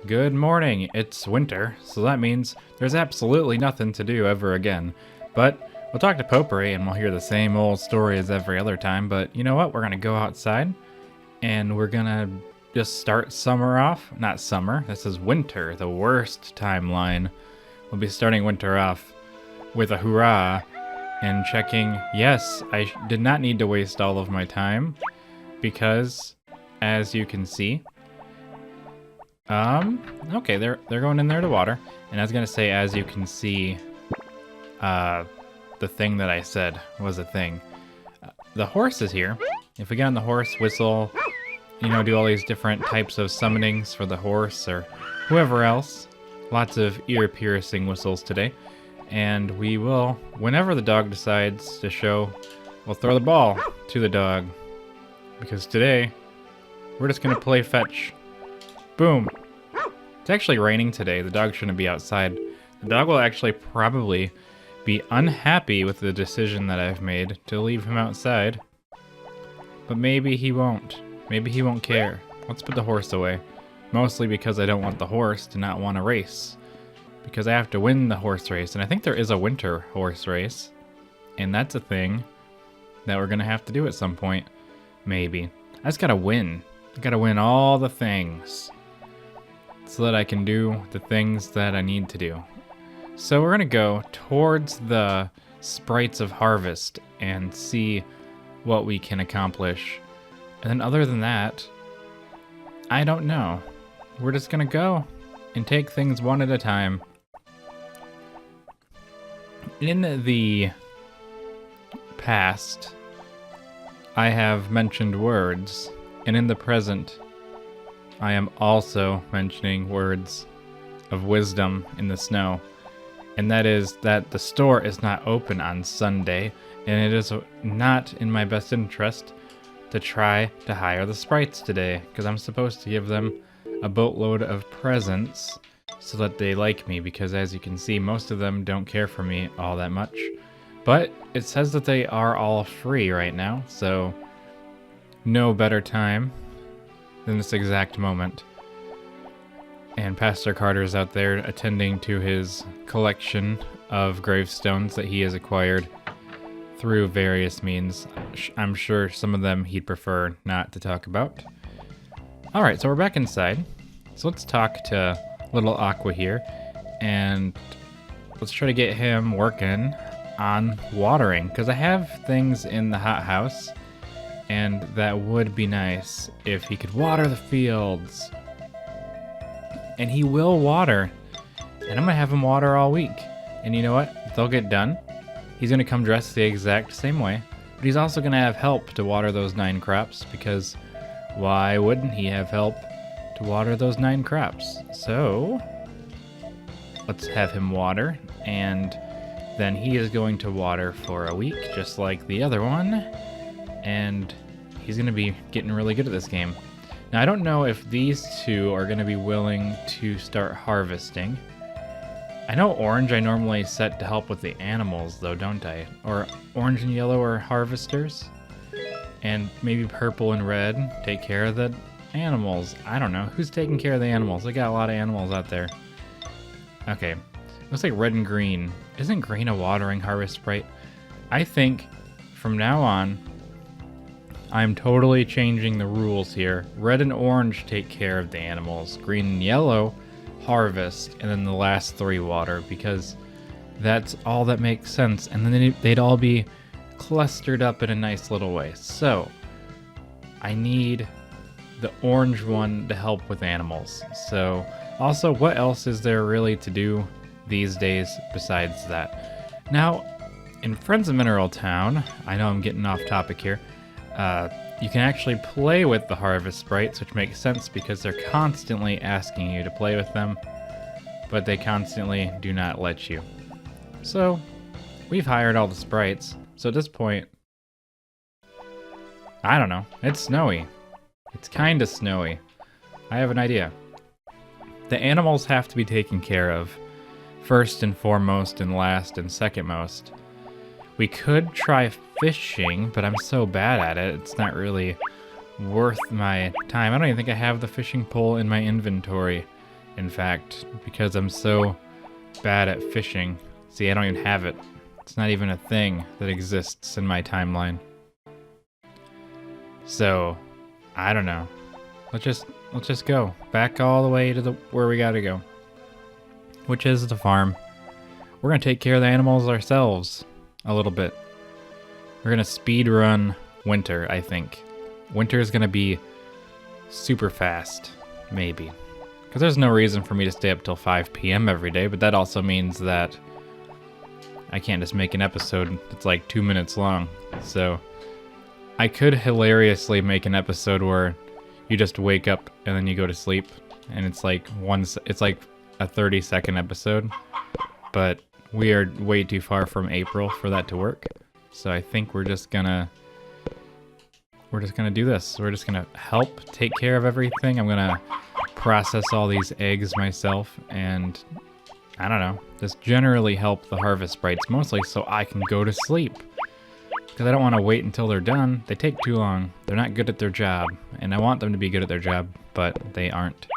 Good morning. It's winter, so that means there's absolutely nothing to do ever again. But we'll talk to Potpourri and we'll hear the same old story as every other time. But you know what? We're gonna go outside and we're gonna just start summer off. Not summer, this is winter, the worst timeline. We'll be starting winter off with a hurrah and checking. Yes, I did not need to waste all of my time because, as you can see, okay, they're going in there to water. And I was gonna say, as you can see, the thing that I said was a thing. The horse is here. If we get on the horse, whistle, you know, do all these different types of summonings for the horse or whoever else. Lots of ear-piercing whistles today. And we will, whenever the dog decides to show, we'll throw the ball to the dog. Because today, we're just gonna play fetch. Boom. It's actually raining today. The dog shouldn't be outside. The dog will actually probably be unhappy with the decision that I've made to leave him outside. But maybe he won't. Maybe he won't care. Let's put the horse away. Mostly because I don't want the horse to not want to race. Because I have to win the horse race. And I think there is a winter horse race. And that's a thing that we're going to have to do at some point. Maybe. I just gotta win. I gotta win all the things so that I can do the things that I need to do. So we're gonna go towards the Sprites of Harvest and see what we can accomplish. And then other than that, I don't know. We're just gonna go and take things one at a time. In the past, I have mentioned words, and in the present, I am also mentioning words of wisdom in the snow. And that is that the store is not open on Sunday, and it is not in my best interest to try to hire the sprites today, because I'm supposed to give them a boatload of presents so that they like me, because as you can see, most of them don't care for me all that much. But it says that they are all free right now, so no better time than this exact moment. And Pastor Carter's out there attending to his collection of gravestones that he has acquired through various means. I'm sure some of them he'd prefer not to talk about. Alright, so we're back inside. So let's talk to little Aqua here, and let's try to get him working on watering, because I have things in the hothouse, and that would be nice if he could water the fields. And he will water. And I'm gonna have him water all week. And you know what? They'll get done. He's gonna come dressed the exact same way. But he's also gonna have help to water those 9 crops, because why wouldn't he have help to water those 9 crops? So let's have him water, and then he is going to water for a week, just like the other one. And he's going to be getting really good at this game. Now, I don't know if these two are going to be willing to start harvesting. I know orange I normally set to help with the animals, though, don't I? Or orange and yellow are harvesters. And maybe purple and red take care of the animals. I don't know. Who's taking care of the animals? I got a lot of animals out there. Okay. Looks like red and green. Isn't green a watering harvest sprite? I think from now on, I'm totally changing the rules here. Red and orange take care of the animals. Green and yellow harvest, and then the last 3 water, because that's all that makes sense. And then they'd all be clustered up in a nice little way. So I need the orange one to help with animals. So also, what else is there really to do these days besides that? Now, in Friends of Mineral Town, I know I'm getting off topic here, you can actually play with the harvest sprites, which makes sense because they're constantly asking you to play with them, but they constantly do not let you. So, we've hired all the sprites, so at this point, I don't know, it's snowy. It's kinda snowy. I have an idea. The animals have to be taken care of, first and foremost and last and second most. We could try fishing, but I'm so bad at it, it's not really worth my time. I don't even think I have the fishing pole in my inventory, in fact, because I'm so bad at fishing. See, I don't even have it. It's not even a thing that exists in my timeline. So, I don't know. Let's just go back all the way to where we gotta go, which is the farm. We're gonna take care of the animals ourselves a little bit. We're gonna speed run winter, I think. Winter is gonna be super fast, maybe. Because there's no reason for me to stay up till 5 p.m. every day, but that also means that I can't just make an episode that's like 2 minutes long. So I could hilariously make an episode where you just wake up and then you go to sleep, and it's like a 30-second episode. But we are way too far from April for that to work. So I think we're just gonna do this. We're just gonna help take care of everything. I'm gonna process all these eggs myself, and I don't know, just generally help the harvest sprites, mostly so I can go to sleep. Because I don't want to wait until they're done. They take too long. They're not good at their job, and I want them to be good at their job, but they aren't.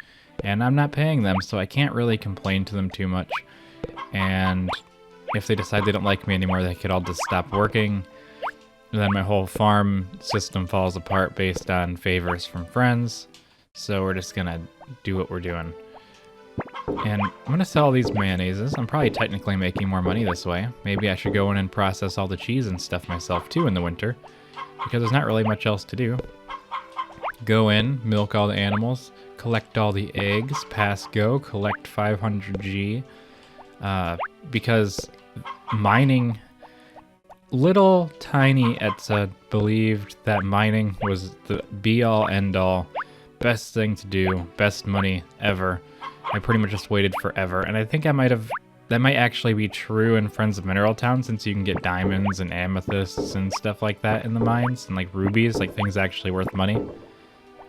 And I'm not paying them, so I can't really complain to them too much. And if they decide they don't like me anymore, they could all just stop working. And then my whole farm system falls apart based on favors from friends. So we're just gonna do what we're doing. And I'm gonna sell these mayonnaises. I'm probably technically making more money this way. Maybe I should go in and process all the cheese and stuff myself too in the winter, because there's not really much else to do. Go in, milk all the animals, collect all the eggs, pass go, collect 500G. Because mining, little tiny Etza believed that mining was the be-all, end-all, best thing to do, best money ever. I pretty much just waited forever, and I think that might actually be true in Friends of Mineral Town, since you can get diamonds and amethysts and stuff like that in the mines, and like rubies, like things actually worth money.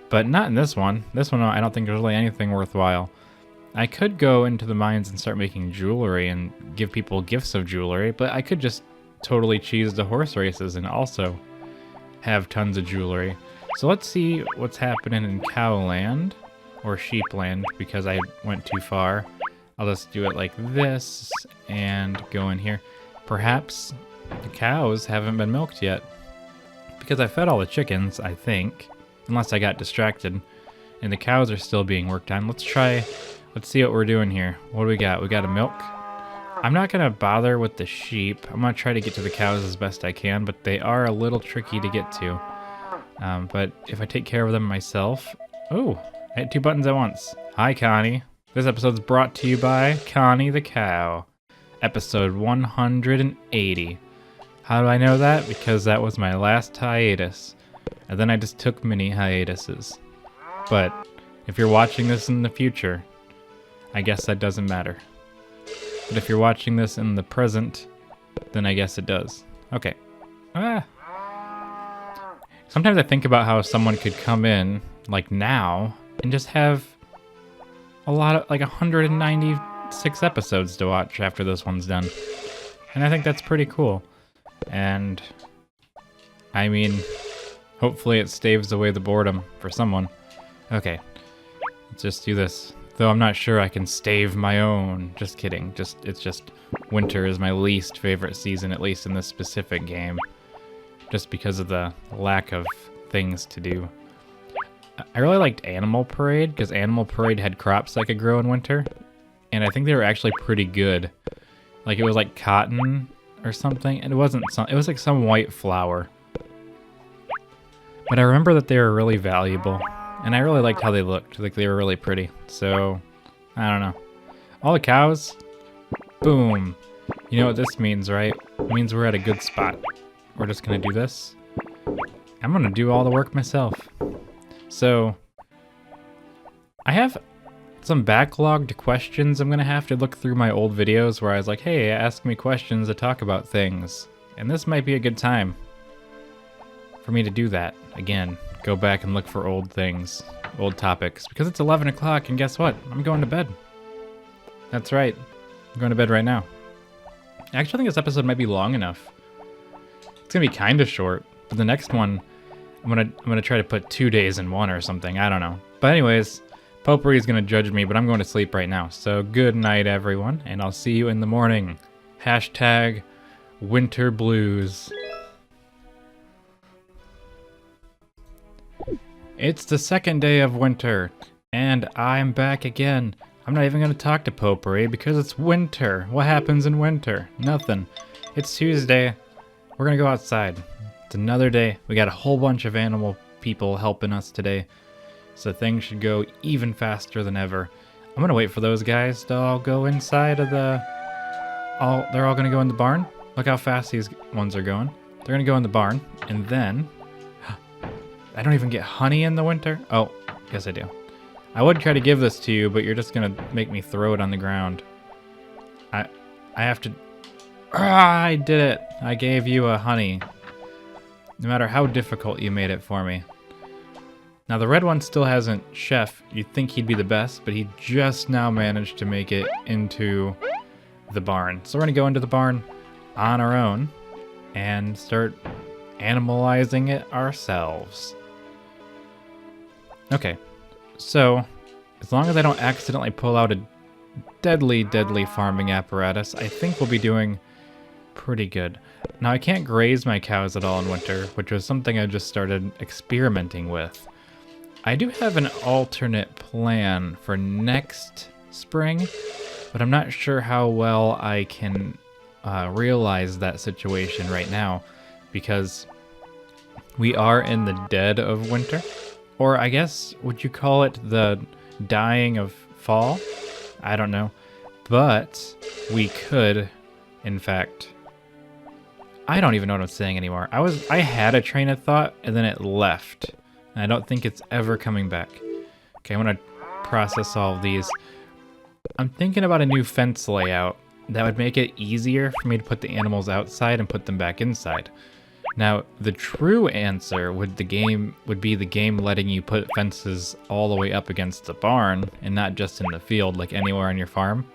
But not in this one. This one, I don't think there's really anything worthwhile. I could go into the mines and start making jewelry and give people gifts of jewelry, but I could just totally cheese the horse races and also have tons of jewelry. So let's see what's happening in Cowland. Or Sheepland, because I went too far. I'll just do it like this and go in here. Perhaps the cows haven't been milked yet, because I fed all the chickens, I think, unless I got distracted, and the cows are still being worked on. Let's see what we're doing here. What do we got? We got a milk. I'm not gonna bother with the sheep. I'm gonna try to get to the cows as best I can, but they are a little tricky to get to. But if I take care of them myself... Oh! I hit 2 buttons at once. Hi, Connie. This episode's brought to you by Connie the Cow. Episode 180. How do I know that? Because that was my last hiatus. And then I just took mini hiatuses. But if you're watching this in the future, I guess that doesn't matter. But if you're watching this in the present, then I guess it does. Okay. Sometimes I think about how someone could come in, like now, and just have a lot of, like 196 episodes to watch after this one's done. And I think that's pretty cool. And, I mean, hopefully it staves away the boredom for someone. Okay, let's just do this. Though I'm not sure I can stave my own. Just kidding. It's just winter is my least favorite season, at least in this specific game. Just because of the lack of things to do. I really liked Animal Parade, because Animal Parade had crops that could grow in winter, and I think they were actually pretty good. Like, it was like cotton or something, and it was like some white flour. But I remember that they were really valuable, and I really liked how they looked. Like, they were really pretty. So, I don't know. All the cows, boom. You know what this means, right? It means we're at a good spot. We're just gonna do this. I'm gonna do all the work myself. So, I have some backlogged questions. I'm gonna have to look through my old videos where I was like, hey, ask me questions to talk about things. And this might be a good time for me to do that again. Go back and look for old things, old topics. Because it's 11 o'clock, and guess what? I'm going to bed. That's right. I'm going to bed right now. I actually think this episode might be long enough. It's gonna be kind of short, but the next one, I'm gonna try to put 2 days in one or something. I don't know. But anyways, Potpourri is gonna judge me, but I'm going to sleep right now. So good night, everyone, and I'll see you in the morning. Hashtag winter blues. It's the second day of winter, and I'm back again. I'm not even gonna talk to Potpourri because it's winter. What happens in winter? Nothing. It's Tuesday. We're gonna go outside. It's another day. We got a whole bunch of animal people helping us today, so things should go even faster than ever. I'm gonna wait for those guys to all go inside of the... They're all gonna go in the barn? Look how fast these ones are going. They're gonna go in the barn, and then... I don't even get honey in the winter? Oh, yes I do. I would try to give this to you, but you're just gonna make me throw it on the ground. I have to... Ah, I did it! I gave you a honey. No matter how difficult you made it for me. Now the red one still hasn't chef. You'd think he'd be the best, but he just now managed to make it into the barn. So we're gonna go into the barn on our own and start animalizing it ourselves. Okay, so as long as I don't accidentally pull out a deadly farming apparatus, I think we'll be doing pretty good. Now I can't graze my cows at all in winter, which was something I just started experimenting with. I do have an alternate plan for next spring, but I'm not sure how well I can realize that situation right now, because we are in the dead of winter. Or I guess, would you call it the dying of fall? I don't know. But we could, in fact... I don't even know what I'm saying anymore. I had a train of thought, and then it left. And I don't think it's ever coming back. Okay, I'm gonna process all of these. I'm thinking about a new fence layout that would make it easier for me to put the animals outside and put them back inside. Now, the true answer would be the game letting you put fences all the way up against the barn and not just in the field, like anywhere on your farm.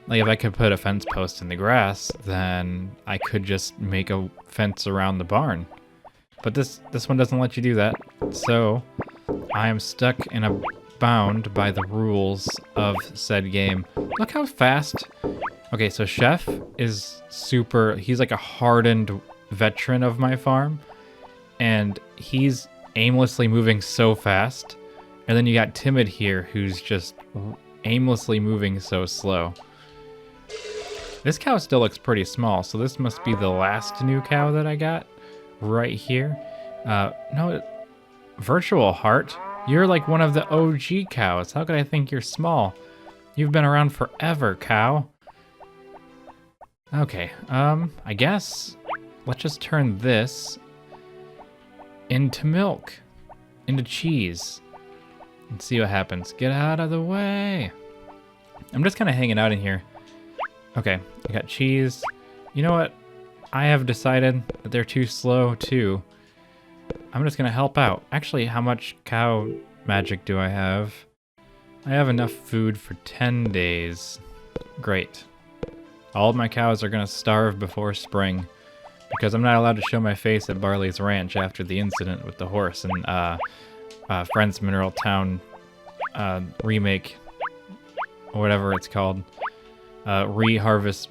Like if I could put a fence post in the grass, then I could just make a fence around the barn. But this one doesn't let you do that, so I am stuck in a bound by the rules of said game. Look how fast. Okay, so Chef is he's like a hardened veteran of my farm, and he's aimlessly moving so fast. And then you got Timid here, who's just aimlessly moving so slow. This cow still looks pretty small, so this must be the last new cow that I got right here. No, Virtual Heart, you're like one of the OG cows. How could I think you're small? You've been around forever, cow. Okay, I guess let's just turn this into milk, into cheese, and see what happens. Get out of the way. I'm just kind of hanging out in here. Okay, I got cheese. You know what? I have decided that they're too slow too. I'm just gonna help out. Actually, how much cow magic do I have? I have enough food for 10 days. Great. All of my cows are gonna starve before spring because I'm not allowed to show my face at Barley's Ranch after the incident with the horse and Friends Mineral Town remake, or whatever it's called. Re-Harvest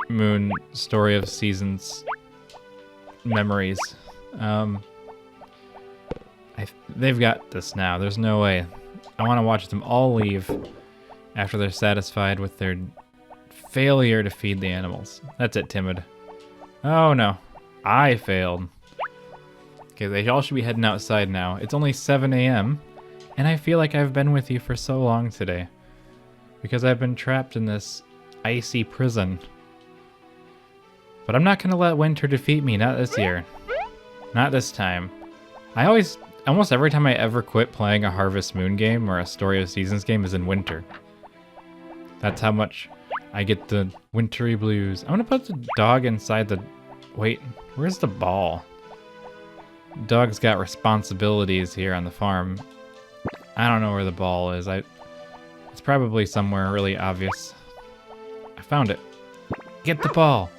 Moon Story of Seasons Memories. They've got this now. There's no way. I want to watch them all leave after they're satisfied with their failure to feed the animals. That's it, Timid. Oh no, I failed. Okay, they all should be heading outside now. It's only 7 a.m. and I feel like I've been with you for so long today because I've been trapped in this icy prison. But I'm not gonna let winter defeat me, not this year. Not this time. Almost every time I ever quit playing a Harvest Moon game or a Story of Seasons game is in winter. That's how much I get the wintry blues. I'm gonna put the dog inside the... Wait, where's the ball? Dog's got responsibilities here on the farm. I don't know where the ball is. It's probably somewhere really obvious. I found it. Get the ball.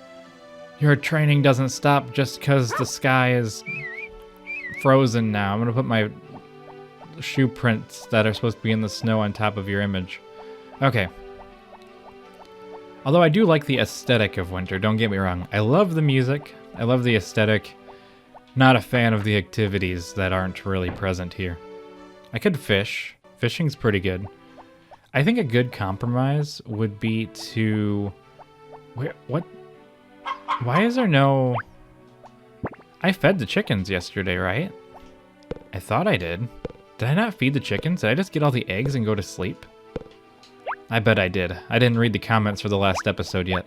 Your training doesn't stop just because the sky is frozen now. I'm gonna put my shoe prints that are supposed to be in the snow on top of your image. Okay. Although I do like the aesthetic of winter, don't get me wrong. I love the music. I love the aesthetic. Not a fan of the activities that aren't really present here. I could fish. Fishing's pretty good. I think a good compromise would be to... What? Why is there no... I fed the chickens yesterday, right? I thought I did. Did I not feed the chickens? Did I just get all the eggs and go to sleep? I bet I did. I didn't read the comments for the last episode yet.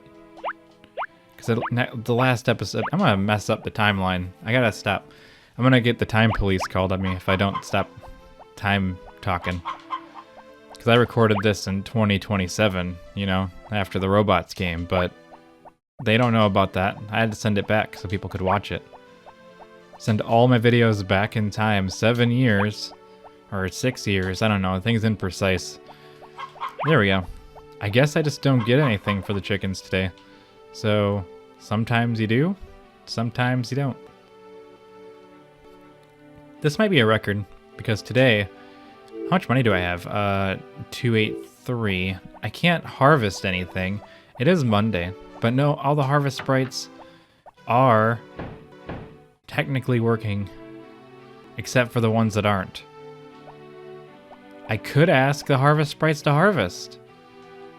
Because the last episode... I'm going to mess up the timeline. I gotta stop. I'm going to get the time police called on me if I don't stop time talking. Because I recorded this in 2027, you know, after the robots game, but they don't know about that. I had to send it back so people could watch it. Send all my videos back in time, 7 years, or 6 years, I don't know, things imprecise. There we go. I guess I just don't get anything for the chickens today. So, sometimes you do, sometimes you don't. This might be a record, because today, how much money do I have? 283. I can't harvest anything. It is Monday, but no, all the harvest sprites are technically working, except for the ones that aren't. I could ask the harvest sprites to harvest,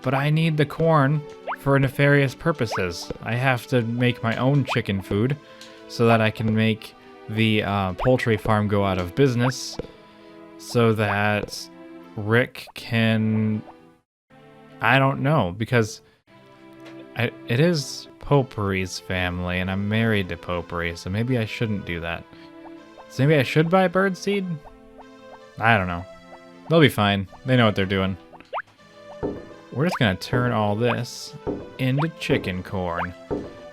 but I need the corn for nefarious purposes. I have to make my own chicken food so that I can make the poultry farm go out of business, so that Rick can... I don't know, because it is Potpourri's family, and I'm married to Potpourri, so maybe I shouldn't do that. So maybe I should buy birdseed? I don't know. They'll be fine. They know what they're doing. We're just going to turn all this into chicken corn.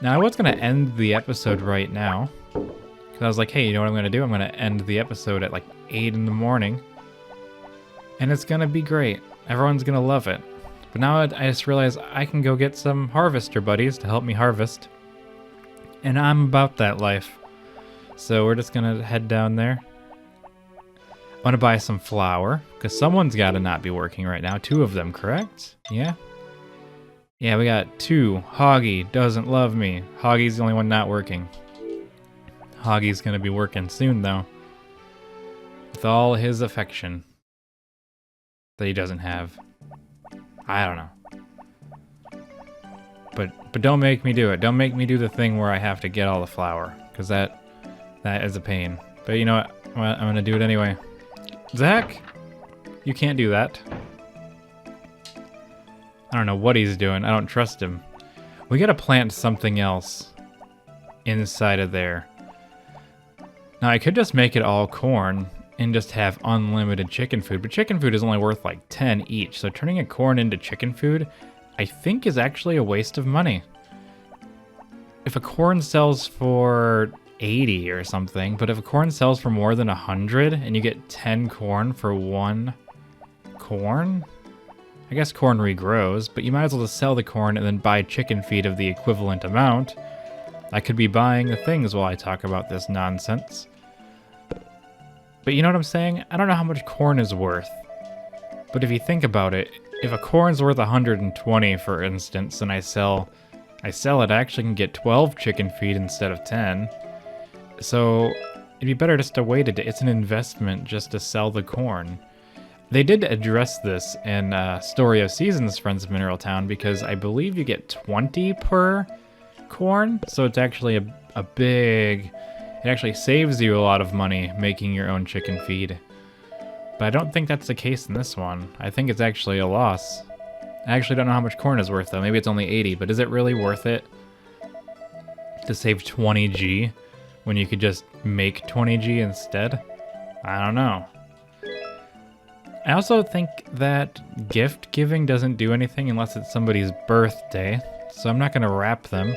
Now, I was going to end the episode right now, because I was like, hey, you know what I'm going to do? I'm going to end the episode at like 8 in the morning, and it's going to be great. Everyone's going to love it. But now I just realized I can go get some harvester buddies to help me harvest, and I'm about that life. So we're just going to head down there. I want to buy some flour, because someone's got to not be working right now. 2 of them, correct? Yeah? Yeah, we got 2. Hoggy doesn't love me. Hoggy's the only one not working. Hoggy's going to be working soon, though. With all his affection that he doesn't have. I don't know. But don't make me do it. Don't make me do the thing where I have to get all the flour, because that is a pain. But you know what? I'm going to do it anyway. Zach, you can't do that. I don't know what he's doing. I don't trust him. We gotta plant something else inside of there. Now, I could just make it all corn and just have unlimited chicken food, but chicken food is only worth like 10 each, so turning a corn into chicken food, I think is actually a waste of money. If a corn sells for 80 or something, but if a corn sells for more than 100 and you get 10 corn for 1 corn, I guess corn regrows, but you might as well just sell the corn and then buy chicken feed of the equivalent amount. I could be buying the things while I talk about this nonsense. But you know what I'm saying? I don't know how much corn is worth, but if you think about it, if a corn's worth 120, for instance, and I sell it, I actually can get 12 chicken feed instead of 10. So it'd be better just to wait a day. It's an investment just to sell the corn. They did address this in Story of Seasons, Friends of Mineral Town, because I believe you get 20 per corn. So it's actually a big... It actually saves you a lot of money making your own chicken feed. But I don't think that's the case in this one. I think it's actually a loss. I actually don't know how much corn is worth, though. Maybe it's only 80, but is it really worth it to save 20G when you could just make 20G instead? I don't know. I also think that gift giving doesn't do anything unless it's somebody's birthday, so I'm not going to wrap them.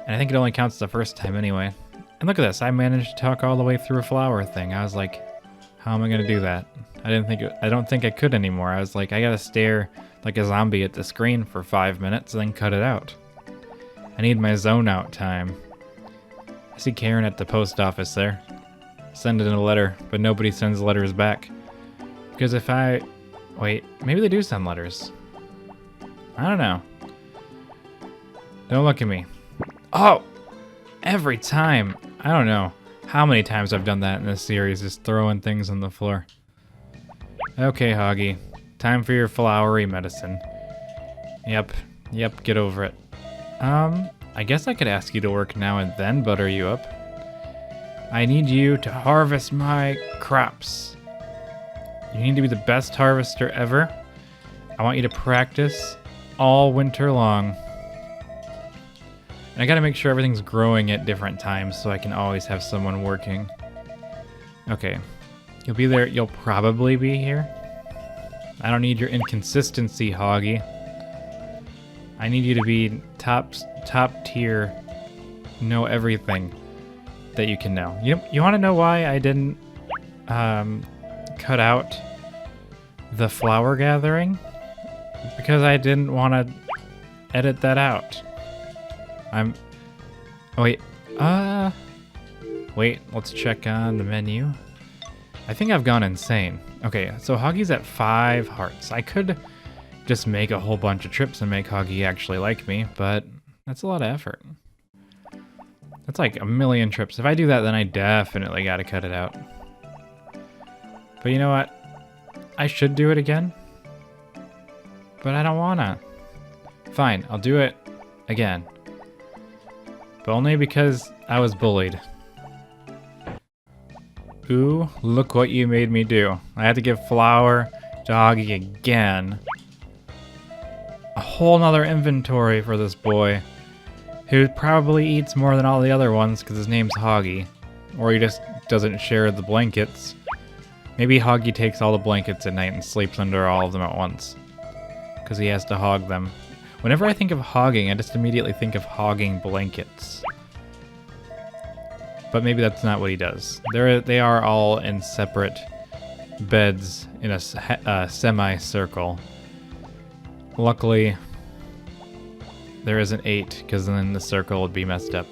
And I think it only counts the first time anyway. And look at this, I managed to talk all the way through a flower thing. I was like, how am I going to do that? I don't think I could anymore. I was like, I gotta stare like a zombie at the screen for 5 minutes and then cut it out. I need my zone out time. I see Karen at the post office there. send it in a letter, but nobody sends letters back. Because if I... Wait, maybe they do send letters. I don't know. Don't look at me. Oh! Every time. I don't know how many times I've done that in this series, just throwing things on the floor. Okay, Hoggy. Time for your flowery medicine. Yep, get over it. I guess I could ask you to work now and then, butter you up. I need you to harvest my crops. You need to be the best harvester ever. I want you to practice all winter long. And I gotta make sure everything's growing at different times so I can always have someone working. Okay. You'll be there. You'll probably be here. I don't need your inconsistency, Hoggy. I need you to be top tier, know everything that you can know. You want to know why I didn't cut out the flower gathering? Because I didn't want to edit that out. Oh, wait. Wait, let's check on the menu. I think I've gone insane. Okay, so Hoggy's at 5 hearts. I could just make a whole bunch of trips and make Hoggy actually like me, but that's a lot of effort. That's like a million trips. If I do that, then I definitely gotta cut it out. But you know what? I should do it again. But I don't wanna. Fine, I'll do it again. But only because I was bullied. Ooh, look what you made me do. I had to give flour to Hoggy again. A whole nother inventory for this boy, who probably eats more than all the other ones because his name's Hoggy. Or he just doesn't share the blankets. Maybe Hoggy takes all the blankets at night and sleeps under all of them at once. Because he has to hog them. Whenever I think of hogging, I just immediately think of hogging blankets. But maybe that's not what he does. They are all in separate beds in a semicircle. Luckily, there isn't 8, because then the circle would be messed up.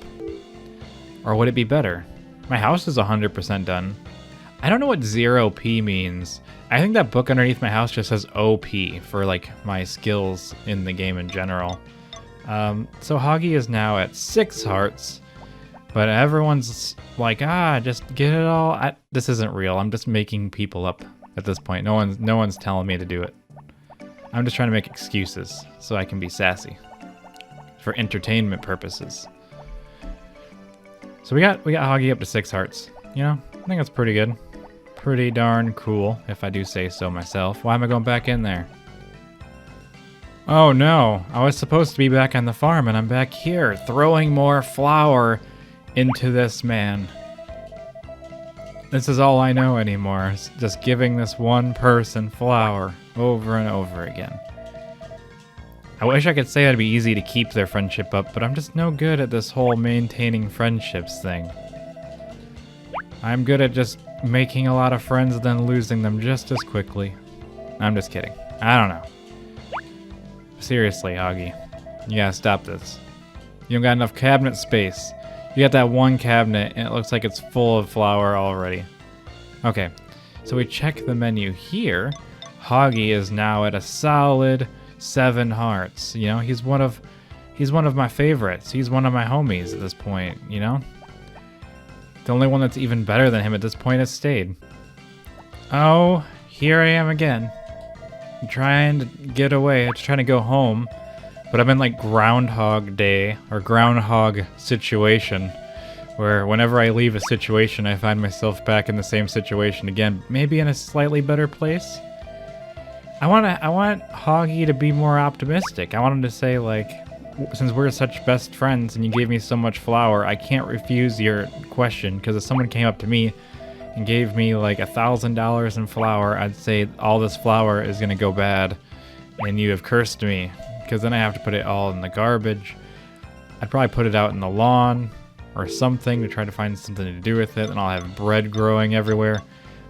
Or would it be better? My house is 100% done. I don't know what 0p means. I think that book underneath my house just says OP for like my skills in the game in general. So Hoggy is now at 6 hearts. But everyone's like, just get it all. This isn't real. I'm just making people up at this point. No one's telling me to do it. I'm just trying to make excuses so I can be sassy for entertainment purposes. So we got Hoggy up to 6 hearts. You know, I think that's pretty good. Pretty darn cool, if I do say so myself. Why am I going back in there? Oh no, I was supposed to be back on the farm and I'm back here throwing more flour into this man. This is all I know anymore, is just giving this one person flour over and over again. I wish I could say it'd be easy to keep their friendship up, but I'm just no good at this whole maintaining friendships thing. I'm good at just making a lot of friends and then losing them just as quickly. I'm just kidding. I don't know. Seriously, Hoggy. You gotta stop this. You don't got enough cabinet space. You got that one cabinet and it looks like it's full of flour already. Okay, so we check the menu here. Hoggy is now at a solid 7 hearts. You know, he's one of my favorites. He's one of my homies at this point, you know? The only one that's even better than him at this point has stayed. Oh, here I am again. I'm trying to get away. I'm trying to go home. But I'm in like Groundhog Day or Groundhog situation, where whenever I leave a situation, I find myself back in the same situation again, maybe in a slightly better place. I want Hoggy to be more optimistic. I want him to say, like, since we're such best friends and you gave me so much flour, I can't refuse your question, because if someone came up to me and gave me like $1,000 in flour, I'd say all this flour is gonna go bad and you have cursed me. Because then I have to put it all in the garbage. I'd probably put it out in the lawn or something to try to find something to do with it, and I'll have bread growing everywhere.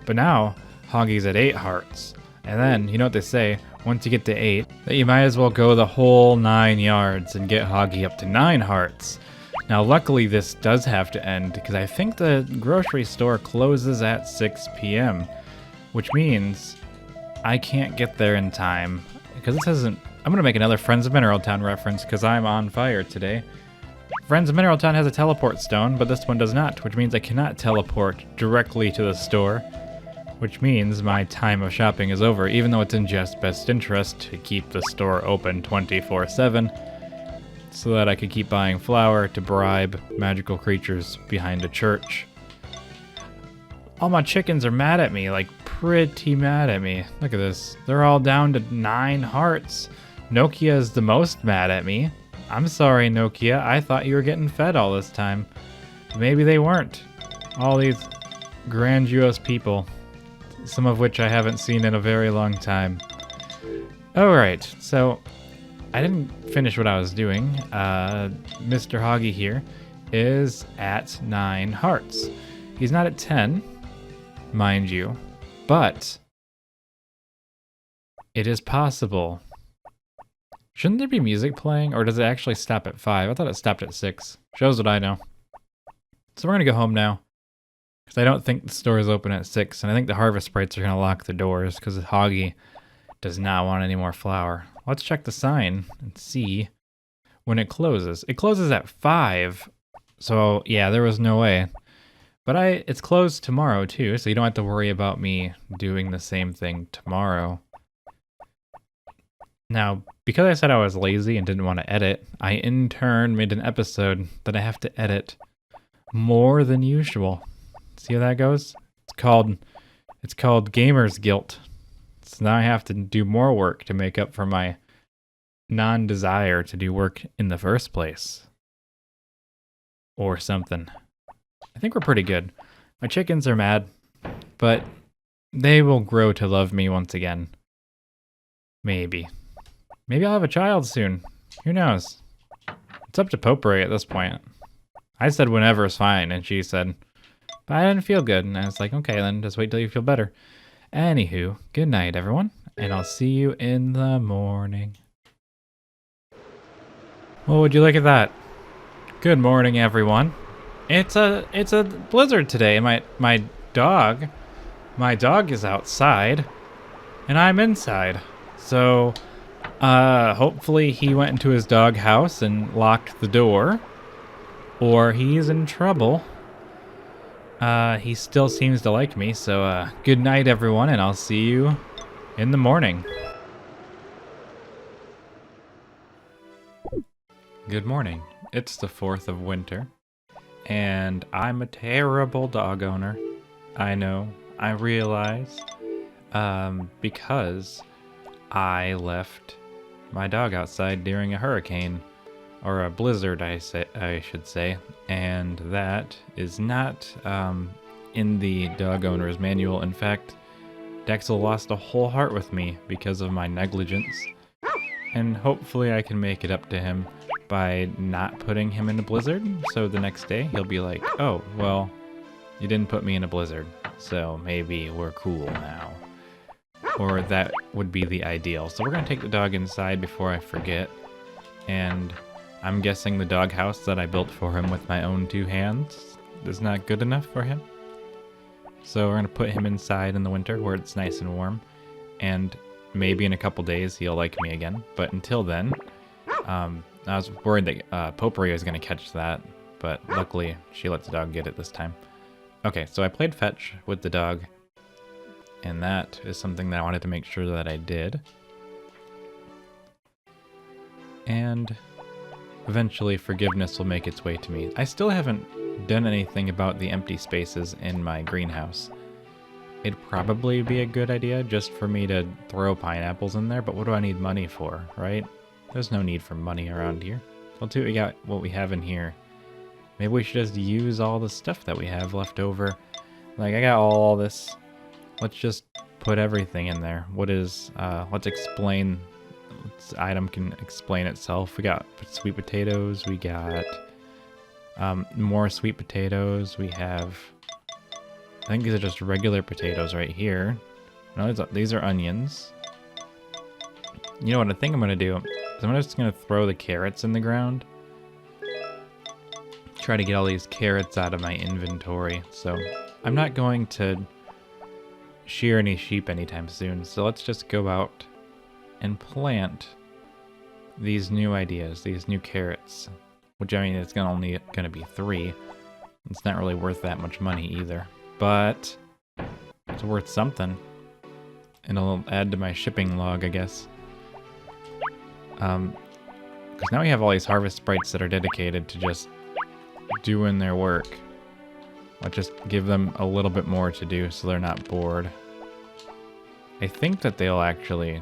But now, Hoggy's at 8 hearts. And then, you know what they say, once you get to 8, that you might as well go the whole 9 yards and get Hoggy up to 9 hearts. Now, luckily, this does have to end because I think the grocery store closes at 6 p.m., which means I can't get there in time because this isn't. I'm gonna make another Friends of Mineral Town reference because I'm on fire today. Friends of Mineral Town has a teleport stone, but this one does not, which means I cannot teleport directly to the store, which means my time of shopping is over, even though it's in Jeff's best interest to keep the store open 24/7, so that I could keep buying flour to bribe magical creatures behind a church. All my chickens are mad at me, like pretty mad at me. Look at this. They're all down to 9 hearts. Nokia is the most mad at me. I'm sorry, Nokia. I thought you were getting fed all this time. Maybe they weren't. All these grandiose people, some of which I haven't seen in a very long time. Alright, so I didn't finish what I was doing. Mr. Hoggy here is at 9 hearts. He's not at 10, mind you, but it is possible. Shouldn't there be music playing, or does it actually stop at 5? I thought it stopped at 6. Shows what I know. So we're gonna go home now, because I don't think the store is open at 6, and I think the harvest sprites are gonna lock the doors, because Hoggy does not want any more flour. Let's check the sign and see when it closes. It closes at 5, so yeah, there was no way. But it's closed tomorrow too, so you don't have to worry about me doing the same thing tomorrow. Now, because I said I was lazy and didn't want to edit, I in turn made an episode that I have to edit more than usual. See how that goes? It's called Gamer's Guilt. So now I have to do more work to make up for my non-desire to do work in the first place. Or something. I think we're pretty good. My chickens are mad, but they will grow to love me once again. Maybe. Maybe I'll have a child soon. Who knows? It's up to Potpourri at this point. I said whenever is fine, and she said, but I didn't feel good. And I was like, okay, then just wait till you feel better. Anywho, good night, everyone, and I'll see you in the morning. Well, would you look at that? Good morning, everyone. It's a blizzard today. My dog is outside, and I'm inside. So, hopefully he went into his dog house and locked the door, or he's in trouble. He still seems to like me, so good night, everyone, and I'll see you in the morning. Good morning. It's the 4th of winter, and I'm a terrible dog owner. I know, I realize, because I left my dog outside during a hurricane, or a blizzard, I should say, and that is not in the dog owner's manual. In fact, Dexel lost a whole heart with me because of my negligence, and hopefully I can make it up to him by not putting him in a blizzard, so the next day he'll be like, oh, well, you didn't put me in a blizzard, so maybe we're cool now. Or that would be the ideal. So we're gonna take the dog inside before I forget, and I'm guessing the dog house that I built for him with my own 2 hands is not good enough for him. So we're gonna put him inside in the winter where it's nice and warm, and maybe in a couple days he'll like me again. But until then, I was worried that Potpourri was gonna catch that, but luckily she lets the dog get it this time. Okay, so I played fetch with the dog, and that is something that I wanted to make sure that I did. And eventually forgiveness will make its way to me. I still haven't done anything about the empty spaces in my greenhouse. It'd probably be a good idea just for me to throw pineapples in there, but what do I need money for, right? There's no need for money around here. Let's see what we have in here. Maybe we should just use all the stuff that we have left over. Like, I got all this. Let's just put everything in there. Let's explain. This item can explain itself. We got sweet potatoes. We got more sweet potatoes. We have, I think these are just regular potatoes right here. No, these are onions. You know what I think I'm going to do? Is I'm just going to throw the carrots in the ground. try to get all these carrots out of my inventory. So I'm not going to shear any sheep anytime soon. So let's just go out and plant these new ideas, these new carrots. Which, I mean, it's only gonna be 3. It's not really worth that much money either. But it's worth something. And it'll add to my shipping log, I guess. Because now we have all these harvest sprites that are dedicated to just doing their work. I'll just give them a little bit more to do so they're not bored. I think that they'll actually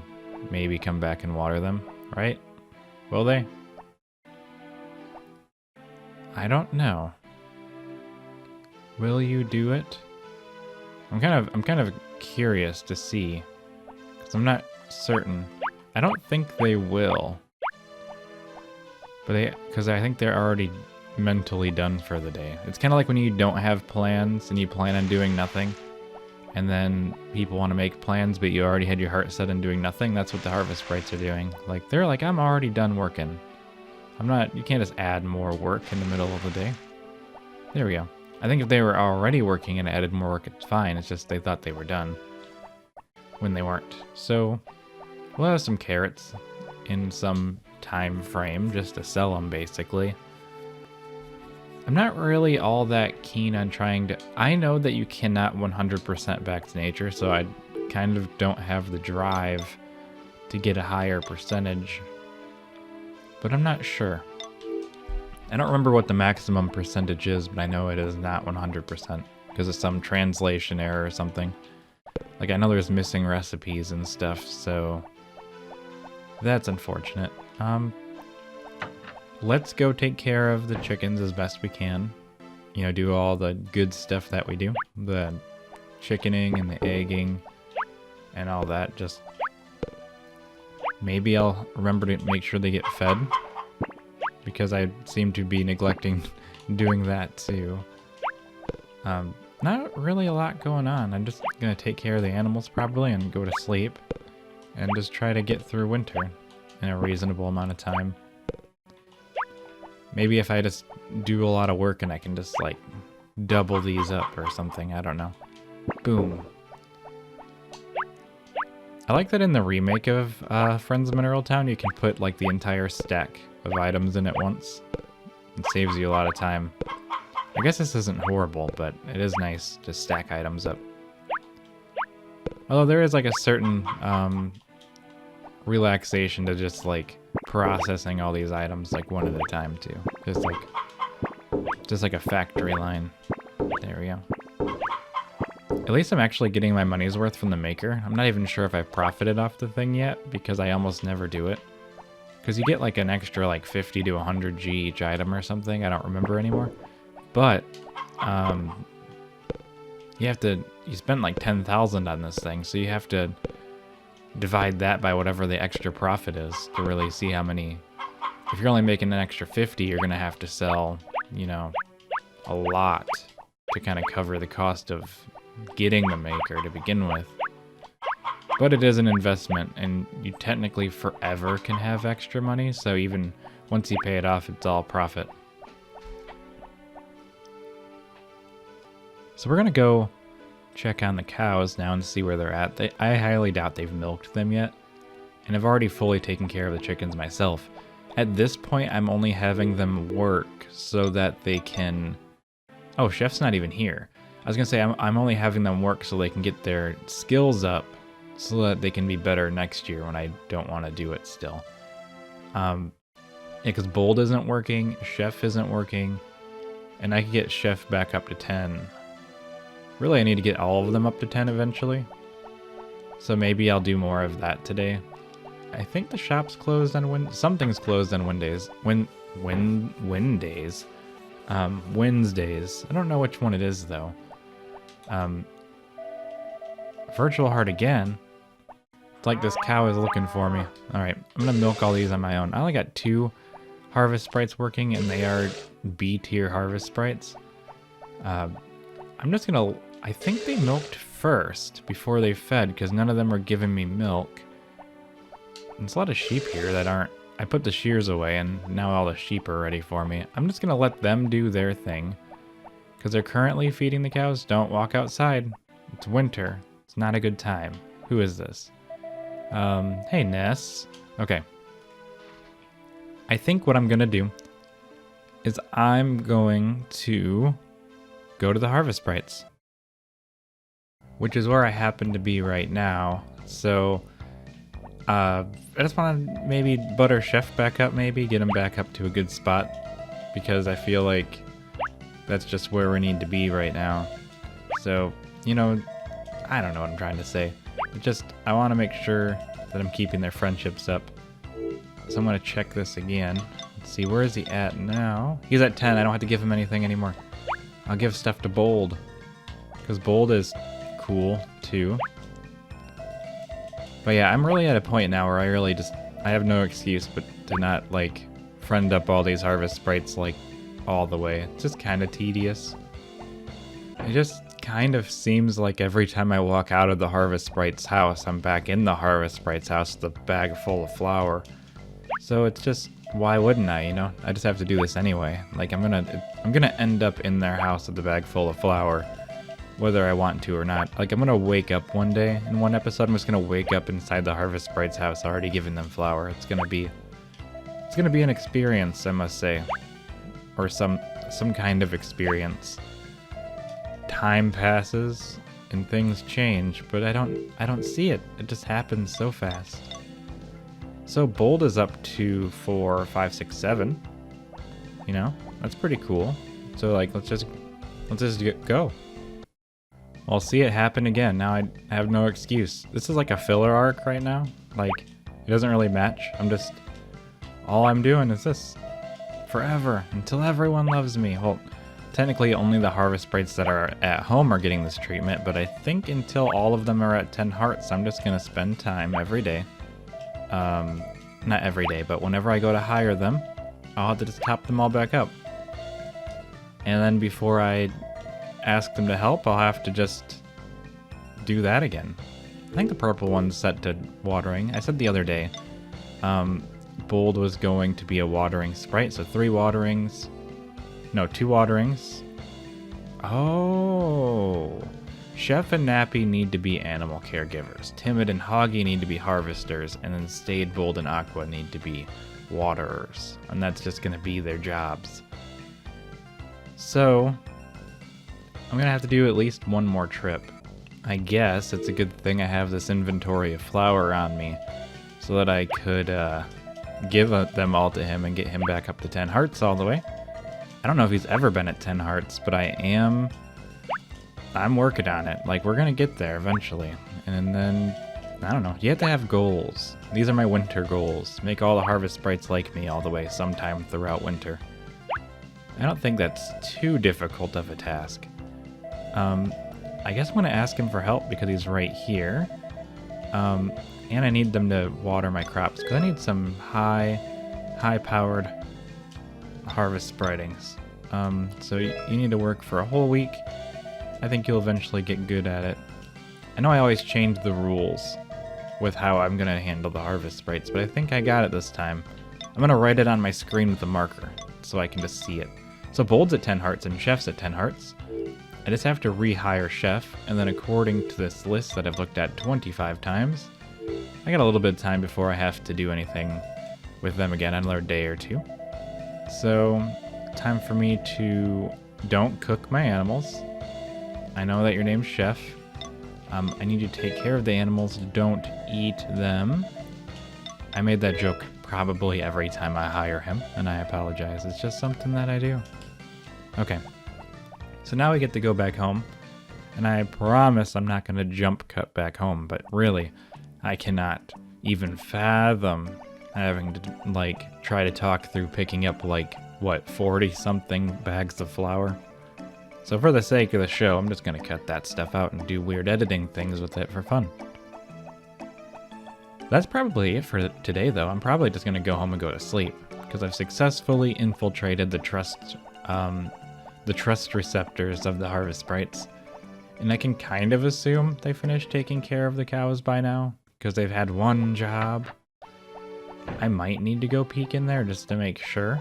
maybe come back and water them, right? Will they? I don't know. Will you do it? I'm kind of curious to see, because I'm not certain. I don't think they will, but because I think they're already mentally done for the day. It's kind of like when you don't have plans and you plan on doing nothing, and then people want to make plans, but you already had your heart set on doing nothing. That's what the harvest sprites are doing. Like, they're like, I'm already done working. You can't just add more work in the middle of the day. There we go. I think if they were already working and added more work, it's fine. It's just they thought they were done when they weren't. So we'll have some carrots in some time frame just to sell them, basically. I'm not really all that keen on trying to... I know that you cannot 100% back to nature, so I kind of don't have the drive to get a higher percentage. But I'm not sure. I don't remember what the maximum percentage is, but I know it is not 100% because of some translation error or something. Like, I know there's missing recipes and stuff, so that's unfortunate. Let's go take care of the chickens as best we can. You know, do all the good stuff that we do. The chickening and the egging and all that. Just maybe I'll remember to make sure they get fed, because I seem to be neglecting doing that too. Not really a lot going on. I'm just gonna take care of the animals probably and go to sleep and just try to get through winter in a reasonable amount of time. Maybe if I just do a lot of work and I can just like double these up or something, I don't know. Boom. I like that in the remake of Friends of Mineral Town, you can put like the entire stack of items in at once. It saves you a lot of time. I guess this isn't horrible, but it is nice to stack items up. Although there is like a certain relaxation to just like processing all these items like one at a time too. Just like a factory line. There we go. At least I'm actually getting my money's worth from the maker. I'm not even sure if I've profited off the thing yet, because I almost never do it. Because you get like an extra like 50 to 100 G each item or something. I don't remember anymore. But you spent like 10,000 on this thing, so you have to divide that by whatever the extra profit is to really see how many. If you're only making an extra 50, you're gonna have to sell, you know, a lot to kind of cover the cost of getting the maker to begin with. But it is an investment, and you technically forever can have extra money, so even once you pay it off, it's all profit. So we're gonna go check on the cows now and see where they're at. I highly doubt they've milked them yet, and I've already fully taken care of the chickens myself. At this point, I'm only having them work so that they can... Oh, Chef's not even here. I was gonna say I'm only having them work so they can get their skills up so that they can be better next year when I don't want to do it still. Yeah, because Bold isn't working, Chef isn't working, and I could get Chef back up to 10. Really, I need to get all of them up to 10 eventually. So maybe I'll do more of that today. I think the shop's closed on something's closed on Wednesdays. Wednesdays. I don't know which one it is though. Virtual heart again. It's like this cow is looking for me. Alright, I'm gonna milk all these on my own. I only got 2 harvest sprites working, and they are B tier harvest sprites. I'm just gonna... I think they milked first before they fed, because none of them are giving me milk. There's a lot of sheep here that aren't I put the shears away and now all the sheep are ready for me. I'm just gonna let them do their thing because they're currently feeding the cows. Don't walk outside. It's winter. It's not a good time. Who is this? Hey Ness. Okay. I think what I'm gonna do is I'm going to go to the Harvest Sprites, which is where I happen to be right now. So I just want to maybe butter Chef back up, maybe get him back up to a good spot, because I feel like that's just where we need to be right now. So, you know, I don't know what I'm trying to say. I want to make sure that I'm keeping their friendships up. So I'm going to check this again. Let's see, where is he at now? He's at 10. I don't have to give him anything anymore. I'll give stuff to Bold, because Bold is cool too. But yeah, I'm really at a point now where I have no excuse but to not like friend up all these Harvest Sprites like all the way. It's just kind of tedious. It just kind of seems like every time I walk out of the Harvest Sprites house, I'm back in the Harvest Sprites house with a bag full of flour. So it's just, why wouldn't I, you know? I just have to do this anyway. Like I'm gonna end up in their house with a bag full of flour, whether I want to or not. Like I'm gonna wake up one day in one episode, I'm just gonna wake up inside the Harvest Sprites house already giving them flour. It's gonna be an experience, I must say. Or some kind of experience. Time passes and things change, but I don't see it. It just happens so fast. So Bold is up to 4, 5, 6, 7. You know, that's pretty cool. So like let's just go. I'll see it happen again. Now I have no excuse. This is like a filler arc right now. Like it doesn't really match. All I'm doing is this forever until everyone loves me. Well, technically only the Harvest Sprites that are at home are getting this treatment, but I think until all of them are at 10 hearts, I'm just gonna spend time every day. Not every day, but whenever I go to hire them, I'll have to just top them all back up. And then before I ask them to help, I'll have to just do that again. I think the purple one's set to watering. I said the other day, Bold was going to be a watering sprite, so 2 waterings. Oh, Chef and Nappy need to be animal caregivers. Timid and Hoggy need to be harvesters, and then Stade, Bold, and Aqua need to be waterers. And that's just gonna be their jobs. So I'm gonna have to do at least one more trip. I guess it's a good thing I have this inventory of flour on me, so that I could give them all to him and get him back up to 10 hearts all the way. I don't know if he's ever been at 10 hearts, but I'm working on it. Like, we're gonna get there eventually. And then, I don't know, you have to have goals. These are my winter goals. Make all the Harvest Sprites like me all the way sometime throughout winter. I don't think that's too difficult of a task. I guess I'm gonna ask him for help because he's right here. And I need them to water my crops because I need some high-powered harvest spritings. So you need to work for a whole week. I think you'll eventually get good at it. I know I always change the rules with how I'm gonna handle the Harvest Sprites, but I think I got it this time. I'm gonna write it on my screen with a marker so I can just see it. So Bold's at 10 hearts and Chef's at 10 hearts. I just have to rehire Chef, and then according to this list that I've looked at 25 times, I got a little bit of time before I have to do anything with them again, another day or two. So, time for me to don't cook my animals. I know that your name's Chef. I need you to take care of the animals, don't eat them. I made that joke probably every time I hire him, and I apologize. It's just something that I do. Okay. So now we get to go back home, and I promise I'm not going to jump cut back home, but really, I cannot even fathom having to, like, try to talk through picking up, like, what, 40-something bags of flour? So for the sake of the show, I'm just going to cut that stuff out and do weird editing things with it for fun. That's probably it for today, though. I'm probably just going to go home and go to sleep, because I've successfully infiltrated the trust receptors of the Harvest Sprites. And I can kind of assume they finished taking care of the cows by now, because they've had one job. I might need to go peek in there just to make sure.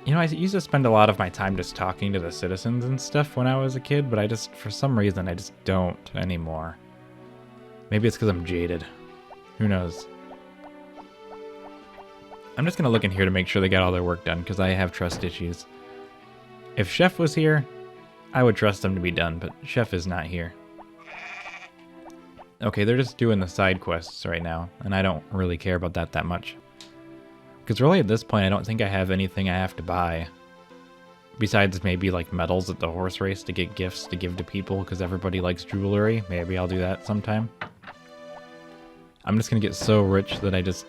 You know, I used to spend a lot of my time just talking to the citizens and stuff when I was a kid, but I just, for some reason, I just don't anymore. Maybe it's because I'm jaded. Who knows? I'm just gonna look in here to make sure they got all their work done, because I have trust issues. If Chef was here, I would trust them to be done, but Chef is not here. Okay, they're just doing the side quests right now, and I don't really care about that much. Because really at this point, I don't think I have anything I have to buy. Besides maybe like medals at the horse race to get gifts to give to people, because everybody likes jewelry. Maybe I'll do that sometime. I'm just gonna get so rich that I just...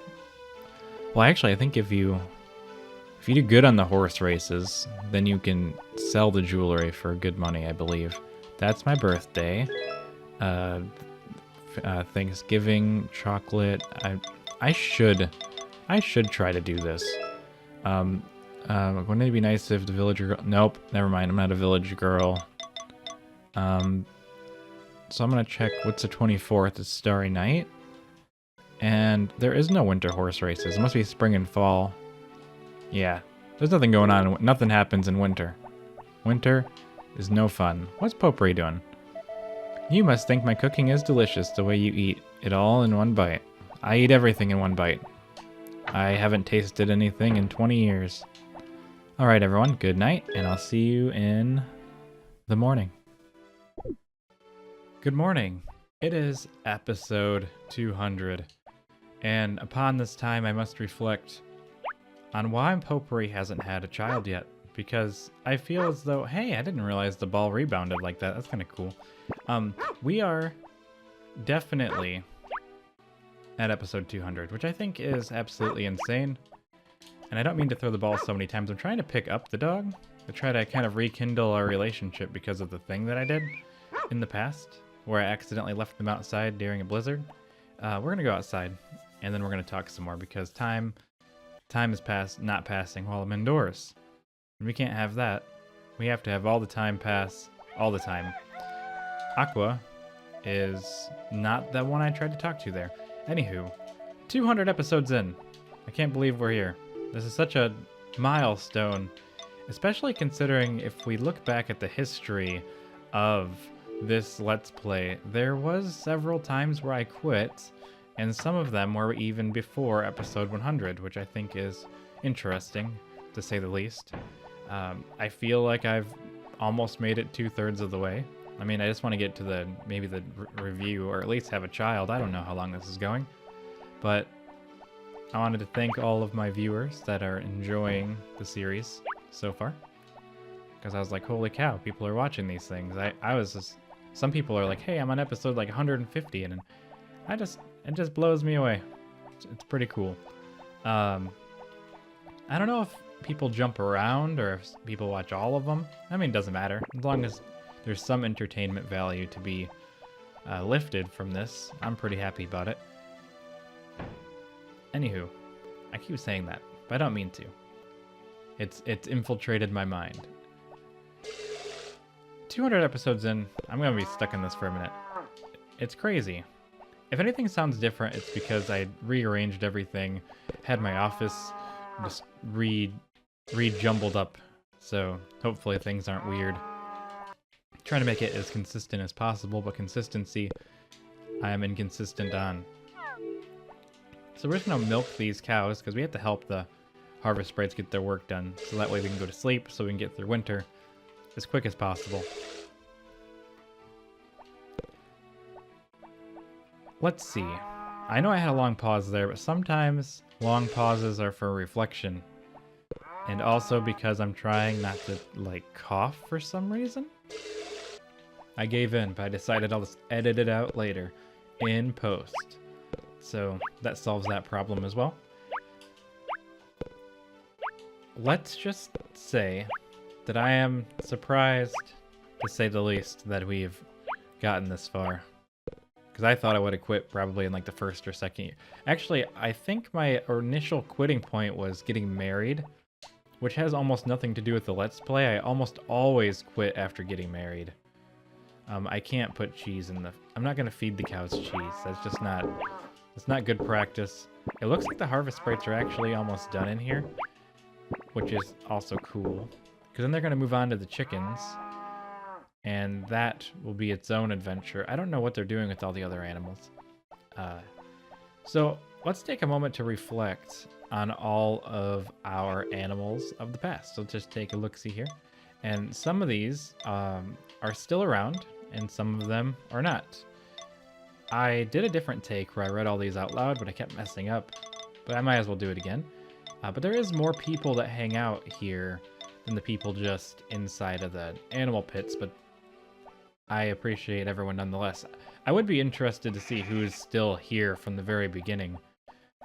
Well, actually, I think if you do good on the horse races, then you can sell the jewelry for good money, I believe. That's my birthday. Thanksgiving, chocolate. I should try to do this. Wouldn't it be nice if the villager girl... Nope, never mind, I'm not a village girl. So I'm gonna check what's the 24th, it's Starry Night. And there is no winter horse races. It must be spring and fall. Yeah, there's nothing going on. Nothing happens in winter. Winter is no fun. What's Potpourri doing? You must think my cooking is delicious the way you eat it all in one bite. I eat everything in one bite. I haven't tasted anything in 20 years. Alright everyone, good night, and I'll see you in the morning. Good morning. It is episode 200. And upon this time, I must reflect on why Potpourri hasn't had a child yet. Because I feel as though, hey, I didn't realize the ball rebounded like that. That's kind of cool. We are definitely at episode 200, which I think is absolutely insane. And I don't mean to throw the ball so many times. I'm trying to pick up the dog to try to kind of rekindle our relationship because of the thing that I did in the past, where I accidentally left them outside during a blizzard. We're going to go outside, and then we're going to talk some more, because time is not passing while I'm indoors. And we can't have that. We have to have all the time pass all the time. Aqua is not the one I tried to talk to there. Anywho, 200 episodes in. I can't believe we're here. This is such a milestone, especially considering if we look back at the history of this Let's Play, there was several times where I quit, and some of them were even before episode 100, which I think is interesting, to say the least. I feel like I've almost made it 2/3 of the way. I mean, I just want to get to maybe the review, or at least have a child. I don't know how long this is going, but I wanted to thank all of my viewers that are enjoying the series so far, because I was like, holy cow, people are watching these things. I was just... Some people are like, hey, I'm on episode like 150, and it just blows me away. It's pretty cool. I don't know if people jump around or if people watch all of them. I mean, it doesn't matter. As long as there's some entertainment value to be lifted from this, I'm pretty happy about it. Anywho, I keep saying that, but I don't mean to. It's infiltrated my mind. 200 episodes in, I'm gonna be stuck in this for a minute. It's crazy. If anything sounds different, it's because I rearranged everything, had my office just re-jumbled up, so hopefully things aren't weird. Trying to make it as consistent as possible, but consistency I am inconsistent on. So we're just gonna milk these cows, because we have to help the harvest sprites get their work done, so that way we can go to sleep, so we can get through winter as quick as possible. Let's see. I know I had a long pause there, but sometimes long pauses are for reflection. And also because I'm trying not to, like, cough for some reason. I gave in, but I decided I'll just edit it out later in post. So that solves that problem as well. Let's just say that I am surprised, to say the least, that we've gotten this far. Because I thought I would have quit probably in like the first or second year. Actually, I think my initial quitting point was getting married, which has almost nothing to do with the Let's Play. I almost always quit after getting married. I can't put cheese in the... I'm not going to feed the cows cheese. That's just not... It's not good practice. It looks like the harvest sprites are actually almost done in here, which is also cool. Because then they're going to move on to the chickens, and that will be its own adventure. I don't know what they're doing with all the other animals. So let's take a moment to reflect on all of our animals of the past. So just take a look-see here. And some of these are still around, and some of them are not. I did a different take where I read all these out loud, but I kept messing up. But I might as well do it again. But there is more people that hang out here than the people just inside of the animal pits, but I appreciate everyone nonetheless. I would be interested to see who's still here from the very beginning,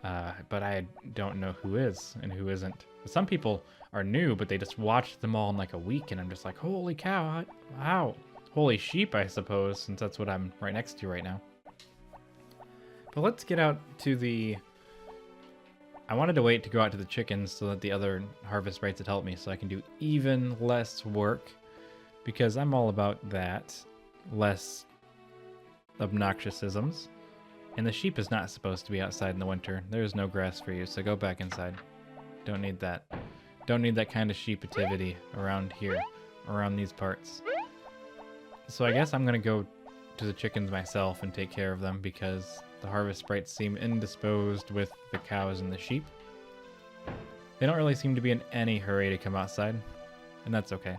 but I don't know who is and who isn't. Some people are new, but they just watched them all in like a week, and I'm just like, holy cow, how? Holy sheep, I suppose, since that's what I'm right next to right now. But let's get out to the... I wanted to wait to go out to the chickens so that the other harvest sprites would help me so I can do even less work, because I'm all about that. Less obnoxious-isms. And the sheep is not supposed to be outside in the winter. There's no grass for you, so go back inside. Don't need that. Don't need that kind of sheepativity around here, around these parts. So I guess I'm gonna go to the chickens myself and take care of them, because the harvest sprites seem indisposed with the cows and the sheep. They don't really seem to be in any hurry to come outside, and that's okay.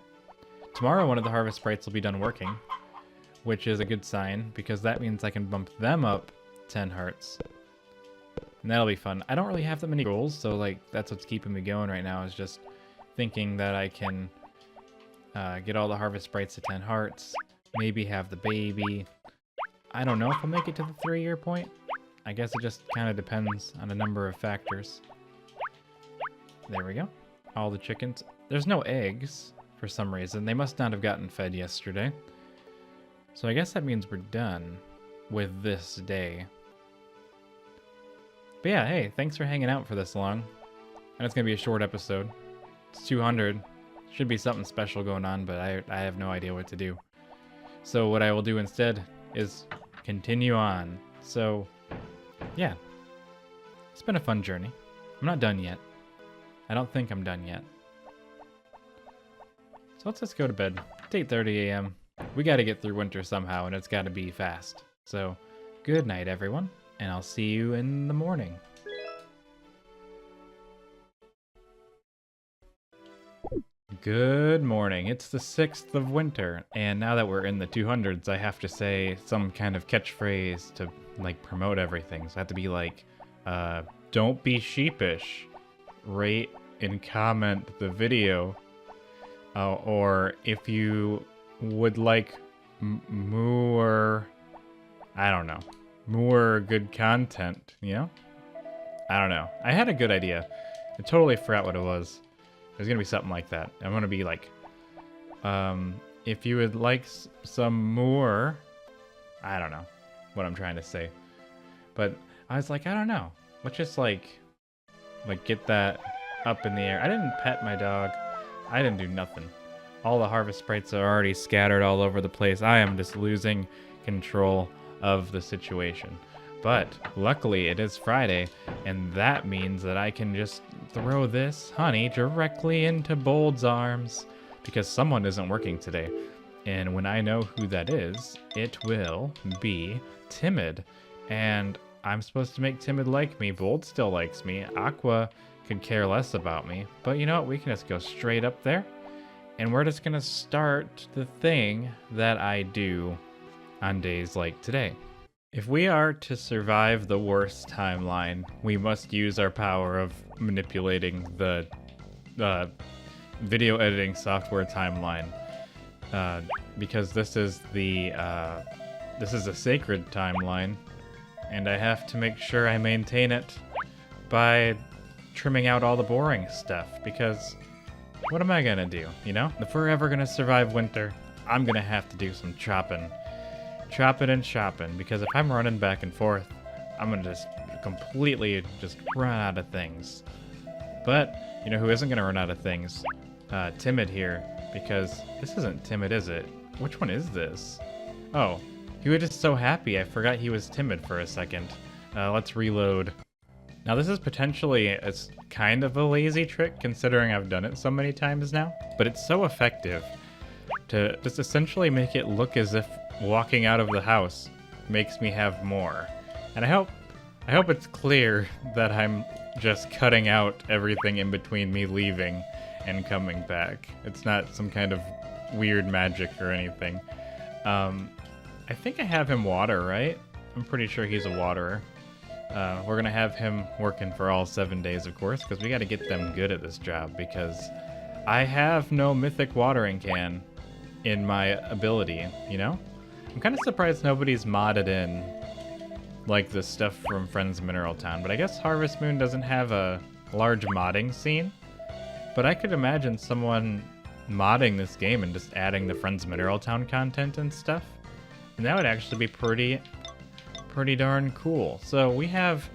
Tomorrow one of the harvest sprites will be done working, which is a good sign, because that means I can bump them up 10 hearts. And that'll be fun. I don't really have that many goals, so like that's what's keeping me going right now, is just thinking that I can get all the harvest sprites to 10 hearts, maybe have the baby. I don't know if I'll make it to the 3-year point. I guess it just kind of depends on a number of factors. There we go. All the chickens. There's no eggs for some reason. They must not have gotten fed yesterday. So I guess that means we're done with this day. But yeah, hey, thanks for hanging out for this long. And it's going to be a short episode. It's 200. Should be something special going on, but I have no idea what to do. So what I will do instead is continue on. So, yeah. It's been a fun journey. I'm not done yet. I don't think I'm done yet. So let's just go to bed. It's 8:30 a.m. We got to get through winter somehow, and it's got to be fast. So, good night, everyone, and I'll see you in the morning. Good morning. It's the 6th of winter, and now that we're in the 200s, I have to say some kind of catchphrase to, like, promote everything. So I have to be like, don't be sheepish. Rate and comment the video. Or if you would like more, I don't know, more good content, you know? I don't know. I had a good idea. I totally forgot what it was. There's gonna be something like that. I'm gonna be like, if you would like some more, I don't know what I'm trying to say. But I was like, I don't know. Let's just like get that up in the air. I didn't pet my dog. I didn't do nothing. All the harvest sprites are already scattered all over the place. I am just losing control of the situation. But luckily it is Friday, and that means that I can just throw this honey directly into Bold's arms, because someone isn't working today. And when I know who that is, it will be Timid. And I'm supposed to make Timid like me. Bold still likes me. Aqua could care less about me. But you know what? We can just go straight up there. And we're just going to start the thing that I do on days like today. If we are to survive the worst timeline, we must use our power of manipulating the video editing software timeline. Because this is a sacred timeline, and I have to make sure I maintain it by trimming out all the boring stuff, because what am I gonna do, you know? If we're ever gonna survive winter, I'm gonna have to do some chopping. Chopping and chopping, because if I'm running back and forth, I'm gonna just completely just run out of things. But, you know who isn't gonna run out of things? Timid here, because this isn't Timid, is it? Which one is this? Oh, he was just so happy I forgot he was Timid for a second. Let's reload. Now this is potentially it's kind of a lazy trick considering I've done it so many times now, but it's so effective to just essentially make it look as if walking out of the house makes me have more. And I hope it's clear that I'm just cutting out everything in between me leaving and coming back. It's not some kind of weird magic or anything. I think I have him water, right? I'm pretty sure he's a waterer. We're gonna have him working for all 7 days, of course, because we gotta get them good at this job, because I have no mythic watering can in my ability, you know? I'm kind of surprised nobody's modded in, like, the stuff from Friends Mineral Town, but I guess Harvest Moon doesn't have a large modding scene. But I could imagine someone modding this game and just adding the Friends Mineral Town content and stuff. And that would actually be pretty darn cool. So we have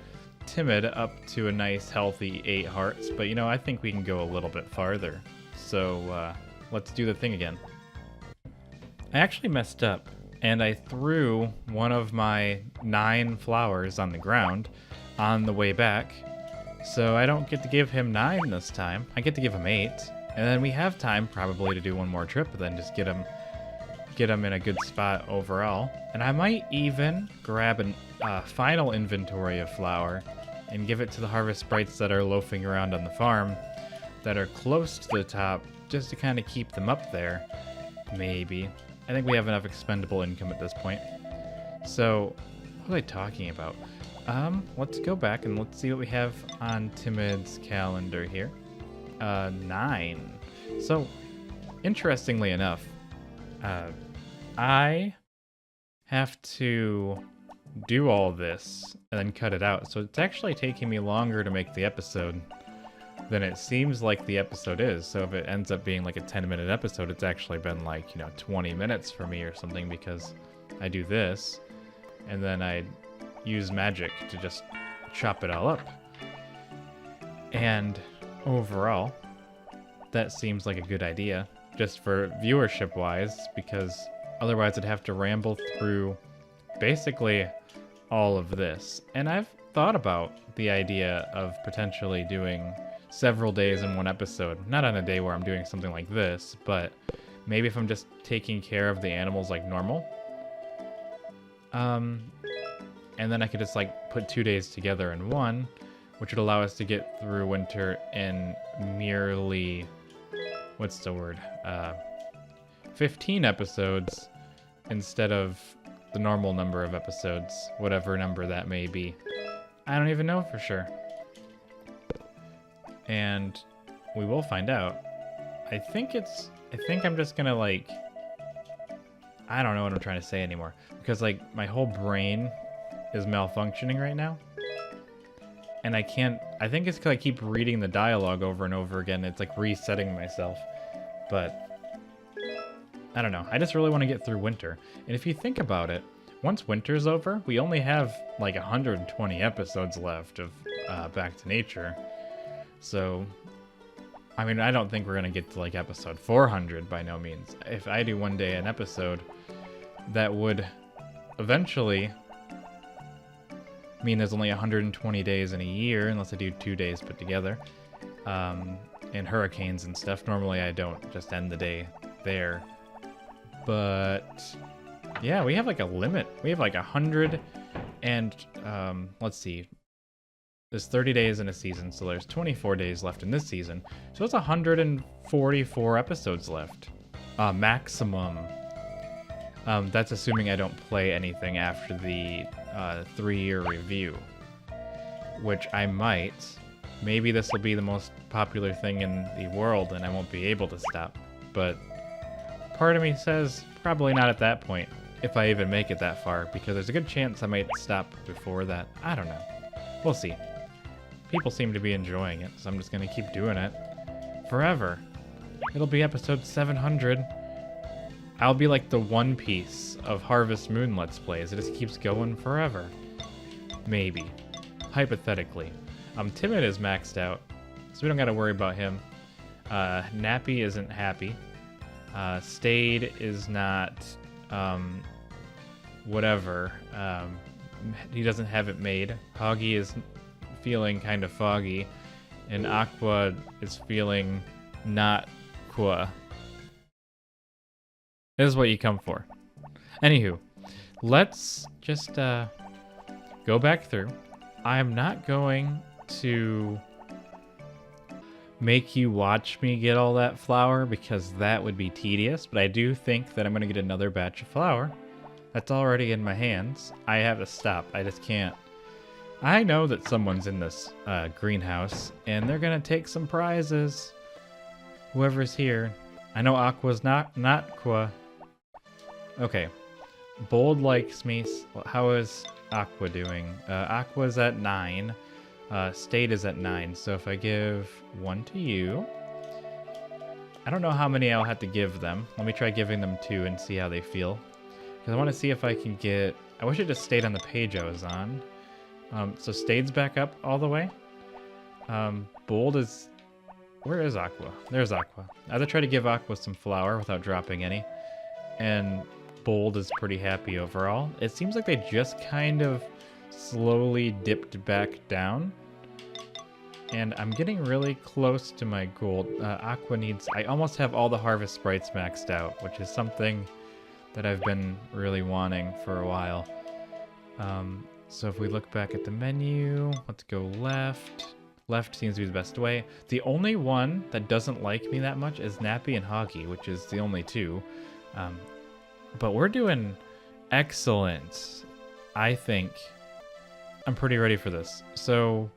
Timid up to a nice healthy 8 hearts, but you know, I think we can go a little bit farther. So let's do the thing again. I actually messed up and I threw one of my 9 flowers on the ground on the way back. So I don't get to give him 9 this time. I get to give him 8. And then we have time probably to do one more trip, but then just get him in a good spot overall. And I might even grab a final inventory of flour and give it to the harvest sprites that are loafing around on the farm that are close to the top, just to kind of keep them up there. Maybe. I think we have enough expendable income at this point. So, what was I talking about? Let's go back and let's see what we have on Timid's calendar here. 9. So, interestingly enough, I have to do all this and then cut it out. So it's actually taking me longer to make the episode than it seems like the episode is. So if it ends up being like a 10-minute episode, it's actually been like, 20 minutes for me or something, because I do this and then I use magic to just chop it all up. And overall, that seems like a good idea, just for viewership wise, because otherwise I'd have to ramble through basically all of this. And I've thought about the idea of potentially doing several days in one episode. Not on a day where I'm doing something like this, but maybe if I'm just taking care of the animals like normal. And then I could just like put 2 days together in one, which would allow us to get through winter in merely, what's the word? 15 episodes instead of the normal number of episodes, whatever number that may be. I don't even know for sure. And we will find out. I think I'm just gonna like, I don't know what I'm trying to say anymore, because like my whole brain is malfunctioning right now. And I think it's because I keep reading the dialogue over and over again. It's like resetting myself. But I don't know. I just really want to get through winter. And if you think about it, once winter's over, we only have like 120 episodes left of Back to Nature. So, I mean, I don't think we're going to get to like episode 400 by no means. If I do one day an episode, that would eventually mean there's only 120 days in a year, unless I do 2 days put together. And hurricanes and stuff. Normally I don't just end the day there. But yeah, we have like a limit. We have like 100 and let's see. There's 30 days in a season, so there's 24 days left in this season. So it's 144 episodes left. Maximum. That's assuming I don't play anything after the 3-year review, which I might. Maybe this will be the most popular thing in the world and I won't be able to stop. But part of me says probably not at that point, if I even make it that far, because there's a good chance I might stop before that. I don't know. We'll see. People seem to be enjoying it, so I'm just going to keep doing it forever. It'll be episode 700. I'll be like the One Piece of Harvest Moon Let's Plays. It just keeps going forever. Maybe. Hypothetically. Timid is maxed out, so we don't got to worry about him. Nappy isn't happy. Stayed is not, whatever. He doesn't have it made. Hoggy is feeling kind of foggy, and Aqua is feeling not qua. This is what you come for. Anywho, let's just go back through. I am not going to make you watch me get all that flour because that would be tedious, but I do think that I'm going to get another batch of flour. That's already in my hands. I have to stop. I just can't. I know that someone's in this greenhouse, and they're going to take some prizes. Whoever's here. I know Aqua's not Qua. Okay. Bold likes me. How is Aqua doing? Aqua's at 9. State is at 9. So if I give 1 to you, I don't know how many I'll have to give them. Let me try giving them 2 and see how they feel. Because I want to see if I can get... I wish it just stayed on the page I was on. So Stade's back up all the way. Bold is... Where is Aqua? There's Aqua. I have to try to give Aqua some flour without dropping any. And Bold is pretty happy overall. It seems like they just kind of slowly dipped back down. And I'm getting really close to my goal. Aqua needs... I almost have all the harvest sprites maxed out, which is something that I've been really wanting for a while. So if we look back at the menu, let's go left. Left seems to be the best way. The only one that doesn't like me that much is Nappy and Hoggy, which is the only two. But we're doing excellent. I think I'm pretty ready for this. So,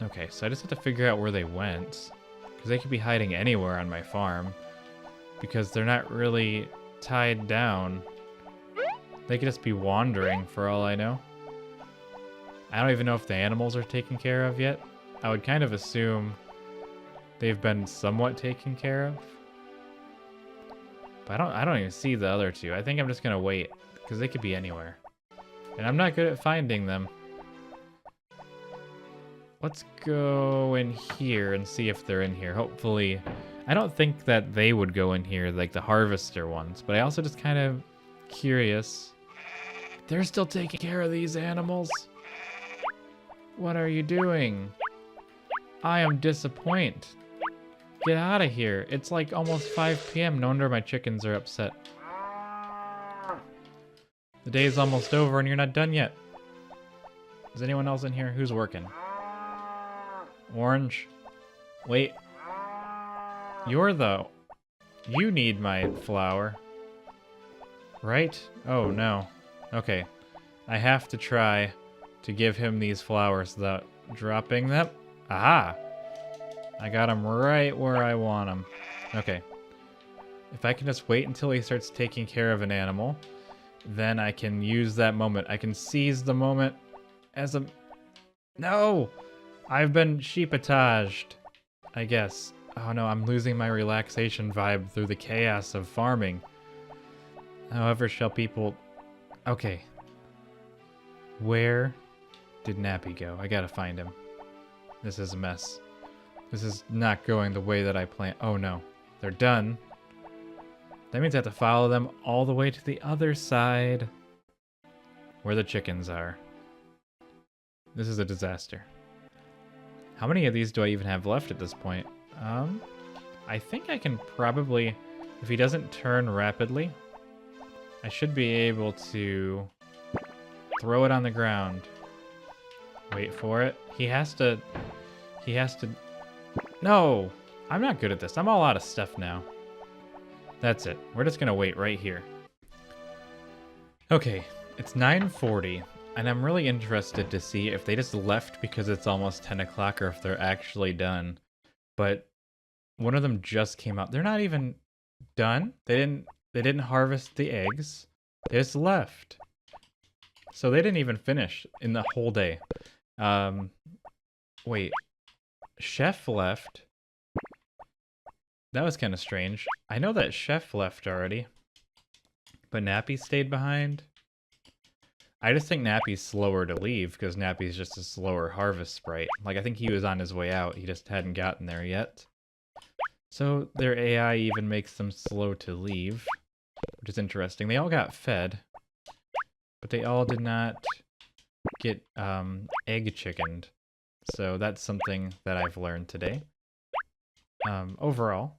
okay, so I just have to figure out where they went. Because they could be hiding anywhere on my farm. Because they're not really tied down. They could just be wandering for all I know. I don't even know if the animals are taken care of yet. I would kind of assume they've been somewhat taken care of. But I don't even see the other two. I think I'm just gonna wait, because they could be anywhere. And I'm not good at finding them. Let's go in here and see if they're in here. Hopefully, I don't think that they would go in here, like the harvester ones, but I also just kind of curious. They're still taking care of these animals? What are you doing? I am disappointed. Get out of here. It's like almost 5 p.m. No wonder my chickens are upset. The day is almost over and you're not done yet. Is anyone else in here? Who's working? Orange? Wait. You need my flour. Right? Oh no. Okay. I have to try to give him these flowers without dropping them. Aha! I got him right where I want him. Okay. If I can just wait until he starts taking care of an animal, then I can use that moment. I can seize the moment as a... No! I've been sheepataged, I guess. Oh no, I'm losing my relaxation vibe through the chaos of farming. However shall people... Okay. Where did Nappy go? I gotta find him. This is a mess. This is not going the way that I planned. Oh no. They're done. That means I have to follow them all the way to the other side. Where the chickens are. This is a disaster. How many of these do I even have left at this point? I think I can probably... If he doesn't turn rapidly, I should be able to throw it on the ground. Wait for it. He has to... No! I'm not good at this. I'm all out of stuff now. That's it. We're just gonna wait right here. Okay, it's 9:40, and I'm really interested to see if they just left because it's almost 10 o'clock or if they're actually done. But one of them just came out. They're not even done. They didn't harvest the eggs. They just left. So they didn't even finish in the whole day. Wait. Chef left. That was kind of strange. I know that Chef left already. But Nappy stayed behind. I just think Nappy's slower to leave because Nappy's just a slower harvest sprite. Like, I think he was on his way out. He just hadn't gotten there yet. So their AI even makes them slow to leave, which is interesting. They all got fed, but they all did not get egg chickened. So that's something that I've learned today. Overall,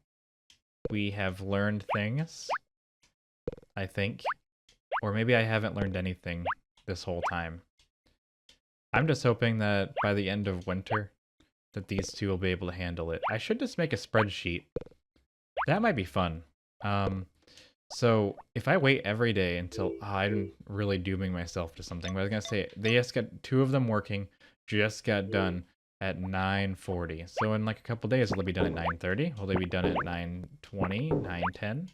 we have learned things, I think. Or maybe I haven't learned anything this whole time. I'm just hoping that by the end of winter, that these two will be able to handle it. I should just make a spreadsheet. That might be fun. So if I wait every day until I'm really dooming myself to something, but I was gonna say they just got two of them working, just got done at 9:40. So in like a couple days, will they be done at 9:30? Will they be done at 9:20, 9:10?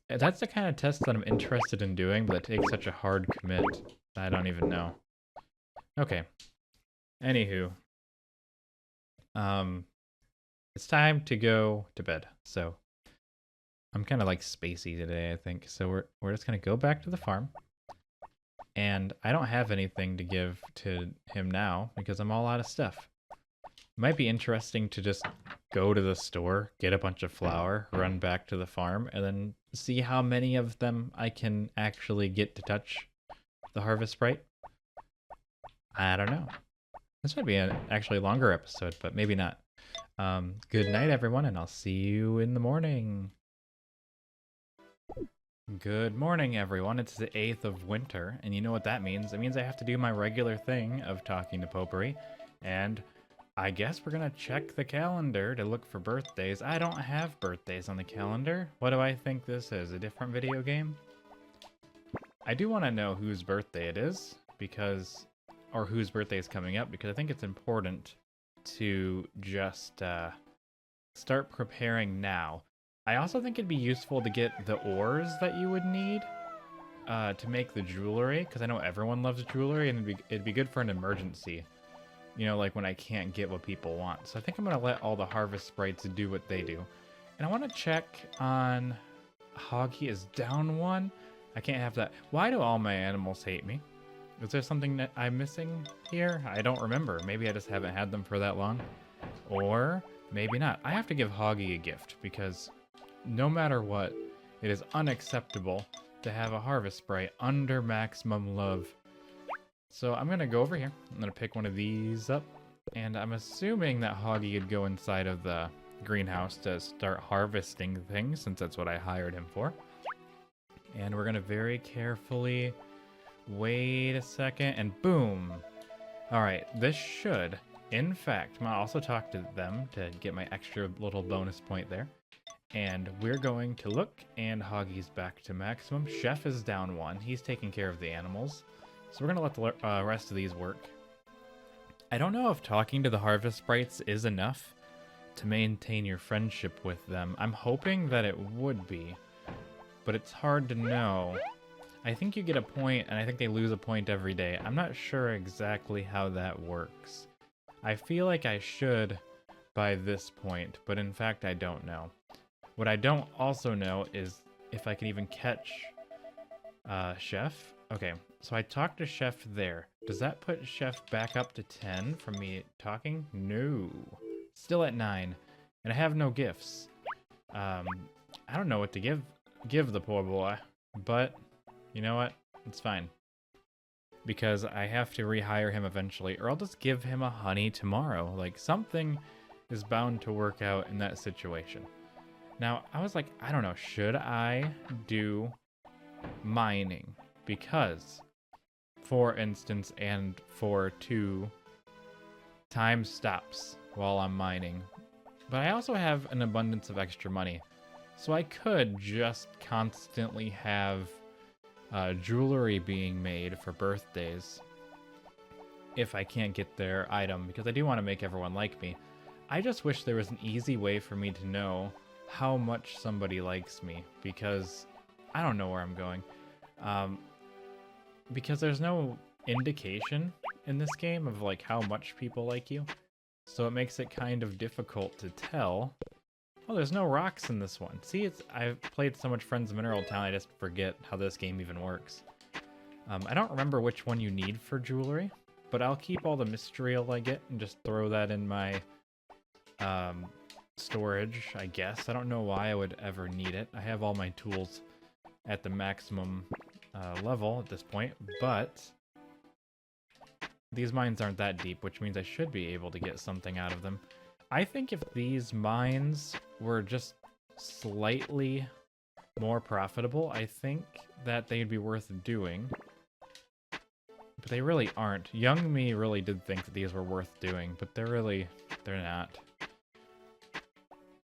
That's the kind of test that I'm interested in doing, but it takes such a hard commit. I don't even know. Okay. Anywho, it's time to go to bed. So I'm kind of like spacey today, I think. So we're just gonna go back to the farm. And I don't have anything to give to him now because I'm all out of stuff. It might be interesting to just go to the store, get a bunch of flour, run back to the farm, and then see how many of them I can actually get to touch the harvest sprite. I don't know. This might be an actually longer episode, but maybe not. Good night, everyone, and I'll see you in the morning. Good morning, everyone. It's the 8th of winter, and you know what that means. It means I have to do my regular thing of talking to Potpourri, and I guess we're gonna check the calendar to look for birthdays. I don't have birthdays on the calendar. What do I think this is? A different video game? I do want to know whose birthday it is, because... or whose birthday is coming up, because I think it's important to just start preparing now. I also think it'd be useful to get the ores that you would need to make the jewelry, because I know everyone loves jewelry, and it'd be good for an emergency. You know, like when I can't get what people want. So I think I'm going to let all the harvest sprites do what they do. And I want to check on... Hoggy is down 1. I can't have that. Why do all my animals hate me? Is there something that I'm missing here? I don't remember. Maybe I just haven't had them for that long. Or maybe not. I have to give Hoggy a gift because no matter what, it is unacceptable to have a harvest sprite under maximum love. So I'm going to go over here. I'm going to pick one of these up. And I'm assuming that Hoggy would go inside of the greenhouse to start harvesting things, since that's what I hired him for. And we're going to very carefully... wait a second, and boom. Alright, this should, in fact, I'm gonna also talk to them to get my extra little bonus point there. And we're going to look, and Hoggy's back to maximum. Chef is down 1. He's taking care of the animals. So we're gonna let the rest of these work. I don't know if talking to the harvest sprites is enough to maintain your friendship with them. I'm hoping that it would be, but it's hard to know. I think you get a point, and I think they lose a point every day. I'm not sure exactly how that works. I feel like I should by this point, but in fact I don't know. What I don't also know is if I can even catch Chef. Okay, so I talked to Chef there. Does that put Chef back up to 10 from me talking? No. Still at 9, and I have no gifts. I don't know what to give the poor boy, but... you know what? It's fine. Because I have to rehire him eventually, or I'll just give him a honey tomorrow. Like, something is bound to work out in that situation. Now, I was like, I don't know, should I do mining? Because, for instance, and for 2, time stops while I'm mining. But I also have an abundance of extra money. So I could just constantly have... jewelry being made for birthdays if I can't get their item, because I do want to make everyone like me. I just wish there was an easy way for me to know how much somebody likes me, because I don't know where I'm going. Because there's no indication in this game of like how much people like you, so it makes it kind of difficult to tell. Oh, there's no rocks in this one. See, I've played so much Friends of Mineral Town, I just forget how this game even works. I don't remember which one you need for jewelry, but I'll keep all the mystery I get and just throw that in my storage, I guess. I don't know why I would ever need it. I have all my tools at the maximum level at this point, but these mines aren't that deep, which means I should be able to get something out of them. I think if these mines were just slightly more profitable, I think that they'd be worth doing. But they really aren't. Young me really did think that these were worth doing, but they're not.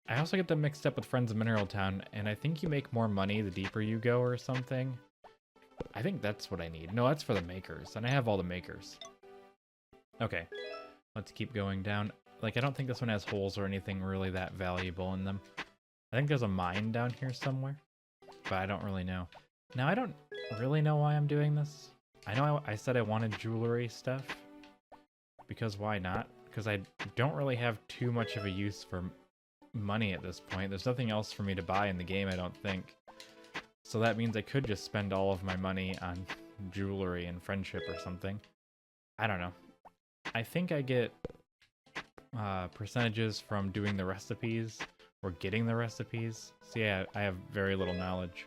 I also get them mixed up with Friends of Mineral Town, and I think you make more money the deeper you go or something. I think that's what I need. No, that's for the makers, and I have all the makers. Okay, let's keep going down. Like, I don't think this one has holes or anything really that valuable in them. I think there's a mine down here somewhere, but I don't really know. Now, I don't really know why I'm doing this. I know I said I wanted jewelry stuff, because why not? Because I don't really have too much of a use for money at this point. There's nothing else for me to buy in the game, I don't think. So that means I could just spend all of my money on jewelry and friendship or something. I don't know. I think I get percentages from doing the recipes or getting the recipes. So yeah, I have very little knowledge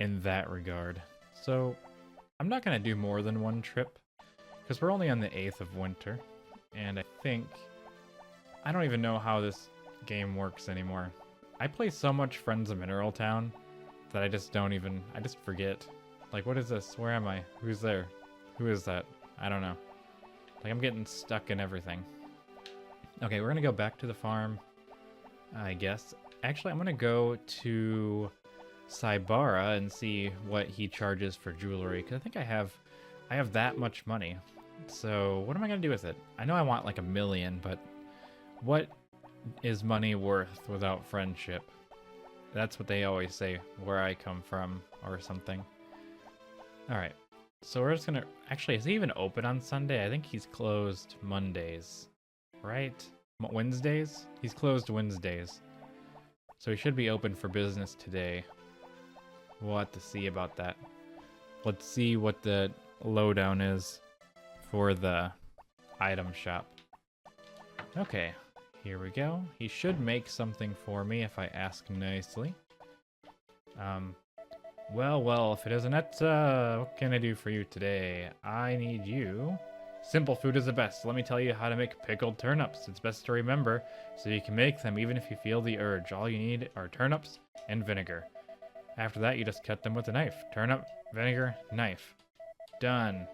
in that regard. So I'm not going to do more than one trip because we're only on the 8th of winter. And I think... I don't even know how this game works anymore. I play so much Friends of Mineral Town that I just forget. Like, what is this? Where am I? Who's there? Who is that? I don't know. Like, I'm getting stuck in everything. Okay, we're gonna go back to the farm, I guess. Actually, I'm gonna go to Saibara and see what he charges for jewelry, because I think I have that much money. So, what am I gonna do with it? I know I want like 1 million, but what is money worth without friendship? That's what they always say, where I come from, or something. Alright, so we're just gonna... Actually, is he even open on Sunday? I think he's closed Mondays, right? Wednesdays? He's closed Wednesdays. So he should be open for business today. We'll have to see about that. Let's see what the lowdown is for the item shop. Okay. Here we go. He should make something for me if I ask nicely. Well, if it isn't it, what can I do for you today? I need you. Simple food is the best. Let me tell you how to make pickled turnips. It's best to remember, so you can make them even if you feel the urge. All you need are turnips and vinegar. After that, you just cut them with a knife. Turnip, vinegar, knife. Done.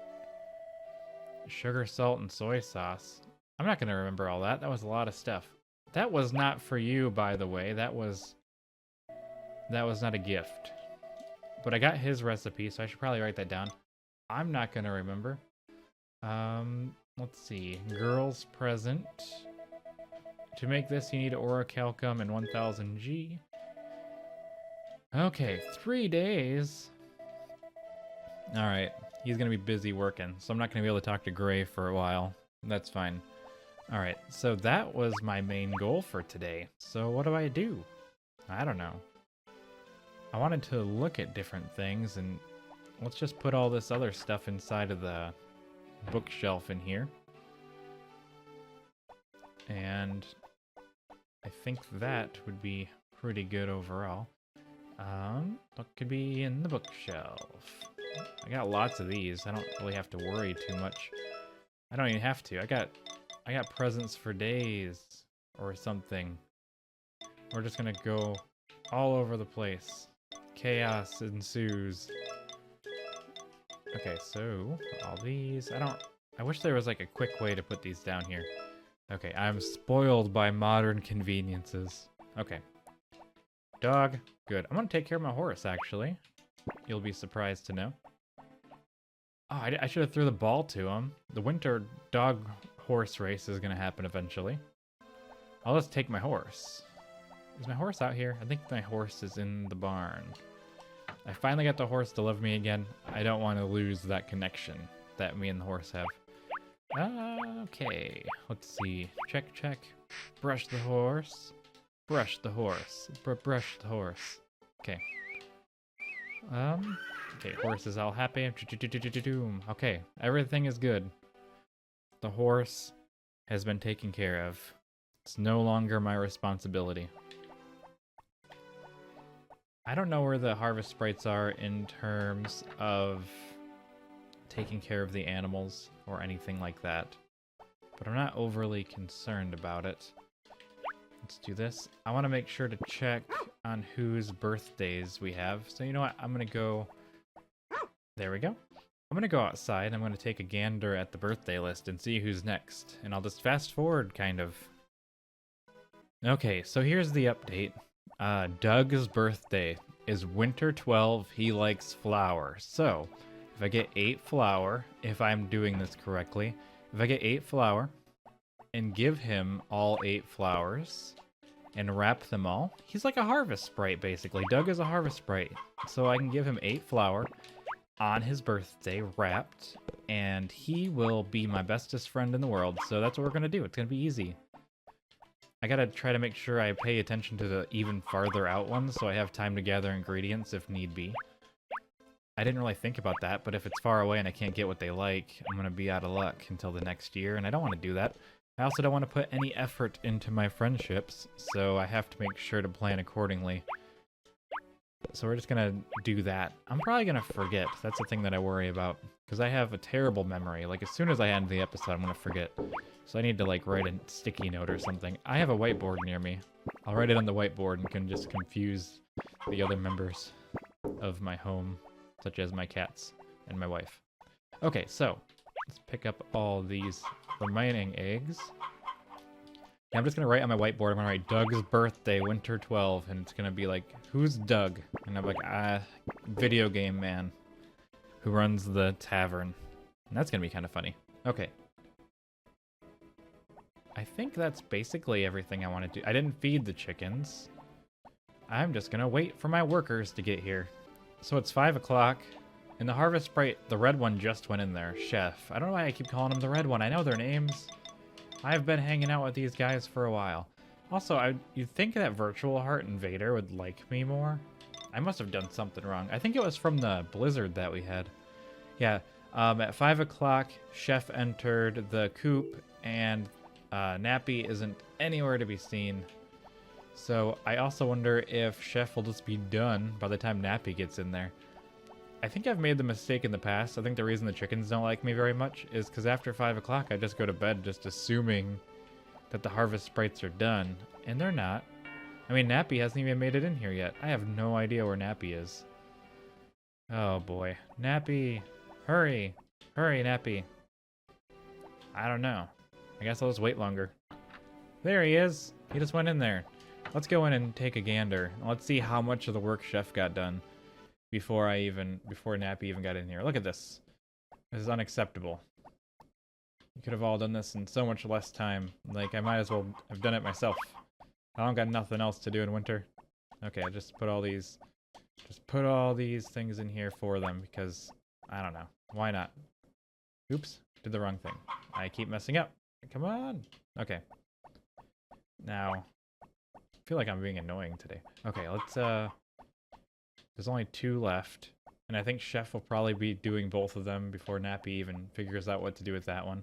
Sugar, salt, and soy sauce. I'm not going to remember all that. That was a lot of stuff. That was not for you, by the way. That was not a gift. But I got his recipe, so I should probably write that down. I'm not going to remember. Let's see. Girl's present. To make this, you need orichalcum and 1000 G. Okay, 3 days. Alright, he's going to be busy working, so I'm not going to be able to talk to Gray for a while. That's fine. Alright, so that was my main goal for today. So what do? I don't know. I wanted to look at different things, and let's just put all this other stuff inside of the bookshelf in here. And I think that would be pretty good overall. What could be in the bookshelf? I got lots of these. I don't really have to worry too much. I don't even have to. I got presents for days or something. We're just gonna go all over the place. Chaos ensues. Okay, so all these. I wish there was like a quick way to put these down here. Okay, I'm spoiled by modern conveniences. Okay. Dog. Good. I'm gonna take care of my horse, actually. You'll be surprised to know. Oh, I should have threw the ball to him. The winter dog-horse race is gonna happen eventually. I'll just take my horse. Is my horse out here? I think my horse is in the barn. I finally got the horse to love me again. I don't want to lose that connection that me and the horse have. Okay, let's see. Check, check. Brush the horse. Brush the horse. Brush the horse. Okay. Okay, horse is all happy. Okay, everything is good. The horse has been taken care of. It's no longer my responsibility. I don't know where the harvest sprites are in terms of taking care of the animals or anything like that. But I'm not overly concerned about it. Let's do this. I want to make sure to check on whose birthdays we have. So you know what? I'm going to go... There we go. I'm going to go outside and I'm going to take a gander at the birthday list and see who's next. And I'll just fast forward, kind of. Okay, so here's the update. Doug's birthday is winter 12. He likes flour. So, if I get 8 flour, if I'm doing this correctly, if I get 8 flour and give him all 8 flowers and wrap them all, he's like a harvest sprite, basically. Doug is a harvest sprite. So I can give him 8 flour on his birthday wrapped, and he will be my bestest friend in the world. So that's what we're going to do. It's going to be easy. I gotta try to make sure I pay attention to the even farther out ones so I have time to gather ingredients if need be. I didn't really think about that, but if it's far away and I can't get what they like, I'm gonna be out of luck until the next year, and I don't want to do that. I also don't want to put any effort into my friendships, so I have to make sure to plan accordingly. So we're just gonna do that. I'm probably gonna forget. That's the thing that I worry about, because I have a terrible memory. Like, as soon as I end the episode, I'm gonna forget. So I need to, like, write a sticky note or something. I have a whiteboard near me. I'll write it on the whiteboard and can just confuse the other members of my home, such as my cats and my wife. Okay, so let's pick up all these remaining eggs. And I'm just going to write on my whiteboard, I'm going to write Doug's birthday, winter 12, and it's going to be like, who's Doug? And I'm like, video game man who runs the tavern. And that's going to be kind of funny. Okay. I think that's basically everything I want to do. I didn't feed the chickens. I'm just going to wait for my workers to get here. So it's 5 o'clock. And the harvest sprite, the red one just went in there. Chef. I don't know why I keep calling them the red one. I know their names. I've been hanging out with these guys for a while. Also, you'd think that Virtual Heart Invader would like me more. I must have done something wrong. I think it was from the blizzard that we had. Yeah. At 5 o'clock, Chef entered the coop, and Nappy isn't anywhere to be seen. So I also wonder if Chef will just be done by the time Nappy gets in there. I think I've made the mistake in the past. I think the reason the chickens don't like me very much is because after 5 o'clock I just go to bed just assuming that the harvest sprites are done. And they're not. I mean, Nappy hasn't even made it in here yet. I have no idea where Nappy is. Oh boy. Nappy! Hurry! Hurry, Nappy! I don't know. I guess I'll just wait longer. There he is! He just went in there. Let's go in and take a gander. Let's see how much of the work Chef got done before Nappy even got in here. Look at this. This is unacceptable. You could have all done this in so much less time. Like, I might as well have done it myself. I don't got nothing else to do in winter. Okay, I just put all these things in here for them because, I don't know. Why not? Oops, did the wrong thing. I keep messing up. Come on. Okay. Now, I feel like I'm being annoying today. Okay, let's, there's only 2 left. And I think Chef will probably be doing both of them before Nappy even figures out what to do with that one.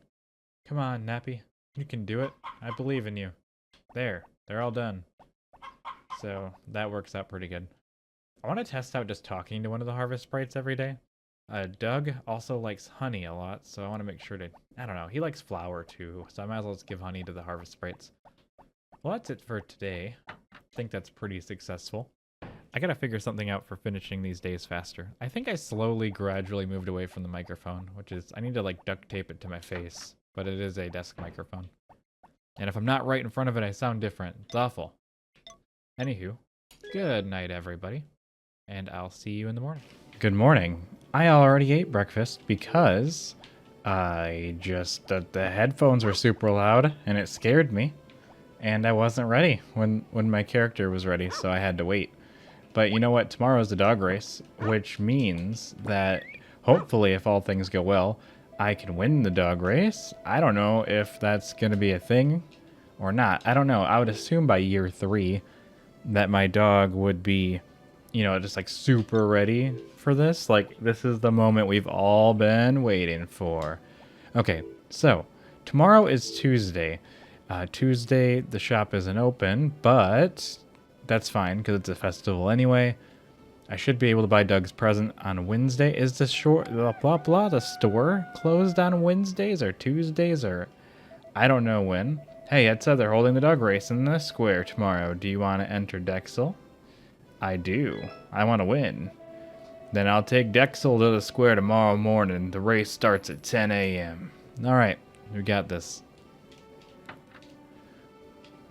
Come on, Nappy. You can do it. I believe in you. There. They're all done. So, that works out pretty good. I want to test out just talking to one of the harvest sprites every day. Doug also likes honey a lot, so I want to make sure to... I don't know. He likes flour, too, so I might as well just give honey to the harvest sprites. Well, that's it for today. I think that's pretty successful. I gotta figure something out for finishing these days faster. I think I slowly, gradually moved away from the microphone, which is... I need to, like, duct tape it to my face, but it is a desk microphone. And if I'm not right in front of it, I sound different. It's awful. Anywho, good night, everybody. And I'll see you in the morning. Good morning. I already ate breakfast because the headphones were super loud and it scared me. And I wasn't ready when my character was ready, so I had to wait. But you know what? Tomorrow is the dog race, which means that hopefully, if all things go well, I can win the dog race. I don't know if that's going to be a thing or not. I don't know. I would assume by year 3 that my dog would be, you know, just like super ready for this. Like, this is the moment we've all been waiting for. Okay, so tomorrow is Tuesday. Tuesday, the shop isn't open, but that's fine because it's a festival anyway. I should be able to buy Doug's present on Wednesday. Is the the store closed on Wednesdays or Tuesdays or I don't know when. Hey, it said they're holding the dog race in the square tomorrow. Do you want to enter Dexel? I do. I want to win. Then I'll take Dexel to the square tomorrow morning. The race starts at 10 a.m. Alright, we got this.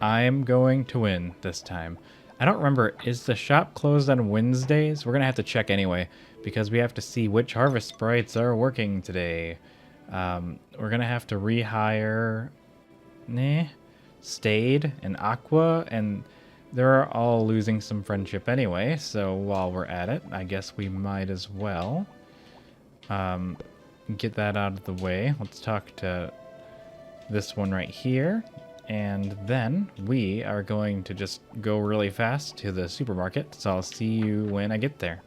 I'm going to win this time. I don't remember, is the shop closed on Wednesdays? We're going to have to check anyway, because we have to see which harvest sprites are working today. We're going to have to rehire Stade and Aqua, and they're all losing some friendship anyway, so while we're at it, I guess we might as well get that out of the way. Let's talk to this one right here. And then we are going to just go really fast to the supermarket. So I'll see you when I get there.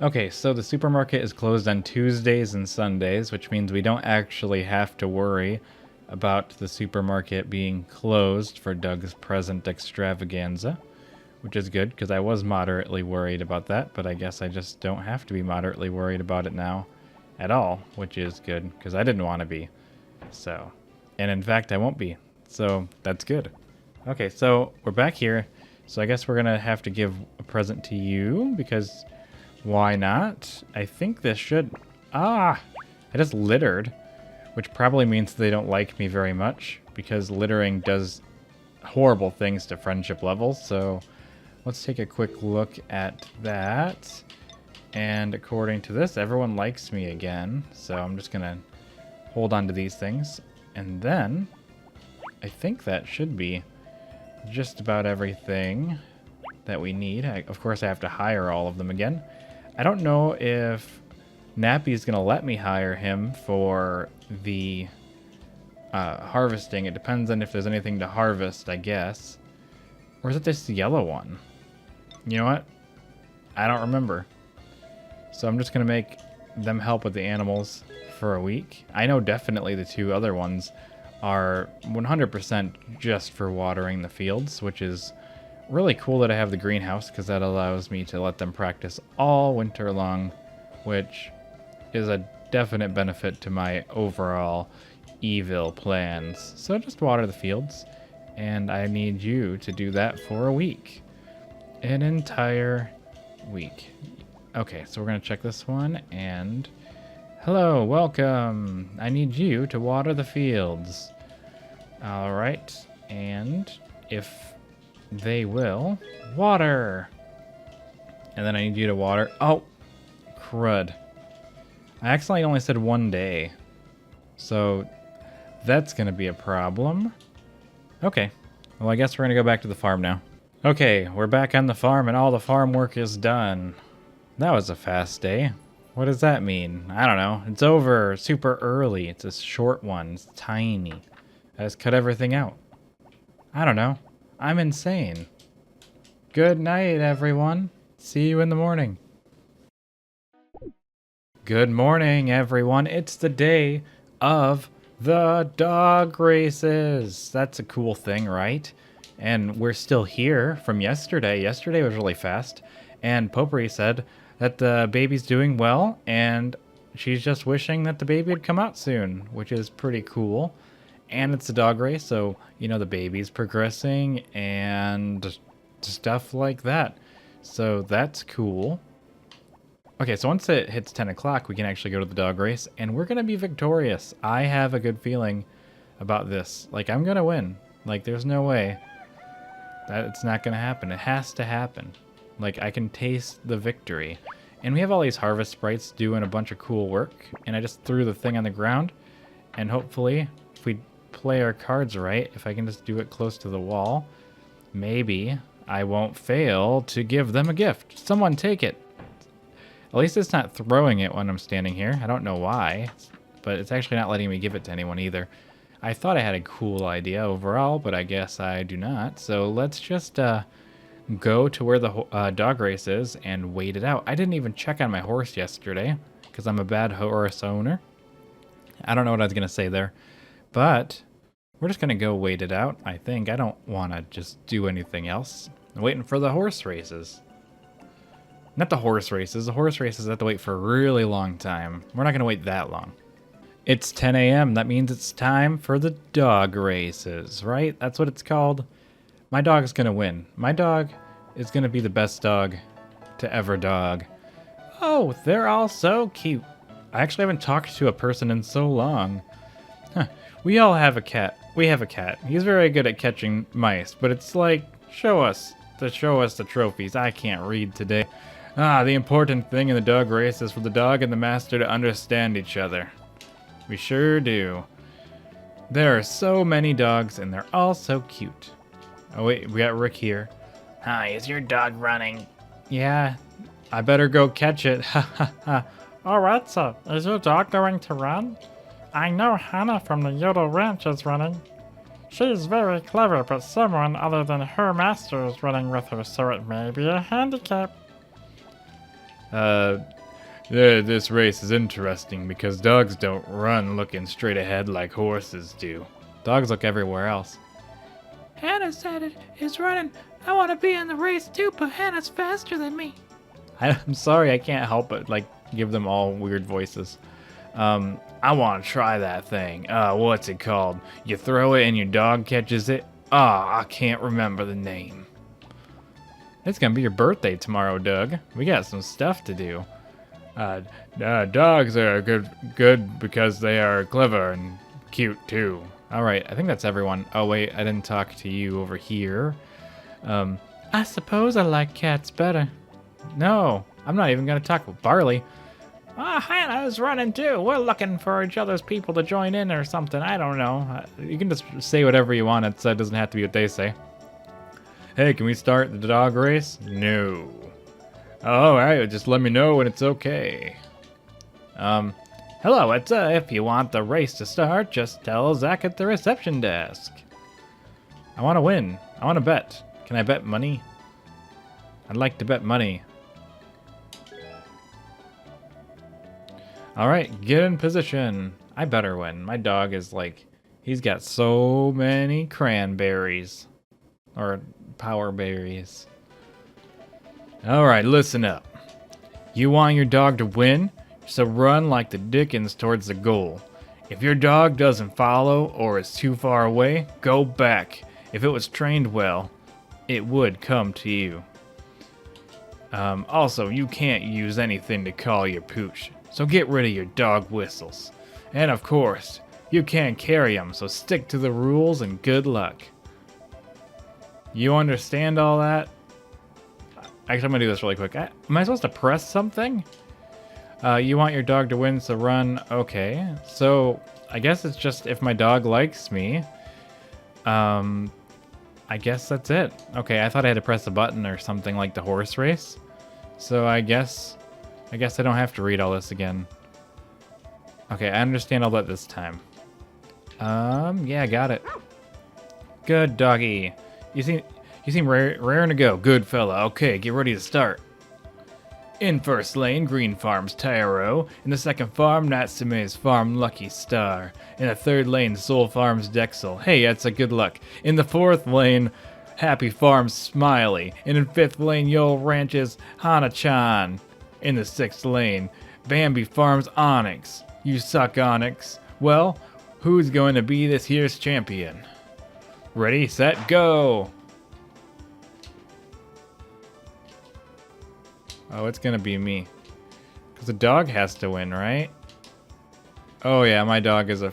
Okay, so the supermarket is closed on Tuesdays and Sundays, which means we don't actually have to worry about the supermarket being closed for Doug's present extravaganza, which is good because I was moderately worried about that, but I guess I just don't have to be moderately worried about it now at all, which is good because I didn't want to be. So, and in fact, I won't be. So that's good. Okay, so we're back here. So I guess we're going to have to give a present to you because why not? I think this should... I just littered, which probably means they don't like me very much because littering does horrible things to friendship levels. So let's take a quick look at that. And according to this, everyone likes me again. So I'm just going to hold on to these things. And then... I think that should be just about everything that we need. Of course, I have to hire all of them again. I don't know if Nappy's going to let me hire him for the harvesting. It depends on if there's anything to harvest, I guess. Or is it this yellow one? You know what? I don't remember. So I'm just going to make them help with the animals for a week. I know definitely the two other ones are 100% just for watering the fields, which is really cool that I have the greenhouse because that allows me to let them practice all winter long, which is a definite benefit to my overall evil plans. So just water the fields, and I need you to do that for a week. An entire week. Okay, so we're going to check this one, and hello, welcome. I need you to water the fields. All right, and if they will water, and then I need you to water. Oh, crud. I accidentally only said 1 day, so that's going to be a problem. Okay, well, I guess we're going to go back to the farm now. Okay, we're back on the farm, and all the farm work is done. That was a fast day. What does that mean? I don't know. It's over super early. It's a short one. It's tiny. I just cut everything out. I don't know. I'm insane. Good night, everyone. See you in the morning. Good morning, everyone. It's the day of the dog races. That's a cool thing, right? And we're still here from yesterday. Yesterday was really fast. And Potpourri said that the baby's doing well, and she's just wishing that the baby would come out soon, which is pretty cool. And it's a dog race, so, you know, the baby's progressing and stuff like that. So that's cool. Okay, so once it hits 10 o'clock, we can actually go to the dog race, and we're going to be victorious. I have a good feeling about this. Like, I'm going to win. Like, there's no way that it's not going to happen. It has to happen. Like, I can taste the victory. And we have all these harvest sprites doing a bunch of cool work, and I just threw the thing on the ground, and hopefully, if we play our cards right, if I can just do it close to the wall, maybe I won't fail to give them a gift. Someone take it. At least it's not throwing it when I'm standing here. I don't know why, but it's actually not letting me give it to anyone either. I thought I had a cool idea overall, but I guess I do not. So let's just go to where the dog race is and wait it out. I didn't even check on my horse yesterday because I'm a bad horse owner. I don't know what I was going to say there. But we're just going to go wait it out, I think. I don't want to just do anything else. I'm waiting for the horse races. Not the horse races. The horse races have to wait for a really long time. We're not going to wait that long. It's 10 a.m. That means it's time for the dog races, right? That's what it's called. My dog's going to win. My dog is going to be the best dog to ever dog. Oh, they're all so cute. I actually haven't talked to a person in so long. Huh. We all have a cat. We have a cat. He's very good at catching mice, but it's like, show us the trophies. I can't read today. The important thing in the dog race is for the dog and the master to understand each other. We sure do. There are so many dogs, and they're all so cute. Oh wait, we got Rick here. Hi, is your dog running? Yeah, I better go catch it. Ha ha ha. Alright, so is your dog going to run? I know Hannah from the Yodel Ranch is running. She's very clever, but someone other than her master is running with her, so it may be a handicap. This race is interesting because dogs don't run looking straight ahead like horses do. Dogs look everywhere else. Hannah said it is running. I want to be in the race too, but Hannah's faster than me. I'm sorry, I can't help but like give them all weird voices. I want to try that thing. What's it called? You throw it and your dog catches it? I can't remember the name. It's gonna be your birthday tomorrow, Doug. We got some stuff to do. Dogs are good because they are clever and cute too. All right, I think that's everyone. Oh wait, I didn't talk to you over here. I suppose I like cats better. No, I'm not even gonna talk with Barley. Hannah's running too. We're looking for each other's people to join in or something. I don't know. You can just say whatever you want. It doesn't have to be what they say. Hey, can we start the dog race? No. All right, just let me know when it's okay. Hello, it's if you want the race to start, just tell Zach at the reception desk. I want to win. I want to bet. Can I bet money? I'd like to bet money. All right, get in position. I better win. My dog is like, he's got so many cranberries. Or power berries. All right, listen up. You want your dog to win? So run like the dickens towards the goal. If your dog doesn't follow or is too far away, go back. If it was trained well, it would come to you. Also, you can't use anything to call your pooch, so get rid of your dog whistles. And of course, you can't carry them, so stick to the rules and good luck. You understand all that? Actually, I'm gonna do this really quick. Am I supposed to press something? You want your dog to win, so run. Okay, so I guess it's just if my dog likes me. I guess that's it. Okay, I thought I had to press a button or something like the horse race. So I guess I don't have to read all this again. Okay, I understand all that this time. Yeah, got it. Good doggy. You seem raring to go. Good fella. Okay, get ready to start. In first lane, Green Farm's Tyro. In the second farm, Natsume's Farm Lucky Star. In the third lane, Soul Farm's Dexel. Hey, that's a good luck. In the fourth lane, Happy Farm's Smiley. And in fifth lane, Yo Ranch's Hana-chan. In the sixth lane, Bambi Farm's Onyx. You suck, Onyx. Well, who's going to be this year's champion? Ready, set, go! Oh, it's gonna be me. Because the dog has to win, right? Oh yeah, my dog is a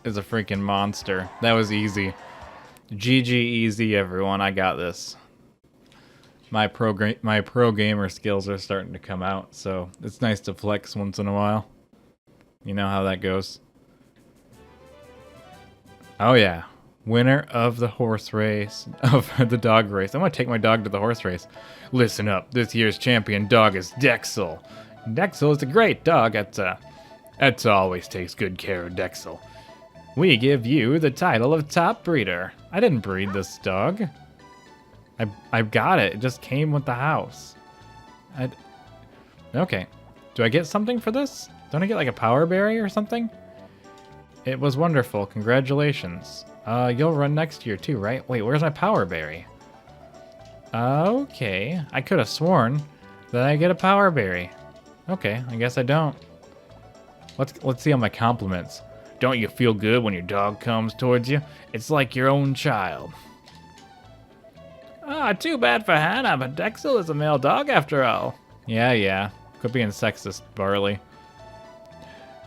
freaking monster. That was easy. GG easy, everyone. I got this. My pro gamer skills are starting to come out, so it's nice to flex once in a while. You know how that goes. Oh yeah. Winner of the horse race, of the dog race. I'm gonna take my dog to the horse race. Listen up, this year's champion dog is Dexel. Dexel is a great dog. That's always takes good care of Dexel. We give you the title of top breeder. I didn't breed this dog. I got it. It just came with the house. Okay. Do I get something for this? Don't I get like a power berry or something? It was wonderful. Congratulations. You'll run next year too, right? Wait, where's my power berry? Okay. I could have sworn Then I get a power berry. Okay, I guess I don't. Let's see on my compliments. Don't you feel good when your dog comes towards you? It's like your own child. Ah, too bad for Hannah, but Dexel is a male dog after all. Yeah. Quit being sexist, Barley.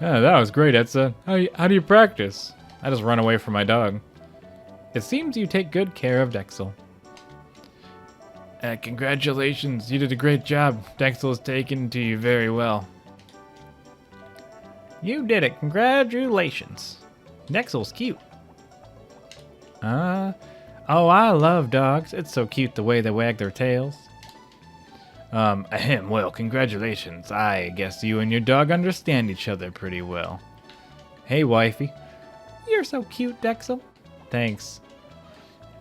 Yeah, that was great, Etza. How do you practice? I just run away from my dog. It seems you take good care of Dexel. Congratulations, you did a great job. Dexel is taken to you very well. You did it. Congratulations. Dexel's cute. Oh, I love dogs. It's so cute the way they wag their tails. Well, congratulations. I guess you and your dog understand each other pretty well. Hey, wifey. You're so cute, Dexel. Thanks.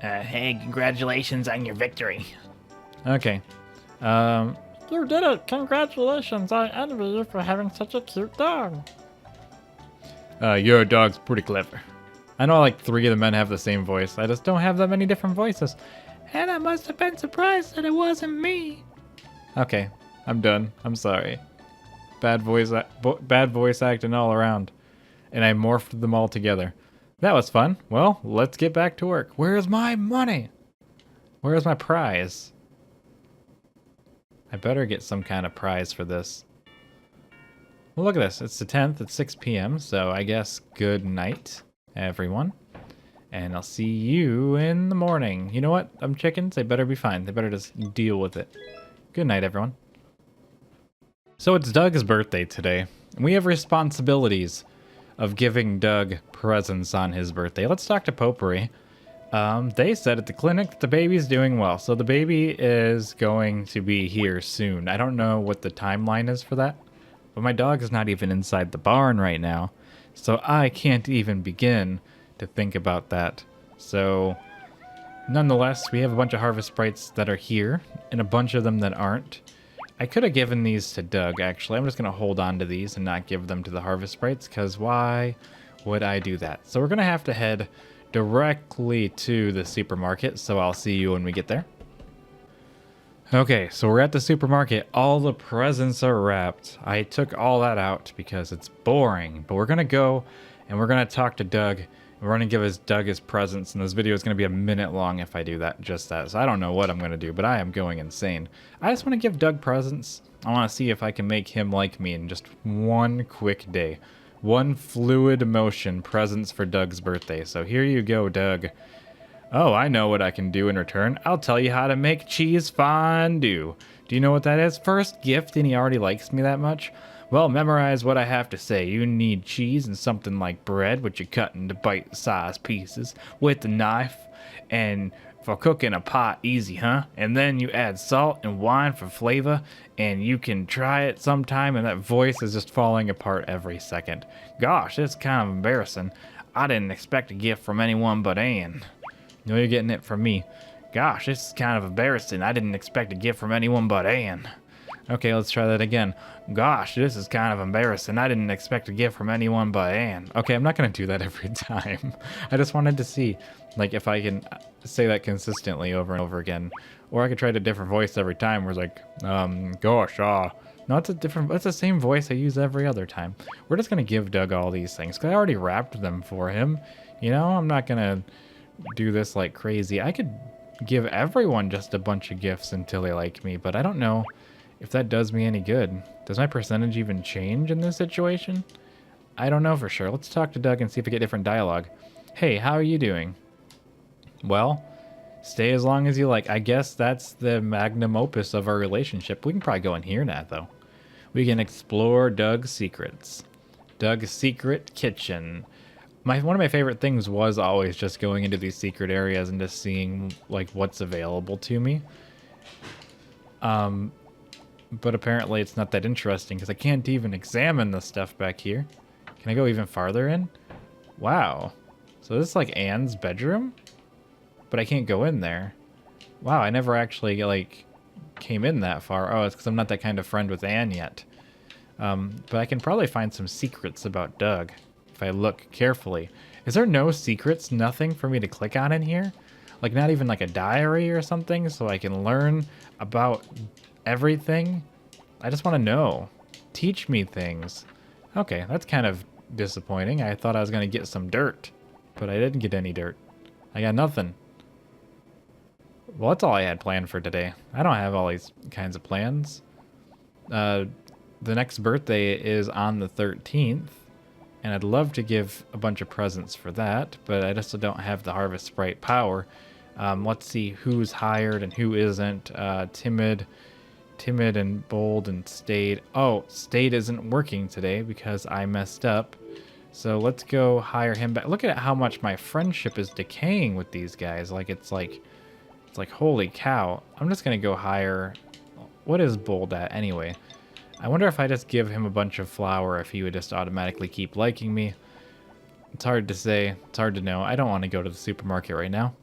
Hey, congratulations on your victory. Okay. You did it! Congratulations! I envy you for having such a cute dog. Your dog's pretty clever. I know like 3 of the men have the same voice. I just don't have that many different voices. Hannah must have been surprised that it wasn't me. Okay, I'm done. I'm sorry. Bad voice acting all around. And I morphed them all together. That was fun. Well, let's get back to work. Where's my money? Where's my prize? I better get some kind of prize for this. Well, look at this. It's the 10th at 6 p.m., so I guess good night, everyone. And I'll see you in the morning. You know what? I'm chickens. They better be fine. They better just deal with it. Good night, everyone. So it's Doug's birthday today, and we have responsibilities of giving Doug presents on his birthday. Let's talk to Potpourri. They said at the clinic that the baby's doing well, so the baby is going to be here soon. I don't know what the timeline is for that, but my dog is not even inside the barn right now, so I can't even begin to think about that. So, nonetheless, we have a bunch of Harvest Sprites that are here, and a bunch of them that aren't. I could have given these to Doug, actually. I'm just going to hold on to these and not give them to the Harvest Sprites, because why would I do that? So we're going to have to head directly to the supermarket, so I'll see you when we get there. Okay, so we're at the supermarket. All the presents are wrapped. I took all that out because it's boring, but we're going to go and we're going to talk to Doug. We're going to give Doug his presents, and this video is going to be a minute long if I do that, just that. So I don't know what I'm going to do, but I am going insane. I just want to give Doug presents. I want to see if I can make him like me in just one quick day. One fluid motion presents for Doug's birthday. So here you go, Doug. Oh, I know what I can do in return. I'll tell you how to make cheese fondue. Do you know what that is? First gift, and he already likes me that much? Well, memorize what I have to say. You need cheese and something like bread, which you cut into bite-sized pieces with a knife. And for cooking a pot, easy, huh? And then you add salt and wine for flavor, and you can try it sometime, and that voice is just falling apart every second. Gosh, it's kind of embarrassing. I didn't expect a gift from anyone but Anne. No, you're getting it from me. Gosh, this is kind of embarrassing. I didn't expect a gift from anyone but Anne. Okay, let's try that again. Gosh, this is kind of embarrassing. I didn't expect a gift from anyone but Anne. Okay, I'm not going to do that every time. I just wanted to see, like, if I can say that consistently over and over again. Or I could try a different voice every time where it's like, gosh, No, it's the same voice I use every other time. We're just going to give Doug all these things, because I already wrapped them for him. You know, I'm not going to do this like crazy. I could give everyone just a bunch of gifts until they like me, but I don't know if that does me any good. Does my percentage even change in this situation? I don't know for sure. Let's talk to Doug and see if we get different dialogue. Hey, how are you doing? Well, stay as long as you like. I guess that's the magnum opus of our relationship. We can probably go in here now, though. We can explore Doug's secrets. Doug's secret kitchen. One of my favorite things was always just going into these secret areas and just seeing like what's available to me. But apparently it's not that interesting because I can't even examine the stuff back here. Can I go even farther in? Wow. So this is like Anne's bedroom? But I can't go in there. Wow, I never actually like came in that far. Oh, it's because I'm not that kind of friend with Anne yet. But I can probably find some secrets about Doug if I look carefully. Is there no secrets? Nothing for me to click on in here? Like not even like a diary or something so I can learn about everything I just want to know. Teach me things. Okay, that's kind of disappointing. I thought I was going to get some dirt, but I didn't get any dirt. I got nothing. Well, that's all I had planned for today. I don't have all these kinds of plans. The next birthday is on the 13th, and I'd love to give a bunch of presents for that, but I just don't have the Harvest Sprite power. Let's see who's hired and who isn't. Timid and bold and Stayed. Oh, Stayed isn't working today because I messed up. So let's go hire him back. Look at how much my friendship is decaying with these guys. It's like holy cow. I'm just gonna go hire. What is bold at anyway? I wonder if I just give him a bunch of flour, if he would just automatically keep liking me. It's hard to say. It's hard to know. I don't want to go to the supermarket right now.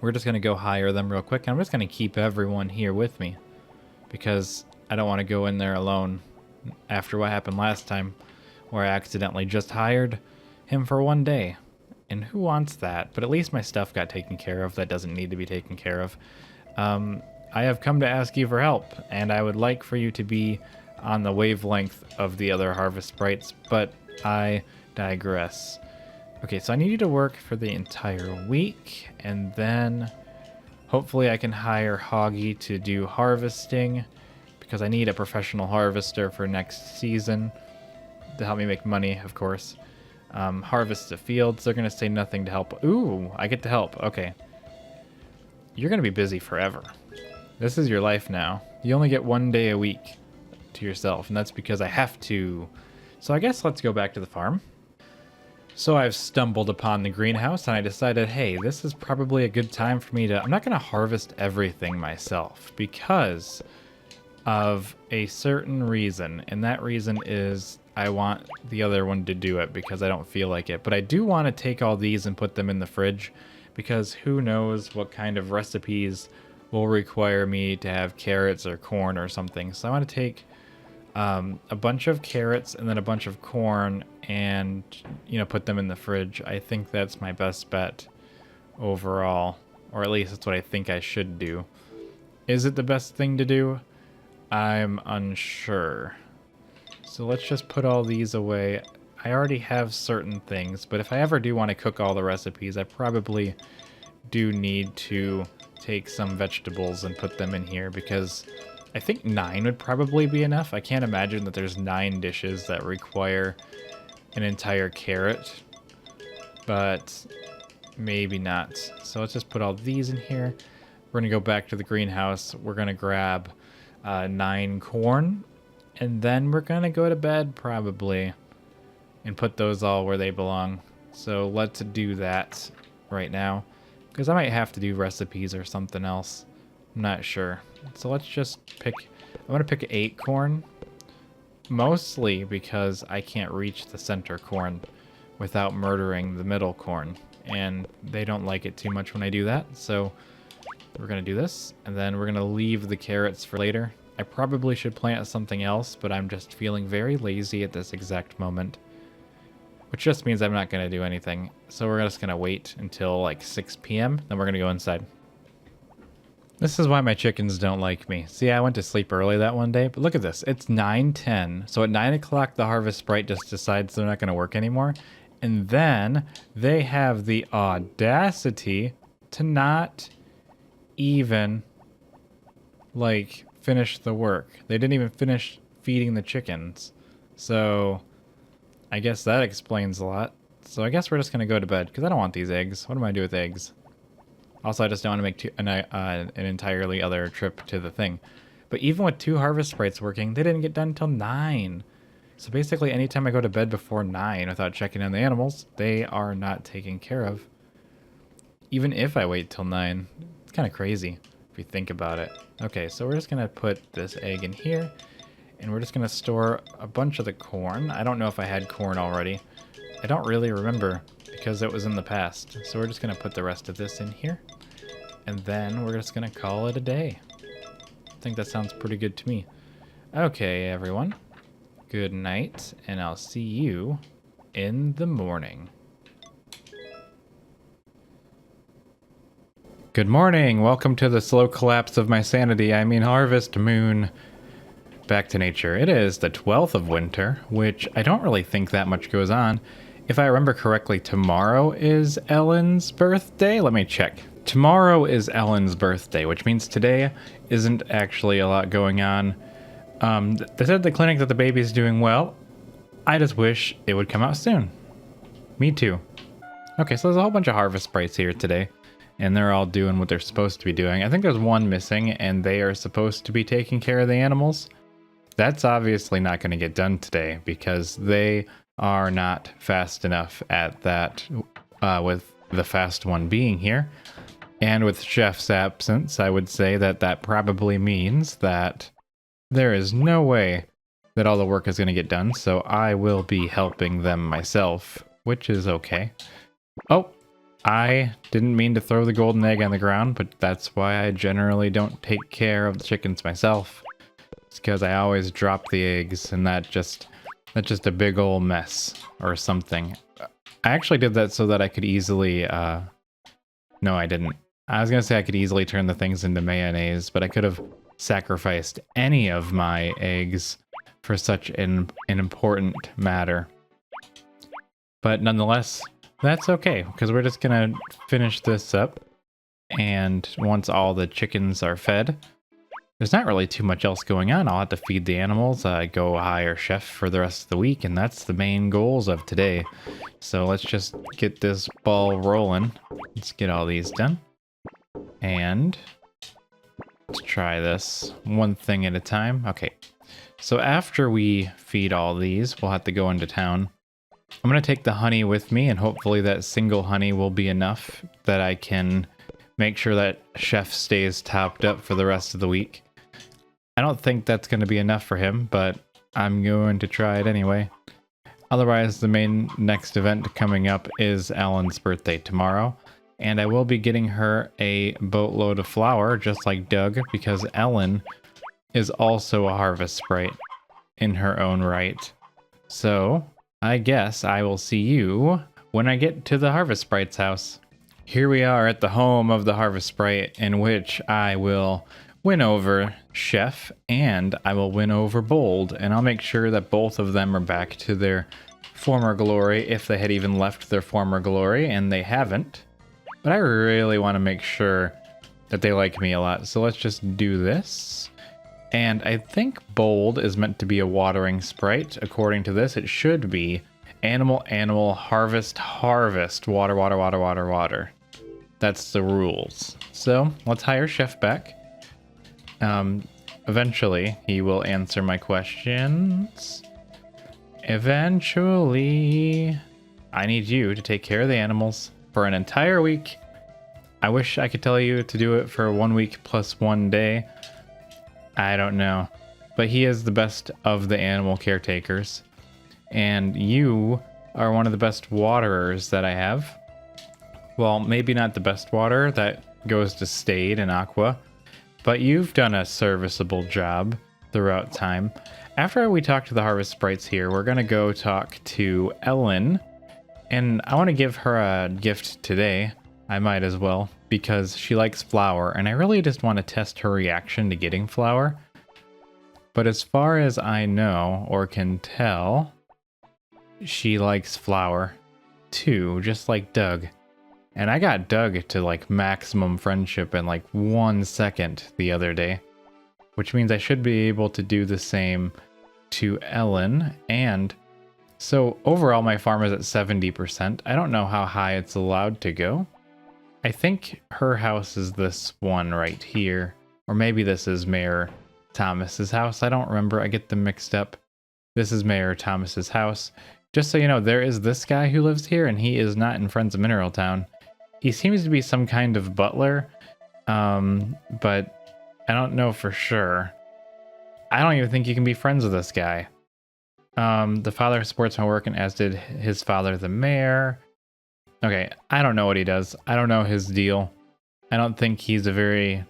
We're just gonna go hire them real quick. I'm just gonna keep everyone here with me, because I don't want to go in there alone after what happened last time where I accidentally just hired him for one day. And who wants that? But at least my stuff got taken care of that doesn't need to be taken care of. I have come to ask you for help, and I would like for you to be on the wavelength of the other Harvest Sprites, but I digress. Okay, so I need you to work for the entire week, and then hopefully I can hire Hoggy to do harvesting, because I need a professional harvester for next season to help me make money, of course. Harvest the fields. They're going to say nothing to help. Ooh, I get to help. Okay. You're going to be busy forever. This is your life now. You only get 1 day a week to yourself, and that's because I have to. So I guess let's go back to the farm. So I've stumbled upon the greenhouse, and I decided, hey, this is probably a good time for me to... I'm not going to harvest everything myself because of a certain reason, and that reason is I want the other one to do it because I don't feel like it. But I do want to take all these and put them in the fridge, because who knows what kind of recipes will require me to have carrots or corn or something. So I want to take a bunch of carrots and then a bunch of corn and, put them in the fridge. I think that's my best bet overall, or at least that's what I think I should do. Is it the best thing to do? I'm unsure. So let's just put all these away. I already have certain things, but if I ever do want to cook all the recipes, I probably do need to take some vegetables and put them in here, because I think 9 would probably be enough. I can't imagine that there's 9 dishes that require an entire carrot, but maybe not. So let's just put all these in here. We're gonna go back to the greenhouse. We're gonna grab 9 corn, and then we're gonna go to bed probably and put those all where they belong. So let's do that right now, because I might have to do recipes or something else. I'm not sure. So let's just pick... I'm gonna pick 8 corn, mostly because I can't reach the center corn without murdering the middle corn, and they don't like it too much when I do that. So we're gonna do this, and then we're gonna leave the carrots for later. I probably should plant something else, but I'm just feeling very lazy at this exact moment, which just means I'm not gonna do anything. So we're just gonna wait until like 6 p.m. then we're gonna go inside. This is why my chickens don't like me. See, I went to sleep early that one day, but look at this. It's 9:10. So at 9 o'clock, the Harvest Sprite just decides they're not going to work anymore. And then they have the audacity to not even, finish the work. They didn't even finish feeding the chickens. So I guess that explains a lot. So I guess we're just going to go to bed, because I don't want these eggs. What am I going to do with eggs? Also, I just don't want to make an entirely other trip to the thing. But even with 2 Harvest Sprites working, they didn't get done until 9. So basically, anytime I go to bed before 9 without checking on the animals, they are not taken care of. Even if I wait till 9. It's kind of crazy if you think about it. Okay, so we're just going to put this egg in here. And we're just going to store a bunch of the corn. I don't know if I had corn already. I don't really remember, because it was in the past. So we're just going to put the rest of this in here. And then we're just going to call it a day. I think that sounds pretty good to me. Okay, everyone. Good night, and I'll see you in the morning. Good morning. Welcome to the slow collapse of my sanity. I mean, Harvest Moon. back to nature. It is the 12th of winter, which I don't really think that much goes on. If I remember correctly, tomorrow is Ellen's birthday. Let me check. Tomorrow is Ellen's birthday, which means today isn't actually a lot going on. They said at the clinic that the baby's doing well. I just wish it would come out soon. Me too. Okay, so there's a whole bunch of harvest sprites here today, and they're all doing what they're supposed to be doing. I think there's one missing, and they are supposed to be taking care of the animals. That's obviously not going to get done today because they are not fast enough at that, with the fast one being here. And with Chef's absence, I would say that that probably means that there is no way that all the work is going to get done, so I will be helping them myself, which is okay. Oh, I didn't mean to throw the golden egg on the ground, but that's why I generally don't take care of the chickens myself. It's because I always drop the eggs, and that's just a big old mess or something. I actually did that so that I could easily, no, I didn't. I was going to say I could easily turn the things into mayonnaise, but I could have sacrificed any of my eggs for such an important matter. But nonetheless, that's okay, because we're just going to finish this up. And once all the chickens are fed, there's not really too much else going on. I'll have to feed the animals, go hire chef for the rest of the week, and that's the main goals of today. So let's just get this ball rolling. Let's get all these done. And let's try this one thing at a time. Okay, so after we feed all these, we'll have to go into town. I'm going to take the honey with me, and hopefully that single honey will be enough that I can make sure that chef stays topped up for the rest of the week. I don't think that's going to be enough for him, but I'm going to try it anyway. Otherwise, the main next event coming up is Alan's birthday tomorrow, and I will be getting her a boatload of flour, just like Doug, because Ellen is also a harvest sprite in her own right. So I guess I will see you when I get to the Harvest Sprite's house. Here we are at the home of the Harvest Sprite, in which I will win over Chef and I will win over Bold, and I'll make sure that both of them are back to their former glory, if they had even left their former glory, and they haven't. But I really want to make sure that they like me a lot, so let's just do this. And I think Bold is meant to be a watering sprite. According to this, it should be animal, animal, harvest, harvest, water, water, water, water, water. That's the rules. So let's hire Chef back. Eventually, he will answer my questions. Eventually, I need you to take care of the animals for an entire week. I wish I could tell you to do it for 1 week plus 1 day. I don't know, but he is the best of the animal caretakers, and you are one of the best waterers that I have. Well, maybe not the best water, that goes to Stade and Aqua, but you've done a serviceable job throughout time. After we talk to the Harvest Sprites here, we're going to go talk to Ellen, and I want to give her a gift today. I might as well, because she likes flour, and I really just want to test her reaction to getting flour. But as far as I know, or can tell, she likes flour too, just like Doug. And I got Doug to like maximum friendship in like 1 second the other day, which means I should be able to do the same to Ellen. And so overall my farm is at 70%. I don't know how high it's allowed to go. I think her house is this one right here, or maybe this is Mayor Thomas's house. I don't remember. I get them mixed up. This is Mayor Thomas's house. Just so you know, there is this guy who lives here, and he is not in Friends of Mineral Town. He seems to be some kind of butler, but I don't know for sure. I don't even think you can be friends with this guy. The father supports my work, and as did his father, the mayor. Okay, I don't know what he does. I don't know his deal. I don't think he's a very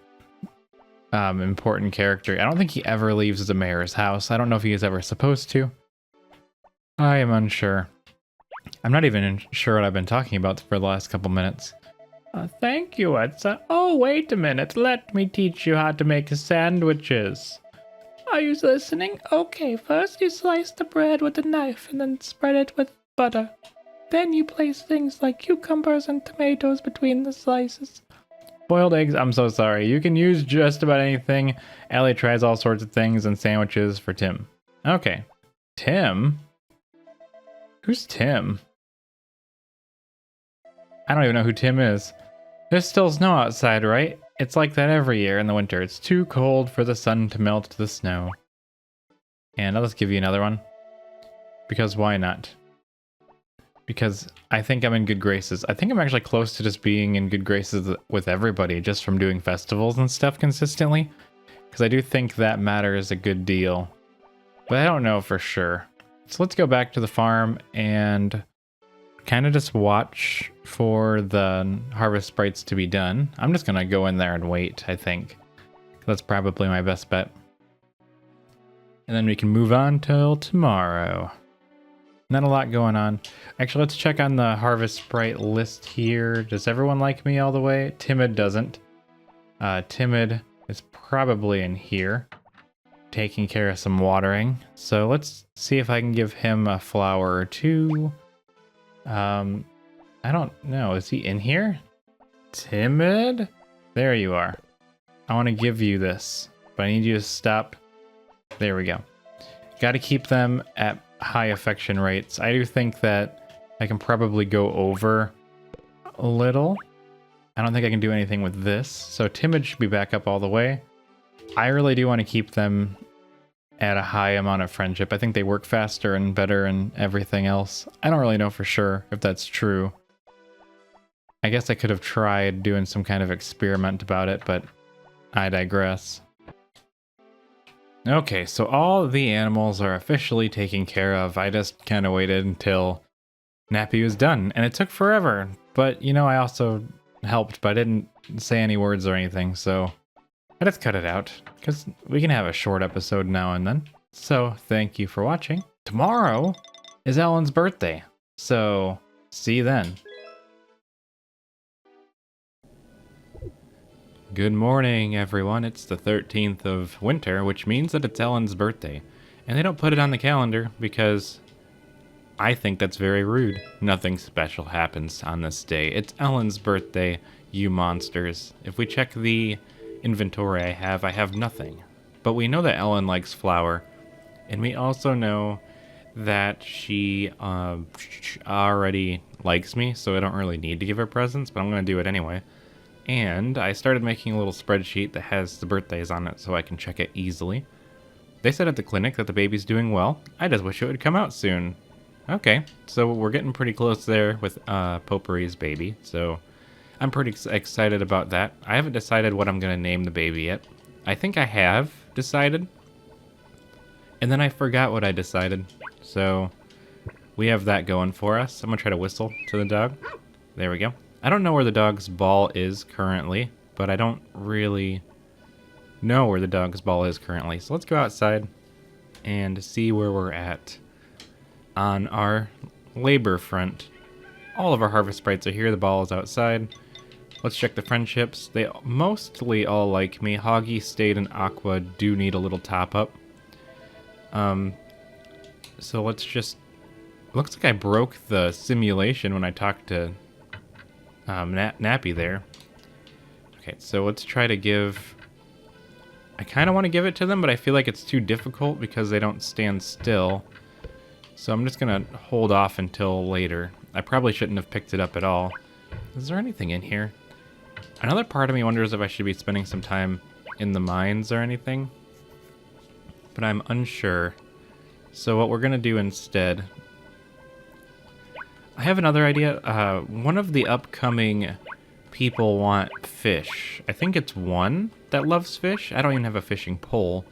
important character. I don't think he ever leaves the mayor's house. I don't know if he is ever supposed to. I am unsure. I'm not even sure what I've been talking about for the last couple minutes. Thank you, Etza. Oh, wait a minute. Let me teach you how to make sandwiches. Are you listening? Okay, first you slice the bread with a knife and then spread it with butter. Then you place things like cucumbers and tomatoes between the slices. Boiled eggs, I'm so sorry. You can use just about anything. Allie tries all sorts of things and sandwiches for Tim. Okay. Tim? Who's Tim? I don't even know who Tim is. There's still snow outside, right? It's like that every year in the winter. It's too cold for the sun to melt the snow. And I'll just give you another one. Because why not? Because I think I'm in good graces. I think I'm actually close to just being in good graces with everybody just from doing festivals and stuff consistently. Because I do think that matters a good deal. But I don't know for sure. So let's go back to the farm and kind of just watch for the harvest sprites to be done. I'm just going to go in there and wait, I think. That's probably my best bet. And then we can move on till tomorrow. Not a lot going on. Actually, let's check on the harvest sprite list here. Does everyone like me all the way? Timid doesn't. Timid is probably in here, taking care of some watering. So let's see if I can give him a flower or two. I don't know. Is he in here? Timid? There you are. I want to give you this, but I need you to stop. There we go. Got to keep them at high affection rates. I do think that I can probably go over a little. I don't think I can do anything with this. So Timid should be back up all the way. I really do want to keep them at a high amount of friendship. I think they work faster and better and everything else. I don't really know for sure if that's true. I guess I could have tried doing some kind of experiment about it, but I digress. Okay, so all the animals are officially taken care of. I just kind of waited until Nappy was done, and it took forever. But, you know, I also helped, but I didn't say any words or anything, so I just cut it out, because we can have a short episode now and then. So, thank you for watching. Tomorrow is Ellen's birthday, so see you then. Good morning, everyone. It's the 13th of winter, which means that it's Ellen's birthday. And they don't put it on the calendar because I think that's very rude. Nothing special happens on this day. It's Ellen's birthday, you monsters. If we check the inventory I have nothing. But we know that Ellen likes flour, and we also know that she already likes me, so I don't really need to give her presents, but I'm going to do it anyway. And I started making a little spreadsheet that has the birthdays on it so I can check it easily. They said at the clinic that the baby's doing well. I just wish it would come out soon. Okay, so we're getting pretty close there with Potpourri's baby, so I'm pretty excited about that. I haven't decided what I'm going to name the baby yet. I think I have decided, and then I forgot what I decided, so we have that going for us. I'm going to try to whistle to the dog. There we go. I don't know where the dog's ball is currently, but I don't really know where the dog's ball is currently. So let's go outside and see where we're at on our labor front. All of our harvest sprites are here. The ball is outside. Let's check the friendships. They mostly all like me. Hoggy, Stade, and Aqua do need a little top up. So let's just... Looks like I broke the simulation when I talked to Nappy there. Okay, so let's try to give... I kind of want to give it to them, but I feel like it's too difficult because they don't stand still. So I'm just going to hold off until later. I probably shouldn't have picked it up at all. Is there anything in here? Another part of me wonders if I should be spending some time in the mines or anything. But I'm unsure. So what we're going to do instead... I have another idea. One of the upcoming people want fish. I think it's one that loves fish. I don't even have a fishing pole.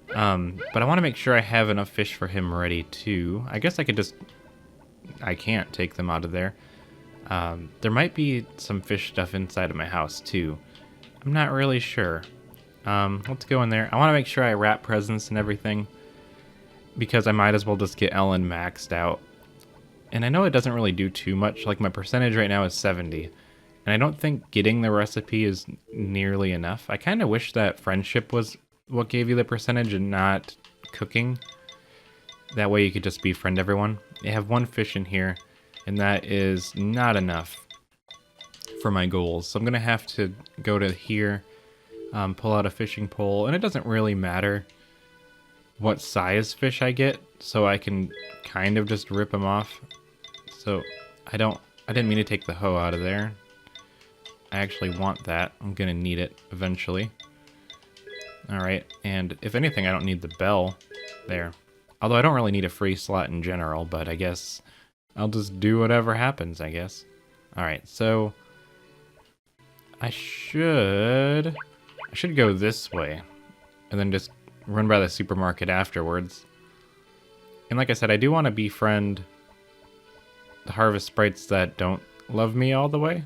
But I want to make sure I have enough fish for him ready too. I guess I could just... I can't take them out of there. There might be some fish stuff inside of my house too. I'm not really sure. Let's go in there. I want to make sure I wrap presents and everything, because I might as well just get Ellen maxed out. And I know it doesn't really do too much. Like, my percentage right now is 70. And I don't think getting the recipe is nearly enough. I kind of wish that friendship was what gave you the percentage and not cooking. That way you could just befriend everyone. I have 1 fish in here, and that is not enough for my goals. So I'm gonna have to go to here, pull out a fishing pole, and it doesn't really matter what size fish I get, so I can kind of just rip them off. So I didn't mean to take the hoe out of there. I actually want that. I'm gonna need it eventually. Alright, and if anything, I don't need the bell there. Although I don't really need a free slot in general, but I guess I'll just do whatever happens, I guess. Alright, so I should go this way and then just run by the supermarket afterwards. And like I said, I do want to befriend the harvest sprites that don't love me all the way.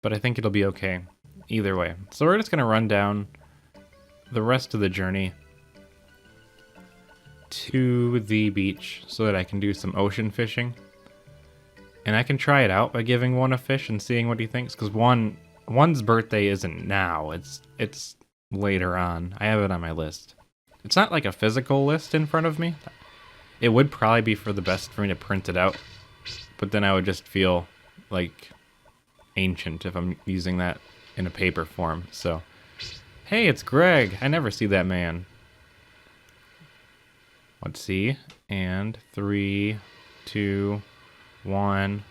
But I think it'll be okay either way. So we're just going to run down the rest of the journey to the beach so that I can do some ocean fishing. And I can try it out by giving one a fish and seeing what he thinks, because one's birthday isn't now, it's later on. I have it on my list. It's not like a physical list in front of me. It would probably be for the best for me to print it out, but then I would just feel like ancient if I'm using that in a paper form. So, hey, it's Greg. I never see that man. Let's see. And 3, 2, 1.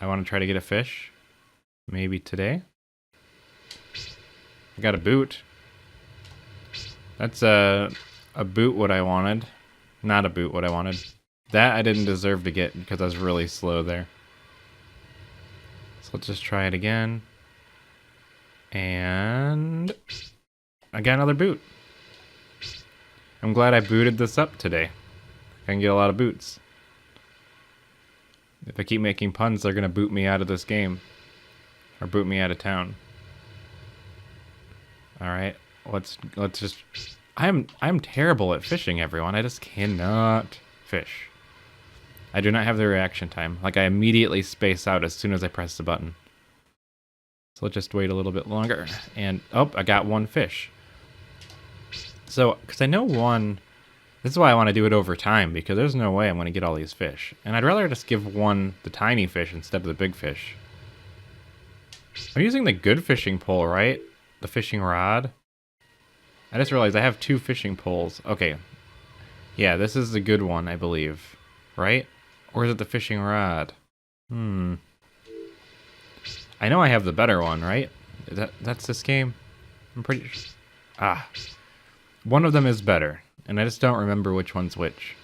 I want to try to get a fish. Maybe today. I got a boot. That's a boot what I wanted. Not a boot what I wanted. That I didn't deserve to get because I was really slow there. So let's just try it again. And I got another boot. I'm glad I booted this up today. I can get a lot of boots. If I keep making puns, they're gonna boot me out of this game. Or boot me out of town. Alright, let's just... I'm terrible at fishing, everyone. I just cannot fish. I do not have the reaction time. Like, I immediately space out as soon as I press the button. So let's just wait a little bit longer. And, oh, I got 1 fish. So, because I know one... This is why I want to do it over time, because there's no way I'm going to get all these fish. And I'd rather just give one the tiny fish instead of the big fish. I'm using the good fishing pole, right? The fishing rod. I just realized I have 2 fishing poles. Okay. Yeah, this is the good one, I believe. Right? Or is it the fishing rod? I know I have the better one, right? That's this game? I'm pretty sure. Ah. One of them is better. And I just don't remember which one's which.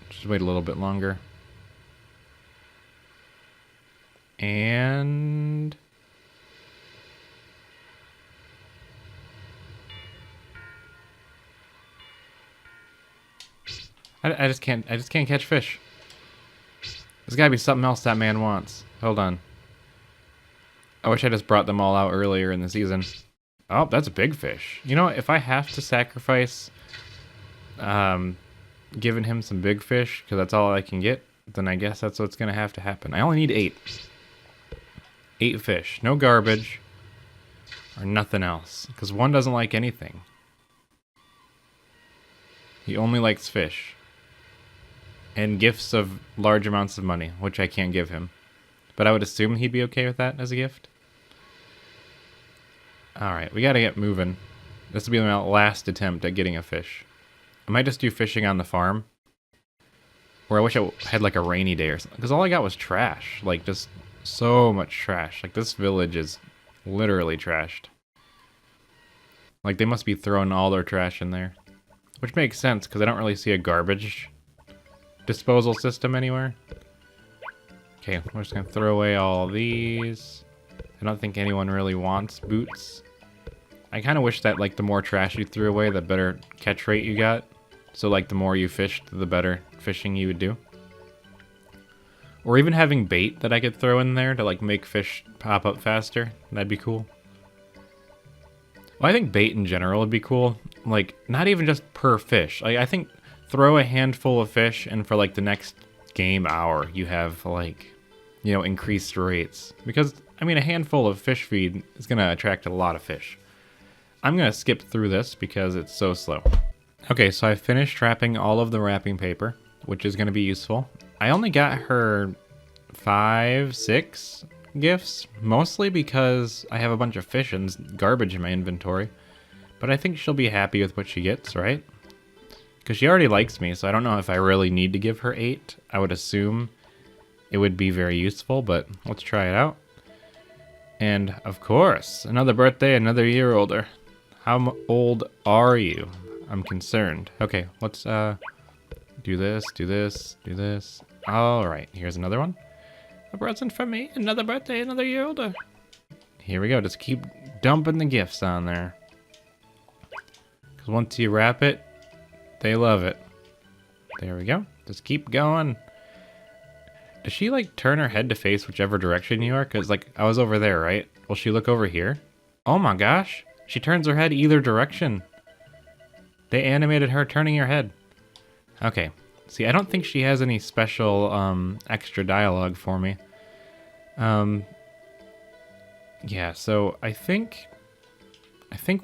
Just wait a little bit longer. And... I just can't catch fish. There's gotta be something else that man wants. Hold on. I wish I just brought them all out earlier in the season. Oh, that's a big fish. You know, if I have to sacrifice giving him some big fish, because that's all I can get, then I guess that's what's going to have to happen. I only need 8. 8 fish. No garbage. Or nothing else. Because one doesn't like anything. He only likes fish. And gifts of large amounts of money, which I can't give him. But I would assume he'd be okay with that as a gift. Alright, we gotta get moving. This will be my last attempt at getting a fish. I might just do fishing on the farm. Or I wish I had like a rainy day or something. Because all I got was trash. Like, just so much trash. Like, this village is literally trashed. Like, they must be throwing all their trash in there. Which makes sense, because I don't really see a garbage disposal system anywhere. Okay, we're just gonna throw away all these. I don't think anyone really wants boots. I kind of wish that, like, the more trash you threw away, the better catch rate you got. So, like, the more you fished, the better fishing you would do. Or even having bait that I could throw in there to, like, make fish pop up faster. That'd be cool. Well, I think bait in general would be cool. Like, not even just per fish. Like, I think throw a handful of fish, and for, like, the next game hour, you have, like, increased rates. Because, I mean, a handful of fish feed is going to attract a lot of fish. I'm going to skip through this because it's so slow. Okay, so I finished wrapping all of the wrapping paper, which is going to be useful. I only got her 5, 6 gifts, mostly because I have a bunch of fish and garbage in my inventory. But I think she'll be happy with what she gets, right? Because she already likes me, so I don't know if I really need to give her 8. I would assume it would be very useful, but let's try it out. And, of course, another birthday, another year older. How old are you? I'm concerned. Okay, let's do this, do this, do this. Alright, here's another one. A present for me, another birthday, another year older. Here we go, just keep dumping the gifts on there. Because once you wrap it, they love it. There we go. Just keep going. Does she, like, turn her head to face whichever direction you are? Because, like, I was over there, right? Will she look over here? Oh my gosh. She turns her head either direction. They animated her turning her head. Okay. See, I don't think she has any special, extra dialogue for me. Yeah, so I think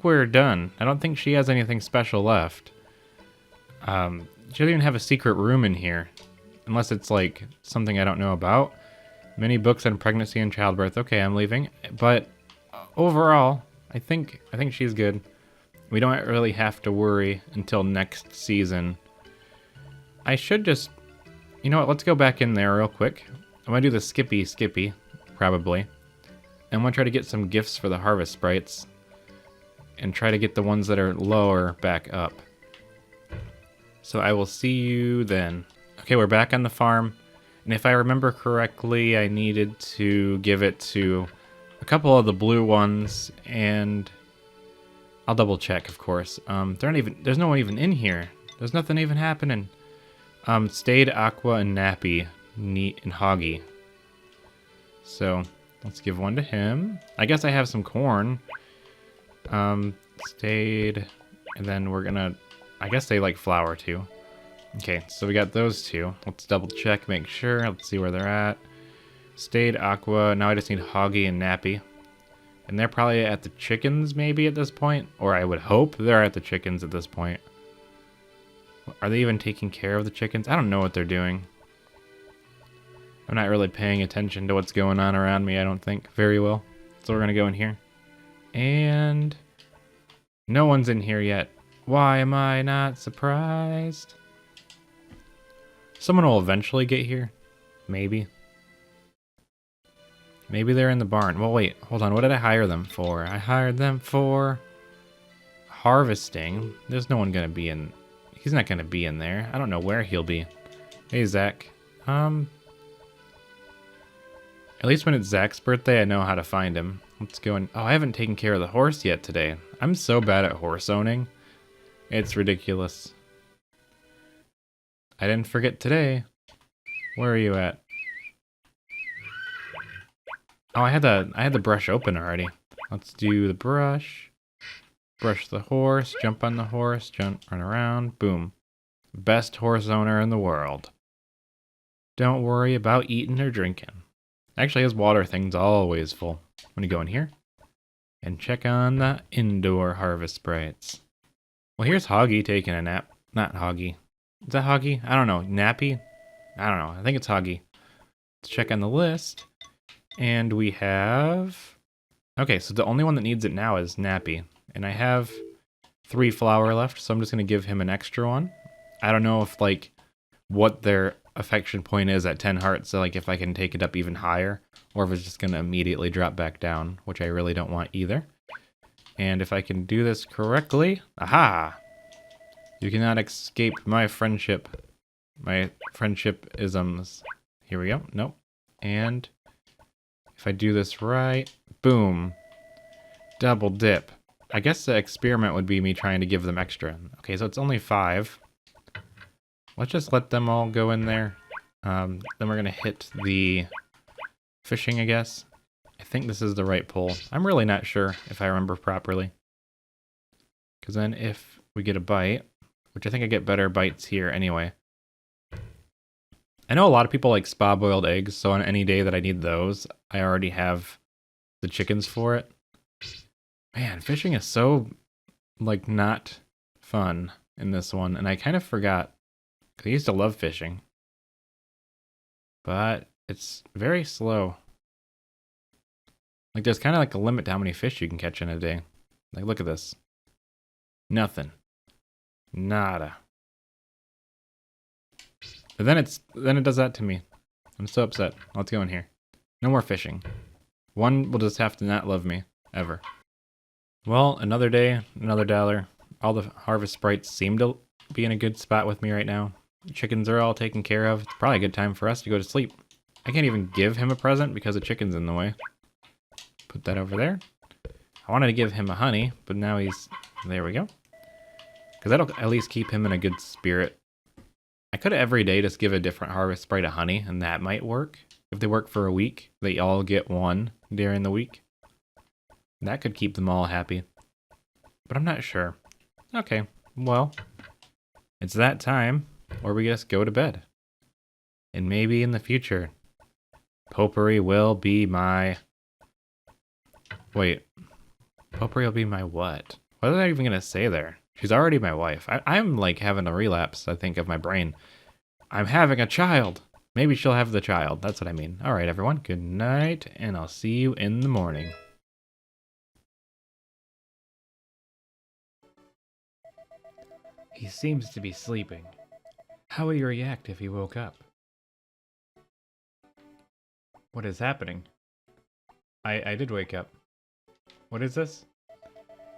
we're done. I don't think she has anything special left. She doesn't even have a secret room in here. Unless it's, like, something I don't know about. Many books on pregnancy and childbirth. Okay, I'm leaving. But overall, I think she's good. We don't really have to worry until next season. I should just... You know what, let's go back in there real quick. I'm going to do the skippy, probably. I'm going to try to get some gifts for the harvest sprites. And try to get the ones that are lower back up. So I will see you then. Okay, we're back on the farm. And if I remember correctly, I needed to give it to a couple of the blue ones. And I'll double check, of course. There's no one even in here. There's nothing even happening. Stayed, Aqua, and Nappy, Neat, and Hoggy. So, let's give one to him. I guess I have some corn. Stayed, and then we're gonna... I guess they like flour, too. Okay, so we got those two. Let's double check, make sure. Let's see where they're at. Stayed, Aqua. Now I just need Hoggy and Nappy. And they're probably at the chickens, maybe, at this point. Or I would hope they're at the chickens at this point. Are they even taking care of the chickens? I don't know what they're doing. I'm not really paying attention to what's going on around me, I don't think, very well. So we're going to go in here. And no one's in here yet. Why am I not surprised? Someone will eventually get here. Maybe. Maybe they're in the barn. Well, wait. Hold on. What did I hire them for? I hired them for harvesting. There's no one going to be in... He's not going to be in there. I don't know where he'll be. Hey, Zach. At least when it's Zach's birthday, I know how to find him. Let's go and... Oh, I haven't taken care of the horse yet today. I'm so bad at horse owning. It's ridiculous. I didn't forget today. Where are you at? Oh, I had the brush open already. Let's do the brush. Brush the horse, jump on the horse, run around, boom. Best horse owner in the world. Don't worry about eating or drinking. Actually, his water thing's always full. I'm gonna go in here and check on the indoor harvest sprites. Well, here's Hoggy taking a nap. Not Hoggy. Is that Hoggy? I don't know. Nappy? I don't know. I think it's Hoggy. Let's check on the list. And we have... Okay, so the only one that needs it now is Nappy. And I have 3 flour left, so I'm just going to give him an extra one. I don't know if, like, what their affection point is at 10 hearts, so, like, if I can take it up even higher, or if it's just going to immediately drop back down, which I really don't want either. And if I can do this correctly... Aha! You cannot escape my friendship. My friendship-isms. Here we go. Nope. And if I do this right... Boom. Double dip. I guess the experiment would be me trying to give them extra. Okay, so it's only 5. Let's just let them all go in there. Then we're going to hit the fishing, I guess. I think this is the right pull. I'm really not sure if I remember properly. Because then if we get a bite, which I think I get better bites here anyway. I know a lot of people like spa boiled eggs, so on any day that I need those, I already have the chickens for it. Man, fishing is so, like, not fun in this one, and I kind of forgot, because I used to love fishing. But it's very slow. Like, there's kind of like a limit to how many fish you can catch in a day. Like, look at this. Nothing. Nada. But then it does that to me. I'm so upset. Let's go in here. No more fishing. One will just have to not love me. Ever. Well, another day, another dollar. All the harvest sprites seem to be in a good spot with me right now. Chickens are all taken care of. It's probably a good time for us to go to sleep. I can't even give him a present because the chicken's in the way. Put that over there. I wanted to give him a honey, but now he's... There we go. Because that'll at least keep him in a good spirit. I could every day just give a different harvest sprite a honey, and that might work. If they work for a week, they all get one during the week. That could keep them all happy. But I'm not sure. Okay, well, it's that time where we just go to bed. And maybe in the future, Potpourri will be my... Wait. Potpourri will be my what? What was I even going to say there? She's already my wife. I'm like having a relapse, I think, of my brain. I'm having a child. Maybe she'll have the child. That's what I mean. All right, everyone. Good night, and I'll see you in the morning. He seems to be sleeping. How will you react if he woke up? What is happening? I did wake up. What is this?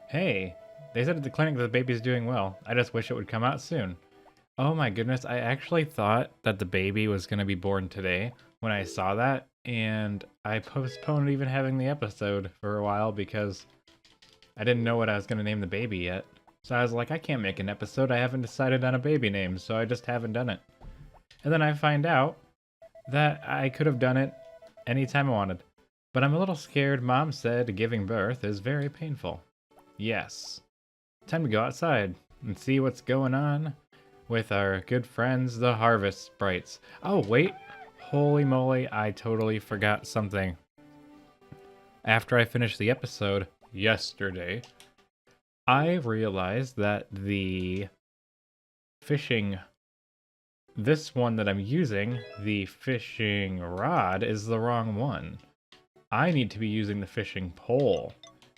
Hey, they said at the clinic that the baby's doing well. I just wish it would come out soon. Oh my goodness, I actually thought that the baby was going to be born today when I saw that, and I postponed even having the episode for a while because I didn't know what I was going to name the baby yet. So I was like, I can't make an episode. I haven't decided on a baby name, so I just haven't done it. And then I find out that I could have done it anytime I wanted. But I'm a little scared. Mom said giving birth is very painful. Yes. Time to go outside and see what's going on with our good friends, the Harvest Sprites. Oh, wait. Holy moly, I totally forgot something. After I finished the episode yesterday, I realized that the fishing, this one that I'm using, the fishing rod, is the wrong one. I need to be using the fishing pole,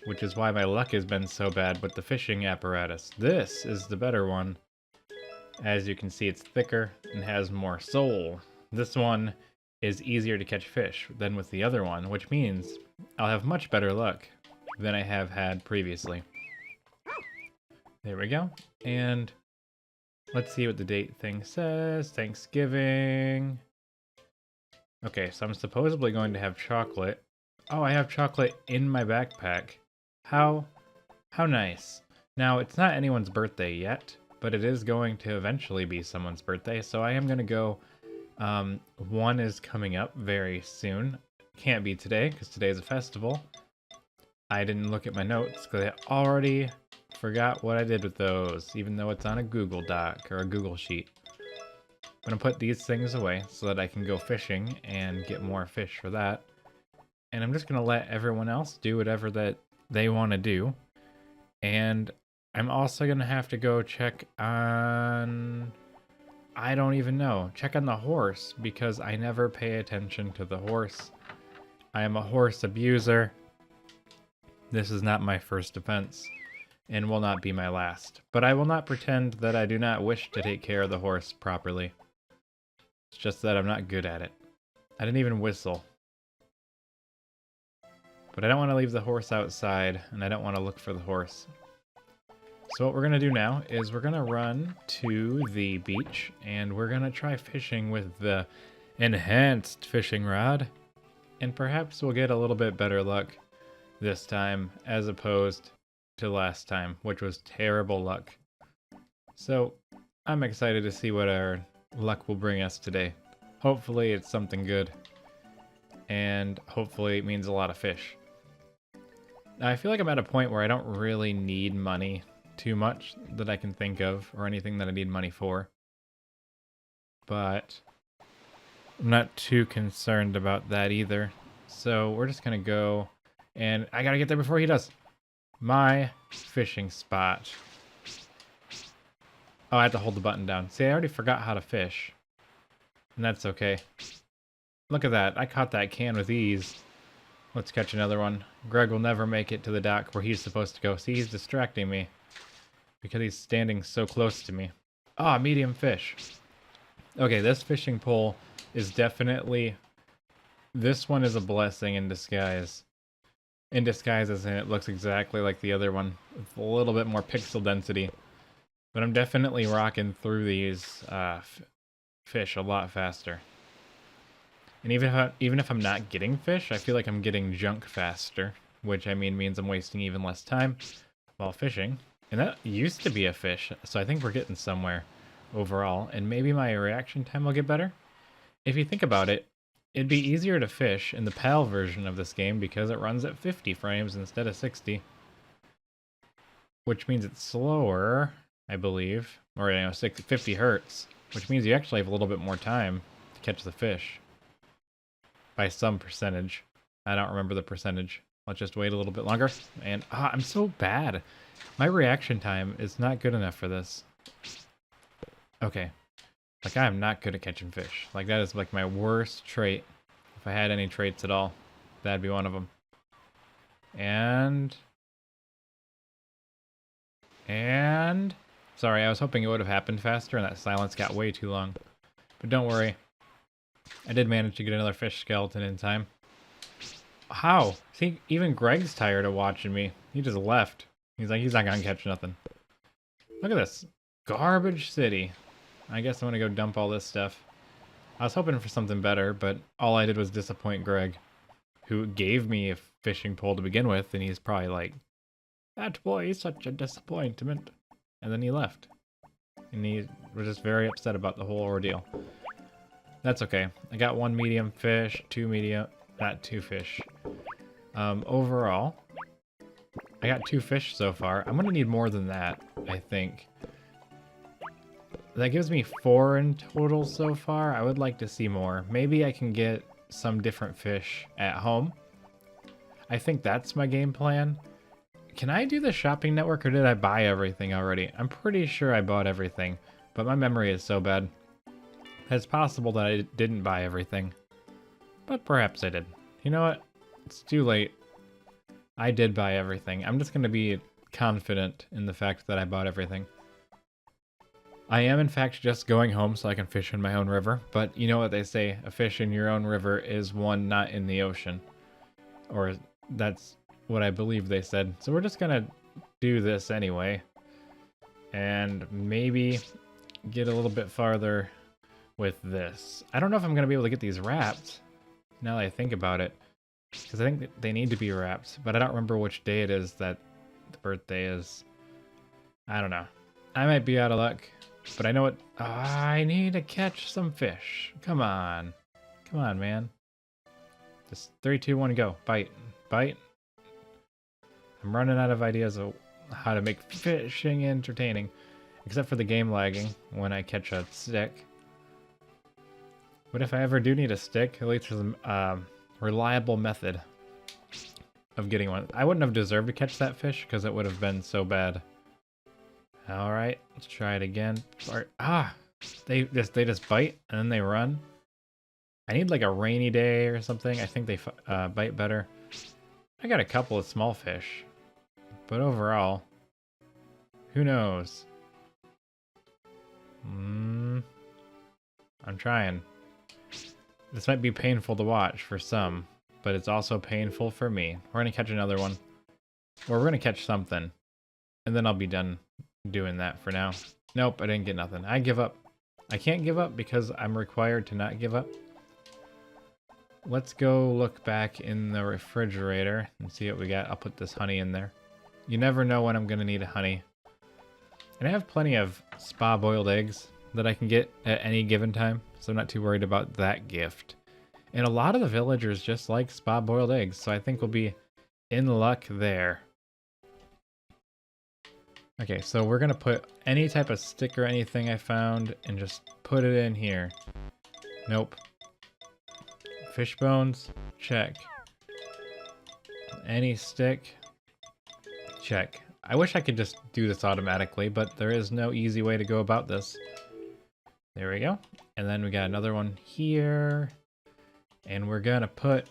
which is why my luck has been so bad with the fishing apparatus. This is the better one. As you can see, it's thicker and has more soul. This one is easier to catch fish than with the other one, which means I'll have much better luck than I have had previously. There we go. And let's see what the date thing says. Thanksgiving. Okay, so I'm supposedly going to have chocolate. Oh, I have chocolate in my backpack. How nice. Now, it's not anyone's birthday yet, but it is going to eventually be someone's birthday, so I am going to go. One is coming up very soon. Can't be today, because today is a festival. I didn't look at my notes, because I already forgot what I did with those, even though it's on a Google Doc or a Google Sheet. I'm going to put these things away so that I can go fishing and get more fish for that. And I'm just going to let everyone else do whatever that they want to do. And I'm also going to have to go check on... I don't even know. Check on the horse, because I never pay attention to the horse. I am a horse abuser. This is not my first offense, and will not be my last. But I will not pretend that I do not wish to take care of the horse properly. It's just that I'm not good at it. I didn't even whistle. But I don't want to leave the horse outside, and I don't want to look for the horse. So what we're going to do now is we're going to run to the beach, and we're going to try fishing with the enhanced fishing rod. And perhaps we'll get a little bit better luck this time, as opposed to last time, which was terrible luck. So I'm excited to see what our luck will bring us today. Hopefully it's something good, and hopefully it means a lot of fish. Now, I feel like I'm at a point where I don't really need money too much that I can think of, or anything that I need money for. But I'm not too concerned about that either. So we're just gonna go, and I gotta get there before he does. My fishing spot. Oh, I have to hold the button down. See, I already forgot how to fish. And that's okay. Look at that. I caught that can with ease. Let's catch another one. Greg will never make it to the dock where he's supposed to go. See, he's distracting me because he's standing so close to me. Ah, medium fish. Okay, this fishing pole is definitely... This one is a blessing in disguise. In disguise as in it looks exactly like the other one. With a little bit more pixel density. But I'm definitely rocking through these fish a lot faster. And even if I'm not getting fish, I feel like I'm getting junk faster. Which, I mean, means I'm wasting even less time while fishing. And that used to be a fish, so I think we're getting somewhere overall. And maybe my reaction time will get better? If you think about it, it'd be easier to fish in the PAL version of this game because it runs at 50 frames instead of 60. Which means it's slower, I believe. Or, 50 hertz. Which means you actually have a little bit more time to catch the fish. By some percentage. I don't remember the percentage. Let's just wait a little bit longer. And, I'm so bad. My reaction time is not good enough for this. Okay. Like, I am not good at catching fish. Like, that is, like, my worst trait. If I had any traits at all, that'd be one of them. And... Sorry, I was hoping it would have happened faster, and that silence got way too long. But don't worry. I did manage to get another fish skeleton in time. How? See, even Greg's tired of watching me. He just left. He's like, he's not gonna catch nothing. Look at this. Garbage city. I guess I'm gonna go dump all this stuff. I was hoping for something better, but all I did was disappoint Greg, who gave me a fishing pole to begin with, and he's probably like, that boy is such a disappointment. And then he left. And he was just very upset about the whole ordeal. That's okay. I got one medium fish, two fish. Overall, I got 2 fish so far. I'm gonna need more than that, I think. That gives me 4 in total so far. I would like to see more. Maybe I can get some different fish at home. I think that's my game plan. Can I do the shopping network or did I buy everything already? I'm pretty sure I bought everything, but my memory is so bad. It's possible that I didn't buy everything, but perhaps I did. You know what? It's too late. I did buy everything. I'm just going to be confident in the fact that I bought everything. I am, in fact, just going home so I can fish in my own river, but you know what they say, a fish in your own river is one not in the ocean. Or that's what I believe they said. So we're just going to do this anyway, and maybe get a little bit farther with this. I don't know if I'm going to be able to get these wrapped, now that I think about it. Because I think that they need to be wrapped, but I don't remember which day it is that the birthday is. I don't know. I might be out of luck, but I know what... I need to catch some fish. Come on. Come on, man. Just 3, 2, 1, go. Bite. Bite. I'm running out of ideas of how to make fishing entertaining. Except for the game lagging when I catch a stick. But if I ever do need a stick, at least there's a reliable method of getting one. I wouldn't have deserved to catch that fish because it would have been so bad. Alright, let's try it again. They just bite and then they run. I need like a rainy day or something. I think they bite better. I got a couple of small fish. But overall, who knows? I'm trying. This might be painful to watch for some, but it's also painful for me. We're going to catch another one. Or we're going to catch something. And then I'll be done doing that for now. Nope, I didn't get nothing. I give up. I can't give up because I'm required to not give up. Let's go look back in the refrigerator and see what we got. I'll put this honey in there. You never know when I'm going to need honey. And I have plenty of spa boiled eggs that I can get at any given time, so I'm not too worried about that gift. And a lot of the villagers just like spa boiled eggs, so I think we'll be in luck there. Okay, so we're gonna put any type of stick or anything I found and just put it in here. Nope. Fish bones? Check. Any stick? Check. I wish I could just do this automatically, but there is no easy way to go about this. There we go. And then we got another one here. And we're gonna put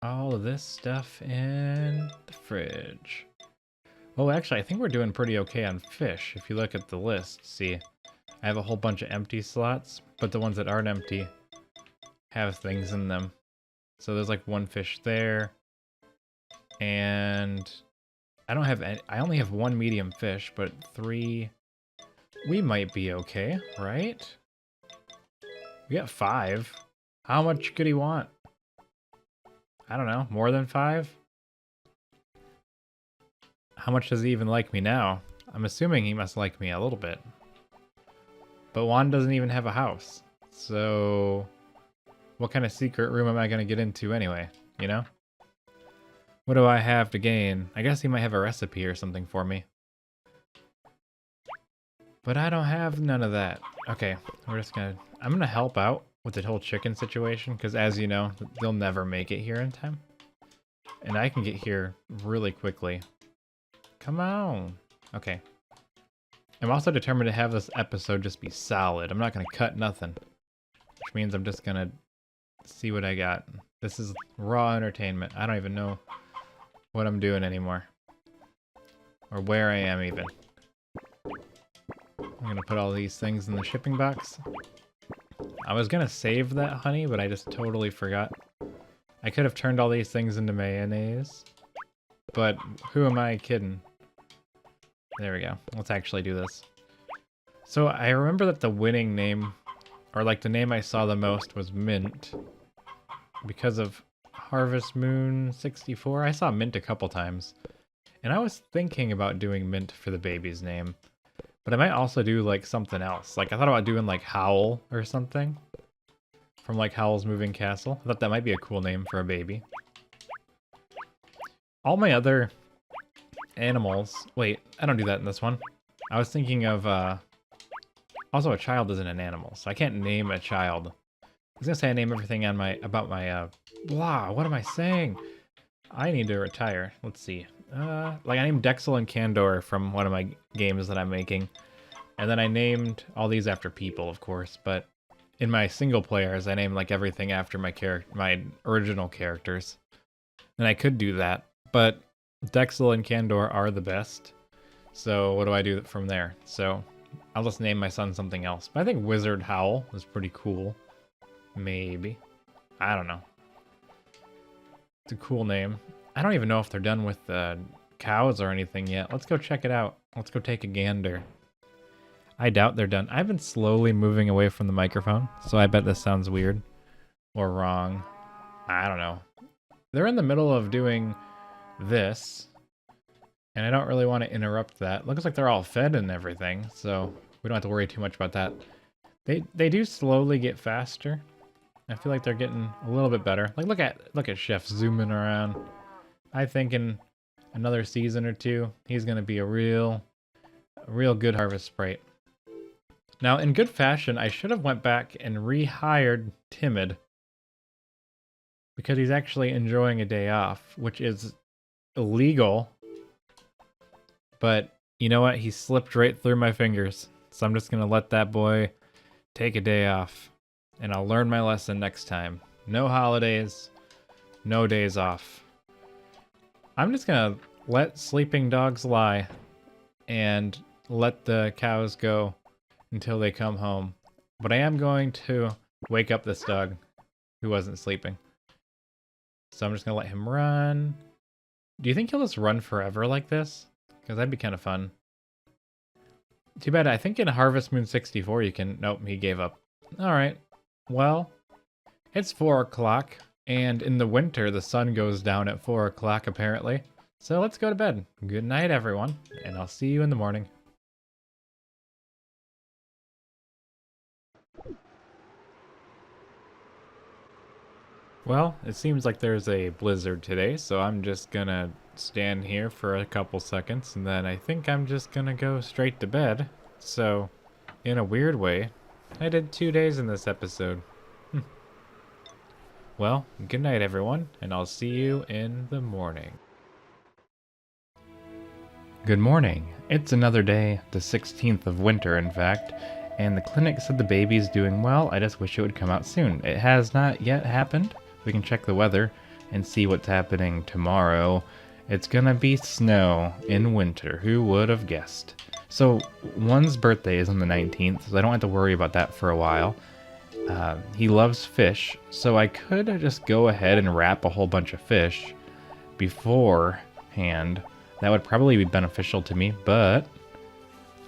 all of this stuff in the fridge. Oh, actually, I think we're doing pretty okay on fish. If you look at the list, see, I have a whole bunch of empty slots, but the ones that aren't empty have things in them. So there's like one fish there. And I don't have any, I only have one medium fish, but 3. We might be okay, right? We got 5. How much could he want? I don't know, more than 5? How much does he even like me now? I'm assuming he must like me a little bit. But Juan doesn't even have a house. So what kind of secret room am I going to get into anyway, you know? What do I have to gain? I guess he might have a recipe or something for me. But I don't have none of that. Okay, I'm gonna help out with the whole chicken situation, because as you know, they'll never make it here in time. And I can get here really quickly. Come on. Okay. I'm also determined to have this episode just be solid. I'm not gonna cut nothing. Which means I'm just gonna see what I got. This is raw entertainment. I don't even know what I'm doing anymore. Or where I am even. I'm gonna put all these things in the shipping box. I was gonna save that honey, but I just totally forgot. I could have turned all these things into mayonnaise. But who am I kidding? There we go. Let's actually do this. So I remember that the winning name, or like the name I saw the most, was Mint. Because of Harvest Moon 64. I saw Mint a couple times. And I was thinking about doing Mint for the baby's name. But I might also do like something else. Like I thought about doing like Howl or something. From like Howl's Moving Castle. I thought that might be a cool name for a baby. All my other animals... Wait, I don't do that in this one. I was thinking of... Also, a child isn't an animal, so I can't name a child. I was gonna say I name everything on my... About my... Blah, what am I saying? I need to retire. Let's see. Like I named Dexel and Candor from one of my games that I'm making. And then I named all these after people, of course, but in my single players, I named like everything after my original characters. And I could do that, but Dexel and Candor are the best. So what do I do from there? So I'll just name my son something else. But I think Wizard Howl is pretty cool. Maybe. I don't know. It's a cool name. I don't even know if they're done with the cows or anything yet. Let's go check it out. Let's go take a gander. I doubt they're done. I've been slowly moving away from the microphone, so I bet this sounds weird or wrong. I don't know. They're in the middle of doing this, and I don't really want to interrupt that. Looks like they're all fed and everything, so we don't have to worry too much about that. They do slowly get faster. I feel like they're getting a little bit better. Like look at Chef zooming around. I think in another season or two, he's gonna be a real good Harvest Sprite. Now, in good fashion, I should have went back and rehired Timid because he's actually enjoying a day off, which is illegal. But you know what? He slipped right through my fingers, so I'm just gonna let that boy take a day off, and I'll learn my lesson next time. No holidays, no days off. I'm just gonna let sleeping dogs lie and let the cows go until they come home. But I am going to wake up this dog who wasn't sleeping. So I'm just gonna let him run. Do you think he'll just run forever like this? Because that'd be kind of fun. Too bad, I think in Harvest Moon 64 you can... Nope, he gave up. Alright, well, it's 4 o'clock. And in the winter, the sun goes down at 4 o'clock, apparently. So let's go to bed. Good night, everyone, and I'll see you in the morning. Well, it seems like there's a blizzard today, so I'm just gonna stand here for a couple seconds, and then I think I'm just gonna go straight to bed. So, in a weird way, I did 2 days in this episode. Well, good night, everyone, and I'll see you in the morning. Good morning. It's another day, the 16th of winter, in fact, and the clinic said the baby's doing well. I just wish it would come out soon. It has not yet happened. We can check the weather and see what's happening tomorrow. It's gonna be snow in winter. Who would have guessed? So, one's birthday is on the 19th, so I don't have to worry about that for a while. He loves fish, so I could just go ahead and wrap a whole bunch of fish beforehand. That would probably be beneficial to me, but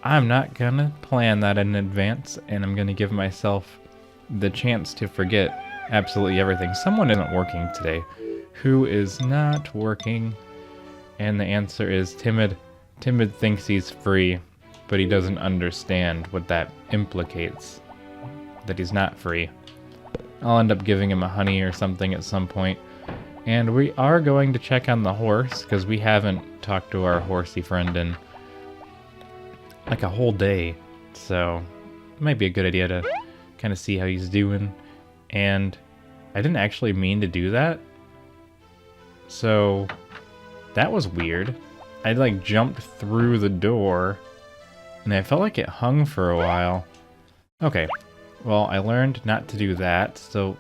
I'm not gonna plan that in advance, and I'm gonna give myself the chance to forget absolutely everything. Someone isn't working today. Who is not working? And the answer is Timid. Timid thinks he's free, but he doesn't understand what that implicates. That he's not free. I'll end up giving him a honey or something at some point. And we are going to check on the horse, because we haven't talked to our horsey friend in like a whole day. So it might be a good idea to kind of see how he's doing. And I didn't actually mean to do that. So that was weird. I like jumped through the door and I felt like it hung for a while. Okay, well, I learned not to do that, so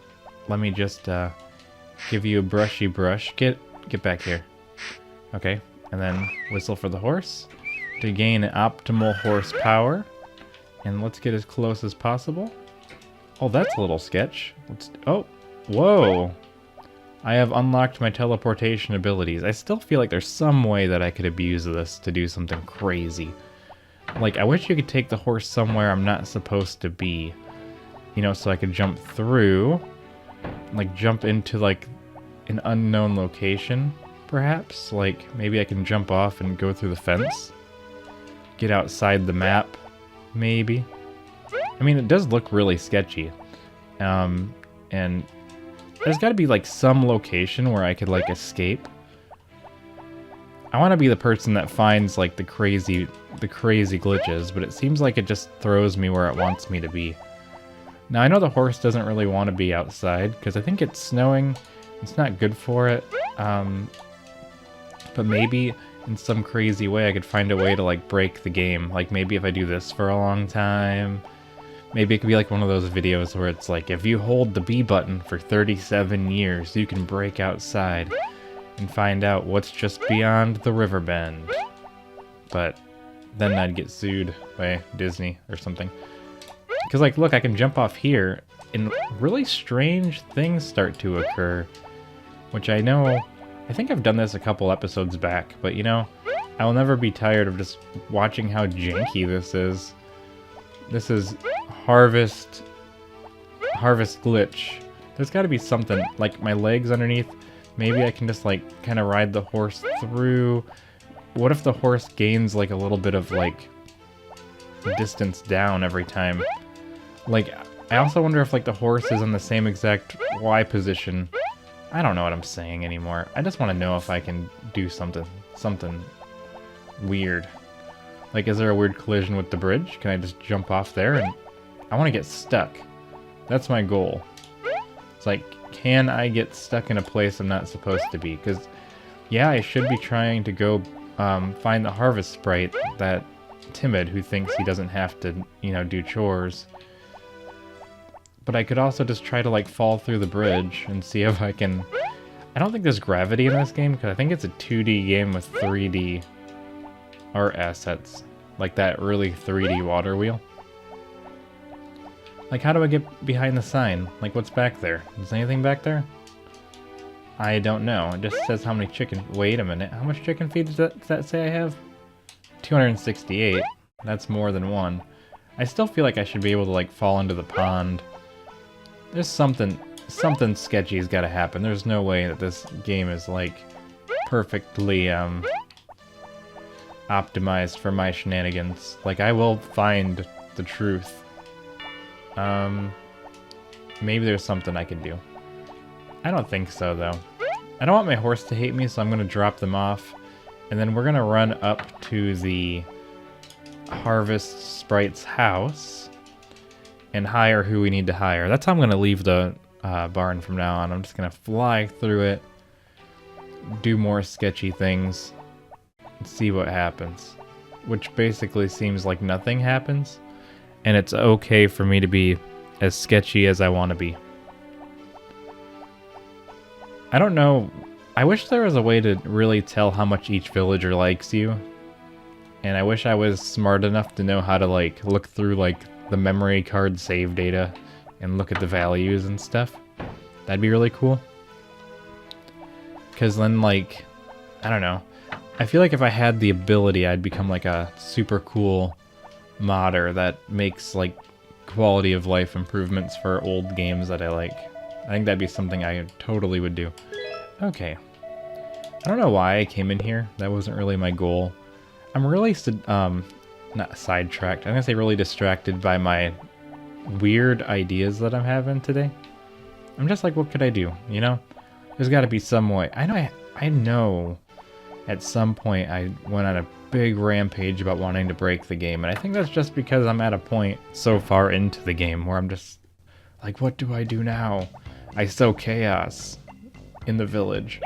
let me just give you a brushy brush. Get back here. Okay, and then whistle for the horse to gain optimal horsepower. And let's get as close as possible. Oh, that's a little sketch. Oh, whoa. I have unlocked my teleportation abilities. I still feel like there's some way that I could abuse this to do something crazy. Like, I wish you could take the horse somewhere I'm not supposed to be. You know, so I could jump through. Like, jump into, like, an unknown location, perhaps. Like, maybe I can jump off and go through the fence. Get outside the map, maybe. I mean, it does look really sketchy. And there's got to be, like, some location where I could, like, escape. I want to be the person that finds, like, the crazy glitches, but it seems like it just throws me where it wants me to be. Now, I know the horse doesn't really want to be outside, because I think it's snowing. It's not good for it. But maybe in some crazy way I could find a way to, like, break the game. Like, maybe if I do this for a long time. Maybe it could be like one of those videos where it's like, if you hold the B button for 37 years, you can break outside and find out what's just beyond the river bend. But then I'd get sued by Disney or something. Because, like, look, I can jump off here, and really strange things start to occur. Which I know, I think I've done this a couple episodes back, but, you know, I will never be tired of just watching how janky this is. This is Harvest glitch. There's got to be something, like my legs underneath. Maybe I can just, like, kind of ride the horse through. What if the horse gains, like, a little bit of, like, distance down every time? Like, I also wonder if, like, the horse is in the same exact Y position. I don't know what I'm saying anymore. I just want to know if I can do something weird. Like, is there a weird collision with the bridge? Can I just jump off there? And I want to get stuck. That's my goal. It's like, can I get stuck in a place I'm not supposed to be? Because, yeah, I should be trying to go find the harvest sprite, that Timid who thinks he doesn't have to, you know, do chores. But I could also just try to, like, fall through the bridge and see if I can... I don't think there's gravity in this game, because I think it's a 2D game with 3D art assets. Like that really 3D water wheel. Like, how do I get behind the sign? Like, what's back there? Is anything back there? I don't know. It just says how many chicken... Wait a minute. How much chicken feed does that say I have? 268. That's more than one. I still feel like I should be able to, like, fall into the pond. There's something sketchy's got to happen. There's no way that this game is, like, perfectly optimized for my shenanigans. Like, I will find the truth. Maybe there's something I can do. I don't think so, though. I don't want my horse to hate me, so I'm going to drop them off. And then we're going to run up to the Harvest Sprite's house and hire who we need to hire. That's how I'm going to leave the barn from now on. I'm just gonna fly through it, do more sketchy things, and see what happens. Which basically seems like nothing happens, and it's okay for me to be as sketchy as I want to be. I don't know. I wish there was a way to really tell how much each villager likes you. And I wish I was smart enough to know how to like look through like the memory card save data and look at the values and stuff. That'd be really cool. Because then like, I don't know. I feel like if I had the ability, I'd become like a super cool modder that makes like quality of life improvements for old games that I like. I think that'd be something I totally would do. Okay. I don't know why I came in here. That wasn't really my goal. I'm really, not sidetracked. I'm gonna say really distracted by my weird ideas that I'm having today. I'm just like, what could I do? You know? There's gotta be some way. I know at some point I went on a big rampage about wanting to break the game, and I think that's just because I'm at a point so far into the game where I'm just like, what do I do now? I sow chaos in the village.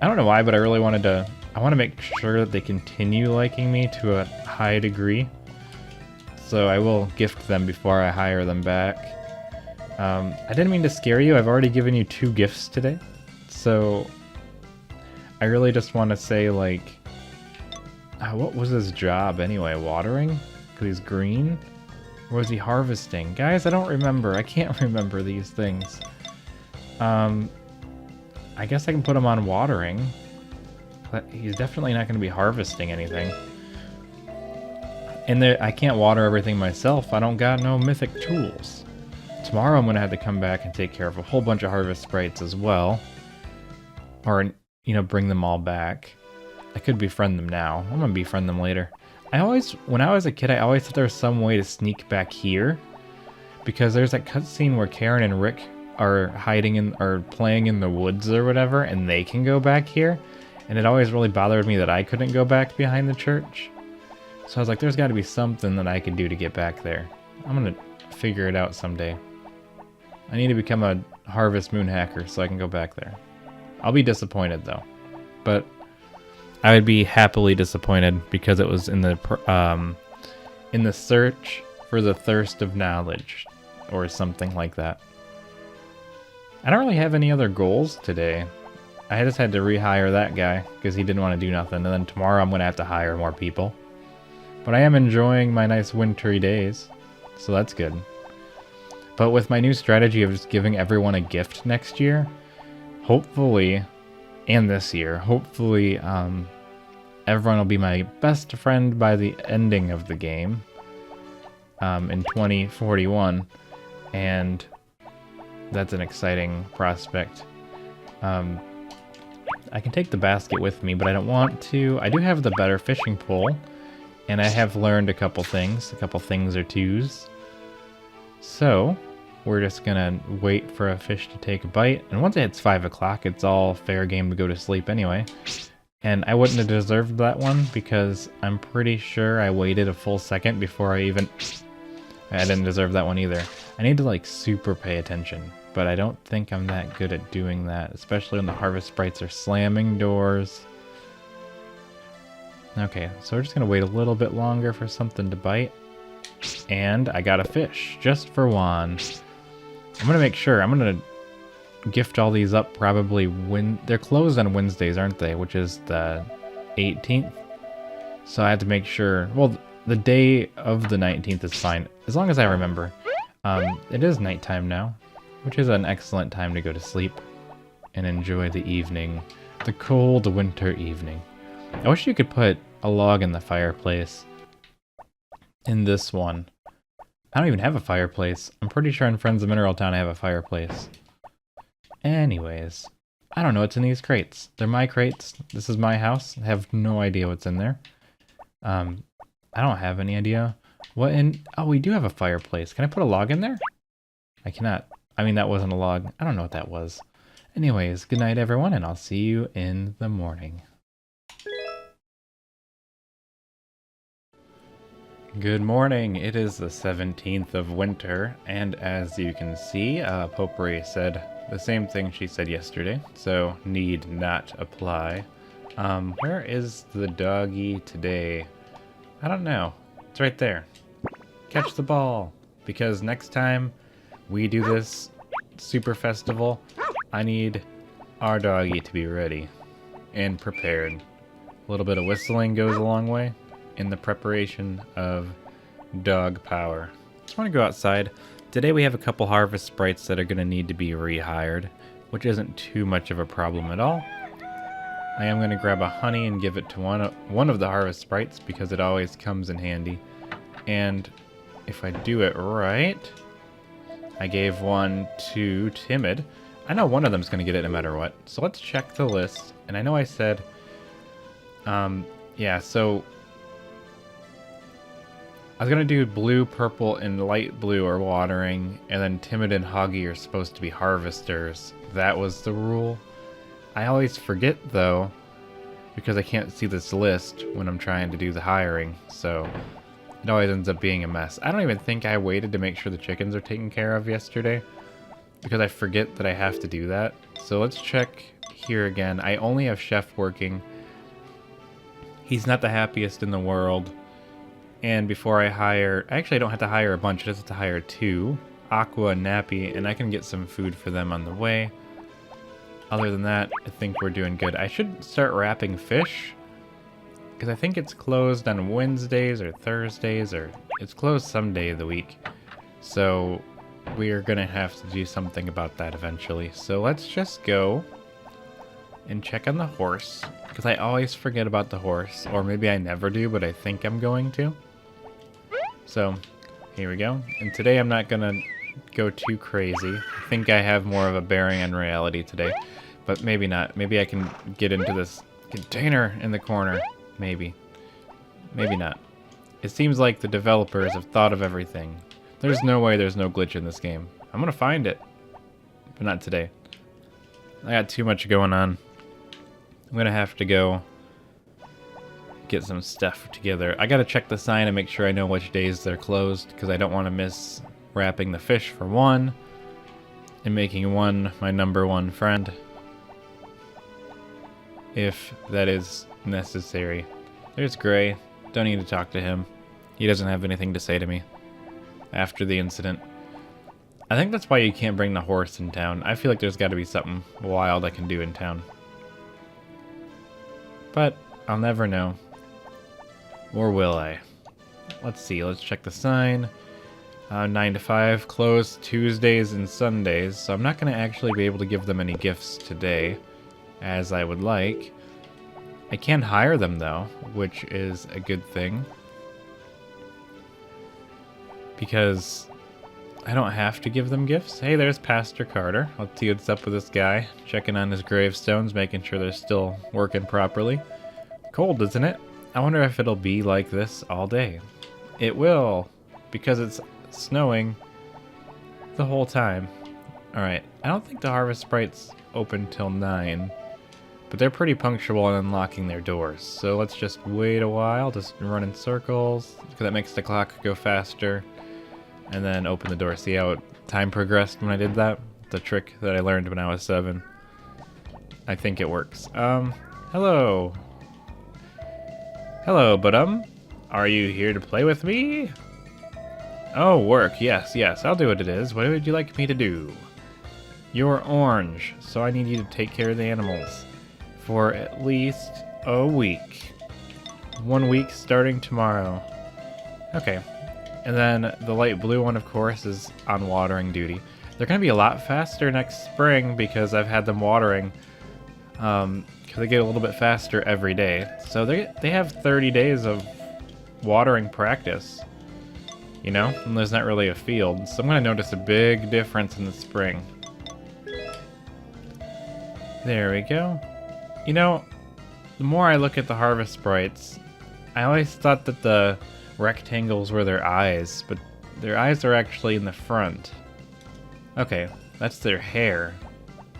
I don't know why, but I really wanted to... I want to make sure that they continue liking me to a high degree. So I will gift them before I hire them back. I didn't mean to scare you. I've already given you 2 gifts today. So I really just want to say, like... what was his job anyway? Watering? Because he's green? Or was he harvesting? Guys, I don't remember. I can't remember these things. I guess I can put him on watering. But he's definitely not going to be harvesting anything. And I can't water everything myself. I don't got no mythic tools. Tomorrow I'm going to have to come back and take care of a whole bunch of harvest sprites as well. Or, you know, bring them all back. I could befriend them now. I'm going to befriend them later. When I was a kid, I always thought there was some way to sneak back here. Because there's that cutscene where Karen and Rick are playing in the woods or whatever, and they can go back here. And it always really bothered me that I couldn't go back behind the church. So I was like, there's got to be something that I can do to get back there. I'm going to figure it out someday. I need to become a Harvest Moon hacker so I can go back there. I'll be disappointed though. But I would be happily disappointed because it was in the search for the thirst of knowledge or something like that. I don't really have any other goals today. I just had to rehire that guy because he didn't want to do nothing. And then tomorrow I'm going to have to hire more people. But I am enjoying my nice wintry days. So that's good. But with my new strategy of just giving everyone a gift next year, hopefully, and this year, hopefully everyone will be my best friend by the ending of the game in 2041. And that's an exciting prospect. I can take the basket with me, but I don't want to. I do have the better fishing pole, and I have learned a couple things or twos. So, we're just gonna wait for a fish to take a bite, and once it hits 5 o'clock, it's all fair game to go to sleep anyway. And I wouldn't have deserved that one, because I'm pretty sure I waited a full second before I didn't deserve that one either. I need to, like, super pay attention. But I don't think I'm that good at doing that, especially when the harvest sprites are slamming doors. Okay, so we're just gonna wait a little bit longer for something to bite. And I got a fish, just for one. I'm gonna make sure, I'm gonna gift all these up probably when they're closed on Wednesdays, aren't they? Which is the 18th. So I had to make sure, well, the day of the 19th is fine, as long as I remember. It is nighttime now, which is an excellent time to go to sleep and enjoy the evening, the cold winter evening. I wish you could put a log in the fireplace in this one. I don't even have a fireplace. I'm pretty sure in Friends of Mineral Town I have a fireplace. Anyways, I don't know what's in these crates. They're my crates. This is my house. I have no idea what's in there. I don't have any idea. Oh, we do have a fireplace. Can I put a log in there? I cannot. I mean, that wasn't a log. I don't know what that was. Anyways, good night, everyone, and I'll see you in the morning. Good morning. It is the 17th of winter, and as you can see, Potpourri said the same thing she said yesterday, so need not apply. Where is the doggy today? I don't know. It's right there. Catch the ball, because next time we do this super festival, I need our doggy to be ready and prepared. A little bit of whistling goes a long way in the preparation of dog power. Just want to go outside. Today we have a couple harvest sprites that are going to need to be rehired, which isn't too much of a problem at all. I am going to grab a honey and give it to one of the harvest sprites because it always comes in handy. And if I do it right, I gave one to Timid. I know one of them's going to get it no matter what. So let's check the list. And I know I said, yeah, so I was going to do blue, purple, and light blue are watering, and then Timid and Hoggy are supposed to be harvesters. That was the rule. I always forget, though, because I can't see this list when I'm trying to do the hiring, so it always ends up being a mess. I don't even think I waited to make sure the chickens are taken care of yesterday, because I forget that I have to do that. So let's check here again. I only have Chef working. He's not the happiest in the world. And before I hire... Actually, I don't have to hire a bunch. I just have to hire 2. Aqua and Nappy, and I can get some food for them on the way. Other than that, I think we're doing good. I should start wrapping fish, because I think it's closed on Wednesdays or Thursdays, or it's closed some day of the week. So we are going to have to do something about that eventually. So let's just go and check on the horse, because I always forget about the horse, or maybe I never do, but I think I'm going to. So here we go. And today I'm not going to go too crazy. I think I have more of a bearing on reality today, but maybe not. Maybe I can get into this container in the corner. Maybe. Maybe not. It seems like the developers have thought of everything. There's no way there's no glitch in this game. I'm gonna find it, but not today. I got too much going on. I'm gonna have to go get some stuff together. I gotta check the sign and make sure I know which days they're closed, because I don't want to miss wrapping the fish for one and making one my #1 friend, if that is necessary. There's Gray. Don't need to talk to him. He doesn't have anything to say to me after the incident. I think that's why you can't bring the horse in town. I feel like there's got to be something wild I can do in town. But I'll never know. Or will I? Let's see. Let's check the sign. 9 to 5, closed Tuesdays and Sundays. So I'm not going to actually be able to give them any gifts today, as I would like. I can hire them, though, which is a good thing, because I don't have to give them gifts. Hey, there's Pastor Carter. Let's see what's up with this guy. Checking on his gravestones, making sure they're still working properly. Cold, isn't it? I wonder if it'll be like this all day. It will, because it's snowing the whole time. Alright, I don't think the Harvest Sprites open till 9, but they're pretty punctual in unlocking their doors. So let's just wait a while, just run in circles, because that makes the clock go faster, and then open the door. See how time progressed when I did that? The trick that I learned when I was 7. I think it works. Hello. Hello, Budum. Are you here to play with me? Oh, work. Yes, I'll do what it is. What would you like me to do? You're orange, so I need you to take care of the animals for at least a week. 1 week starting tomorrow. Okay. And then the light blue one, of course, is on watering duty. They're going to be a lot faster next spring because I've had them watering. Because they get a little bit faster every day. So they have 30 days of watering practice. You know? And there's not really a field. So I'm going to notice a big difference in the spring. There we go. You know, the more I look at the Harvest Sprites, I always thought that the rectangles were their eyes, but their eyes are actually in the front. Okay, that's their hair.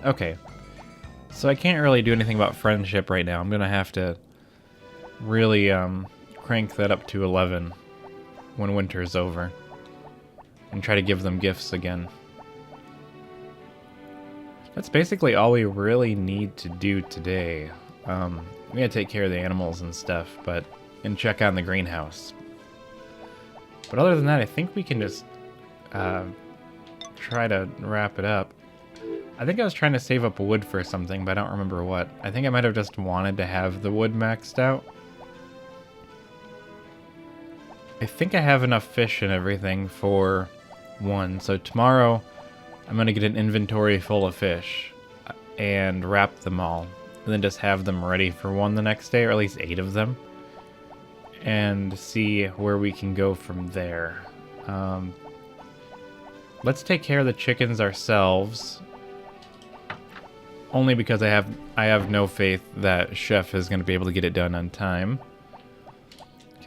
Okay. So I can't really do anything about friendship right now. I'm gonna have to really crank that up to 11. when winter's over. And try to give them gifts again. That's basically all we really need to do today. We gotta take care of the animals and stuff, and check on the greenhouse. But other than that, I think we can just try to wrap it up. I think I was trying to save up wood for something, but I don't remember what. I think I might have just wanted to have the wood maxed out. I think I have enough fish and everything for one, so tomorrow I'm gonna get an inventory full of fish and wrap them all, and then just have them ready for one the next day, or at least 8 of them, and see where we can go from there. Let's take care of the chickens ourselves, only because I have no faith that Chef is gonna be able to get it done on time.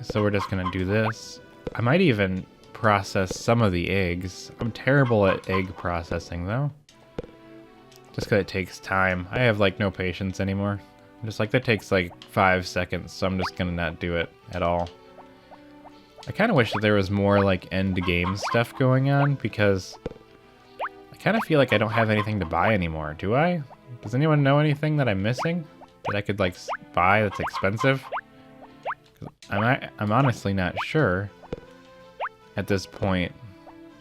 So we're just gonna do this. I might even process some of the eggs. I'm terrible at egg processing though. Just because it takes time. I have like no patience anymore. I'm just like, that takes like 5 seconds, so I'm just gonna not do it at all. I kind of wish that there was more like end game stuff going on, because I kind of feel like I don't have anything to buy anymore. Do I? Does anyone know anything that I'm missing that I could like buy that's expensive? I'm honestly not sure at this point,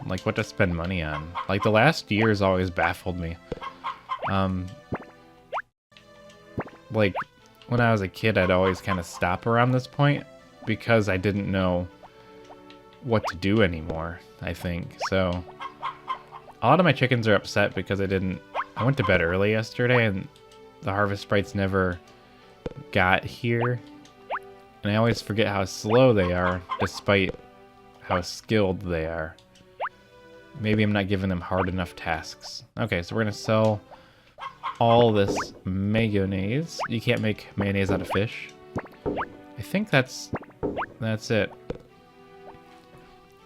like, what to spend money on. Like, the last year's always baffled me. Like, when I was a kid, I'd always kind of stop around this point because I didn't know what to do anymore, I think. So, a lot of my chickens are upset because I went to bed early yesterday and the harvest sprites never got here. And I always forget how slow they are, despite how skilled they are. Maybe I'm not giving them hard enough tasks. Okay, so we're gonna sell all this mayonnaise. You can't make mayonnaise out of fish. I think that's it.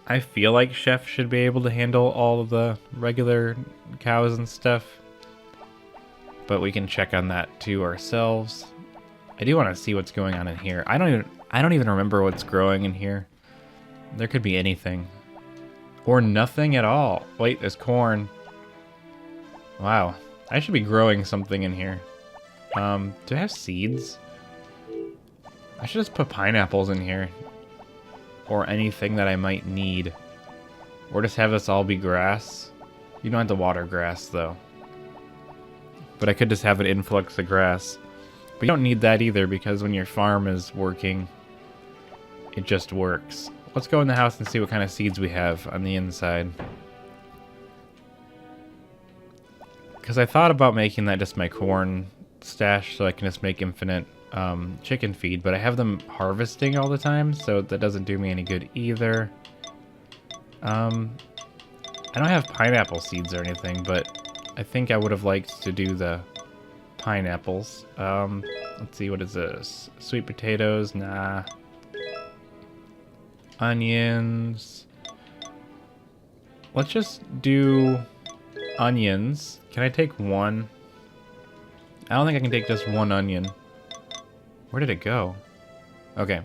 I feel like Chef should be able to handle all of the regular cows and stuff, but we can check on that too ourselves. I do want to see what's going on in here. I don't even remember what's growing in here. There could be anything. Or nothing at all. Wait, there's corn. Wow. I should be growing something in here. Do I have seeds? I should just put pineapples in here. Or anything that I might need. Or just have this all be grass. You don't have to water grass, though. But I could just have an influx of grass. But you don't need that either, because when your farm is working, it just works. Let's go in the house and see what kind of seeds we have on the inside. Because I thought about making that just my corn stash so I can just make infinite chicken feed, but I have them harvesting all the time, so that doesn't do me any good either. I don't have pineapple seeds or anything, but I think I would have liked to do the pineapples. Let's see, what is this? Sweet potatoes? Nah. Onions. Let's just do onions. Can I take one? I don't think I can take just one onion. Where did it go? Okay.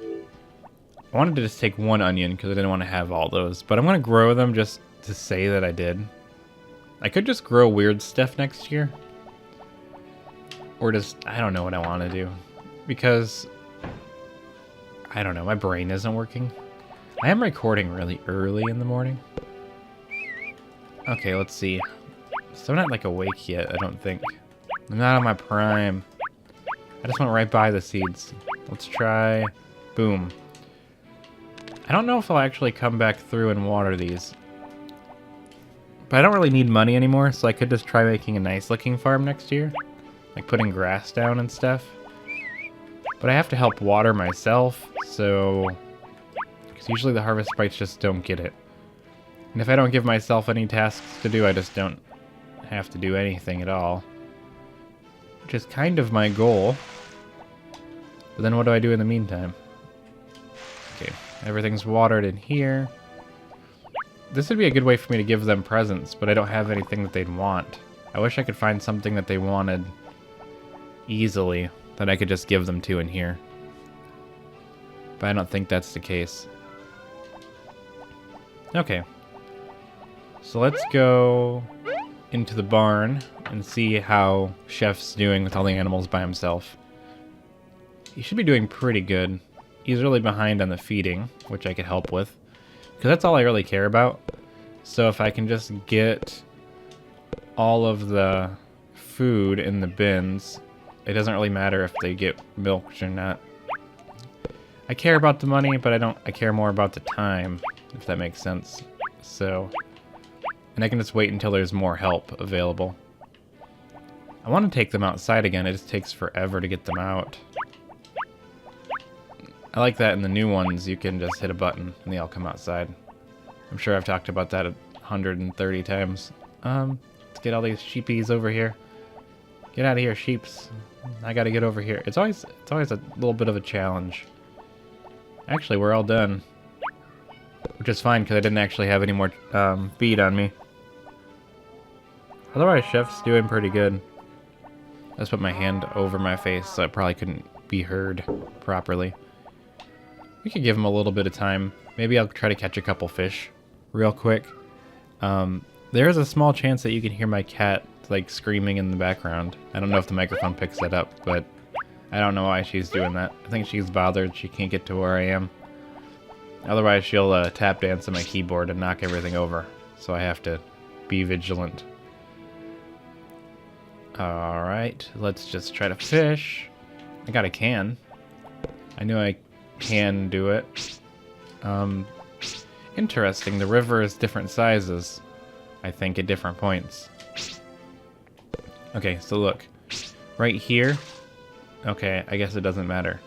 I wanted to just take one onion because I didn't want to have all those, but I'm going to grow them just to say that I did. I could just grow weird stuff next year. Or just, I don't know what I want to do. Because, I don't know, my brain isn't working. I am recording really early in the morning. Okay, let's see. So I'm not like awake yet, I don't think. I'm not on my prime. I just went right by the seeds. Let's try, boom. I don't know if I'll actually come back through and water these. But I don't really need money anymore, so I could just try making a nice looking farm next year. Like putting grass down and stuff. But I have to help water myself, so... Because usually the harvest sprites just don't get it. And if I don't give myself any tasks to do, I just don't have to do anything at all. Which is kind of my goal. But then what do I do in the meantime? Okay, everything's watered in here. This would be a good way for me to give them presents, but I don't have anything that they'd want. I wish I could find something that they wanted easily that I could just give them to in here. But I don't think that's the case. Okay. So let's go into the barn and see how Chef's doing with all the animals by himself. He should be doing pretty good. He's really behind on the feeding, which I could help with, because that's all I really care about. So if I can just get all of the food in the bins, it doesn't really matter if they get milked or not. I care about the money, but I care more about the time, if that makes sense. So, and I can just wait until there's more help available. I want to take them outside again, it just takes forever to get them out. I like that in the new ones, you can just hit a button and they all come outside. I'm sure I've talked about that 130 times. Let's get all these sheepies over here. Get out of here, sheeps. I gotta get over here. It's always a little bit of a challenge. Actually, we're all done. Which is fine, because I didn't actually have any more feed on me. Otherwise, Chef's doing pretty good. I just put my hand over my face, so I probably couldn't be heard properly. We could give him a little bit of time. Maybe I'll try to catch a couple fish real quick. There is a small chance that you can hear my cat like screaming in the background. I don't know if the microphone picks that up, but I don't know why she's doing that. I think she's bothered she can't get to where I am. Otherwise she'll tap dance on my keyboard and knock everything over. So I have to be vigilant. Alright, let's just try to fish. I got a can. I knew I can do it. Interesting, the river is different sizes, I think, at different points. Okay, so look. Right here. Okay, I guess it doesn't matter.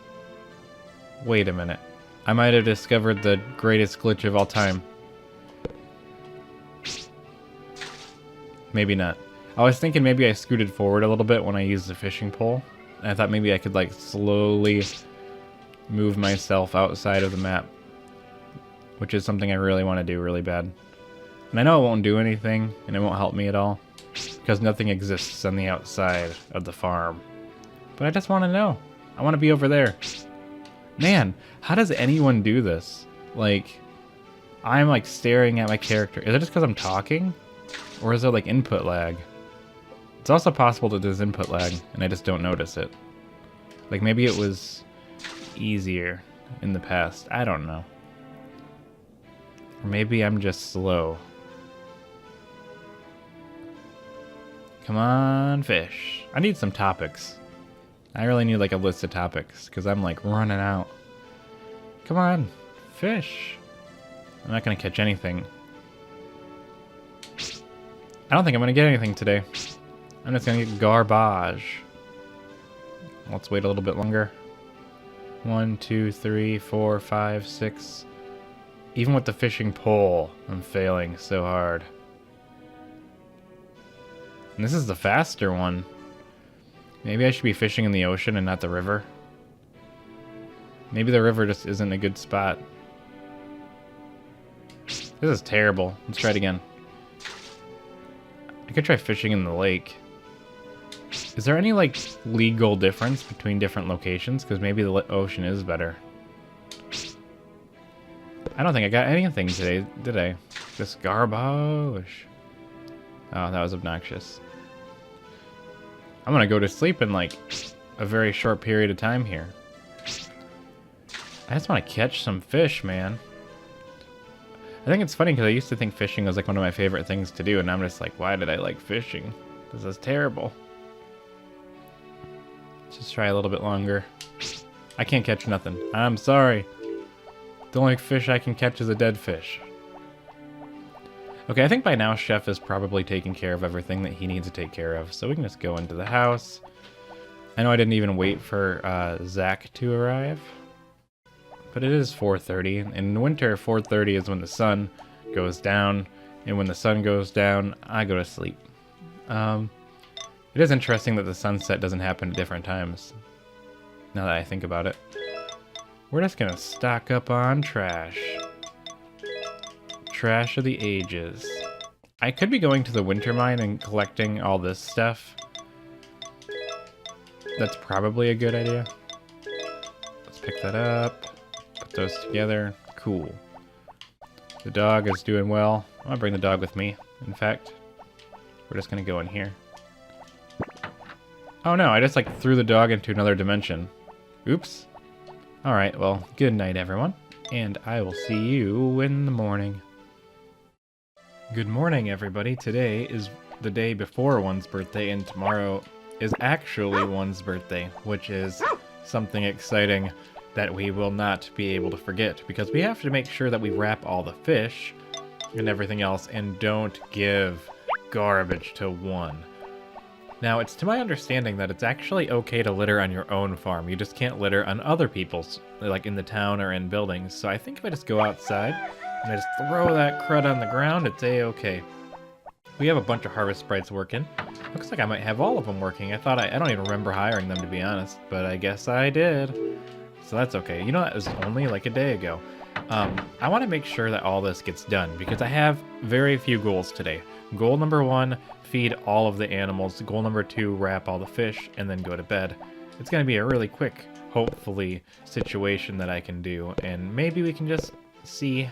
Wait a minute. I might have discovered the greatest glitch of all time. Maybe not. I was thinking maybe I scooted forward a little bit when I used the fishing pole. And I thought maybe I could like slowly move myself outside of the map. Which is something I really want to do really bad. And I know it won't do anything, and it won't help me at all. Because nothing exists on the outside of the farm. But I just want to know. I want to be over there. Man, how does anyone do this? Like, I'm like staring at my character. Is it just because I'm talking? Or is there like input lag? It's also possible that there's input lag, and I just don't notice it. Like maybe it was easier in the past. I don't know. Or maybe I'm just slow. Come on, fish. I need some topics. I really need like a list of topics because I'm like running out. Come on, fish. I'm not gonna catch anything. I don't think I'm gonna get anything today. I'm just gonna get garbage. Let's wait a little bit longer. 1, 2, 3, 4, 5, 6. Even with the fishing pole, I'm failing so hard. And this is the faster one. Maybe I should be fishing in the ocean and not the river. Maybe the river just isn't a good spot. This is terrible. Let's try it again. I could try fishing in the lake. Is there any, like, legal difference between different locations? Because maybe the ocean is better. I don't think I got anything today, did I? Just garbage. Oh, that was obnoxious. I'm gonna go to sleep in, like, a very short period of time here. I just want to catch some fish, man. I think it's funny because I used to think fishing was, like, one of my favorite things to do, and I'm just like, why did I like fishing? This is terrible. Let's just try a little bit longer. I can't catch nothing. I'm sorry. The only fish I can catch is a dead fish. Okay, I think by now Chef is probably taking care of everything that he needs to take care of, so we can just go into the house. I know I didn't even wait for Zach to arrive, but it is 4:30. In winter, 4:30 is when the sun goes down, and when the sun goes down, I go to sleep. It is interesting that the sunset doesn't happen at different times, now that I think about it. We're just gonna stock up on trash. Trash of the ages. I could be going to the winter mine and collecting all this stuff. That's probably a good idea. Let's pick that up. Put those together. Cool. The dog is doing well. I'm gonna bring the dog with me. In fact, we're just gonna go in here. Oh no, I just like threw the dog into another dimension. Oops. Alright, well, good night everyone. And I will see you in the morning. Good morning everybody. Today is the day before one's birthday and tomorrow is actually one's birthday, which is something exciting that we will not be able to forget because we have to make sure that we wrap all the fish and everything else and don't give garbage to one. Now, it's to my understanding that it's actually okay to litter on your own farm. You just can't litter on other people's, like in the town or in buildings. So I think if I just go outside and I just throw that crud on the ground, it's a-okay. We have a bunch of harvest sprites working. Looks like I might have all of them working. I don't even remember hiring them to be honest, but I guess I did. So that's okay. You know, that was only like a day ago. I want to make sure that all this gets done because I have very few goals today. Goal number 1, feed all of the animals. Goal number 2, wrap all the fish and then go to bed. It's going to be a really quick, hopefully, situation that I can do. And maybe we can just see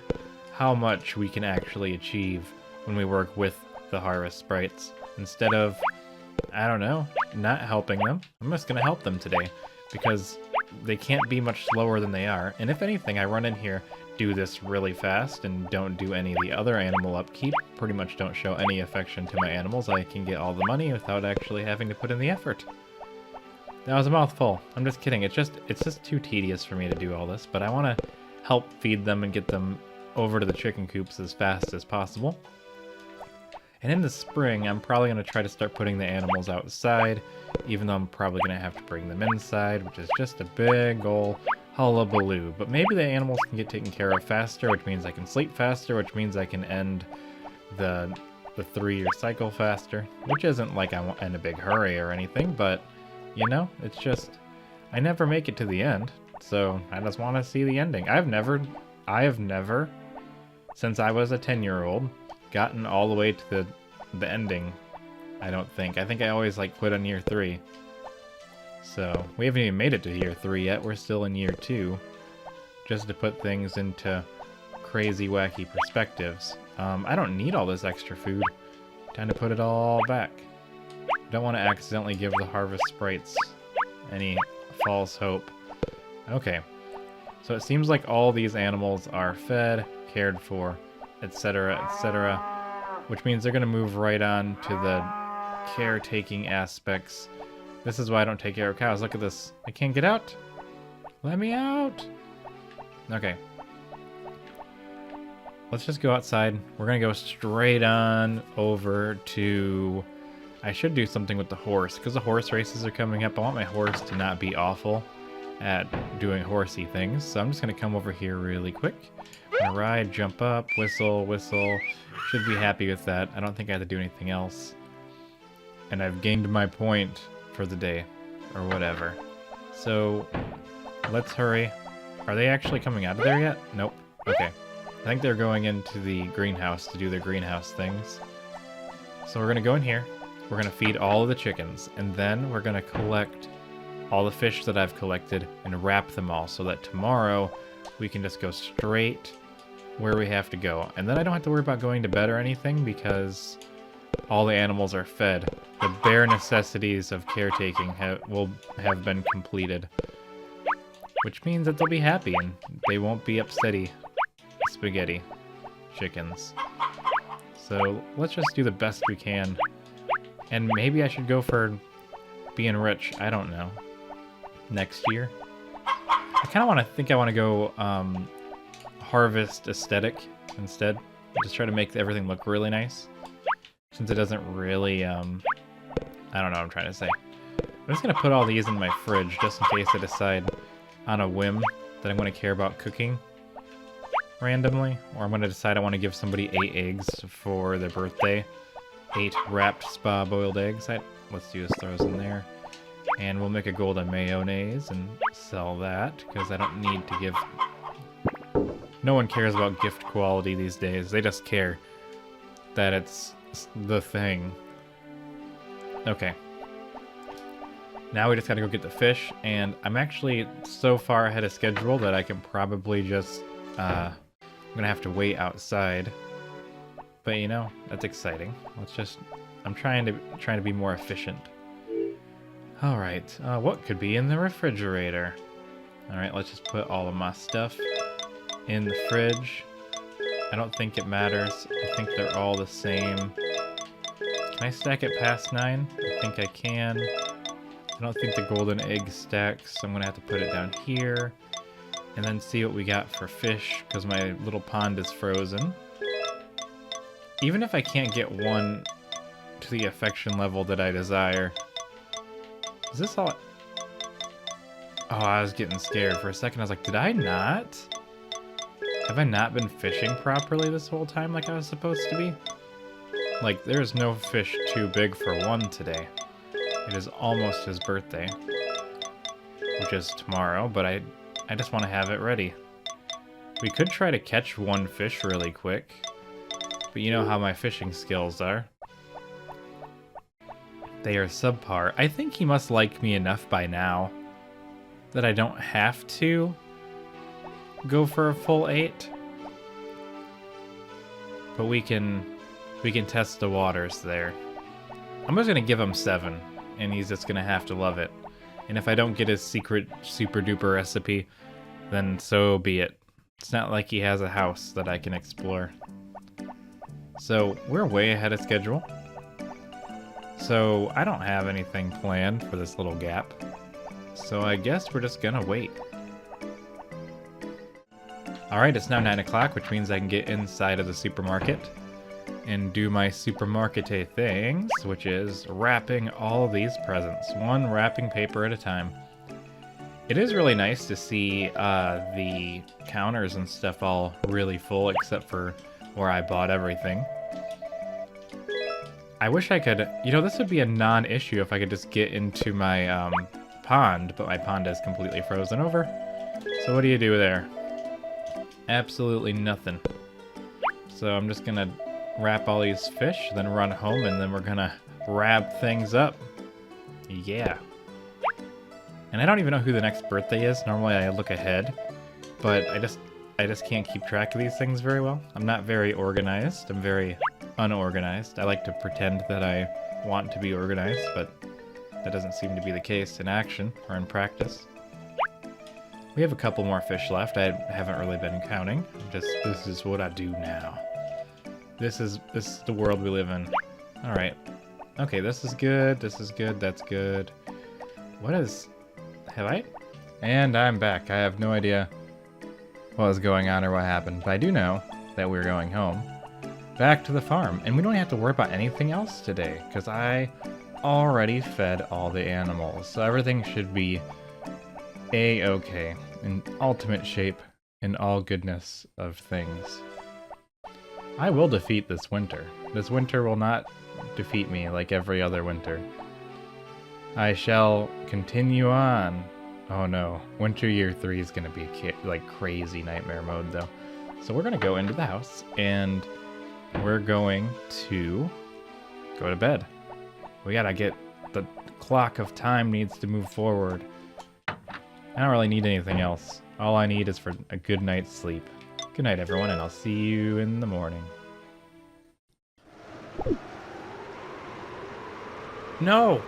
how much we can actually achieve when we work with the harvest sprites. Instead of, I don't know, not helping them. I'm just going to help them today because they can't be much slower than they are. And if anything, I run in here, do this really fast, and don't do any of the other animal upkeep. Pretty much don't show any affection to my animals. I can get all the money without actually having to put in the effort. That was a mouthful. I'm just kidding. It's just too tedious for me to do all this, but I want to help feed them and get them over to the chicken coops as fast as possible. And in the spring, I'm probably going to try to start putting the animals outside, even though I'm probably going to have to bring them inside, which is just a big ol' hullabaloo. But maybe the animals can get taken care of faster, which means I can sleep faster, which means I can end the 3-year cycle faster, which isn't like I'm in a big hurry or anything, but, you know, it's just, I never make it to the end, so I just want to see the ending. I have never, since I was a 10-year-old, gotten all the way to the ending. I don't think. I think I always like quit on year 3. So we haven't even made it to year 3 yet. We're still in year 2. Just to put things into crazy wacky perspectives. I don't need all this extra food. Time to put it all back. Don't want to accidentally give the harvest sprites any false hope. Okay. So it seems like all these animals are fed, cared for, etc., etc., which means they're going to move right on to the caretaking aspects. This is why I don't take care of cows. Look at this. I can't get out. Let me out. Okay. Let's just go outside. We're going to go straight on over to... I should do something with the horse, because the horse races are coming up. I want my horse to not be awful at doing horsey things. So I'm just going to come over here really quick. Gonna ride, jump up, whistle, whistle. Should be happy with that. I don't think I have to do anything else. And I've gained my point for the day, or whatever. So, let's hurry. Are they actually coming out of there yet? Nope. Okay. I think they're going into the greenhouse to do their greenhouse things. So we're gonna go in here. We're gonna feed all of the chickens, and then we're gonna collect all the fish that I've collected and wrap them all so that tomorrow we can just go straight where we have to go. And then I don't have to worry about going to bed or anything because all the animals are fed. The bare necessities of caretaking will have been completed. Which means that they'll be happy and they won't be upsetty spaghetti chickens. So let's just do the best we can. And maybe I should go for being rich. I don't know. Next year. I kind of want to go harvest aesthetic instead. Just try to make everything look really nice. Since it doesn't really, I don't know what I'm trying to say. I'm just going to put all these in my fridge just in case I decide on a whim that I'm going to care about cooking randomly. Or I'm going to decide I want to give somebody 8 eggs for their birthday. 8 wrapped spa boiled eggs. Let's do just throw those in there. And we'll make a golden mayonnaise and sell that, because I don't need to give... No one cares about gift quality these days. They just care that it's the thing. Okay. Now we just gotta go get the fish, and I'm actually so far ahead of schedule that I can probably just I'm gonna have to wait outside. But you know, that's exciting. I'm trying to be more efficient. All right, what could be in the refrigerator? All right, let's just put all of my stuff in the fridge. I don't think it matters. I think they're all the same. Can I stack it past 9? I think I can. I don't think the golden egg stacks, so I'm gonna have to put it down here. And then see what we got for fish, because my little pond is frozen. Even if I can't get one to the affection level that I desire. Is this all... Oh, I was getting scared for a second. I was like, did I not? Have I not been fishing properly this whole time like I was supposed to be? Like, there's no fish too big for one today. It is almost his birthday. Which is tomorrow, but I just want to have it ready. We could try to catch one fish really quick. But you know how my fishing skills are. They are subpar. I think he must like me enough by now that I don't have to go for a full 8. But we can test the waters there. I'm just gonna give him 7, and he's just gonna have to love it. And if I don't get his secret super duper recipe, then so be it. It's not like he has a house that I can explore. So we're way ahead of schedule. So I don't have anything planned for this little gap. So I guess we're just gonna wait. Alright, it's now 9 o'clock, which means I can get inside of the supermarket and do my supermarket things, which is wrapping all these presents, one wrapping paper at a time. It is really nice to see the counters and stuff all really full, except for where I bought everything. I wish I could, you know, this would be a non-issue if I could just get into my pond, but my pond is completely frozen over. So what do you do there? Absolutely nothing. So I'm just gonna wrap all these fish, then run home, and then we're gonna wrap things up. Yeah. And I don't even know who the next birthday is. Normally I look ahead, but I just can't keep track of these things very well. I'm not very organized. I'm very unorganized. I like to pretend that I want to be organized, but that doesn't seem to be the case in action or in practice. We have a couple more fish left. I haven't really been counting. This is what I do now. This is the world we live in. All right. Okay, this is good. This is good. That's good. What is... Have I? And I'm back. I have no idea what was going on or what happened, but I do know that we're going home. Back to the farm. And we don't have to worry about anything else today, because I already fed all the animals. So everything should be A-okay, in ultimate shape, in all goodness of things. I will defeat this winter. This winter will not defeat me like every other winter. I shall continue on. Oh no, winter year 3 is going to be like crazy nightmare mode though. So we're going to go into the house and we're going to go to bed. We gotta get, the clock of time needs to move forward. I don't really need anything else. All I need is for a good night's sleep. Good night everyone, and I'll see you in the morning. No!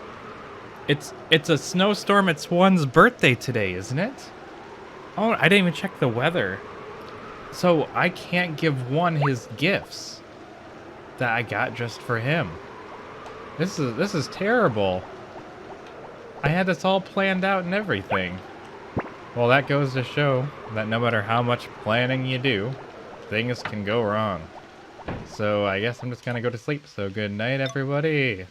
It's a snowstorm. It's one's birthday today, isn't it? Oh, I didn't even check the weather. So I can't give one his gifts that I got just for him. This is terrible. I had this all planned out and everything. Well, that goes to show that no matter how much planning you do, things can go wrong. So I guess I'm just gonna go to sleep. So good night, everybody.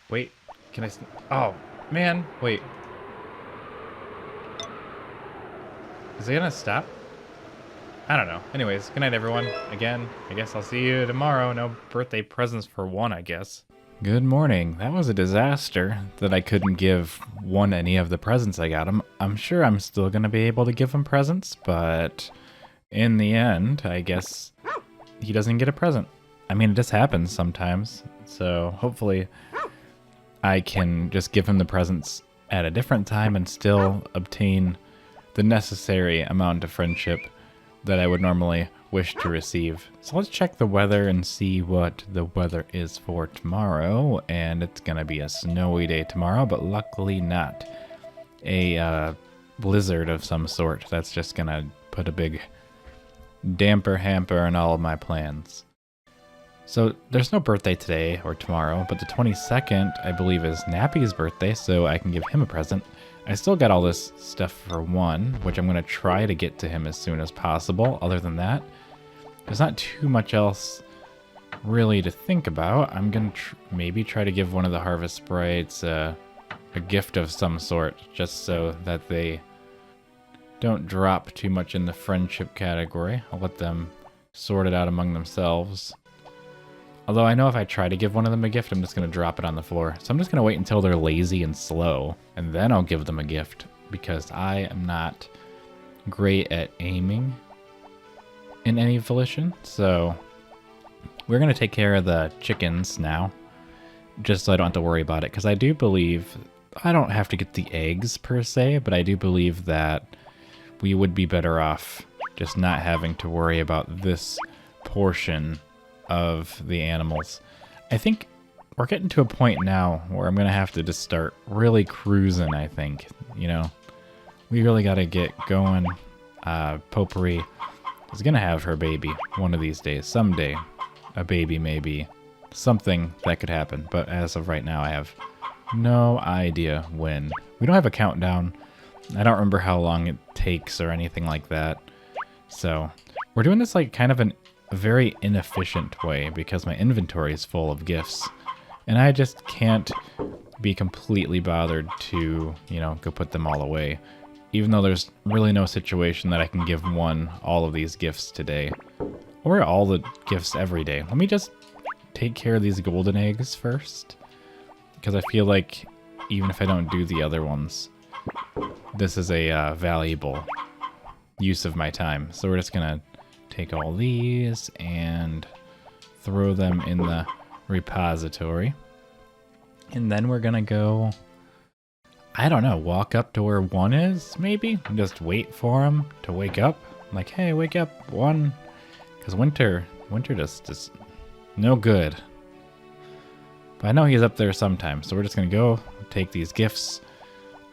Wait, can I... Oh, man, wait. Is it gonna stop? I don't know. Anyways, good night, everyone. Again, I guess I'll see you tomorrow. No birthday presents for one, I guess. Good morning. That was a disaster that I couldn't give one any of the presents I got him. I'm sure I'm still gonna be able to give him presents, but in the end, I guess he doesn't get a present. I mean, it just happens sometimes. So hopefully I can just give him the presents at a different time and still obtain the necessary amount of friendship that I would normally wish to receive. So let's check the weather and see what the weather is for tomorrow. And it's going to be a snowy day tomorrow, but luckily not a blizzard of some sort. That's just going to put a big hamper on all of my plans. So there's no birthday today or tomorrow, but the 22nd, I believe, is Nappy's birthday, so I can give him a present. I still got all this stuff for 1, which I'm going to try to get to him as soon as possible. Other than that, there's not too much else really to think about. I'm going to maybe try to give one of the Harvest Sprites a gift of some sort, just so that they don't drop too much in the friendship category. I'll let them sort it out among themselves. Although I know if I try to give one of them a gift, I'm just going to drop it on the floor. So I'm just going to wait until they're lazy and slow, and then I'll give them a gift, because I am not great at aiming in any volition. So we're going to take care of the chickens now, just so I don't have to worry about it, because I do believe, I don't have to get the eggs per se, but I do believe that we would be better off just not having to worry about this portion of the animals. I think we're getting to a point now where I'm gonna have to just start really cruising, I think. You know, we really gotta get going. Potpourri is gonna have her baby one of these days. Someday, a baby maybe. Something that could happen, but as of right now, I have no idea when. We don't have a countdown. I don't remember how long it takes or anything like that. So we're doing this like kind of a very inefficient way, because my inventory is full of gifts and I just can't be completely bothered to, you know, go put them all away, even though there's really no situation that I can give one all of these gifts today, or all the gifts every day. Let me just take care of these golden eggs first, because I feel like even if I don't do the other ones, this is a valuable use of my time. So we're just gonna take all these and throw them in the repository. And then we're gonna go, I don't know, walk up to where 1 is, maybe? And just wait for him to wake up. Like, hey, wake up, 1. Because winter just is no good. But I know he's up there sometime, so we're just gonna go take these gifts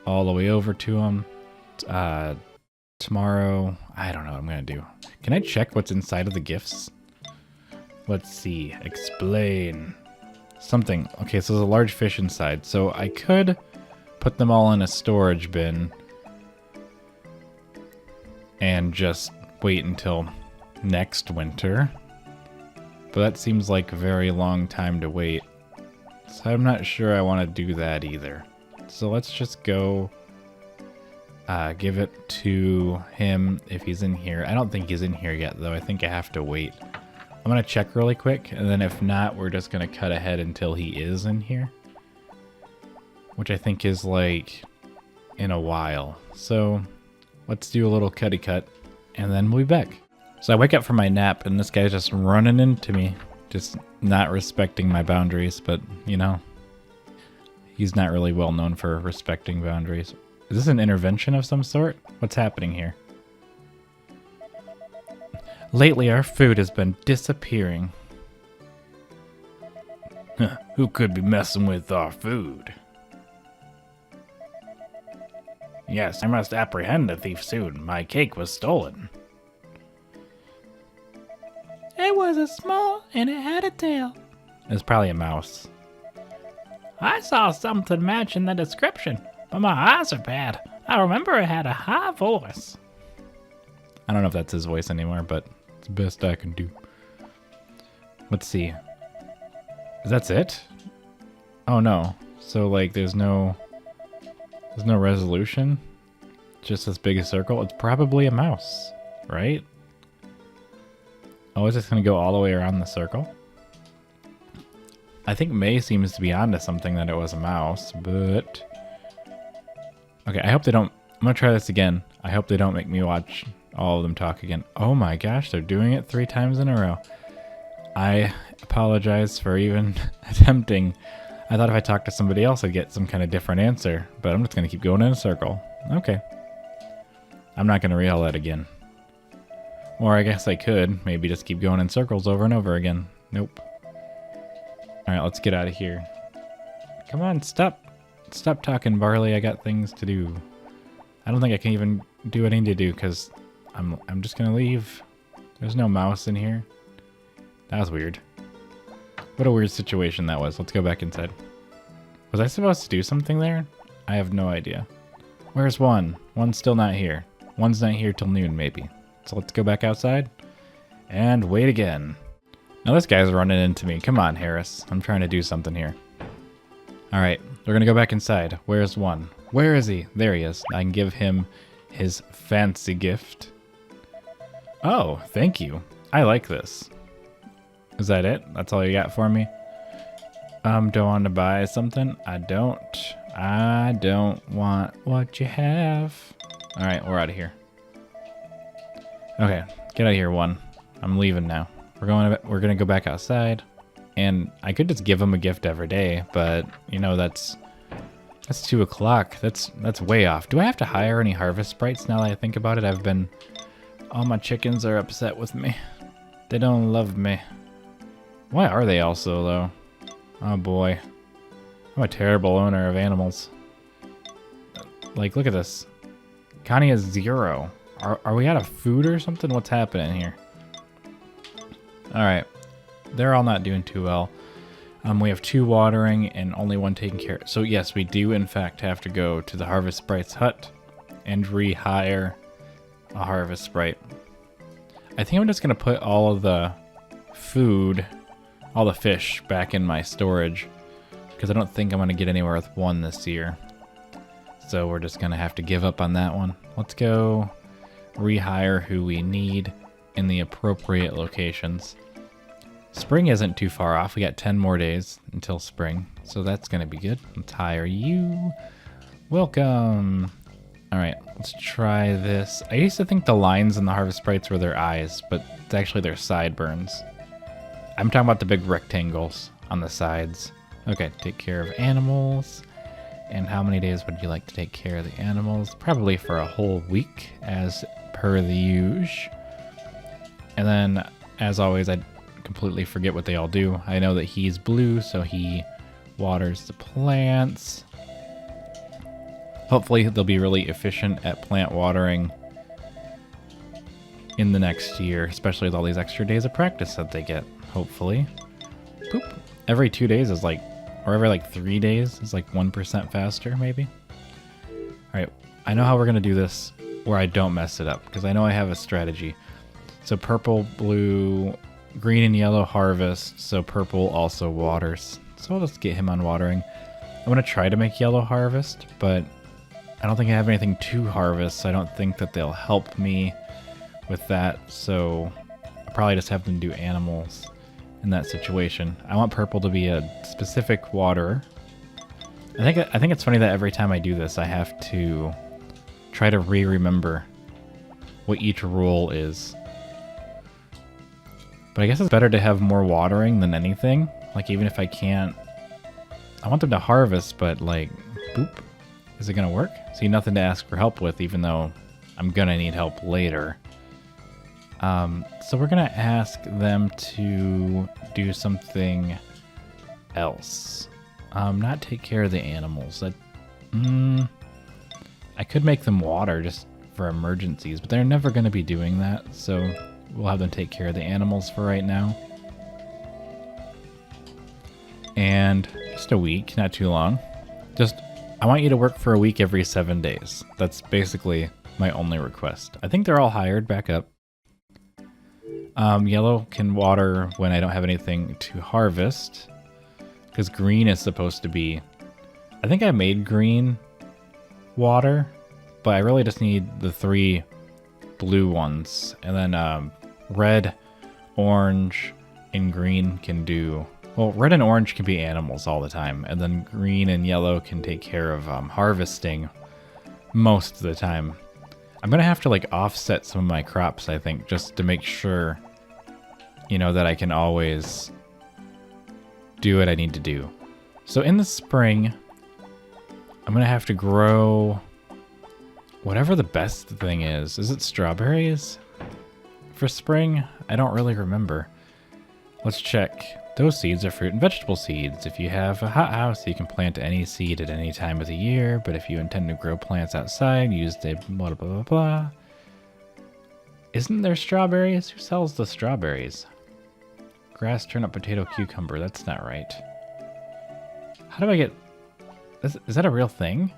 all the way over to him. Tomorrow, I don't know what I'm gonna do. Can I check what's inside of the gifts? Let's see. Explain. Something. Okay, so there's a large fish inside. So I could put them all in a storage bin and just wait until next winter. But that seems like a very long time to wait. So I'm not sure I want to do that either. So let's just go give it to him if he's in here. I don't think he's in here yet, though. I think I have to wait. I'm going to check really quick, and then if not, we're just going to cut ahead until he is in here, which I think is like in a while. So let's do a little cutty cut, and then we'll be back. So I wake up from my nap, and this guy's just running into me, just not respecting my boundaries, but, you know, he's not really well known for respecting boundaries. Is this an intervention of some sort? What's happening here? Lately, our food has been disappearing. Who could be messing with our food? Yes, I must apprehend the thief soon. My cake was stolen. It was a small and it had a tail. It's probably a mouse. I saw something matching the description, but my eyes are bad. I remember it had a high voice. I don't know if that's his voice anymore, but it's the best I can do. Let's see. That's it? Oh no. So like there's no resolution? Just this big circle? It's probably a mouse, right? Oh, is this gonna go all the way around the circle? I think May seems to be onto something that it was a mouse, but... Okay, I hope they don't... I'm gonna try this again. I hope they don't make me watch all of them talk again. Oh my gosh, they're doing it 3 times in a row. I apologize for even attempting. I thought if I talked to somebody else I'd get some kind of different answer, but I'm just gonna keep going in a circle. Okay. I'm not gonna read all that again. Or I guess I could. Maybe just keep going in circles over and over again. Nope. Alright, let's get out of here. Come on, stop. Stop talking, Barley. I got things to do. I don't think I can even do what I need to do because I'm just gonna leave. There's no mouse in here. That was weird. What a weird situation that was. Let's go back inside. Was I supposed to do something there? I have no idea. Where's one? One's still not here. One's not here till noon, maybe. So let's go back outside and wait again. Now this guy's running into me. Come on, Harris. I'm trying to do something here. All right, we're gonna go back inside. Where's one? Where is he? There he is. I can give him his fancy gift. Oh, thank you. I like this. Is that it? That's all you got for me? Don't want to buy something? I don't want what you have. All right, we're out of here. Okay, get out of here, one. I'm leaving now. We're gonna go back outside, and I could just give him a gift every day, but you know that's 2 o'clock. That's way off. Do I have to hire any harvest sprites now that I think about it? All my chickens are upset with me. They don't love me. Why are they also though? Oh boy, I'm a terrible owner of animals. Like, look at this. Connie has 0. Are we out of food or something? What's happening here? Alright. They're all not doing too well. We have 2 watering and only 1 taking care. So yes, we do in fact have to go to the Harvest Sprite's hut and rehire a Harvest Sprite. I think I'm just going to put all of the food, all the fish back in my storage because I don't think I'm going to get anywhere with 1 this year. So we're just going to have to give up on that one. Let's go rehire who we need in the appropriate locations. Spring isn't too far off. We got 10 more days until spring, so that's going to be good. Let's hire you. Welcome. All right, let's try this. I used to think the lines in the Harvest Sprites were their eyes, but it's actually their sideburns. I'm talking about the big rectangles on the sides. Okay, take care of animals. And how many days would you like to take care of the animals? Probably for a whole week, as per the usual. And then, as always, I completely forget what they all do. I know that he's blue, so he waters the plants. Hopefully, they'll be really efficient at plant watering in the next year, especially with all these extra days of practice that they get, hopefully. Boop. Every 2 days is like, or every like 3 days is like 1% faster, maybe. All right, I know how we're gonna do this where I don't mess it up, because I know I have a strategy. So purple, blue, green, and yellow harvest, so purple also waters. So let's get him on watering. I'm gonna try to make yellow harvest, but I don't think I have anything to harvest, so I don't think that they'll help me with that. So I'll probably just have them do animals in that situation. I want purple to be a specific waterer. I think it's funny that every time I do this, I have to try to remember what each rule is. But I guess it's better to have more watering than anything. Like, even if I can't, I want them to harvest, but like, boop, is it gonna work? See, nothing to ask for help with, even though I'm gonna need help later. So we're gonna ask them to do something else. Not take care of the animals. I could make them water just for emergencies, but they're never gonna be doing that, so we'll have them take care of the animals for right now. And just a week, not too long. I want you to work for a week every 7 days. That's basically my only request. I think they're all hired back up. Yellow can water when I don't have anything to harvest, because green is supposed to be... I think I made green water, but I really just need the 3 blue ones. And then red, orange, and green can do... Well, red and orange can be animals all the time, and then green and yellow can take care of harvesting most of the time. I'm gonna have to like offset some of my crops, I think, just to make sure, you know, that I can always do what I need to do. So in the spring, I'm gonna have to grow whatever the best thing is. Is it strawberries? for spring? I don't really remember. Let's check. Those seeds are fruit and vegetable seeds. If you have a hothouse, you can plant any seed at any time of the year, but if you intend to grow plants outside, use the blah blah blah blah. Isn't there strawberries? Who sells the strawberries? Grass, turnip, potato, cucumber. That's not right. How do I get... Is that a real thing?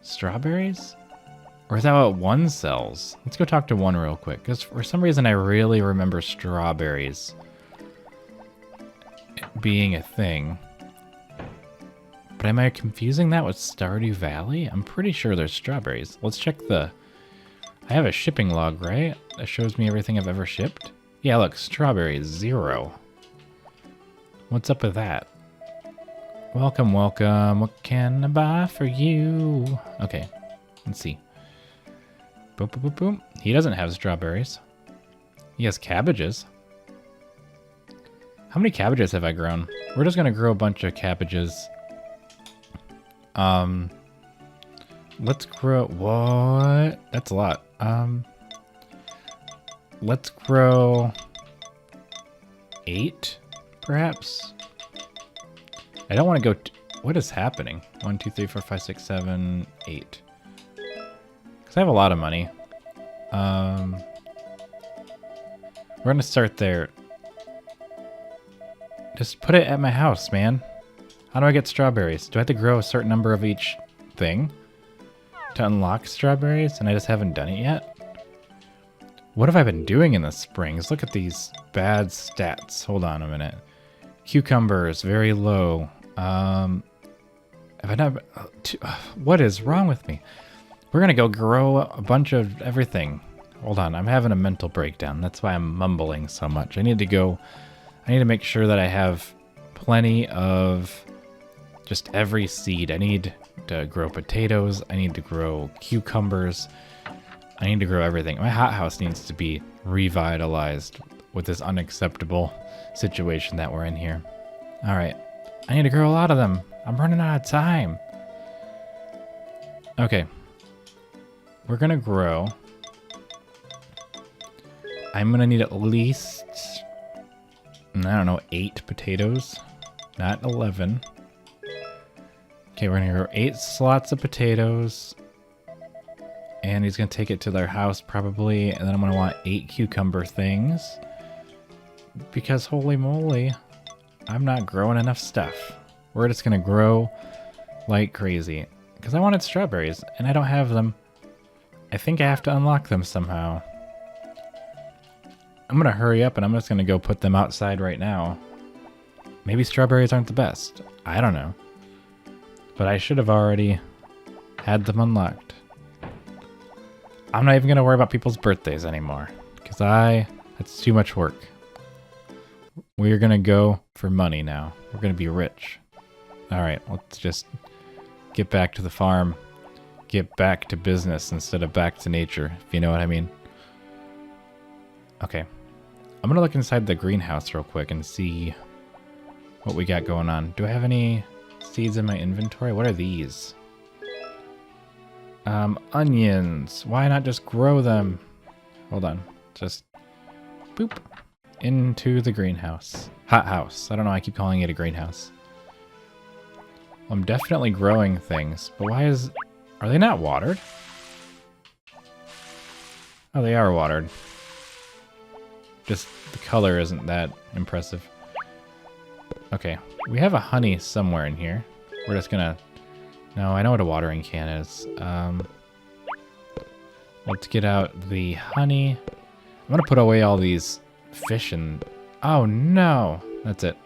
Strawberries? Or is that what one sells? Let's go talk to one real quick, because for some reason I really remember strawberries being a thing. But am I confusing that with Stardew Valley? I'm pretty sure there's strawberries. Let's check the... I have a shipping log, right? That shows me everything I've ever shipped. Yeah, look, strawberries, 0. What's up with that? Welcome, welcome. What can I buy for you? Okay, let's see. Boom, boom, boom, boom. He doesn't have strawberries. He has cabbages. How many cabbages have I grown? We're just gonna grow a bunch of cabbages. Let's grow... What? That's a lot. Let's grow 8, perhaps? I don't want to go... What is happening? 1, 2, 3, 4, 5, 6, 7, 8. Because I have a lot of money. We're going to start there. Just put it at my house, man. How do I get strawberries? Do I have to grow a certain number of each thing to unlock strawberries? And I just haven't done it yet? What have I been doing in the springs? Look at these bad stats. Hold on a minute. Cucumbers, very low. Have I not... What is wrong with me? We're gonna go grow a bunch of everything. Hold on, I'm having a mental breakdown. That's why I'm mumbling so much. I need to make sure that I have plenty of just every seed. I need to grow potatoes. I need to grow cucumbers. I need to grow everything. My hothouse needs to be revitalized with this unacceptable situation that we're in here. All right. I need to grow a lot of them. I'm running out of time. Okay. We're going to grow. I'm going to need at least, I don't know, 8 potatoes. Not 11. Okay, we're going to grow 8 slots of potatoes. And he's going to take it to their house probably. And then I'm going to want 8 cucumber things. Because holy moly, I'm not growing enough stuff. We're just going to grow like crazy. Because I wanted strawberries and I don't have them. I think I have to unlock them somehow. I'm going to hurry up and I'm just going to go put them outside right now. Maybe strawberries aren't the best. I don't know. But I should have already had them unlocked. I'm not even going to worry about people's birthdays anymore. Because that's too much work. We're going to go for money now. We're going to be rich. Alright, let's just get back to the farm. Get back to business instead of back to nature, if you know what I mean. Okay. I'm going to look inside the greenhouse real quick and see what we got going on. Do I have any seeds in my inventory? What are these? Onions. Why not just grow them? Hold on. Just boop into the greenhouse. Hothouse. I don't know. I keep calling it a greenhouse. I'm definitely growing things, but why is... Are they not watered? Oh, they are watered. Just the color isn't that impressive. Okay, we have a honey somewhere in here. We're just gonna... No, I know what a watering can is. Let's get out the honey. I'm gonna put away all these fish and... Oh no! That's it.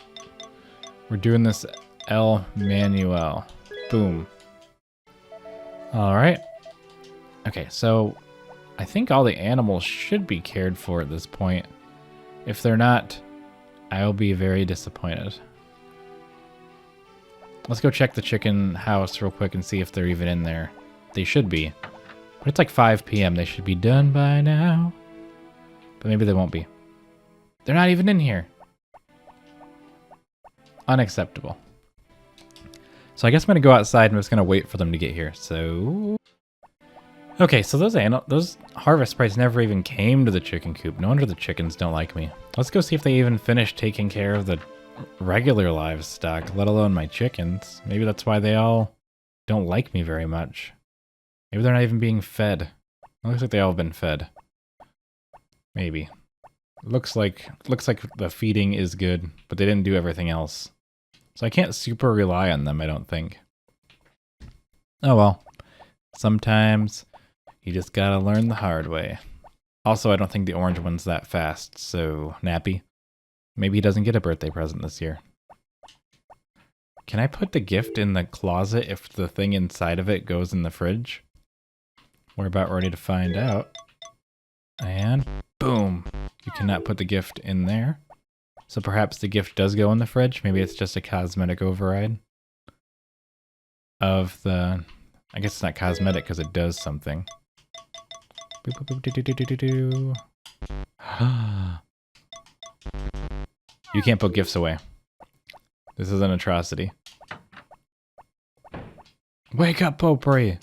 We're doing this El Manuel. Boom. Alright. Okay, so I think all the animals should be cared for at this point. If they're not, I'll be very disappointed. Let's go check the chicken house real quick and see if they're even in there. They should be. But it's like 5 p.m. They should be done by now. But maybe they won't be. They're not even in here. Unacceptable. So I guess I'm going to go outside and I'm just going to wait for them to get here. So... Okay, so those harvest sprites never even came to the chicken coop. No wonder the chickens don't like me. Let's go see if they even finished taking care of the regular livestock, let alone my chickens. Maybe that's why they all don't like me very much. Maybe they're not even being fed. It looks like they all have been fed. Maybe. Looks like the feeding is good, but they didn't do everything else. So I can't super rely on them, I don't think. Oh well. Sometimes you just gotta learn the hard way. Also, I don't think the orange one's that fast, so Nappy. Maybe he doesn't get a birthday present this year. Can I put the gift in the closet if the thing inside of it goes in the fridge? We're about ready to find out. And boom! You cannot put the gift in there. So perhaps the gift does go in the fridge. Maybe it's just a cosmetic override of the... I guess it's not cosmetic because it does something. Boop, boop, boop, do, do, do, do, do. You can't put gifts away. This is an atrocity. Wake up, Potpourri!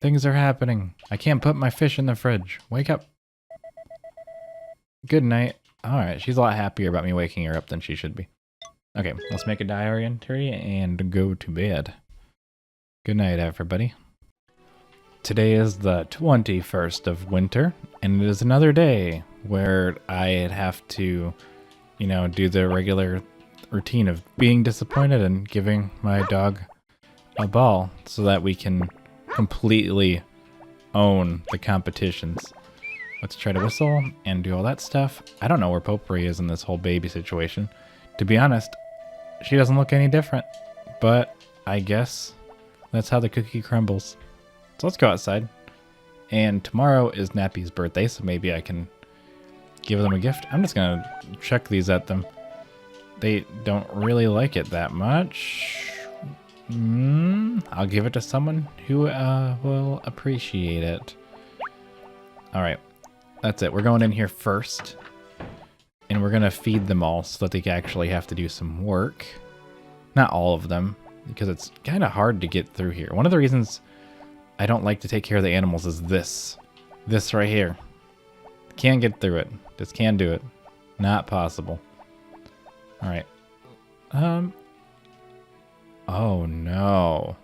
Things are happening. I can't put my fish in the fridge. Wake up. Good night. Alright, she's a lot happier about me waking her up than she should be. Okay, let's make a diary entry and go to bed. Good night, everybody. Today is the 21st of winter, and it is another day where I'd have to, you know, do the regular routine of being disappointed and giving my dog a ball so that we can completely own the competitions. Let's try to whistle and do all that stuff. I don't know where Potpourri is in this whole baby situation. To be honest, she doesn't look any different, but I guess that's how the cookie crumbles. So let's go outside. And tomorrow is Nappy's birthday, so maybe I can give them a gift. I'm just gonna chuck these at them. They don't really like it that much. I'll give it to someone who will appreciate it. Alright, that's it. We're going in here first. And we're gonna feed them all so that they actually have to do some work. Not all of them, because it's kind of hard to get through here. One of the reasons I don't like to take care of the animals is this. This right here. Can't get through it. Just can't do it. Not possible. Alright. Oh no.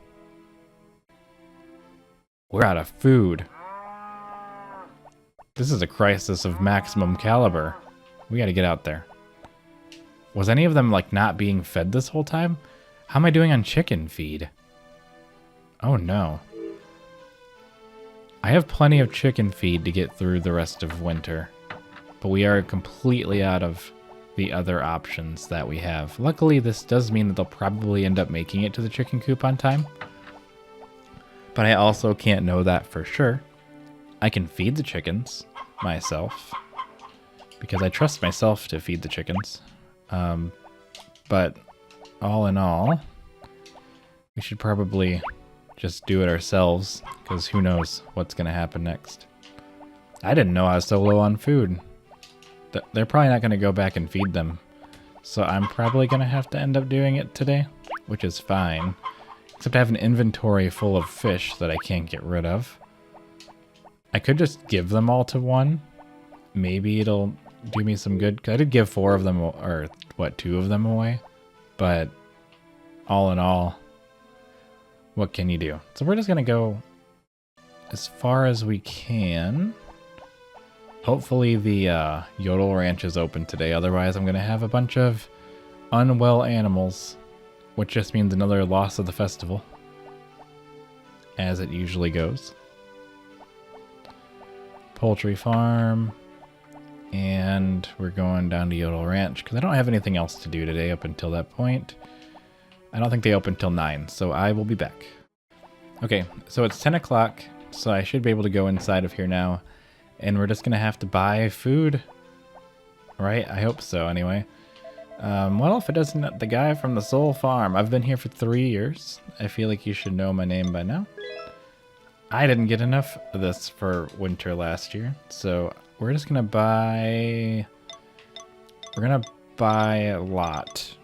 We're out of food. This is a crisis of maximum caliber. We gotta get out there. Was any of them like not being fed this whole time? How am I doing on chicken feed? Oh no. I have plenty of chicken feed to get through the rest of winter, but we are completely out of the other options that we have. Luckily, this does mean that they'll probably end up making it to the chicken coop on time, but I also can't know that for sure. I can feed the chickens myself, because I trust myself to feed the chickens, but all in all, we should probably just do it ourselves, because who knows what's going to happen next. I didn't know I was so low on food. They're probably not going to go back and feed them, so I'm probably going to have to end up doing it today, which is fine. Except I have an inventory full of fish that I can't get rid of. I could just give them all to one. Maybe it'll do me some good. 'Cause I did give 4 of them, or what, 2 of them away. But all in all, what can you do? So we're just going to go as far as we can. Hopefully the Yodel Ranch is open today. Otherwise, I'm going to have a bunch of unwell animals, which just means another loss of the festival, as it usually goes. Poultry farm. And we're going down to Yodel Ranch because I don't have anything else to do today up until that point. I don't think they open till 9, so I will be back. Okay, so it's 10 o'clock, so I should be able to go inside of here now. And we're just going to have to buy food. Right? I hope so, anyway. Well, if it doesn't, the guy from the Soul Farm. I've been here for 3 years. I feel like you should know my name by now. I didn't get enough of this for winter last year, so we're just going to buy... We're going to buy a lot.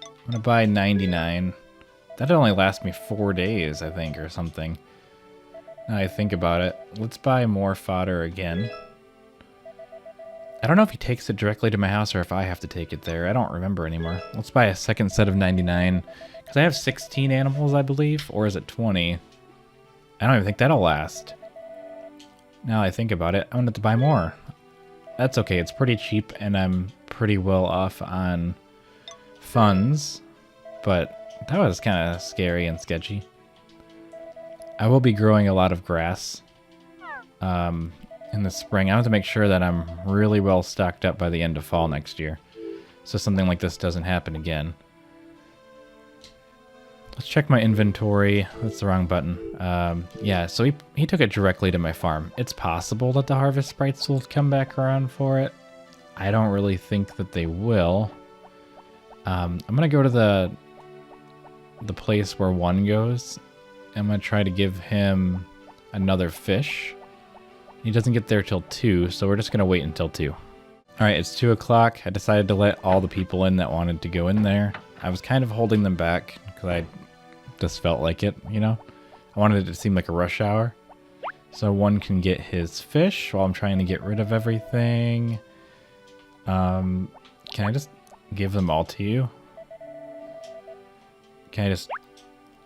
I'm going to buy 99. That'd only last me 4 days, I think, or something. Now I think about it. Let's buy more fodder again. I don't know if he takes it directly to my house or if I have to take it there. I don't remember anymore. Let's buy a second set of 99. Because I have 16 animals, I believe. Or is it 20? I don't even think that'll last. Now I think about it, I'm going to have to buy more. That's okay. It's pretty cheap and I'm pretty well off on funds. But that was kind of scary and sketchy. I will be growing a lot of grass. In the spring. I have to make sure that I'm really well stocked up by the end of fall next year. So something like this doesn't happen again. Let's check my inventory. That's the wrong button. Yeah, so he took it directly to my farm. It's possible that the harvest sprites will come back around for it. I don't really think that they will. I'm going to go to the place where one goes. I'm going to try to give him another fish. He doesn't get there till 2, so we're just going to wait until 2. Alright, it's 2 o'clock. I decided to let all the people in that wanted to go in there. I was kind of holding them back because I just felt like it, you know? I wanted it to seem like a rush hour. So one can get his fish while I'm trying to get rid of everything. Can I just give them all to you? Can I just...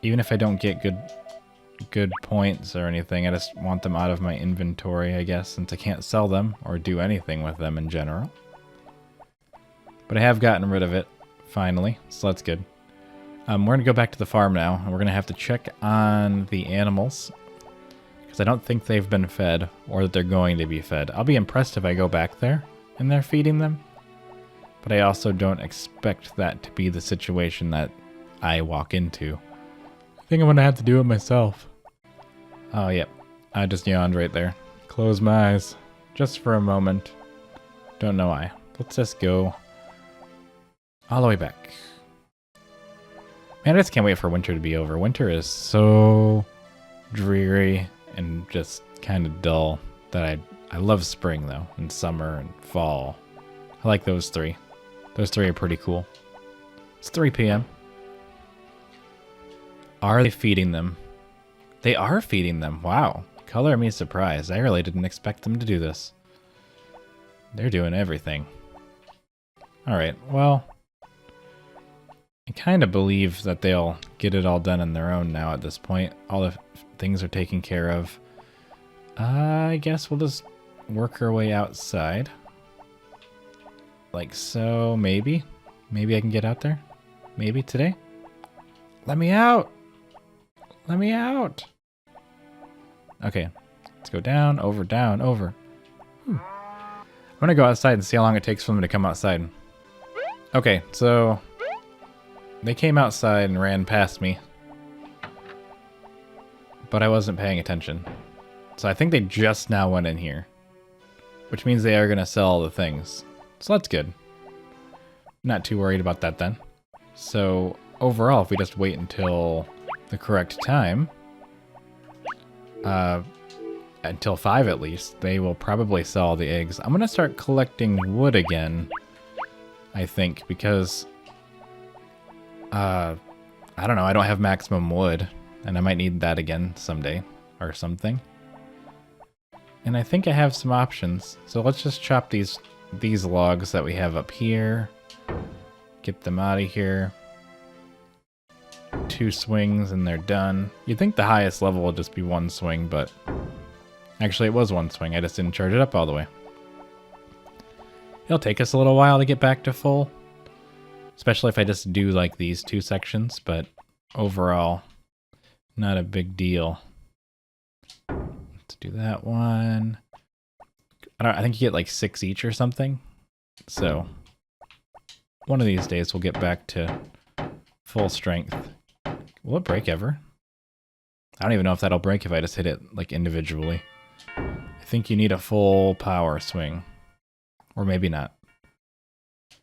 Even if I don't get good points or anything, I just want them out of my inventory, I guess, since I can't sell them or do anything with them in general. But I have gotten rid of it, finally, so that's good. We're going to go back to the farm now, and we're going to have to check on the animals, because I don't think they've been fed, or that they're going to be fed. I'll be impressed if I go back there, and they're feeding them, but I also don't expect that to be the situation that I walk into. I think I'm going to have to do it myself. Oh, yep. I just yawned right there. Close my eyes. Just for a moment. Don't know why. Let's just go all the way back. Man, I just can't wait for winter to be over. Winter is so dreary and just kind of dull that I love spring, though, and summer and fall. I like those three. Those three are pretty cool. It's 3 p.m. Are they feeding them? They are feeding them. Wow. Color me surprised. I really didn't expect them to do this. They're doing everything. Alright, well... I kind of believe that they'll get it all done on their own now at this point. All the things are taken care of. I guess we'll just work our way outside. Like so, maybe? Maybe I can get out there? Maybe today? Let me out! Let me out! Okay, let's go down, over, over. I'm gonna go outside and see how long it takes for them to come outside. Okay, so... They came outside and ran past me. But I wasn't paying attention. So I think they just now went in here. Which means they are gonna sell all the things. So that's good. Not too worried about that then. So, overall, if we just wait until... the correct time, until 5 at least, they will probably sell all the eggs. I'm gonna start collecting wood again, I think, because I don't know, I don't have maximum wood, and I might need that again someday or something. And I think I have some options, so let's just chop these logs that we have up here, get them out of here. 2 swings and they're done. You'd think the highest level would just be 1 swing, but actually it was 1 swing. I just didn't charge it up all the way. It'll take us a little while to get back to full, especially if I just do like these 2 sections, but overall, not a big deal. Let's do that one. I think you get like 6 each or something. So one of these days we'll get back to full strength. Will it break ever? I don't even know if that'll break if I just hit it like individually. I think you need a full power swing. Or maybe not.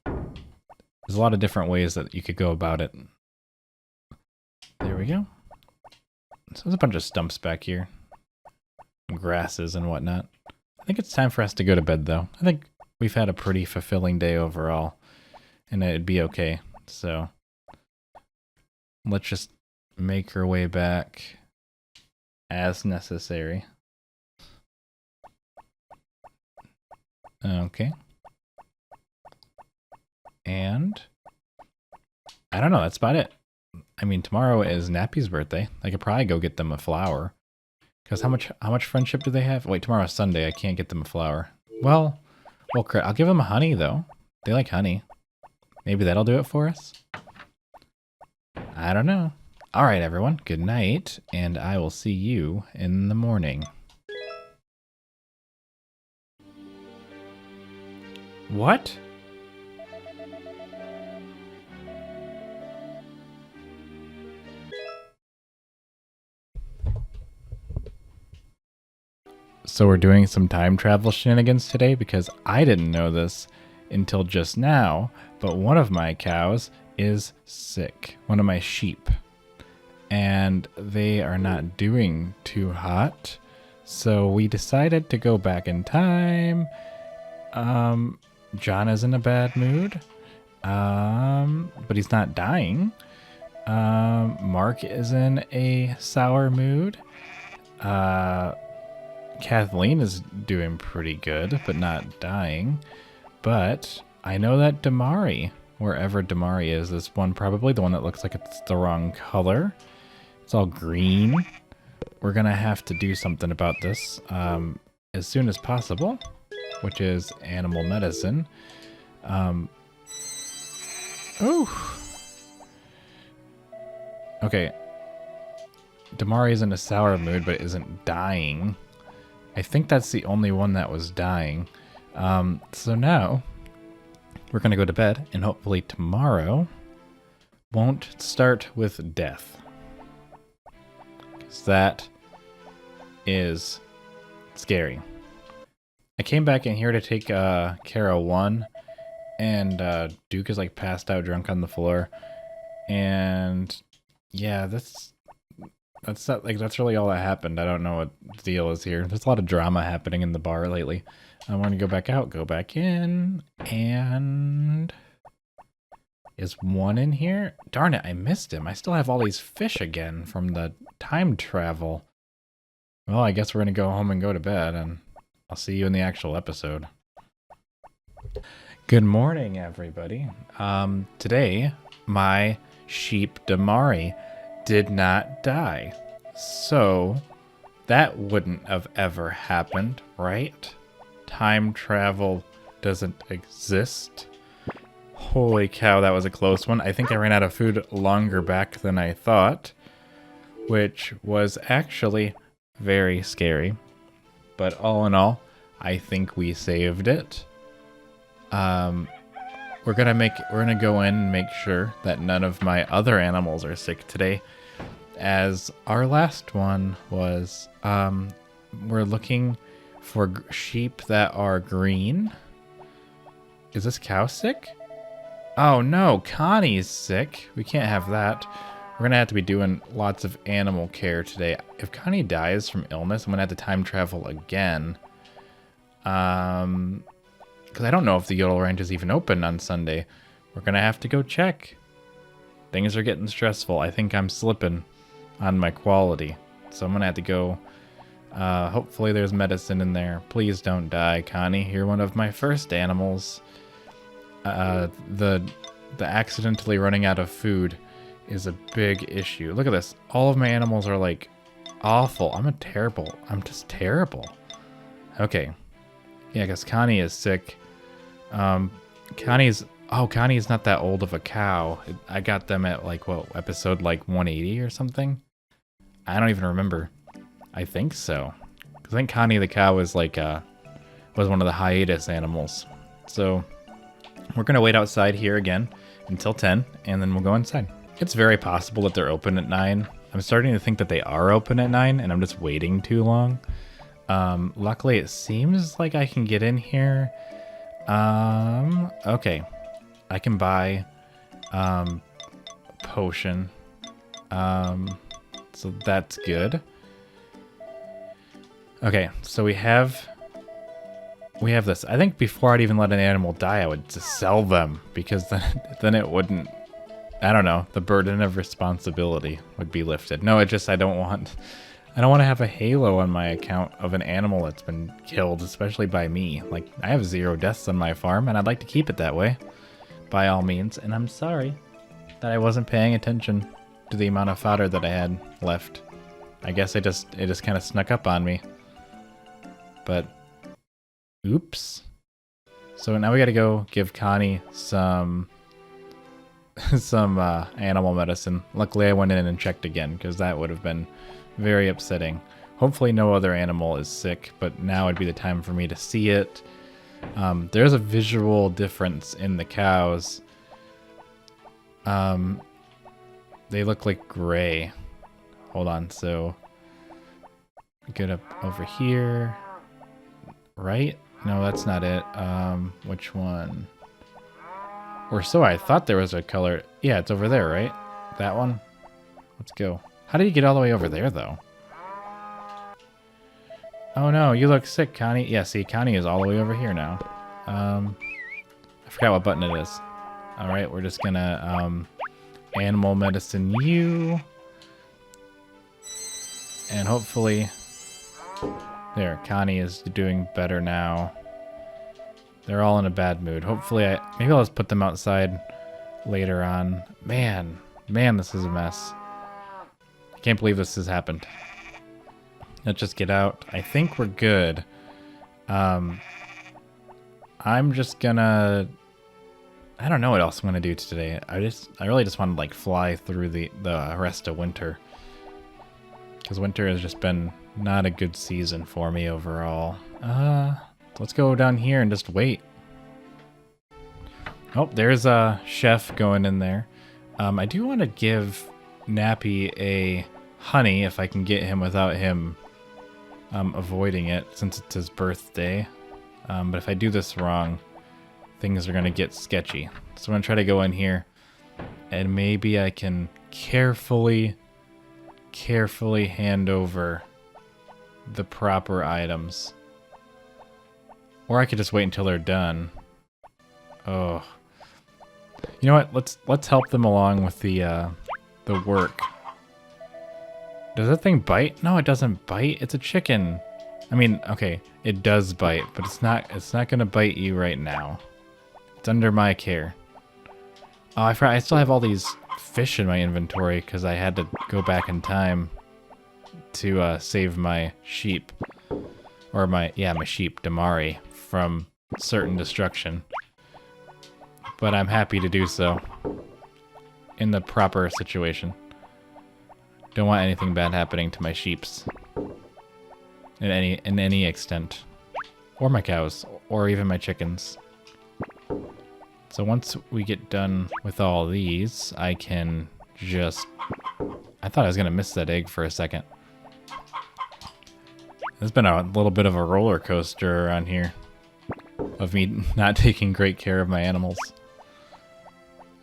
There's a lot of different ways that you could go about it. There we go. So there's a bunch of stumps back here. Grasses and whatnot. I think it's time for us to go to bed though. I think we've had a pretty fulfilling day overall. And it'd be okay. So let's just make our way back as necessary. Okay. And I don't know, that's about it. I mean, tomorrow is Nappy's birthday. I could probably go get them a flower. Because how much friendship do they have? Wait, tomorrow's Sunday. I can't get them a flower. Well, I'll give them honey, though. They like honey. Maybe that'll do it for us? I don't know. All right, everyone. Good night, and I will see you in the morning. What? So we're doing some time travel shenanigans today because I didn't know this until just now, but one of my cows is sick, one of my sheep, and they are not doing too hot. So we decided to go back in time. John is in a bad mood, but he's not dying. Mark is in a sour mood. Kathleen is doing pretty good, but not dying. But I know that Damari, wherever Damari is one probably the one that looks like it's the wrong color. It's all green. We're gonna have to do something about this as soon as possible, which is animal medicine. Okay. Damari's in a sour mood, but isn't dying. I think that's the only one that was dying. So now we're going to go to bed, and hopefully tomorrow won't start with death. Because that is scary. I came back in here to take Kara 1, and Duke is like passed out drunk on the floor. And yeah, that's really all that happened. I don't know what the deal is here. There's a lot of drama happening in the bar lately. I want to go back out, go back in, and is one in here? Darn it, I missed him. I still have all these fish again from the time travel. Well, I guess we're going to go home and go to bed, and I'll see you in the actual episode. Good morning, everybody. Today, my sheep Damari did not die. So that wouldn't have ever happened, right? Time travel doesn't exist. Holy cow, that was a close one. I think I ran out of food longer back than I thought, which was actually very scary. But all in all, I think we saved it. We're gonna go in and make sure that none of my other animals are sick today, as our last one was. We're looking for sheep that are green. Is this cow sick? Oh no, Connie's sick. We can't have that. We're gonna have to be doing lots of animal care today. If Connie dies from illness, I'm gonna have to time travel again. Because I don't know if the Yodel Ranch is even open on Sunday. We're going to have to go check. Things are getting stressful. I think I'm slipping on my quality. So I'm going to have to go. Hopefully there's medicine in there. Please don't die, Connie. You're one of my first animals. The accidentally running out of food is a big issue. Look at this. All of my animals are like awful. I'm just terrible. Okay. Yeah, because Connie is sick. Connie's not that old of a cow. I got them at like, what, episode like 180 or something? I don't even remember. I think so. Because I think Connie the cow was like, was one of the hiatus animals. So we're going to wait outside here again until 10, and then we'll go inside. It's very possible that they're open at 9. I'm starting to think that they are open at 9, and I'm just waiting too long. Luckily it seems like I can get in here. Okay. I can buy, potion. So that's good. Okay, so we have this. I think before I'd even let an animal die, I would just sell them, because then it wouldn't, I don't know, the burden of responsibility would be lifted. No, I don't want I don't want to have a halo on my account of an animal that's been killed, especially by me. Like, I have 0 deaths on my farm, and I'd like to keep it that way, by all means. And I'm sorry that I wasn't paying attention to the amount of fodder that I had left. I guess it just kind of snuck up on me. But, oops. So now we gotta go give Connie some animal medicine. Luckily I went in and checked again, because that would have been very upsetting. Hopefully no other animal is sick, but now would be the time for me to see it. There's a visual difference in the cows. They look like gray. Hold on, so get up over here. Right? No, that's not it. Which one? Or so I thought there was a color. Yeah, it's over there, right? That one? Let's go. How did you get all the way over there, though? Oh no, you look sick, Connie. Yeah, see, Connie is all the way over here now. I forgot what button it is. Alright, we're just gonna, animal medicine you. And hopefully... There, Connie is doing better now. They're all in a bad mood. Hopefully maybe I'll just put them outside later on. Man, this is a mess. I can't believe this has happened. Let's just get out. I think we're good. I'm just gonna... I don't know what else I'm gonna do today. I really just want to like fly through the rest of winter. Because winter has just been not a good season for me overall. Let's go down here and just wait. Oh, there's a chef going in there. I do want to give Nappy a honey if I can get him without him avoiding it since it's his birthday. But if I do this wrong, things are going to get sketchy. So I'm going to try to go in here and maybe I can carefully hand over the proper items. Or I could just wait until they're done. Oh. You know what? Let's help them along with the work. Does that thing bite? No, it doesn't bite. It's a chicken. I mean, okay, it does bite, but it's not gonna bite you right now. It's under my care. Oh, I forgot. I still have all these fish in my inventory because I had to go back in time to save my sheep. Or my sheep, Damari, from certain destruction. But I'm happy to do so. In the proper situation. Don't want anything bad happening to my sheeps. In any extent. Or my cows. Or even my chickens. So once we get done with all these, I can just... I thought I was going to miss that egg for a second. It's been a little bit of a roller coaster around here. Of me not taking great care of my animals.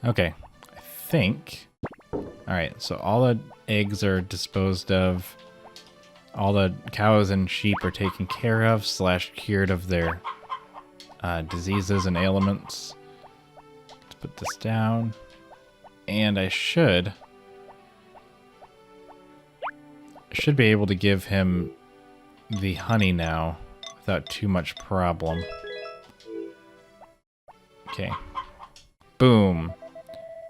Okay. I think... Alright, so all the eggs are disposed of. All the cows and sheep are taken care of / cured of their diseases and ailments. Let's put this down. And I should be able to give him the honey now without too much problem. Okay. Boom.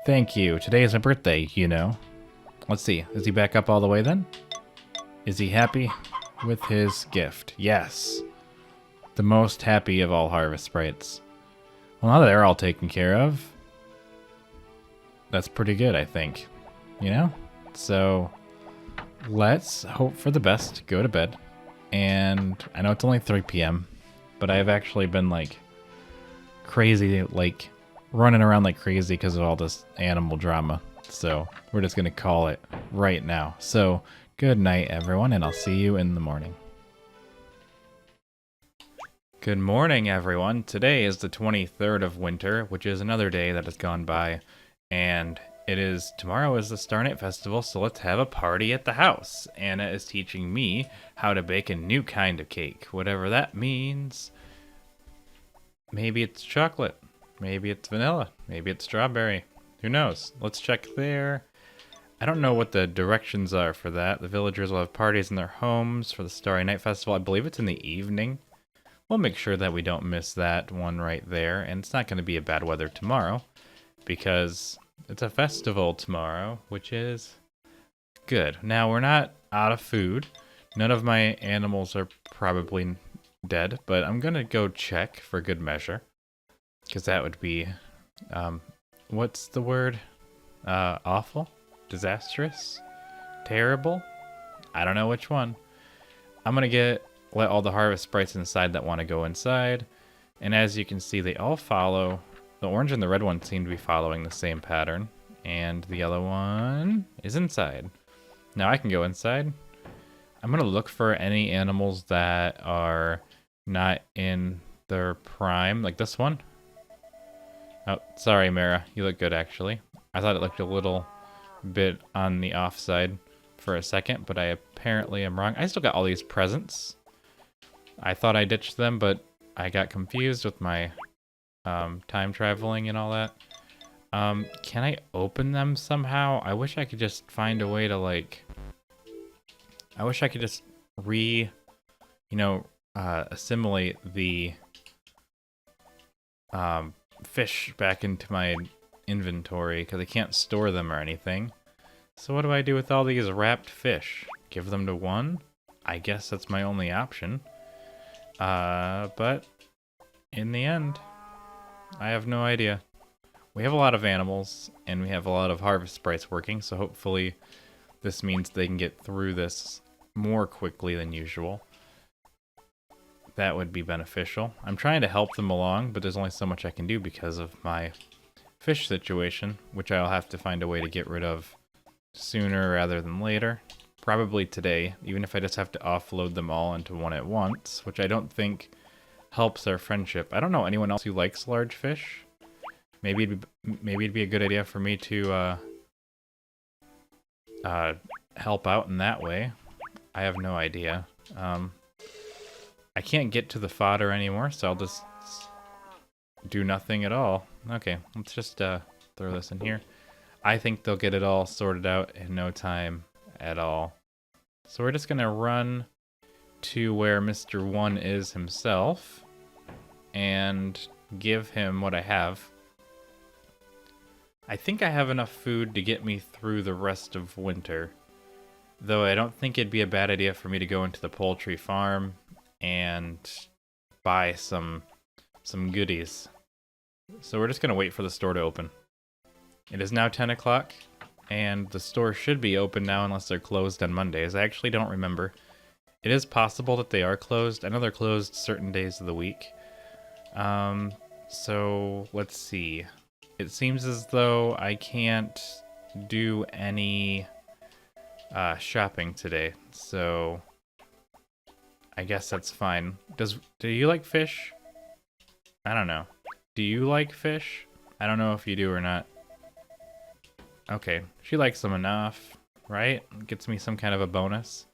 Thank you. Today is my birthday, you know. Let's see. Is he back up all the way then? Is he happy with his gift? Yes. The most happy of all harvest sprites. Well, now that they're all taken care of, that's pretty good, I think. You know? So, let's hope for the best. Go to bed. And I know it's only 3 p.m., but I've actually been, like, crazy, like, running around like crazy because of all this animal drama. So we're just going to call it right now. So good night, everyone, and I'll see you in the morning. Good morning, everyone. Today is the 23rd of winter, which is another day that has gone by. And tomorrow is the Star Night Festival, so let's have a party at the house. Anna is teaching me how to bake a new kind of cake, whatever that means. Maybe it's chocolate. Maybe it's vanilla. Maybe it's strawberry. Who knows? Let's check there. I don't know what the directions are for that. The villagers will have parties in their homes for the Starry Night Festival. I believe it's in the evening. We'll make sure that we don't miss that one right there. And it's not going to be a bad weather tomorrow because it's a festival tomorrow, which is good. Now, we're not out of food. None of my animals are probably dead, but I'm going to go check for good measure because that would be, what's the word? Awful? Disastrous? Terrible? I don't know which one. I'm gonna let all the harvest sprites inside that want to go inside. And as you can see, they all follow. The orange and the red one seem to be following the same pattern. And the yellow one is inside. Now I can go inside. I'm gonna look for any animals that are not in their prime, like this one. Oh, sorry, Mara. You look good, actually. I thought it looked a little bit on the offside for a second, but I apparently am wrong. I still got all these presents. I thought I ditched them, but I got confused with my time traveling and all that. Can I open them somehow? I wish I could just find a way to, like... I wish I could just assimilate the fish back into my inventory because I can't store them or anything. So what do I do with all these wrapped fish? Give them to one? I guess that's my only option. But in the end, I have no idea. We have a lot of animals and we have a lot of harvest sprites working, so hopefully this means they can get through this more quickly than usual. That would be beneficial. I'm trying to help them along, but there's only so much I can do because of my fish situation, which I'll have to find a way to get rid of sooner rather than later. Probably today, even if I just have to offload them all into one at once, which I don't think helps our friendship. I don't know anyone else who likes large fish. Maybe it'd be a good idea for me to help out in that way. I have no idea. I can't get to the fodder anymore, so I'll just do nothing at all. Okay, let's just throw this in here. I think they'll get it all sorted out in no time at all. So we're just gonna run to where Mr. 1 is himself and give him what I have. I think I have enough food to get me through the rest of winter, though I don't think it'd be a bad idea for me to go into the poultry farm and buy some goodies. So we're just gonna wait for the store to open. It is now 10 o'clock, and the store should be open now unless they're closed on Mondays. I actually don't remember. It is possible that they are closed. I know they're closed certain days of the week. So let's see. It seems as though I can't do any shopping today, so I guess that's fine. Do you like fish? I don't know. Do you like fish? I don't know if you do or not. Okay, she likes them enough, right? Gets me some kind of a bonus.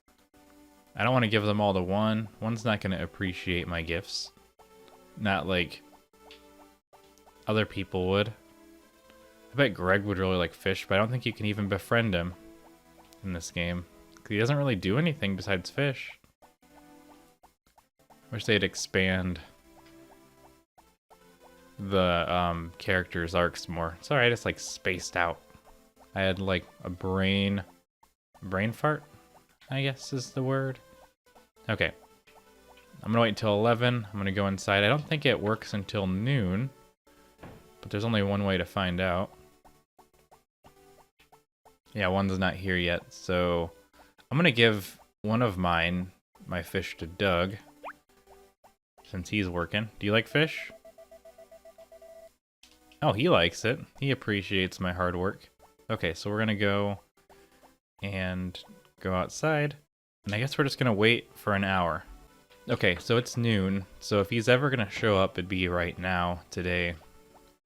I don't want to give them all to one. One's not going to appreciate my gifts. Not like other people would. I bet Greg would really like fish, but I don't think you can even befriend him in this game. He doesn't really do anything besides fish. Wish they'd expand the characters' arcs more. Sorry, I just like spaced out. I had like a brain fart, I guess is the word. Okay. I'm gonna wait until 11. I'm gonna go inside. I don't think it works until noon, but there's only one way to find out. Yeah, one's not here yet, so I'm gonna give one of my fish to Doug, since he's working. Do you like fish? Oh, he likes it. He appreciates my hard work. Okay, so we're gonna go and go outside, and I guess we're just gonna wait for an hour. Okay, so it's noon, so if he's ever gonna show up, it'd be right now, today,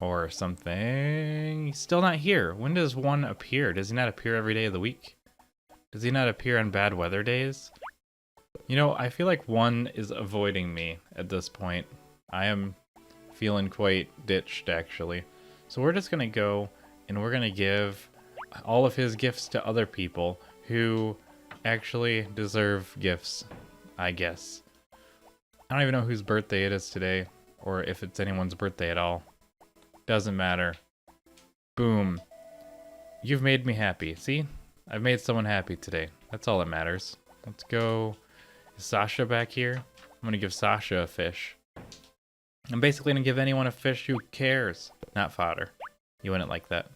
or something. He's still not here. When does one appear? Does he not appear every day of the week? Does he not appear on bad weather days? You know, I feel like one is avoiding me at this point. I am feeling quite ditched, actually. So we're just gonna go, and we're gonna give all of his gifts to other people who actually deserve gifts, I guess. I don't even know whose birthday it is today, or if it's anyone's birthday at all. Doesn't matter. Boom. You've made me happy. See? I've made someone happy today. That's all that matters. Let's go. Is Sasha back here? I'm gonna give Sasha a fish. I'm basically gonna give anyone a fish who cares. Not fodder. You wouldn't like that.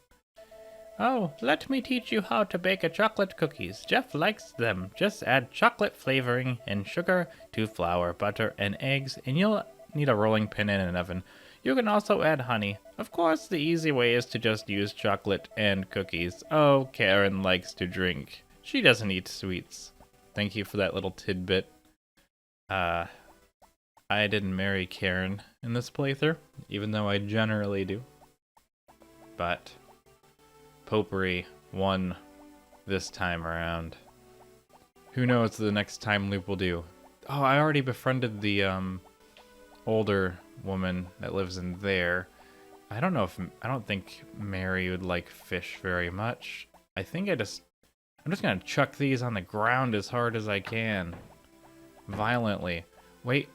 Oh, let me teach you how to bake a chocolate cookies. Jeff likes them. Just add chocolate flavoring and sugar to flour, butter, and eggs, and you'll need a rolling pin and an oven. You can also add honey. Of course, the easy way is to just use chocolate and cookies. Oh, Karen likes to drink. She doesn't eat sweets. Thank you for that little tidbit. I didn't marry Karen in this playthrough, even though I generally do. But Potpourri won this time around. Who knows what the next time loop will do. Oh, I already befriended the older woman that lives in there. I don't think Mary would like fish very much. I'm just gonna chuck these on the ground as hard as I can. Violently. Wait,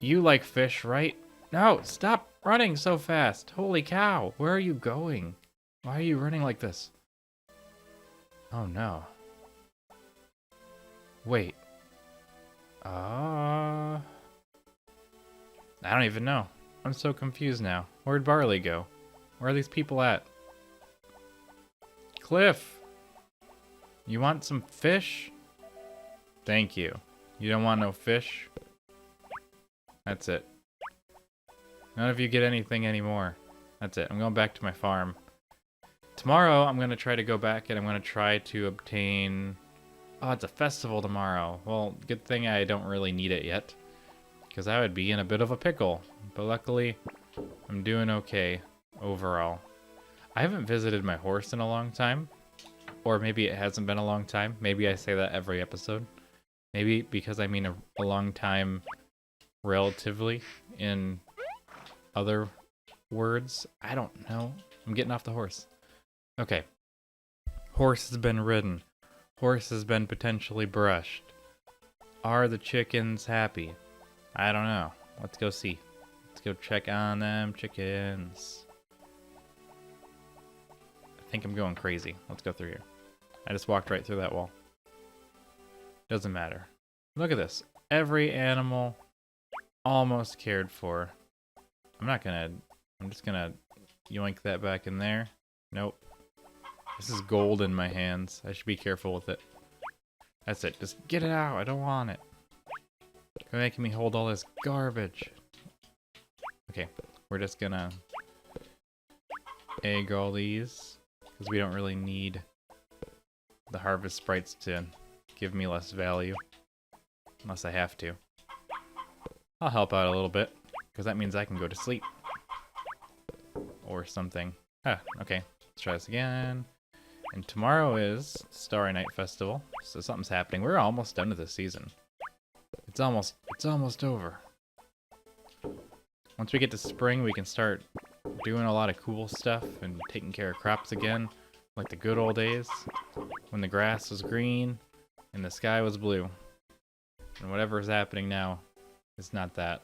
you like fish, right? No, stop running so fast. Holy cow, where are you going? Why are you running like this? Oh no. Wait. I don't even know. I'm so confused now. Where'd Barley go? Where are these people at? Cliff! You want some fish? Thank you. You don't want no fish? That's it. None of you get anything anymore. That's it. I'm going back to my farm. Tomorrow, I'm going to try to go back and I'm going to try to obtain... Oh, it's a festival tomorrow. Well, good thing I don't really need it yet, because I would be in a bit of a pickle. But luckily, I'm doing okay overall. I haven't visited my horse in a long time. Or maybe it hasn't been a long time. Maybe I say that every episode. Maybe because I mean a long time relatively in other words. I don't know. I'm getting off the horse. Okay. Horse has been ridden. Horse has been potentially brushed. Are the chickens happy? I don't know. Let's go see. Let's go check on them chickens. I think I'm going crazy. Let's go through here. I just walked right through that wall. Doesn't matter. Look at this. Every animal almost cared for. I'm just gonna yoink that back in there. Nope. This is gold in my hands. I should be careful with it. That's it. Just get it out. I don't want it. You're making me hold all this garbage. Okay. We're just gonna egg all these, because we don't really need the harvest sprites to give me less value. Unless I have to. I'll help out a little bit, because that means I can go to sleep. Or something. Ah, okay. Let's try this again. And tomorrow is Starry Night Festival, so something's happening. We're almost done with this season. It's almost over. Once we get to spring, we can start doing a lot of cool stuff and taking care of crops again, like the good old days, when the grass was green and the sky was blue. And whatever is happening now is not that.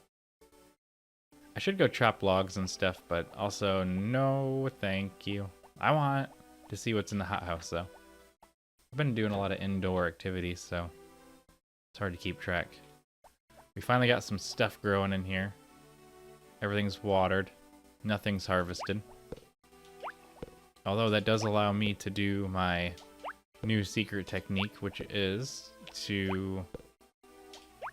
I should go chop logs and stuff, but also no thank you. I want to see what's in the hothouse, though. I've been doing a lot of indoor activities, so it's hard to keep track. We finally got some stuff growing in here. Everything's watered. Nothing's harvested. Although that does allow me to do my new secret technique, which is to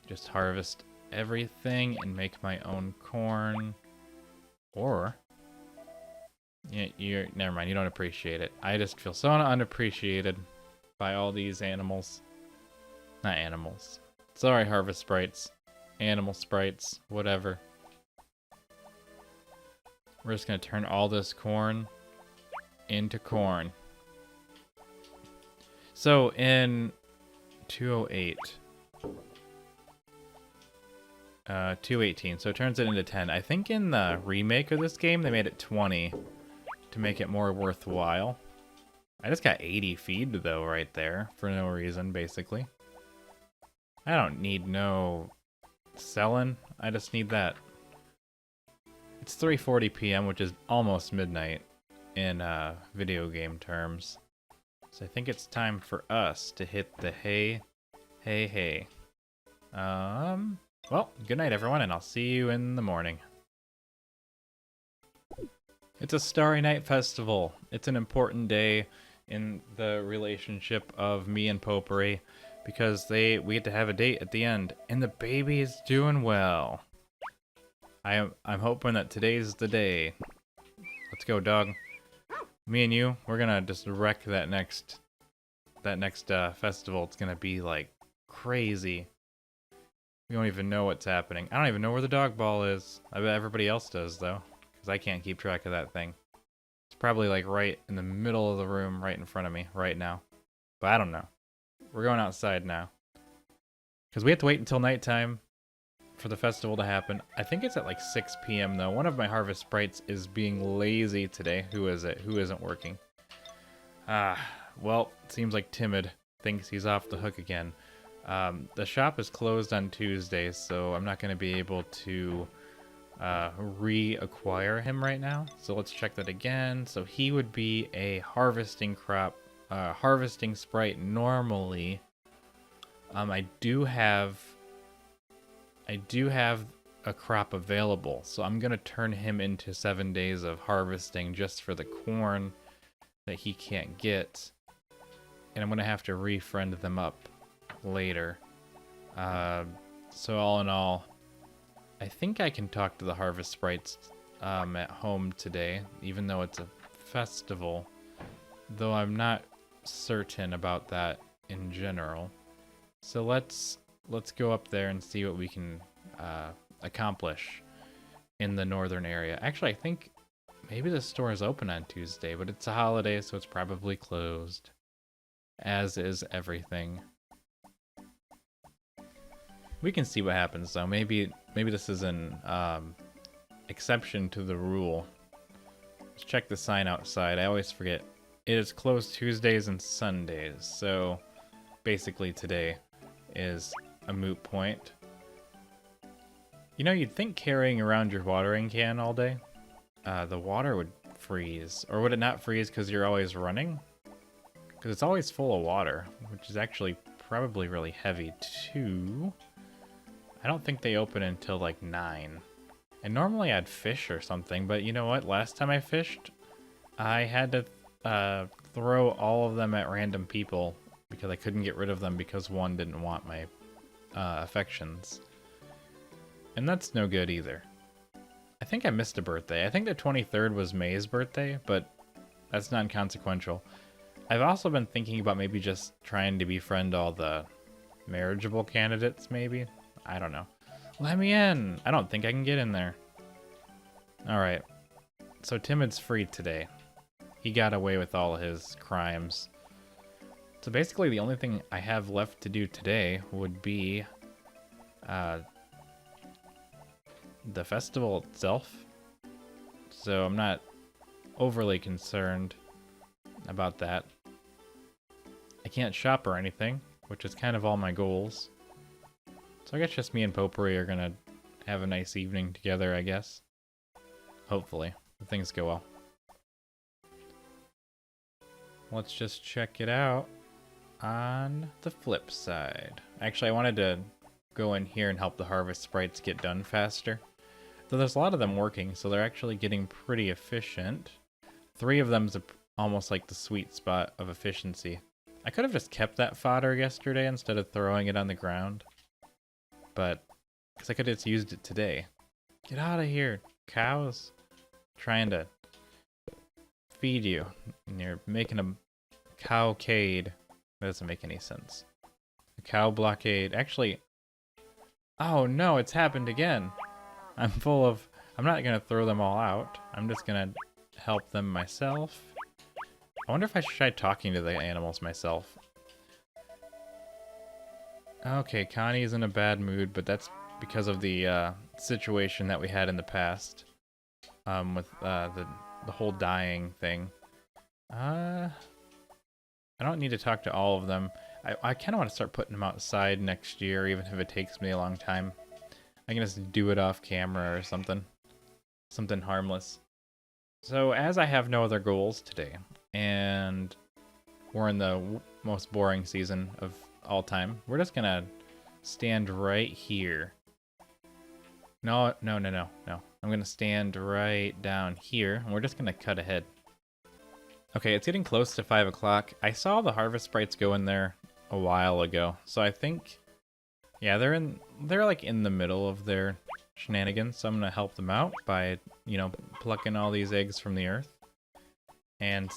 just harvest everything and make my own corn. Or... yeah, never mind, you don't appreciate it. I just feel so unappreciated by all these animals. Not animals. Sorry, harvest sprites. Animal sprites. Whatever. We're just gonna turn all this corn into corn. So, in 208... 218, so it turns it into 10. I think in the remake of this game, they made it 20 to make it more worthwhile. I just got 80 feed though right there for no reason, basically. I don't need no selling. I just need that. It's 3:40 p.m., which is almost midnight in video game terms. So I think it's time for us to hit the hey. Well, good night everyone, and I'll see you in the morning. It's a Starry Night Festival. It's an important day in the relationship of me and Potpourri because we get to have a date at the end, and the baby is doing well. I'm hoping that today's the day. Let's go, dog. Me and you, we're gonna just wreck that next festival. It's gonna be like crazy. We don't even know what's happening. I don't even know where the dog ball is. I bet everybody else does though, because I can't keep track of that thing. It's probably like right in the middle of the room, right in front of me, right now. But I don't know. We're going outside now, because we have to wait until nighttime for the festival to happen. I think it's at like 6 p.m. though. One of my harvest sprites is being lazy today. Who is it? Who isn't working? Well, it seems like Timid thinks he's off the hook again. The shop is closed on Tuesdays, so I'm not going to be able to reacquire him right now. So let's check that again. So he would be a harvesting sprite normally. I do have a crop available, so I'm gonna turn him into 7 days of harvesting just for the corn that he can't get, and I'm gonna have to refriend them up later. So all in all, I think I can talk to the harvest sprites at home today, even though it's a festival, though I'm not certain about that in general. So let's go up there and see what we can accomplish in the northern area. Actually, I think maybe the store is open on Tuesday, but it's a holiday, so it's probably closed, as is everything. We can see what happens though. Maybe this is an exception to the rule. Let's check the sign outside. I always forget. It is closed Tuesdays and Sundays, so basically today is a moot point. You know, you'd think carrying around your watering can all day, the water would freeze. Or would it not freeze because you're always running? Because it's always full of water, which is actually probably really heavy too. I don't think they open until like 9. And normally I'd fish or something, but you know what? Last time I fished, I had to throw all of them at random people because I couldn't get rid of them because one didn't want my affections. And that's no good either. I think I missed a birthday. I think the 23rd was May's birthday, but that's non-consequential. I've also been thinking about maybe just trying to befriend all the marriageable candidates, maybe. I don't know. Let me in! I don't think I can get in there. Alright. So Timid's free today. He got away with all his crimes. So basically the only thing I have left to do today would be the festival itself. So I'm not overly concerned about that. I can't shop or anything, which is kind of all my goals. So I guess just me and Potpourri are gonna have a nice evening together, I guess. Hopefully, if things go well. Let's just check it out on the flip side. Actually, I wanted to go in here and help the harvest sprites get done faster. Though there's a lot of them working, so they're actually getting pretty efficient. 3 of them's almost like the sweet spot of efficiency. I could have just kept that fodder yesterday instead of throwing it on the ground. But, because I could have just used it today. Get out of here, cows. Trying to feed you, and you're making a cowcade. That doesn't make any sense. A cow blockade. Actually, oh no, it's happened again. I'm not gonna throw them all out. I'm just gonna help them myself. I wonder if I should try talking to the animals myself. Okay, Connie's in a bad mood, but that's because of the situation that we had in the past. With the whole dying thing. I don't need to talk to all of them. I kind of want to start putting them outside next year, even if it takes me a long time. I can just do it off camera or something. Something harmless. So as I have no other goals today, and we're in the most boring season of all time, we're just gonna stand right here. No. I'm gonna stand right down here, and we're just gonna cut ahead. Okay, it's getting close to 5 o'clock. I saw the harvest sprites go in there a while ago, so I think, yeah, they're like in the middle of their shenanigans. So I'm gonna help them out by, you know, plucking all these eggs from the earth and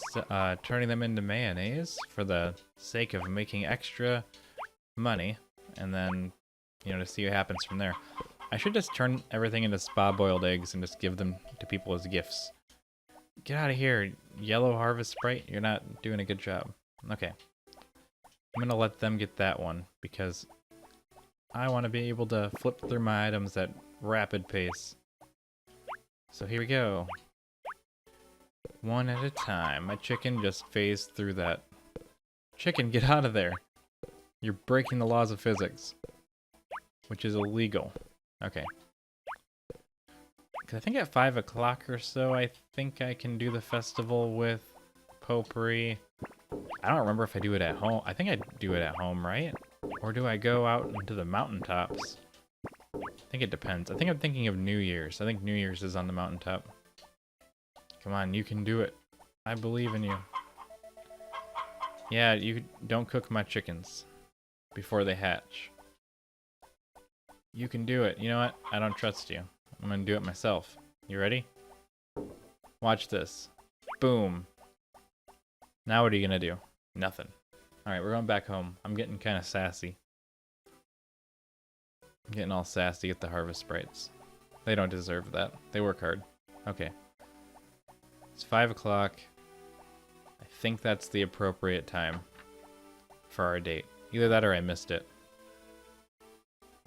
turning them into mayonnaise for the sake of making extra money, and then, you know, to see what happens from there. I should just turn everything into spa-boiled eggs and just give them to people as gifts. Get out of here, yellow harvest sprite. You're not doing a good job. Okay. I'm gonna let them get that one because I want to be able to flip through my items at rapid pace. So here we go. One at a time. My chicken just phased through that. Chicken, get out of there. You're breaking the laws of physics, which is illegal. Okay. Cause I think at 5 o'clock or so, I think I can do the festival with Potpourri. I don't remember if I do it at home. I think I do it at home, right? Or do I go out into the mountaintops? I think it depends. I think I'm thinking of New Year's. I think New Year's is on the mountaintop. Come on, you can do it. I believe in you. Yeah, you don't cook my chickens before they hatch. You can do it. You know what? I don't trust you. I'm gonna do it myself. You ready? Watch this. Boom. Now what are you gonna do? Nothing. Alright, we're going back home. I'm getting kind of sassy. I'm getting all sassy at the harvest sprites. They don't deserve that. They work hard. Okay. It's 5 o'clock. I think that's the appropriate time for our date. Either that or I missed it.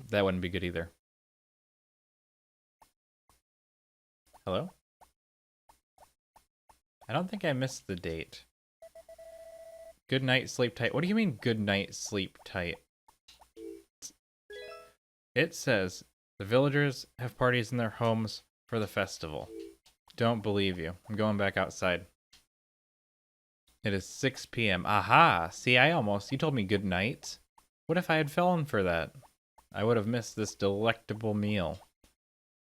That wouldn't be good either. Hello? I don't think I missed the date. Good night, sleep tight. What do you mean, good night, sleep tight? It says, the villagers have parties in their homes for the festival. Don't believe you. I'm going back outside. It is 6 p.m. Aha! See, you told me good night. What if I had fallen for that? I would have missed this delectable meal.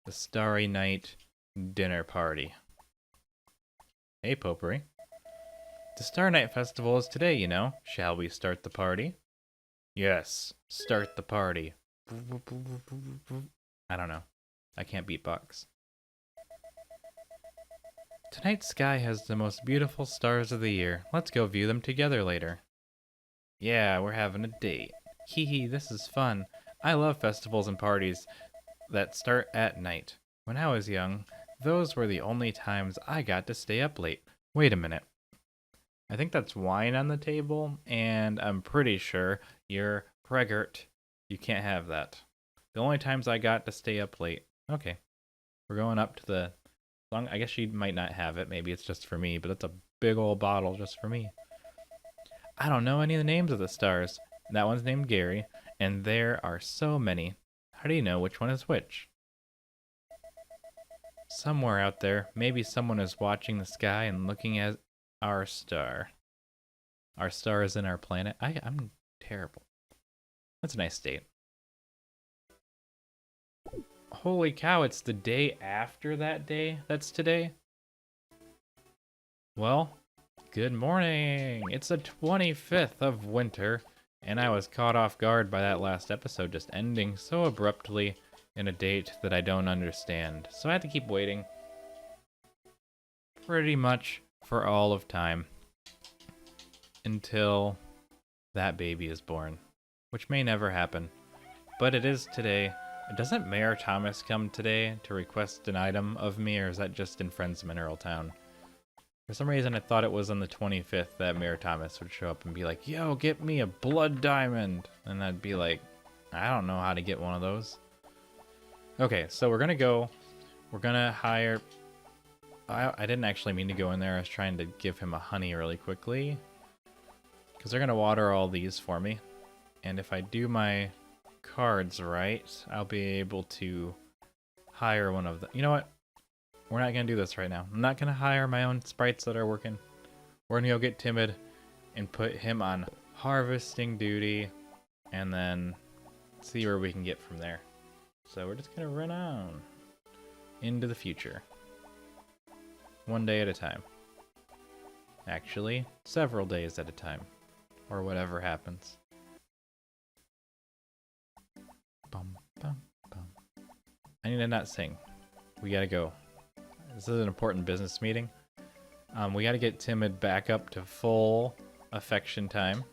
The Starry Night dinner party. Hey, Potpourri. The Star Night Festival is today, you know. Shall we start the party? Yes, start the party. I don't know. I can't beatbox. Tonight's sky has the most beautiful stars of the year. Let's go view them together later. Yeah, we're having a date. Hee hee, this is fun. I love festivals and parties that start at night. When I was young, those were the only times I got to stay up late. Wait a minute. I think that's wine on the table, and I'm pretty sure you're preggert. You can't have that. The only times I got to stay up late. Okay. We're going up to the... I guess she might not have it. Maybe it's just for me, but it's a big old bottle just for me. I don't know any of the names of the stars. That one's named Gary, and there are so many. How do you know which one is which? Somewhere out there, maybe someone is watching the sky and looking at our star. Our star is in our planet. I'm terrible. That's a nice state. Holy cow, it's the day after that day that's today? Well, good morning. It's the 25th of winter, and I was caught off guard by that last episode just ending so abruptly in a date that I don't understand. So I had to keep waiting pretty much for all of time until that baby is born, which may never happen, but it is today. Doesn't Mayor Thomas come today to request an item of me, or is that just in Friends Mineral Town? For some reason, I thought it was on the 25th that Mayor Thomas would show up and be like, yo, get me a blood diamond. And I'd be like, I don't know how to get one of those. Okay, so we're gonna hire... I didn't actually mean to go in there. I was trying to give him a honey really quickly. because they're going to water all these for me. And if I do my cards right, I'll be able to hire one of them. You know what? We're not going to do this right now. I'm not going to hire my own sprites that are working. We're going to go get Timid and put him on harvesting duty and then see where we can get from there. So we're just going to run on into the future. One day at a time. Actually, several days at a time. Or whatever happens. Bum, bum, bum. I need to not sing. We gotta go. This is an important business meeting. We gotta get Timid back up to full affection time.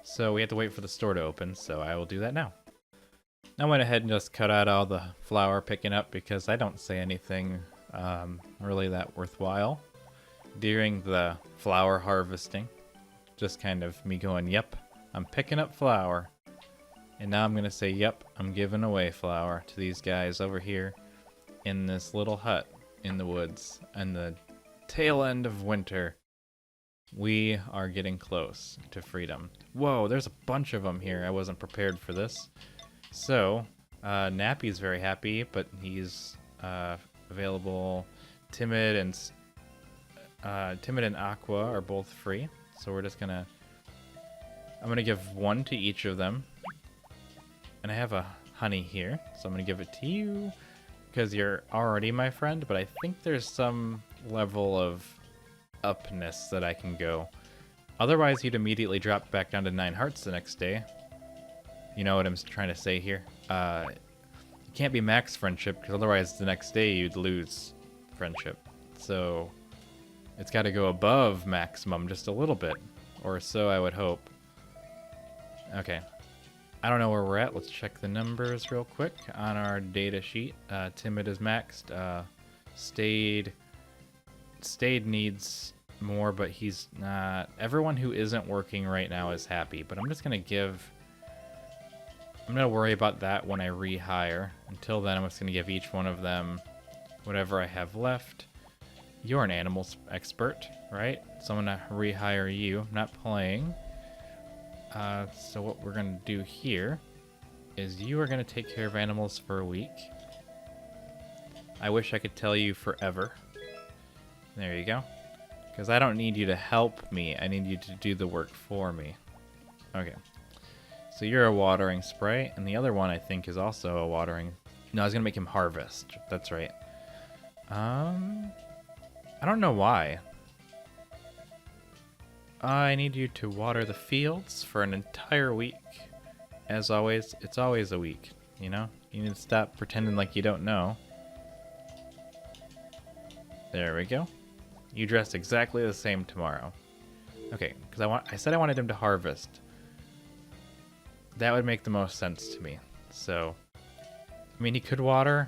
So we have to wait for the store to open, so I will do that now. I went ahead and just cut out all the flour picking up because I don't say anything really that worthwhile during the flour harvesting. Just kind of me going, yep, I'm picking up flour. And now I'm going to say, yep, I'm giving away flour to these guys over here in this little hut in the woods. And the tail end of winter, we are getting close to freedom. Whoa, there's a bunch of them here. I wasn't prepared for this. So, Nappy's very happy, but he's available. Timid and Aqua are both free. So we're just gonna... I'm gonna give one to each of them. And I have a honey here, so I'm gonna give it to you because you're already my friend, but I think there's some level of upness that I can go. Otherwise, he'd immediately drop back down to 9 hearts the next day. You know what I'm trying to say here? You can't be max friendship because otherwise the next day you'd lose friendship. So it's got to go above maximum just a little bit, or so I would hope. Okay. I don't know where we're at. Let's check the numbers real quick on our data sheet. Timid is maxed. Stayed needs more, but he's not. Everyone who isn't working right now is happy, but I'm just going to give... I'm going to worry about that when I rehire. Until then, I'm just going to give each one of them whatever I have left. You're an animals expert, right? So I'm going to rehire you. I'm not playing. So what we're going to do here is you are going to take care of animals for a week. I wish I could tell you forever. There you go. Because I don't need you to help me. I need you to do the work for me. Okay. So you're a watering spray, and the other one I think is also a watering... No, I was going to make him harvest. That's right. I don't know why. I need you to water the fields for an entire week. As always, it's always a week, you know? You need to stop pretending like you don't know. There we go. You dress exactly the same tomorrow. Okay, because I said I wanted him to harvest. That would make the most sense to me. So, I mean, he could water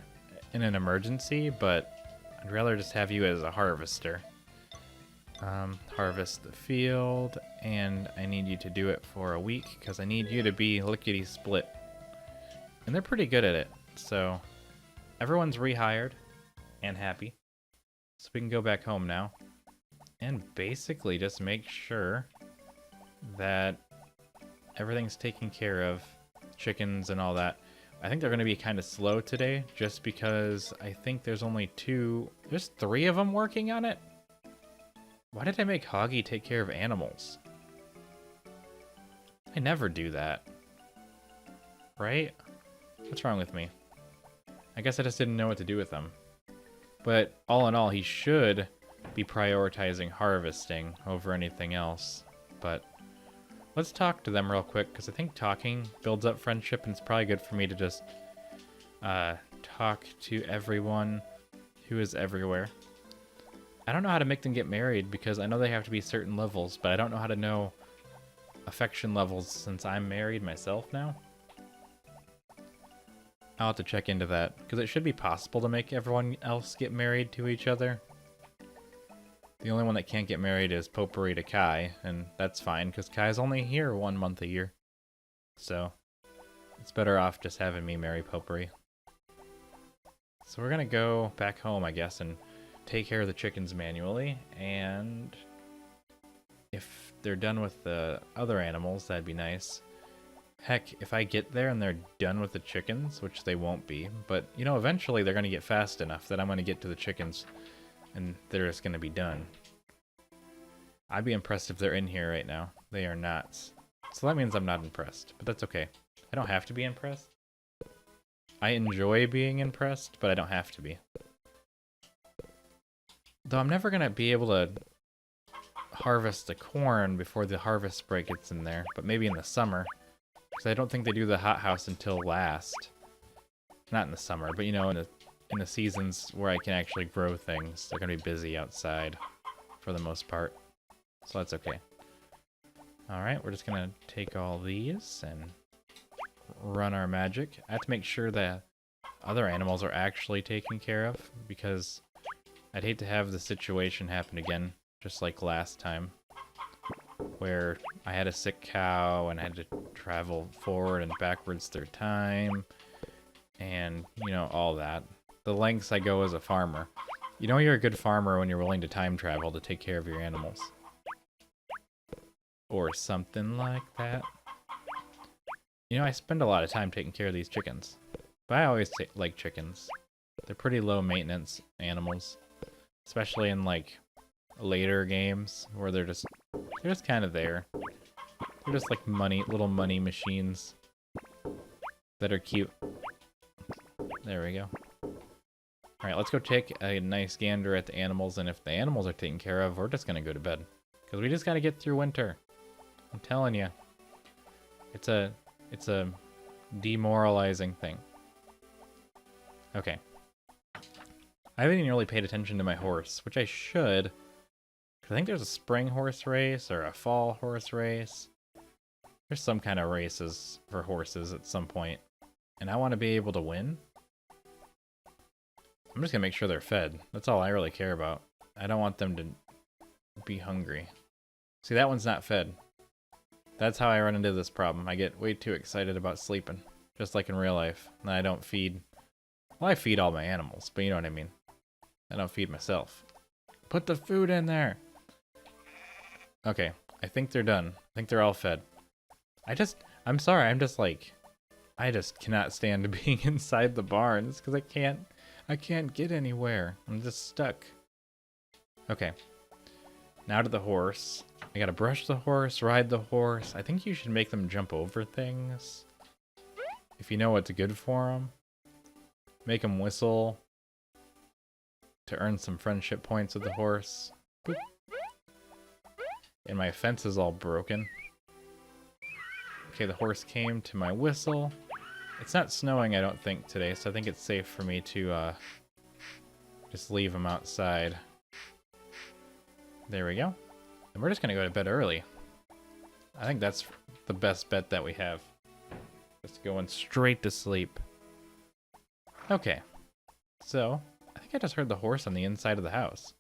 in an emergency, but I'd rather just have you as a harvester. Harvest the field, and I need you to do it for a week because I need you to be lickety-split. And they're pretty good at it, so everyone's rehired and happy. So we can go back home now and basically just make sure that everything's taken care of, chickens and all that. I think they're going to be kind of slow today just because I think there's there's 3 of them working on it. Why did I make Hoggy take care of animals? I never do that. Right? What's wrong with me? I guess I just didn't know what to do with them. But all in all, he should be prioritizing harvesting over anything else. But let's talk to them real quick, because I think talking builds up friendship, and it's probably good for me to just talk to everyone who is everywhere. I don't know how to make them get married because I know they have to be certain levels, but I don't know how to know affection levels since I'm married myself now. I'll have to check into that because it should be possible to make everyone else get married to each other. The only one that can't get married is Potpourri to Kai, and that's fine because Kai's only here 1 month a year. So it's better off just having me marry Potpourri. So we're going to go back home, I guess, and take care of the chickens manually, and if they're done with the other animals, that'd be nice. Heck, if I get there and they're done with the chickens, which they won't be, but, you know, eventually they're going to get fast enough that I'm going to get to the chickens and they're just going to be done. I'd be impressed if they're in here right now. They are not. So that means I'm not impressed, but that's okay. I don't have to be impressed. I enjoy being impressed, but I don't have to be. Though I'm never going to be able to harvest the corn before the harvest break gets in there, but maybe in the summer. Because I don't think they do the hothouse until last. Not in the summer, but you know, in the seasons where I can actually grow things. They're going to be busy outside for the most part. So that's okay. Alright, we're just going to take all these and run our magic. I have to make sure that other animals are actually taken care of, because I'd hate to have the situation happen again, just like last time, where I had a sick cow and I had to travel forward and backwards through time, and, you know, all that. The lengths I go as a farmer. You know you're a good farmer when you're willing to time travel to take care of your animals. Or something like that. You know, I spend a lot of time taking care of these chickens. But I always like chickens. They're pretty low maintenance animals. Especially in, like, later games where they're just kind of there. They're just like little money machines that are cute. There we go. Alright, let's go take a nice gander at the animals, and if the animals are taken care of, we're just gonna go to bed. Because we just gotta get through winter. I'm telling you. It's a demoralizing thing. Okay. I haven't even really paid attention to my horse, which I should. I think there's a spring horse race or a fall horse race. There's some kind of races for horses at some point. And I want to be able to win. I'm just going to make sure they're fed. That's all I really care about. I don't want them to be hungry. See, that one's not fed. That's how I run into this problem. I get way too excited about sleeping. Just like in real life. And I don't feed... Well, I feed all my animals, but you know what I mean. I don't feed myself. Put the food in there! Okay, I think they're done. I think they're all fed. I'm sorry, I'm just like... I just cannot stand being inside the barns, because I can't get anywhere. I'm just stuck. Okay. Now to the horse. I gotta brush the horse, ride the horse. I think you should make them jump over things. If you know what's good for them. Make them whistle. To earn some friendship points with the horse. Boop. And my fence is all broken. Okay, the horse came to my whistle. It's not snowing, I don't think, today, so I think it's safe for me to just leave him outside. There we go. And we're just gonna go to bed early. I think that's the best bet that we have. Just going straight to sleep. Okay. So, I think I just heard the horse on the inside of the house.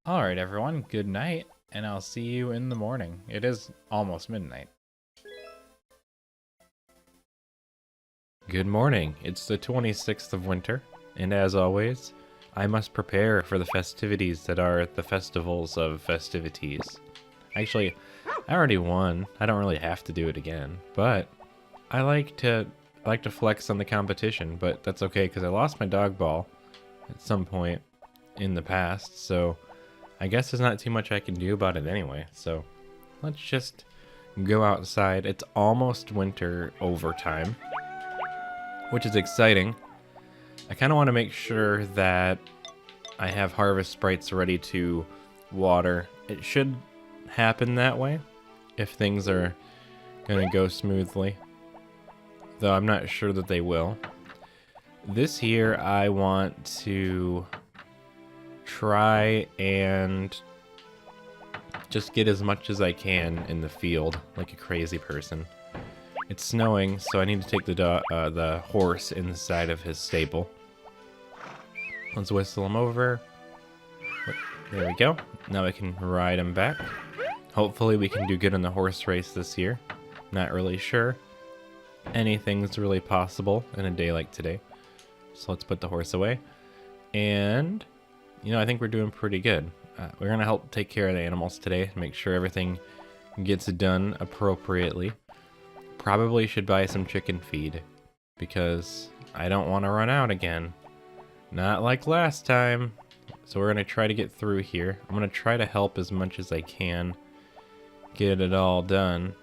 Alright, everyone. Good night, and I'll see you in the morning. It is almost midnight. Good morning. It's the 26th of winter, and as always, I must prepare for the festivities that are the festivals of festivities. Actually, I already won. I don't really have to do it again, but I like to flex on the competition, but that's okay because I lost my dog ball at some point in the past, so I guess there's not too much I can do about it anyway. So let's just go outside. It's almost winter overtime, which is exciting. I kind of want to make sure that I have harvest sprites ready to water. It should happen that way if things are going to go smoothly, though I'm not sure that they will. This year I want to try and just get as much as I can in the field like a crazy person. It's snowing, so I need to take the horse inside of his stable. Let's whistle him over. There we go. Now I can ride him back. Hopefully we can do good in the horse race this year. Not really sure. Anything's really possible in a day like today. So let's put the horse away. And, you know, I think we're doing pretty good. we're gonna help take care of the animals today, make sure everything gets done appropriately. Probably should buy some chicken feed because I don't want to run out again. Not like last time. So we're gonna try to get through here. I'm gonna try to help as much as I can get it all done.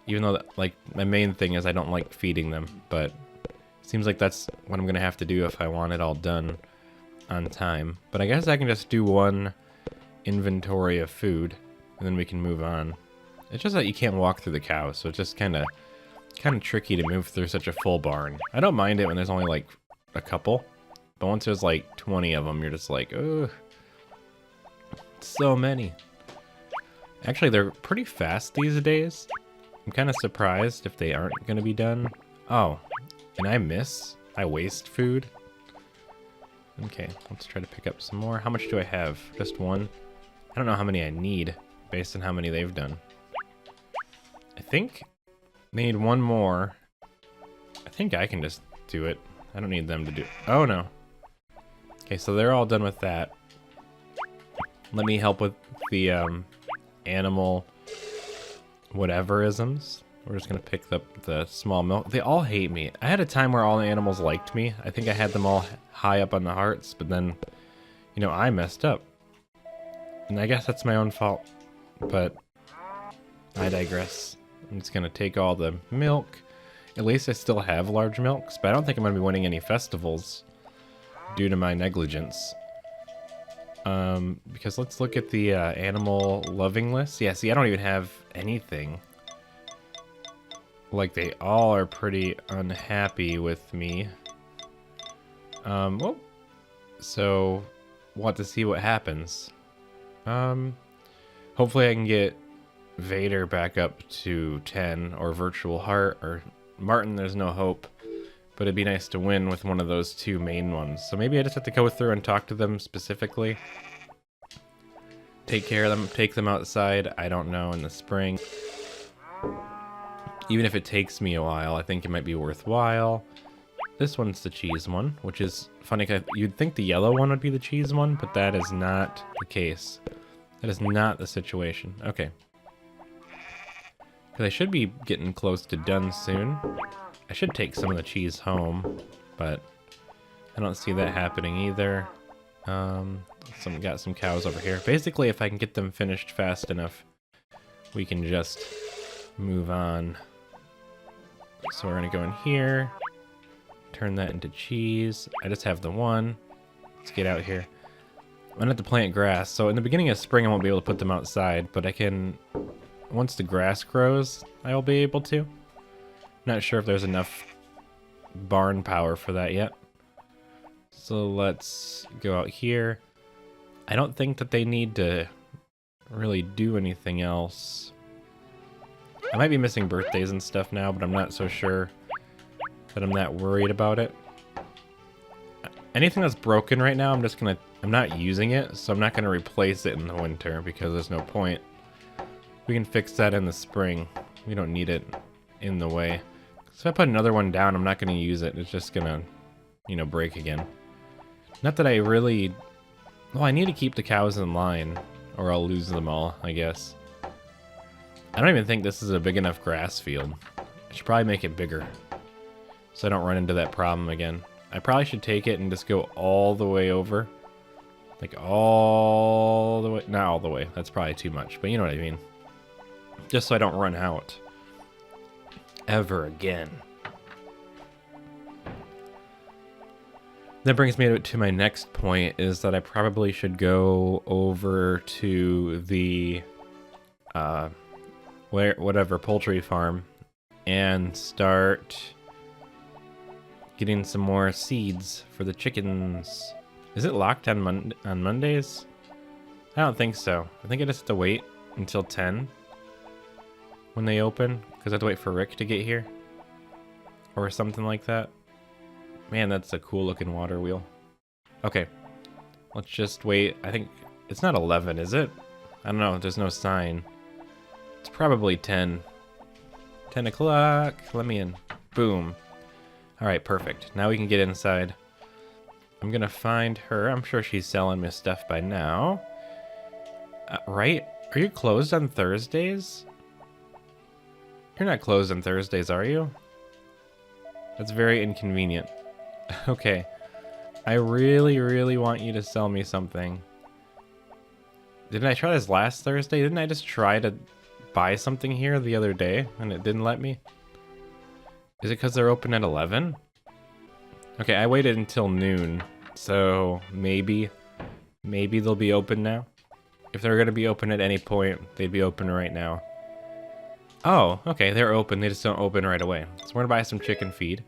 Even though, like, my main thing is I don't like feeding them, but it seems like that's what I'm gonna have to do if I want it all done on time. But I guess I can just do one inventory of food, and then we can move on. It's just that you can't walk through the cows, so it's just kind of tricky to move through such a full barn. I don't mind it when there's only like a couple, but once there's like 20 of them, you're just like, ugh, so many. Actually, they're pretty fast these days. I'm kind of surprised if they aren't going to be done. Oh, and I waste food. Okay, let's try to pick up some more. How much do I have? Just one? I don't know how many I need based on how many they've done. I think they need one more. I think I can just do it. I don't need them to do it. Oh, no. Okay, so they're all done with that. Let me help with the animal whatever-isms. We're just going to pick up the small milk. They all hate me. I had a time where all the animals liked me. I think I had them all high up on the hearts, but then, you know, I messed up. And I guess that's my own fault. But I digress. I'm just going to take all the milk. At least I still have large milks, but I don't think I'm going to be winning any festivals due to my negligence. Because let's look at the animal loving list. Yeah, see, I don't even have anything. Like, they all are pretty unhappy with me. Well, so we'll have to see what happens. Hopefully I can get Vader back up to 10, or Virtual Heart, or Martin, there's no hope. But it'd be nice to win with one of those two main ones. So maybe I just have to go through and talk to them specifically. Take care of them, take them outside, I don't know, in the spring. Even if it takes me a while, I think it might be worthwhile. This one's the cheese one, which is funny. You'd think the yellow one would be the cheese one, but that is not the case. That is not the situation. Okay. Because I should be getting close to done soon. I should take some of the cheese home, but I don't see that happening either. Got some cows over here. Basically, if I can get them finished fast enough, we can just move on. So we're gonna go in here, turn that into cheese. I just have the one. Let's get out here. I'm gonna have to plant grass. So in the beginning of spring, I won't be able to put them outside, but I can, once the grass grows, I will be able to. Not sure if there's enough barn power for that yet. So let's go out here. I don't think that they need to really do anything else. I might be missing birthdays and stuff now, but I'm not so sure that I'm that worried about it. Anything that's broken right now, I'm not using it, so I'm not gonna replace it in the winter because there's no point. We can fix that in the spring. We don't need it in the way. So if I put another one down, I'm not gonna use it. It's just gonna, you know, break again. Not that I really... Well, I need to keep the cows in line, or I'll lose them all, I guess. I don't even think this is a big enough grass field. I should probably make it bigger, so I don't run into that problem again. I probably should take it and just go all the way over. Like, all the way... Not all the way, that's probably too much, but you know what I mean. Just so I don't run out. Ever again. That brings me to my next point, is that I probably should go over to the whatever poultry farm and start getting some more seeds for the chickens. Is it locked on Mondays? I don't think so. I think I just have to wait until 10 when they open, because I have to wait for Rick to get here or something like that. Man, that's a cool looking water wheel. Okay, let's just wait. I think it's not 11, is it? I don't know, there's no sign. It's probably 10. 10 o'clock, let me in. Boom. All right, perfect. Now we can get inside. I'm gonna find her. I'm sure she's selling me stuff by now. Right? Are you closed on Thursdays? You're not closed on Thursdays, are you? That's very inconvenient. Okay. I really, really want you to sell me something. Didn't I try this last Thursday? Didn't I just try to buy something here the other day and it didn't let me? Is it because they're open at 11? Okay, I waited until noon, so maybe they'll be open now. If they're gonna be open at any point, they'd be open right now. Oh, okay, they're open, they just don't open right away. So we're gonna buy some chicken feed,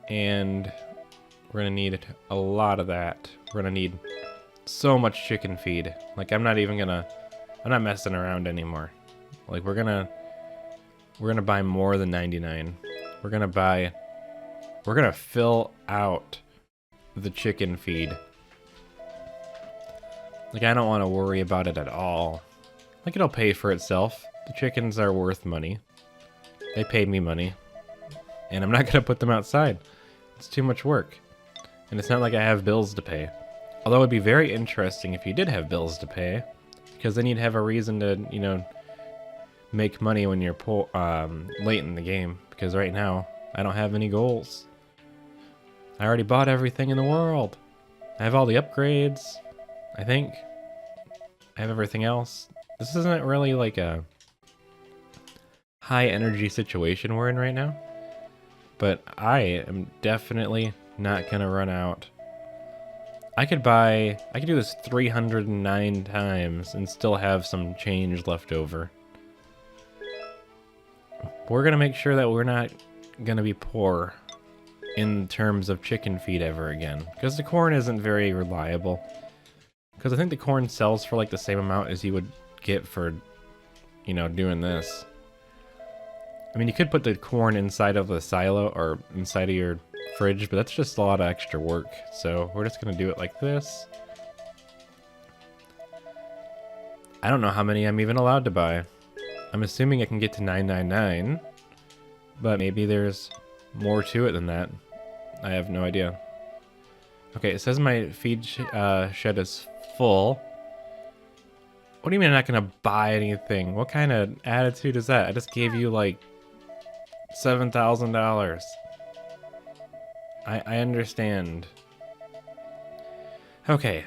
and we're gonna need a lot of that. We're gonna need so much chicken feed. Like, I'm not messing around anymore. Like, we're gonna buy more than 99. We're gonna fill out the chicken feed. Like, I don't want to worry about it at all. Like, it'll pay for itself. The chickens are worth money. They pay me money. And I'm not gonna put them outside. It's too much work. And it's not like I have bills to pay. Although it would be very interesting if you did have bills to pay, because then you'd have a reason to, you know, make money when you're late in the game. Because right now, I don't have any goals. I already bought everything in the world. I have all the upgrades, I think. I have everything else. This isn't really like a high energy situation we're in right now. But I am definitely not gonna run out. I could do this 309 times and still have some change left over. We're gonna make sure that we're not gonna be poor in terms of chicken feed ever again. Because the corn isn't very reliable. Because I think the corn sells for like the same amount as you would get for, you know, doing this. I mean, you could put the corn inside of a silo or inside of your fridge, but that's just a lot of extra work. So we're just gonna do it like this. I don't know how many I'm even allowed to buy. I'm assuming I can get to 999, but maybe there's more to it than that. I have no idea. Okay, it says my feed shed is full. What do you mean I'm not gonna buy anything? What kind of attitude is that? I just gave you like $7,000. I understand. Okay.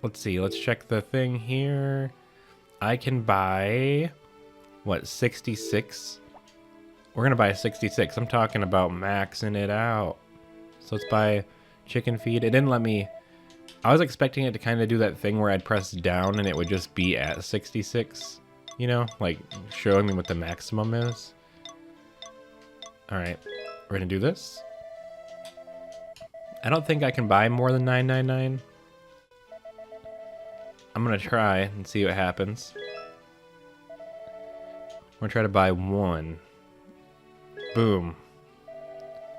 Let's see. Let's check the thing here. I can buy, what, 66? We're going to buy 66. I'm talking about maxing it out. So let's buy chicken feed. It didn't let me... I was expecting it to kind of do that thing where I'd press down and it would just be at 66. You know, like showing me what the maximum is. Alright, we're going to do this. I don't think I can buy more than 999. I'm going to try and see what happens. We're going to try to buy one. Boom.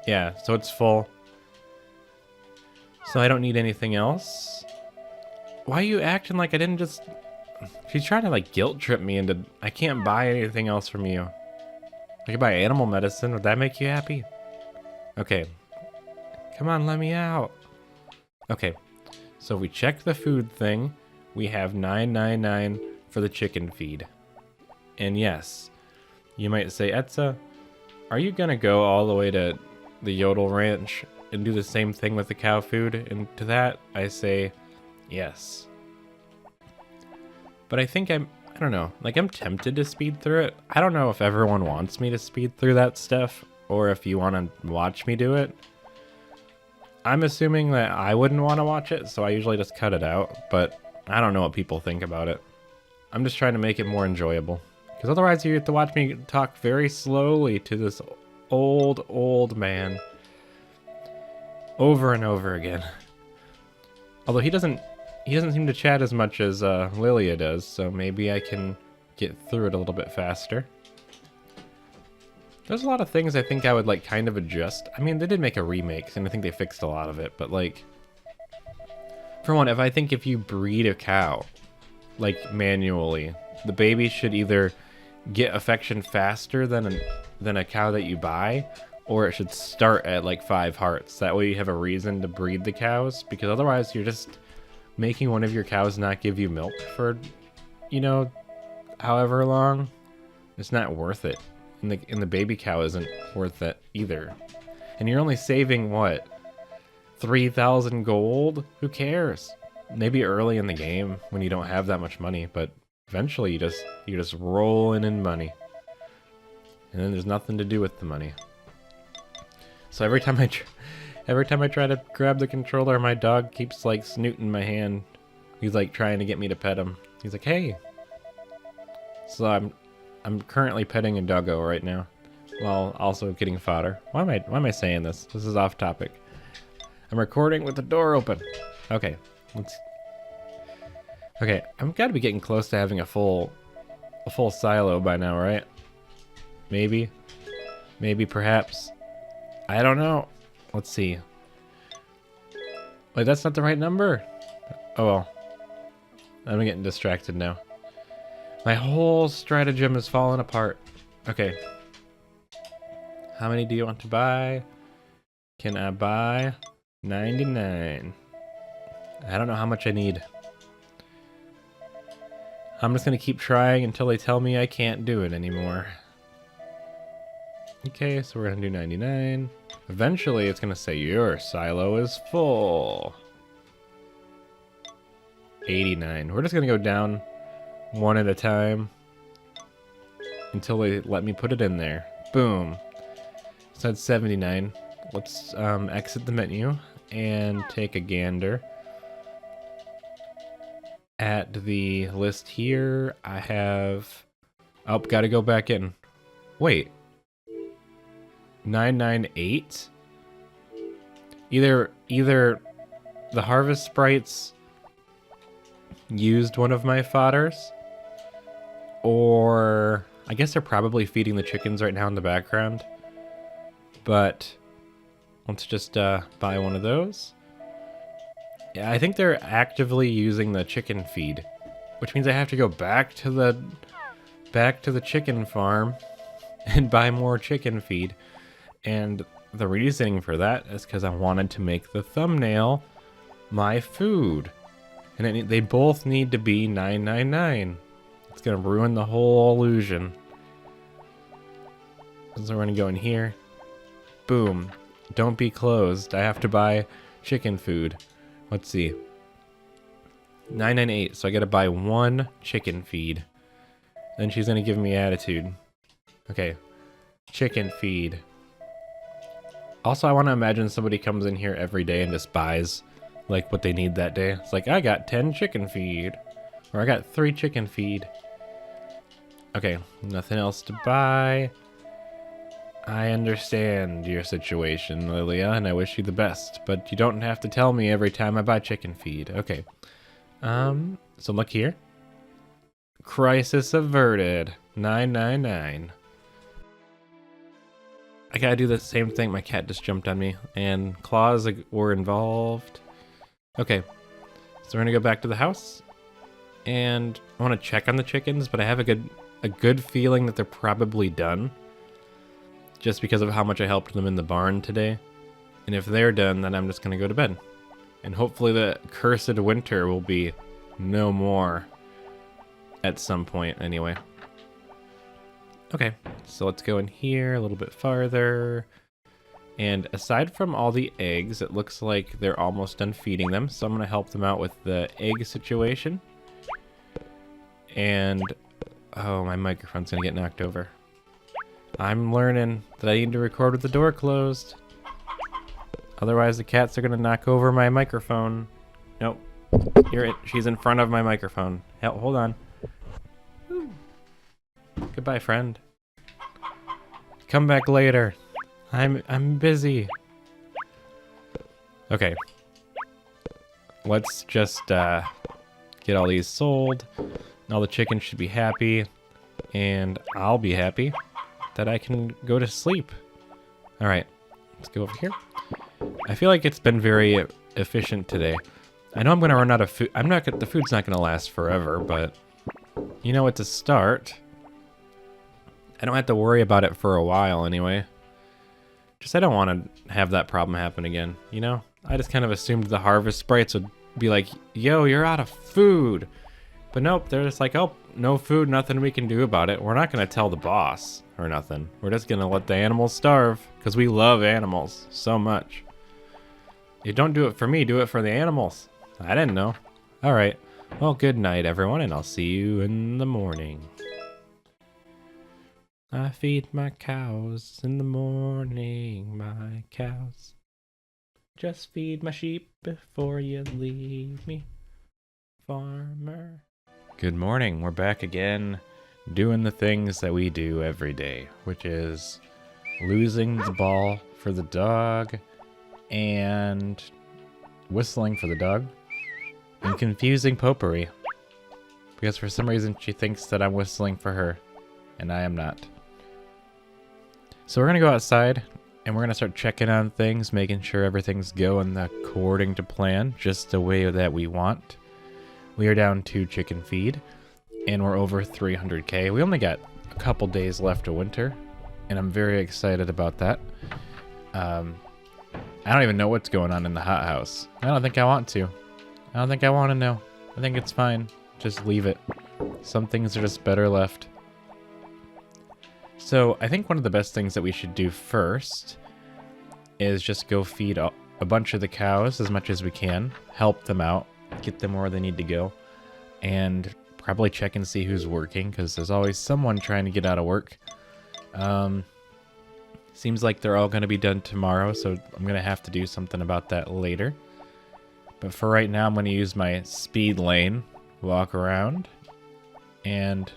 Yeah, so it's full. So I don't need anything else. Why are you acting like I didn't just... She's trying to like guilt trip me into... I can't buy anything else from you. I could buy animal medicine. Would that make you happy? Okay. Come on, let me out. Okay. So if we check the food thing, we have 999 for the chicken feed. And yes, you might say, Etza, are you gonna go all the way to the Yodel Ranch and do the same thing with the cow food? And to that, I say, yes. But I think I don't know, like I'm tempted to speed through it. I don't know if everyone wants me to speed through that stuff or if you want to watch me do it. I'm assuming that I wouldn't want to watch it, so I usually just cut it out, but I don't know what people think about it. I'm just trying to make it more enjoyable. Because otherwise you have to watch me talk very slowly to this old man. Over and over again. Although he doesn't seem to chat as much as Lilia does, so maybe I can get through it a little bit faster. There's a lot of things I think I would like kind of adjust. I mean, they did make a remake, and I think they fixed a lot of it, but like... For one, if you breed a cow, like manually, the baby should either get affection faster than a cow that you buy, or it should start at like 5 hearts. That way you have a reason to breed the cows, because otherwise you're just making one of your cows not give you milk for, you know, however long, it's not worth it. And the baby cow isn't worth it either. And you're only saving what? 3,000 gold? Who cares? Maybe early in the game when you don't have that much money, but eventually you're just rolling in money. And then there's nothing to do with the money. So every time I try to grab the controller, my dog keeps like snooting my hand. He's like trying to get me to pet him. He's like, "Hey." So I'm currently petting a doggo right now, while also getting fodder. Why am I saying this? This is off topic. I'm recording with the door open. Okay, I've got to be getting close to having a full silo by now, right? Maybe, perhaps. I don't know. Let's see. Wait, that's not the right number. Oh well. I'm getting distracted now. My whole stratagem is falling apart. Okay. How many do you want to buy? Can I buy 99? I don't know how much I need. I'm just gonna keep trying until they tell me I can't do it anymore. Okay, so we're gonna do 99. Eventually it's gonna say your silo is full. 89. We're just gonna go down one at a time until they let me put it in there. Boom. So that's 79. Let's exit the menu and take a gander at the list here. I have... Oh, gotta go back in. Wait. 998? Either the harvest sprites used one of my fodders, or I guess they're probably feeding the chickens right now in the background. But let's just buy one of those. Yeah, I think they're actively using the chicken feed, which means I have to go back to the chicken farm and buy more chicken feed. And the reasoning for that is because I wanted to make the thumbnail my food. And they both need to be 999. It's going to ruin the whole illusion. So we're going to go in here. Boom. Don't be closed. I have to buy chicken food. Let's see. 998. So I got to buy one chicken feed. Then she's going to give me attitude. Okay. Chicken feed. Also, I want to imagine somebody comes in here every day and just buys like what they need that day. It's like, I got 10 chicken feed. Or I got 3 chicken feed. Okay, nothing else to buy. I understand your situation, Lilia, and I wish you the best, but you don't have to tell me every time I buy chicken feed. Okay. So look here. Crisis averted. 999. I gotta do the same thing. My cat just jumped on me, and claws were involved. Okay, so we're gonna go back to the house, and I want to check on the chickens, but I have a good feeling that they're probably done, just because of how much I helped them in the barn today. And if they're done, then I'm just gonna go to bed, and hopefully the cursed winter will be no more at some point anyway. Okay, so let's go in here a little bit farther. And aside from all the eggs, it looks like they're almost done feeding them. So I'm going to help them out with the egg situation. And, oh, my microphone's going to get knocked over. I'm learning that I need to record with the door closed. Otherwise, the cats are going to knock over my microphone. Nope. She's in front of my microphone. Hell, hold on. Woo. Goodbye, friend. Come back later. I'm busy. Okay. Let's just get all these sold. All the chickens should be happy. And I'll be happy that I can go to sleep. Alright. Let's go over here. I feel like it's been very efficient today. I know I'm going to run out of food. The food's not going to last forever, but you know, it's a start. I don't have to worry about it for a while anyway. Just I don't want to have that problem happen again, you know? I just kind of assumed the harvest sprites would be like, yo, you're out of food. But nope, they're just like, oh, no food, nothing we can do about it. We're not going to tell the boss or nothing. We're just going to let the animals starve because we love animals so much. You don't do it for me, do it for the animals. I didn't know. All right. Well, good night, everyone, and I'll see you in the morning. I feed my cows in the morning, my cows. Just feed my sheep before you leave me, farmer. Good morning. We're back again doing the things that we do every day, which is losing the ball for the dog and whistling for the dog and confusing Potpourri because for some reason she thinks that I'm whistling for her and I am not. So we're going to go outside and we're going to start checking on things, making sure everything's going according to plan, just the way that we want. We are down to chicken feed, and we're over 300k. We only got a couple days left of winter, and I'm very excited about that. I don't even know what's going on in the hothouse. I don't think I want to. I don't think I want to know. I think it's fine. Just leave it. Some things are just better left. So I think one of the best things that we should do first is just go feed a bunch of the cows as much as we can, help them out, get them where they need to go, and probably check and see who's working, because there's always someone trying to get out of work. Seems like they're all going to be done tomorrow, so I'm going to have to do something about that later. But for right now, I'm going to use my speed lane, walk around, and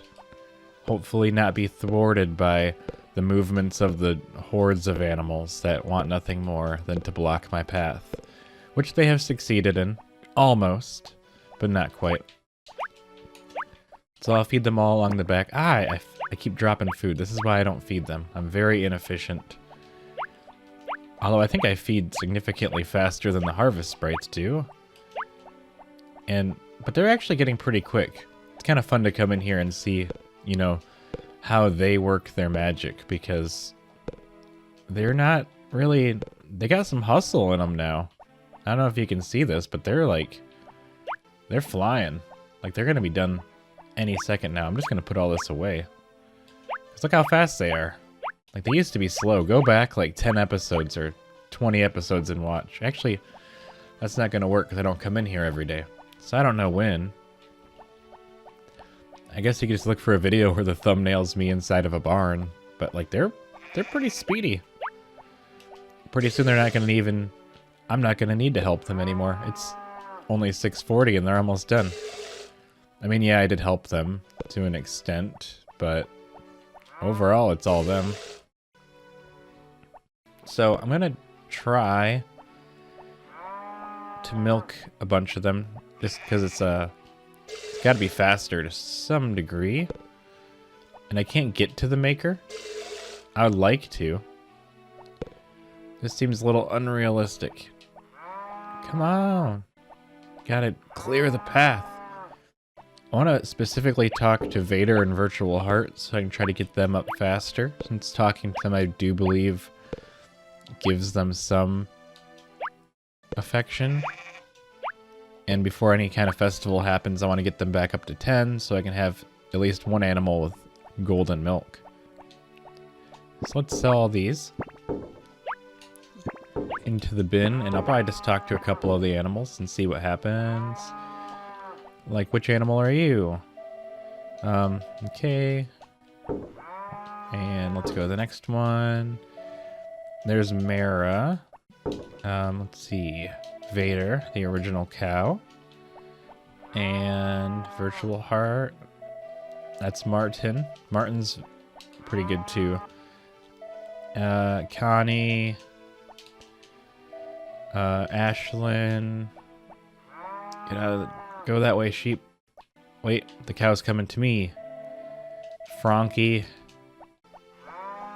hopefully not be thwarted by the movements of the hordes of animals that want nothing more than to block my path, which they have succeeded in. Almost, but not quite. So I'll feed them all along the back. I keep dropping food. This is why I don't feed them. I'm very inefficient. Although I think I feed significantly faster than the harvest sprites do. But they're actually getting pretty quick. It's kind of fun to come in here and see, you know, how they work their magic, because they're not really... They got some hustle in them now. I don't know if you can see this, but they're flying. Like, they're going to be done any second now. I'm just going to put all this away. Because look how fast they are. Like, they used to be slow. Go back like 10 episodes or 20 episodes and watch. Actually, that's not going to work because I don't come in here every day. So I don't know when. I guess you could just look for a video where the thumbnail's me inside of a barn. But, like, they're pretty speedy. Pretty soon they're not going to even... I'm not going to need to help them anymore. It's only 6:40 and they're almost done. I mean, yeah, I did help them to an extent, but overall it's all them. So I'm going to try to milk a bunch of them just because it's got to be faster to some degree. And I can't get to the maker. I would like to. This seems a little unrealistic. Come on. Gotta clear the path. I want to specifically talk to Vader and Virtual Heart so I can try to get them up faster, since talking to them I do believe gives them some affection. And before any kind of festival happens, I want to get them back up to 10 so I can have at least one animal with golden milk. So let's sell all these into the bin, and I'll probably just talk to a couple of the animals and see what happens. Like, which animal are you? Okay. And let's go to the next one. There's Mara. Let's see. Vader, the original cow. And Virtual Heart. That's Martin. Martin's pretty good too. Connie. Ashlyn. Go that way, sheep. Wait, the cow's coming to me. Frankie.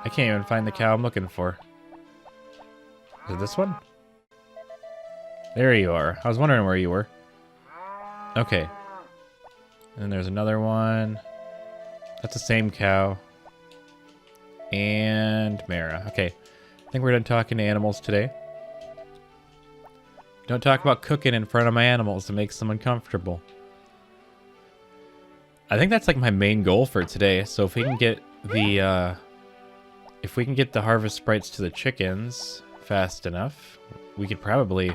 I can't even find the cow I'm looking for. Is it this one? There you are. I was wondering where you were. Okay. And then there's another one. That's the same cow. And Mara. Okay. I think we're done talking to animals today. Don't talk about cooking in front of my animals. It makes them uncomfortable. I think that's like my main goal for today. So if we can get the harvest sprites to the chickens fast enough, we could probably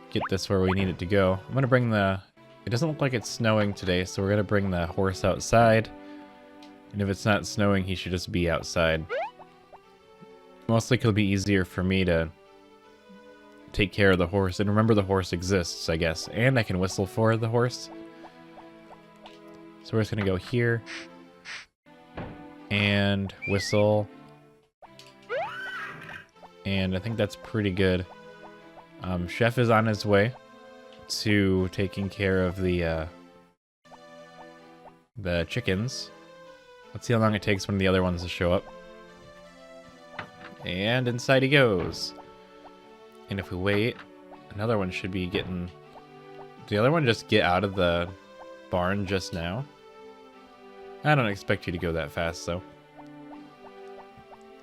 get this where we need it to go. I'm gonna bring it doesn't look like it's snowing today, so we're gonna bring the horse outside. And if it's not snowing, he should just be outside. Mostly it'll be easier for me to take care of the horse. And remember the horse exists, I guess. And I can whistle for the horse. So we're just gonna go here. And whistle. And I think that's pretty good. Chef is on his way to taking care of the chickens. Let's see how long it takes one of the other ones to show up. And inside he goes. And if we wait, another one should be getting... Did the other one just get out of the barn just now? I don't expect you to go that fast, though.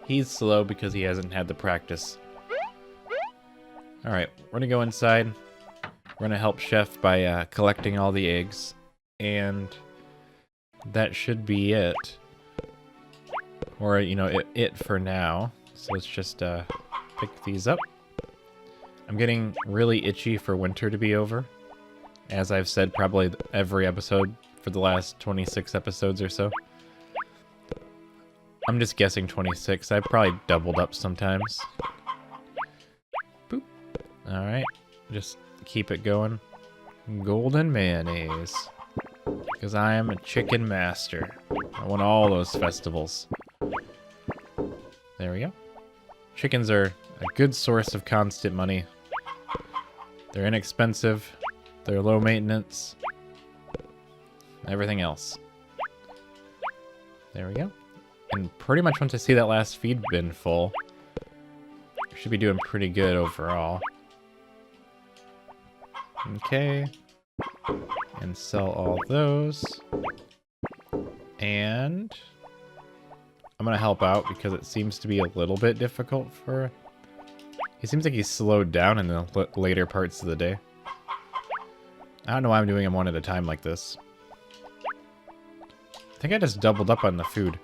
He's slow because he hasn't had the practice. Alright, we're gonna go inside. We're gonna help Chef by collecting all the eggs. And that should be it. Or, you know, it for now. So let's just pick these up. I'm getting really itchy for winter to be over. As I've said probably every episode for the last 26 episodes or so. I'm just guessing 26. I've probably doubled up sometimes. Boop. Alright. Just keep it going. Golden mayonnaise. Because I am a chicken master. I want all those festivals. There we go. Chickens are a good source of constant money. They're inexpensive. They're low maintenance. Everything else. There we go. And pretty much once I see that last feed bin full, we should be doing pretty good overall. Okay. And sell all those. And I'm gonna help out because it seems to be a little bit difficult for... He seems like he's slowed down in the later parts of the day. I don't know why I'm doing them one at a time like this. I think I just doubled up on the food.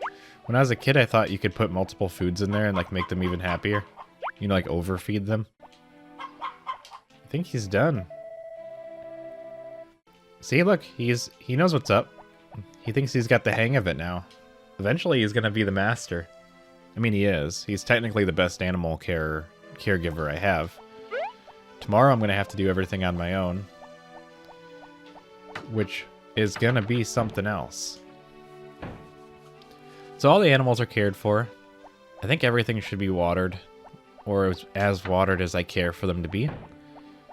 When I was a kid, I thought you could put multiple foods in there and like make them even happier. You know, like overfeed them. I think he's done. See, look, he knows what's up. He thinks he's got the hang of it now. Eventually, he's gonna be the master. I mean, he is. He's technically the best animal caregiver I have. Tomorrow, I'm gonna have to do everything on my own, which is gonna be something else. So all the animals are cared for. I think everything should be watered, or as watered as I care for them to be.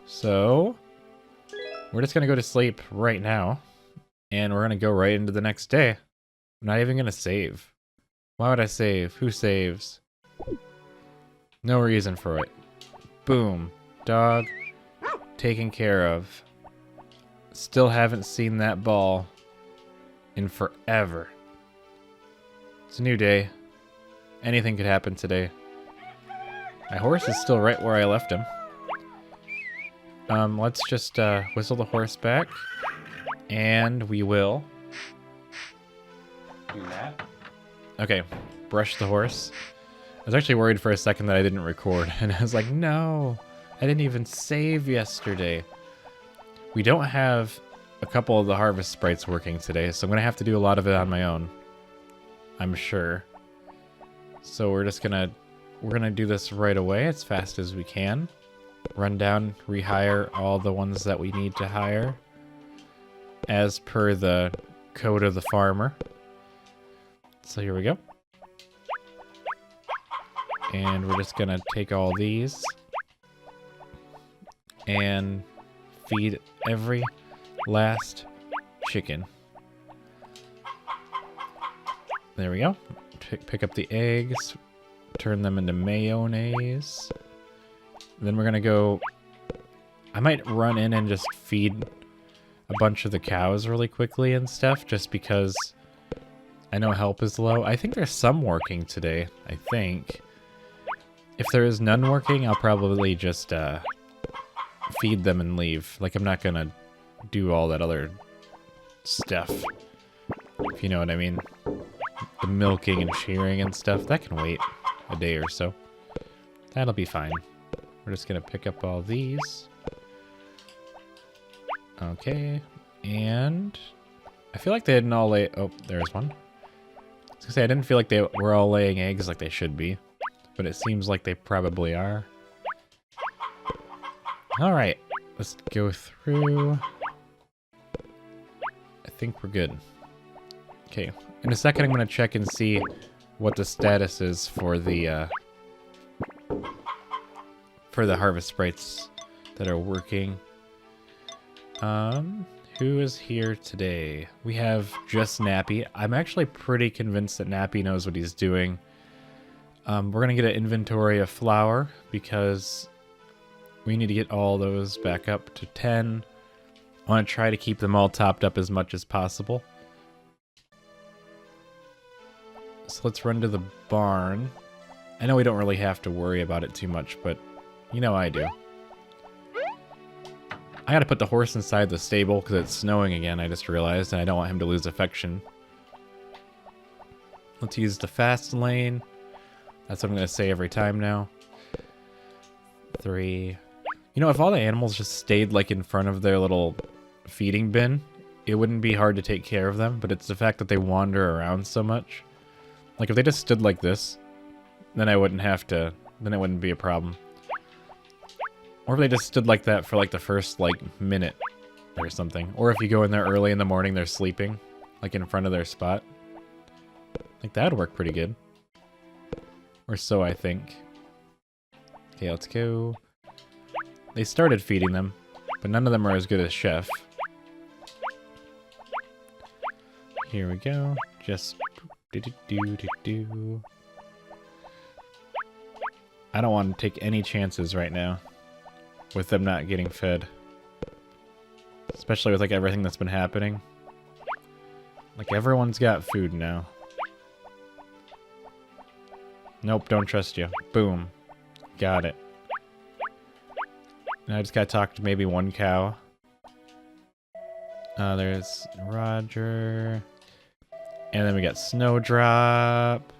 So we're just gonna go to sleep right now, and we're gonna go right into the next day. I'm not even gonna save. Why would I save? Who saves? No reason for it. Boom. Dog taken care of. Still haven't seen that ball in forever. It's a new day. Anything could happen today. My horse is still right where I left him. Let's just whistle the horse back. And we will do that. Okay, brush the horse. I was actually worried for a second that I didn't record, and I was like, no, I didn't even save yesterday. We don't have a couple of the harvest sprites working today, so I'm gonna have to do a lot of it on my own, I'm sure. So we're gonna do this right away as fast as we can. Run down, rehire all the ones that we need to hire as per the code of the farmer. So here we go. And we're just gonna take all these and feed every last chicken. There we go. Pick up the eggs, turn them into mayonnaise. Then we're gonna go... I might run in and just feed a bunch of the cows really quickly and stuff, just because I know help is low. I think there's some working today, I think. If there is none working, I'll probably just feed them and leave. Like, I'm not gonna do all that other stuff. If you know what I mean. The milking and shearing and stuff, that can wait a day or so. That'll be fine. We're just gonna pick up all these. Okay, and I feel like they didn't all lay... Oh, there's one. I was gonna say, I didn't feel like they were all laying eggs like they should be, but it seems like they probably are. Alright, let's go through. I think we're good. Okay, in a second I'm gonna check and see what the status is for the harvest sprites that are working. Who is here today? We have just Nappy. I'm actually pretty convinced that Nappy knows what he's doing. We're gonna get an inventory of flour because we need to get all those back up to 10. I want to try to keep them all topped up as much as possible. So let's run to the barn. I know we don't really have to worry about it too much, but you know I do. I gotta put the horse inside the stable because it's snowing again, I just realized, and I don't want him to lose affection. Let's use the fast lane. That's what I'm gonna say every time now. 3. You know, if all the animals just stayed like in front of their little feeding bin, it wouldn't be hard to take care of them, but it's the fact that they wander around so much. Like if they just stood like this, then I wouldn't have to, then it wouldn't be a problem. Or if they just stood like that for like the first like minute or something. Or if you go in there early in the morning, they're sleeping, like in front of their spot. Like that'd work pretty good. Or so I think. Okay, let's go. They started feeding them, but none of them are as good as Chef. Here we go. Just do. I don't want to take any chances right now with them not getting fed. Especially with like everything that's been happening. Like everyone's got food now. Nope, don't trust you. Boom. Got it. Now I just gotta talk to maybe one cow. There's Roger. And then we got Snowdrop.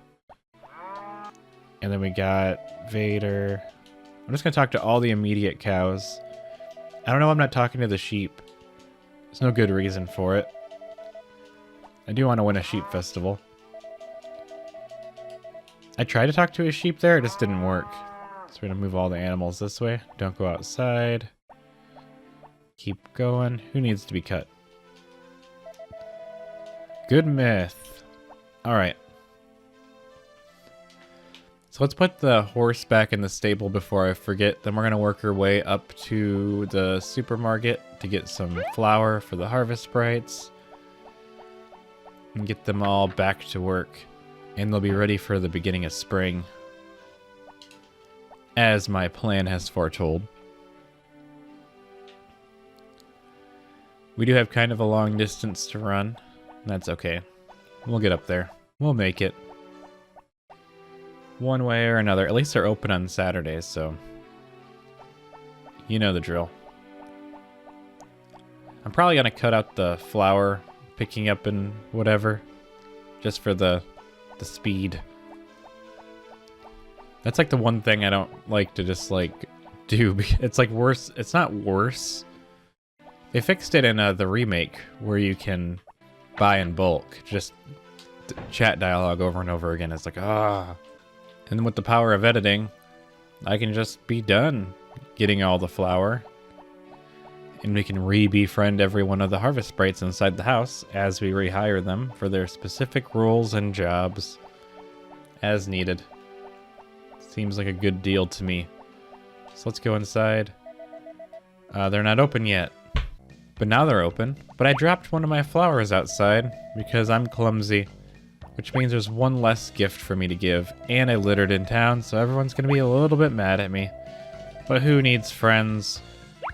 And then we got Vader. I'm just gonna talk to all the immediate cows. I don't know why I'm not talking to the sheep. There's no good reason for it. I do want to win a sheep festival. I tried to talk to a sheep there, it just didn't work. So we're gonna move all the animals this way. Don't go outside. Keep going. Who needs to be cut? Good myth. Alright. So let's put the horse back in the stable before I forget. Then we're gonna work our way up to the supermarket to get some flour for the harvest sprites. And get them all back to work. And they'll be ready for the beginning of spring. As my plan has foretold. We do have kind of a long distance to run. That's okay. We'll get up there. We'll make it. One way or another. At least they're open on Saturdays, so... You know the drill. I'm probably gonna cut out the flour picking up and whatever. Just for the speed. That's like the one thing I don't like to just like do. It's like worse. It's not worse. They fixed it in the remake where you can buy in bulk. Just chat dialogue over and over again. It's like, ah. And then with the power of editing, I can just be done getting all the flour. And we can re-befriend every one of the harvest sprites inside the house as we rehire them for their specific roles and jobs as needed. Seems like a good deal to me. So let's go inside. They're not open yet. But now they're open. But I dropped one of my flowers outside because I'm clumsy. Which means there's one less gift for me to give. And I littered in town, so everyone's going to be a little bit mad at me. But who needs friends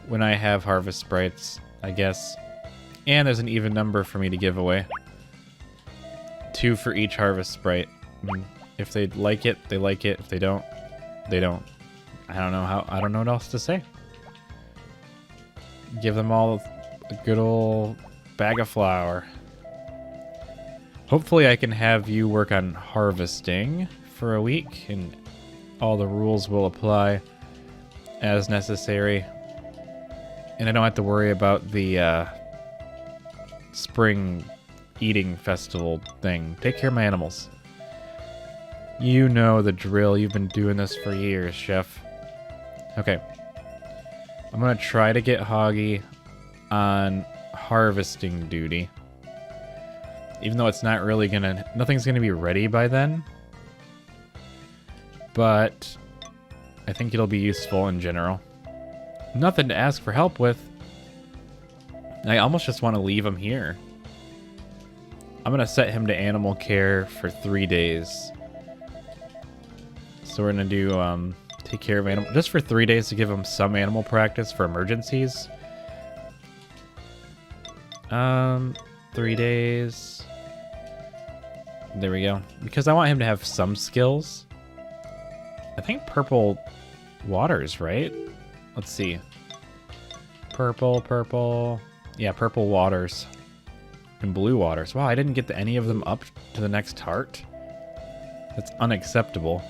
when I have harvest sprites, I guess. And there's an even number for me to give away. 2 for each harvest sprite. If they like it, they like it. If they don't, they don't. I don't know what else to say. Give them all a good old bag of flour. Hopefully I can have you work on harvesting for a week, and all the rules will apply as necessary. And I don't have to worry about the spring eating festival thing. Take care of my animals. You know the drill. You've been doing this for years, Chef. Okay. I'm going to try to get Hoggy on harvesting duty. Even though it's not really going to... Nothing's going to be ready by then. But I think it'll be useful in general. Nothing to ask for help with. I almost just want to leave him here. I'm going to set him to animal care for 3 days. So we're going to do take care of animal just for 3 days to give him some animal practice for emergencies. 3 days. There we go. Because I want him to have some skills. I think purple waters, right? Let's see. Purple. Yeah, purple waters. And blue waters. Wow, I didn't get any of them up to the next heart. That's unacceptable.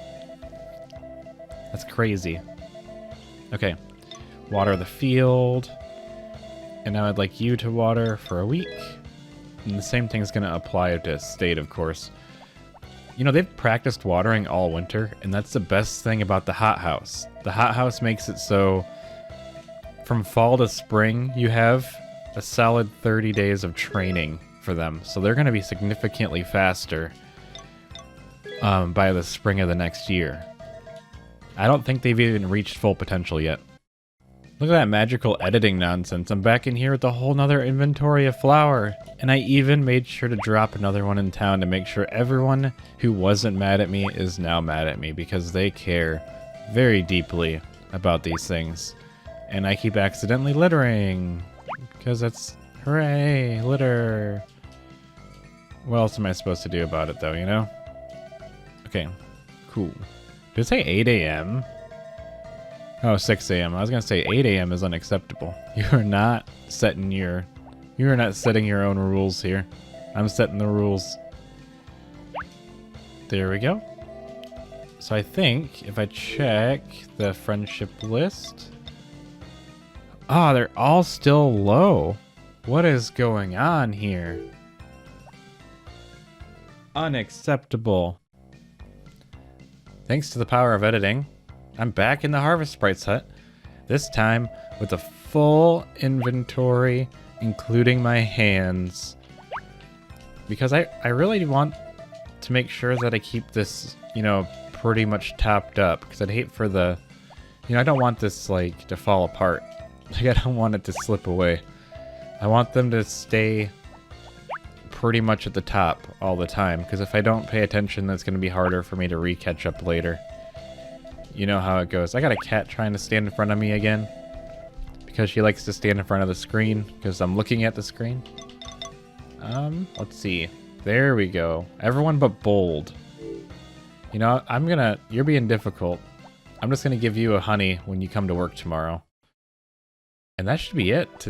That's crazy. Okay. Water the field. And now I'd like you to water for a week. And the same thing's going to apply to state, of course. You know, they've practiced watering all winter, and that's the best thing about the hothouse. The hothouse makes it so from fall to spring, you have a solid 30 days of training for them. So they're going to be significantly faster by the spring of the next year. I don't think they've even reached full potential yet. Look at that magical editing nonsense. I'm back in here with a whole nother inventory of flour. And I even made sure to drop another one in town to make sure everyone who wasn't mad at me is now mad at me, because they care very deeply about these things. And I keep accidentally littering, because that's, hooray, litter. What else am I supposed to do about it though, you know? Okay, cool. Did it say 8 a.m.? Oh, 6 a.m. I was gonna say 8 a.m. is unacceptable. You are not setting your own rules here. I'm setting the rules. There we go. So I think if I check the friendship list, ah, they're all still low. What is going on here? Unacceptable. Thanks to the power of editing, I'm back in the Harvest Sprites hut. This time with a full inventory, including my hands. Because I really want to make sure that I keep this, you know, pretty much topped up. Because I'd hate for the, you know, I don't want this, like, to fall apart. Like, I don't want it to slip away. I want them to stay pretty much at the top all the time, because if I don't pay attention, that's going to be harder for me to re-catch up later. You know how it goes. I got a cat trying to stand in front of me again, because she likes to stand in front of the screen, because I'm looking at the screen. Let's see. There we go. Everyone but Bold. You know, you're being difficult. I'm just going to give you a honey when you come to work tomorrow. And that should be it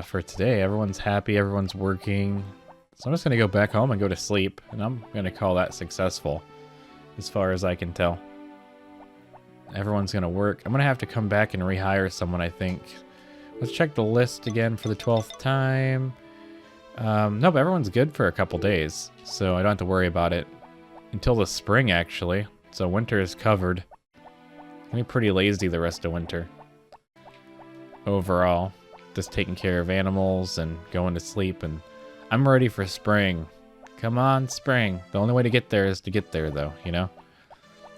for today. Everyone's happy, everyone's working. So I'm just going to go back home and go to sleep, and I'm going to call that successful, as far as I can tell. Everyone's going to work. I'm going to have to come back and rehire someone, I think. Let's check the list again for the 12th time. No, but everyone's good for a couple days, so I don't have to worry about it until the spring, actually. So winter is covered. I'm going to be pretty lazy the rest of winter. Overall, just taking care of animals and going to sleep, and I'm ready for spring. Come on, spring. The only way to get there is to get there, though, you know?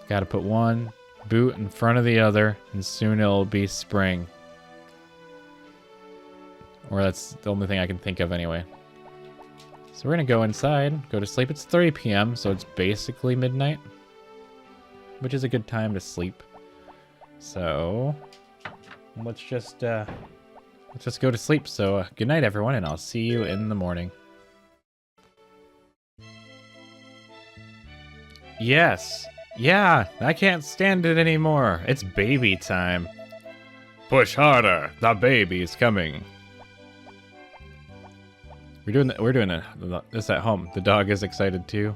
Gotta put one boot in front of the other, and soon it'll be spring. Or that's the only thing I can think of anyway. So we're gonna go inside, go to sleep. It's 3 p.m., so it's basically midnight, which is a good time to sleep. So let's just go to sleep. So good night, everyone, and I'll see you in the morning. Yes. Yeah, I can't stand it anymore. It's baby time. Push harder. The baby's coming. We're doing this at home. The dog is excited too.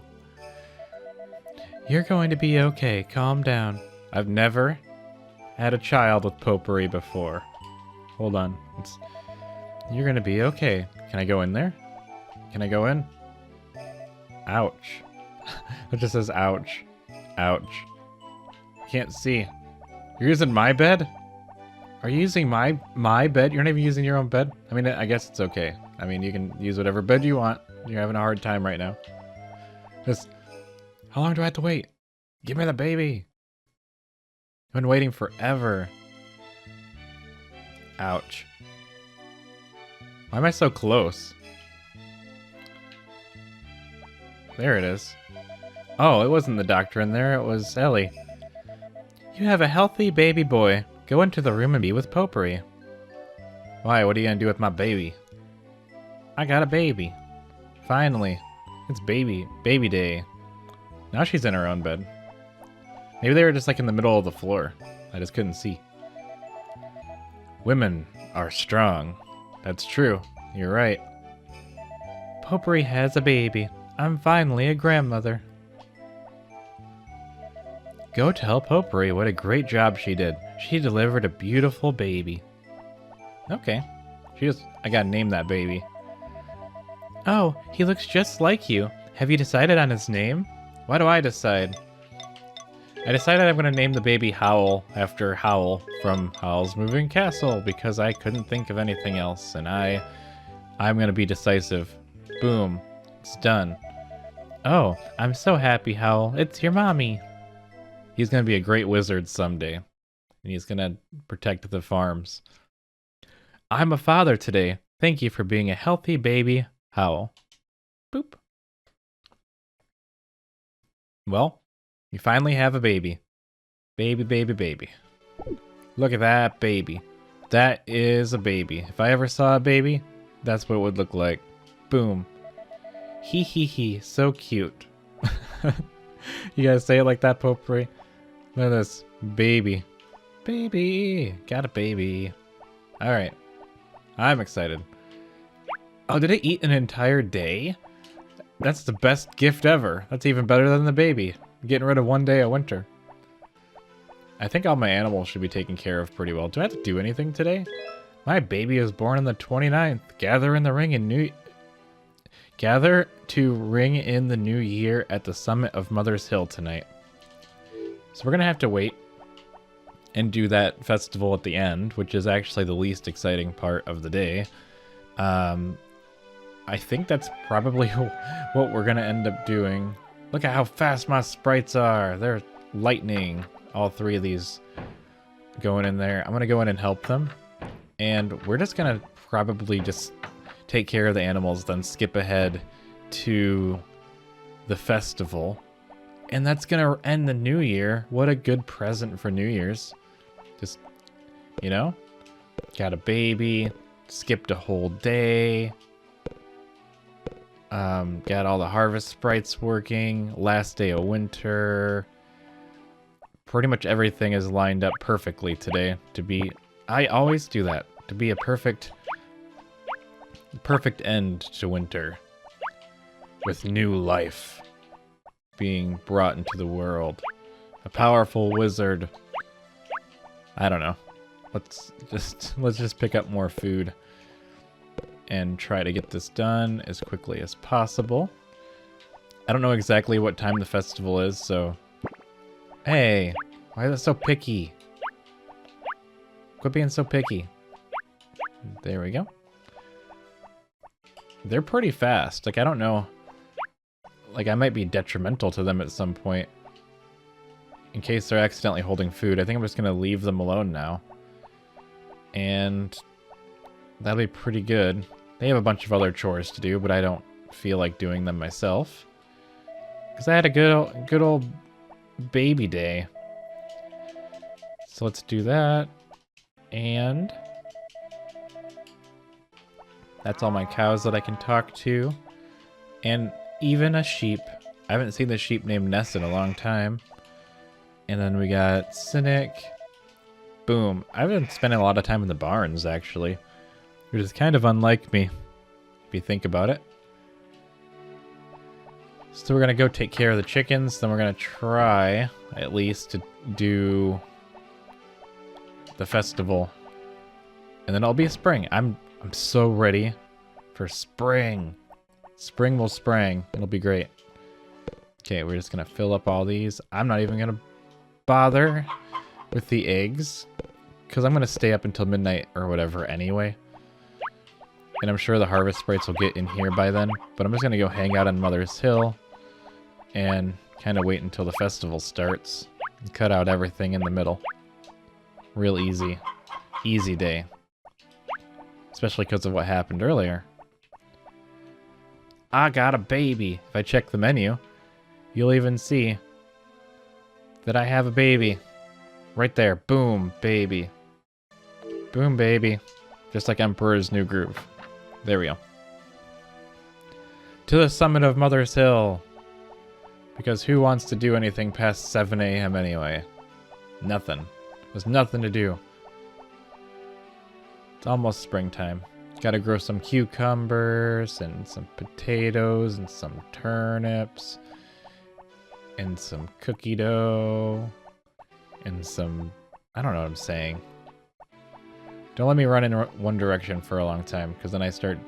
You're going to be okay. Calm down. I've never had a child with potpourri before. Hold on. You're going to be okay. Can I go in there? Can I go in? Ouch. It just says ouch. Ouch. Can't see. You're using my bed? Are you using my bed? You're not even using your own bed? I mean, I guess it's okay. I mean, you can use whatever bed you want. You're having a hard time right now. How long do I have to wait? Give me the baby. I've been waiting forever. Ouch. Why am I so close? There it is. Oh, it wasn't the doctor in there. It was Ellie. You have a healthy baby boy. Go into the room and be with potpourri. Why? What are you gonna do with my baby? I got a baby. Finally. It's baby day. Now she's in her own bed. Maybe they were just like in the middle of the floor. I just couldn't see. Women are strong. That's true. You're right. Potpourri has a baby. I'm finally a grandmother. Go tell Potpourri what a great job she did. She delivered a beautiful baby. Okay. I gotta name that baby. Oh, he looks just like you. Have you decided on his name? Why do I decide? I decided I'm gonna name the baby Howl after Howl from Howl's Moving Castle because I couldn't think of anything else, and I'm gonna be decisive. Boom. It's done. Oh, I'm so happy, Howl. It's your mommy. He's gonna be a great wizard someday, and he's gonna protect the farms. I'm a father today. Thank you for being a healthy baby, Howl. Boop. Well, you finally have a baby. Baby. Look at that baby. That is a baby. If I ever saw a baby, that's what it would look like. Boom. Hee, so cute. You guys say it like that, Potpourri? Look at this. Baby. Got a baby. Alright. I'm excited. Oh, did it eat an entire day? That's the best gift ever. That's even better than the baby. Getting rid of one day of winter. I think all my animals should be taken care of pretty well. Do I have to do anything today? My baby was born on the 29th. Gather to ring in the new year at the summit of Mother's Hill tonight. So we're gonna have to wait and do that festival at the end, which is actually the least exciting part of the day. I think that's probably what we're gonna end up doing. Look at how fast my sprites are. They're lightning. All three of these going in there. I'm gonna go in and help them. And we're just gonna probably just take care of the animals, then skip ahead to the festival. And that's gonna end the new year. What a good present for New Year's. Just, you know, got a baby, skipped a whole day. Got all the harvest sprites working. Last day of winter. Pretty much everything is lined up perfectly today to be... I always do that. To be a perfect end to winter. With new life being brought into the world. A powerful wizard. I don't know. Let's just pick up more food and try to get this done as quickly as possible. I don't know exactly what time the festival is, so... Hey, why is it so picky? Quit being so picky. There we go. They're pretty fast. Like, I don't know. Like, I might be detrimental to them at some point. In case they're accidentally holding food. I think I'm just going to leave them alone now. And that'll be pretty good. They have a bunch of other chores to do, but I don't feel like doing them myself. Because I had a good old baby day. So let's do that. And that's all my cows that I can talk to. And even a sheep. I haven't seen the sheep named Ness in a long time. And then we got Cynic. Boom. I've been spending a lot of time in the barns, actually. Which is kind of unlike me. if you think about it. So we're gonna go take care of the chickens, then we're gonna try, at least, to do the festival. And then it'll be spring. I'm so ready for spring. Spring will spring. It'll be great. Okay, we're just gonna fill up all these. I'm not even gonna bother with the eggs, because I'm gonna stay up until midnight or whatever anyway. And I'm sure the harvest sprites will get in here by then. But I'm just gonna go hang out on Mother's Hill and kind of wait until the festival starts. And cut out everything in the middle. Real easy. Easy day. Especially because of what happened earlier. I got a baby. If I check the menu, you'll even see that I have a baby. Right there. Boom, baby. Boom, baby. Just like Emperor's New Groove. There we go. To the summit of Mother's Hill. Because who wants to do anything past 7 a.m. anyway? Nothing. There's nothing to do. It's almost springtime. Gotta grow some cucumbers and some potatoes and some turnips and some cookie dough and some... I don't know what I'm saying. Don't let me run in one direction for a long time, because then I start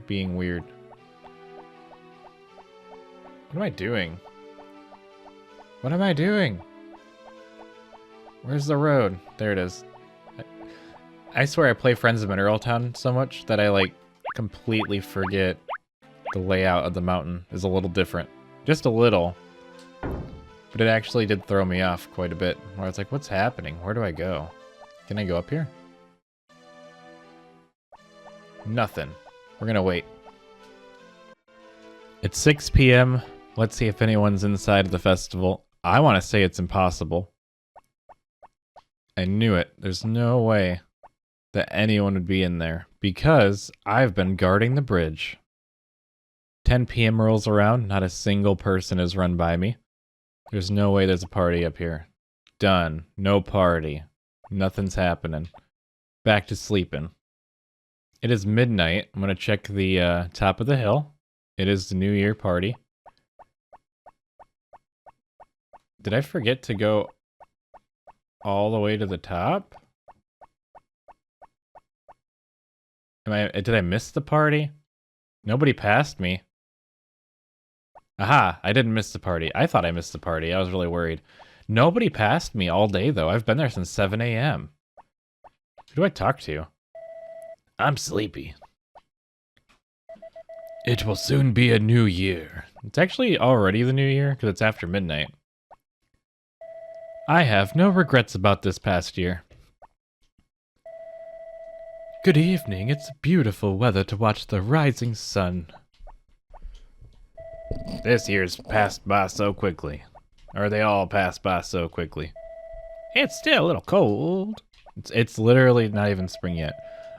being weird. What am I doing? What am I doing? Where's the road? There it is. I swear I play Friends of Mineral Town so much that I, like, completely forget the layout of the mountain is a little different. Just a little. But it actually did throw me off quite a bit. Where I was like, what's happening? Where do I go? Can I go up here? Nothing. We're gonna wait. It's 6 p.m. Let's see if anyone's inside of the festival. I want to say it's impossible. I knew it. There's no way that anyone would be in there, because I've been guarding the bridge. 10 p.m. rolls around, not a single person has run by me. There's no way there's a party up here. Done. No party. Nothing's happening. Back to sleeping. It is midnight. I'm going to check the top of the hill. It is the New Year party. Did I forget to go all the way to the top? Did I miss the party? Nobody passed me. Aha, I didn't miss the party. I thought I missed the party. I was really worried. Nobody passed me all day, though. I've been there since 7 a.m. Who do I talk to? I'm sleepy. It will soon be a new year. It's actually already the new year, because it's after midnight. I have no regrets about this past year. Good evening. It's beautiful weather to watch the rising sun. This year's passed by so quickly. Or they all passed by so quickly. It's still a little cold. It's literally not even spring yet.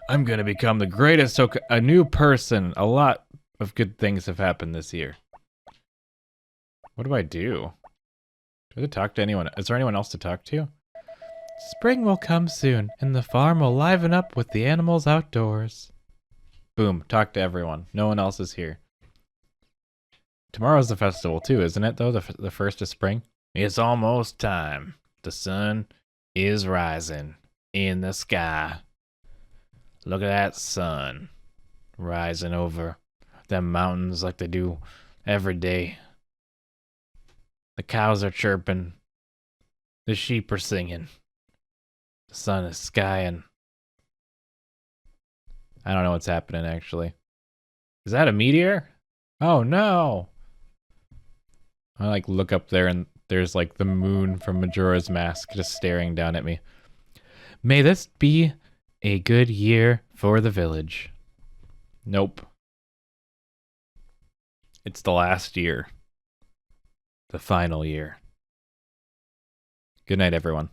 I'm gonna become the greatest a new person. A lot of good things have happened this year. What do I do? Do I have to talk to anyone? Is there anyone else to talk to? Spring will come soon, and the farm will liven up with the animals outdoors. Boom, talk to everyone. No one else is here. Tomorrow's the festival too, isn't it, though? The first of spring? It's almost time. The sun is rising in the sky. Look at that sun rising over them mountains like they do every day. The cows are chirping. The sheep are singing. The sun is skying. I don't know what's happening, actually. Is that a meteor? Oh, no! I, like, look up there and there's, like, the moon from Majora's Mask just staring down at me. May this be a good year for the village. Nope. It's the last year. The final year. Good night, everyone.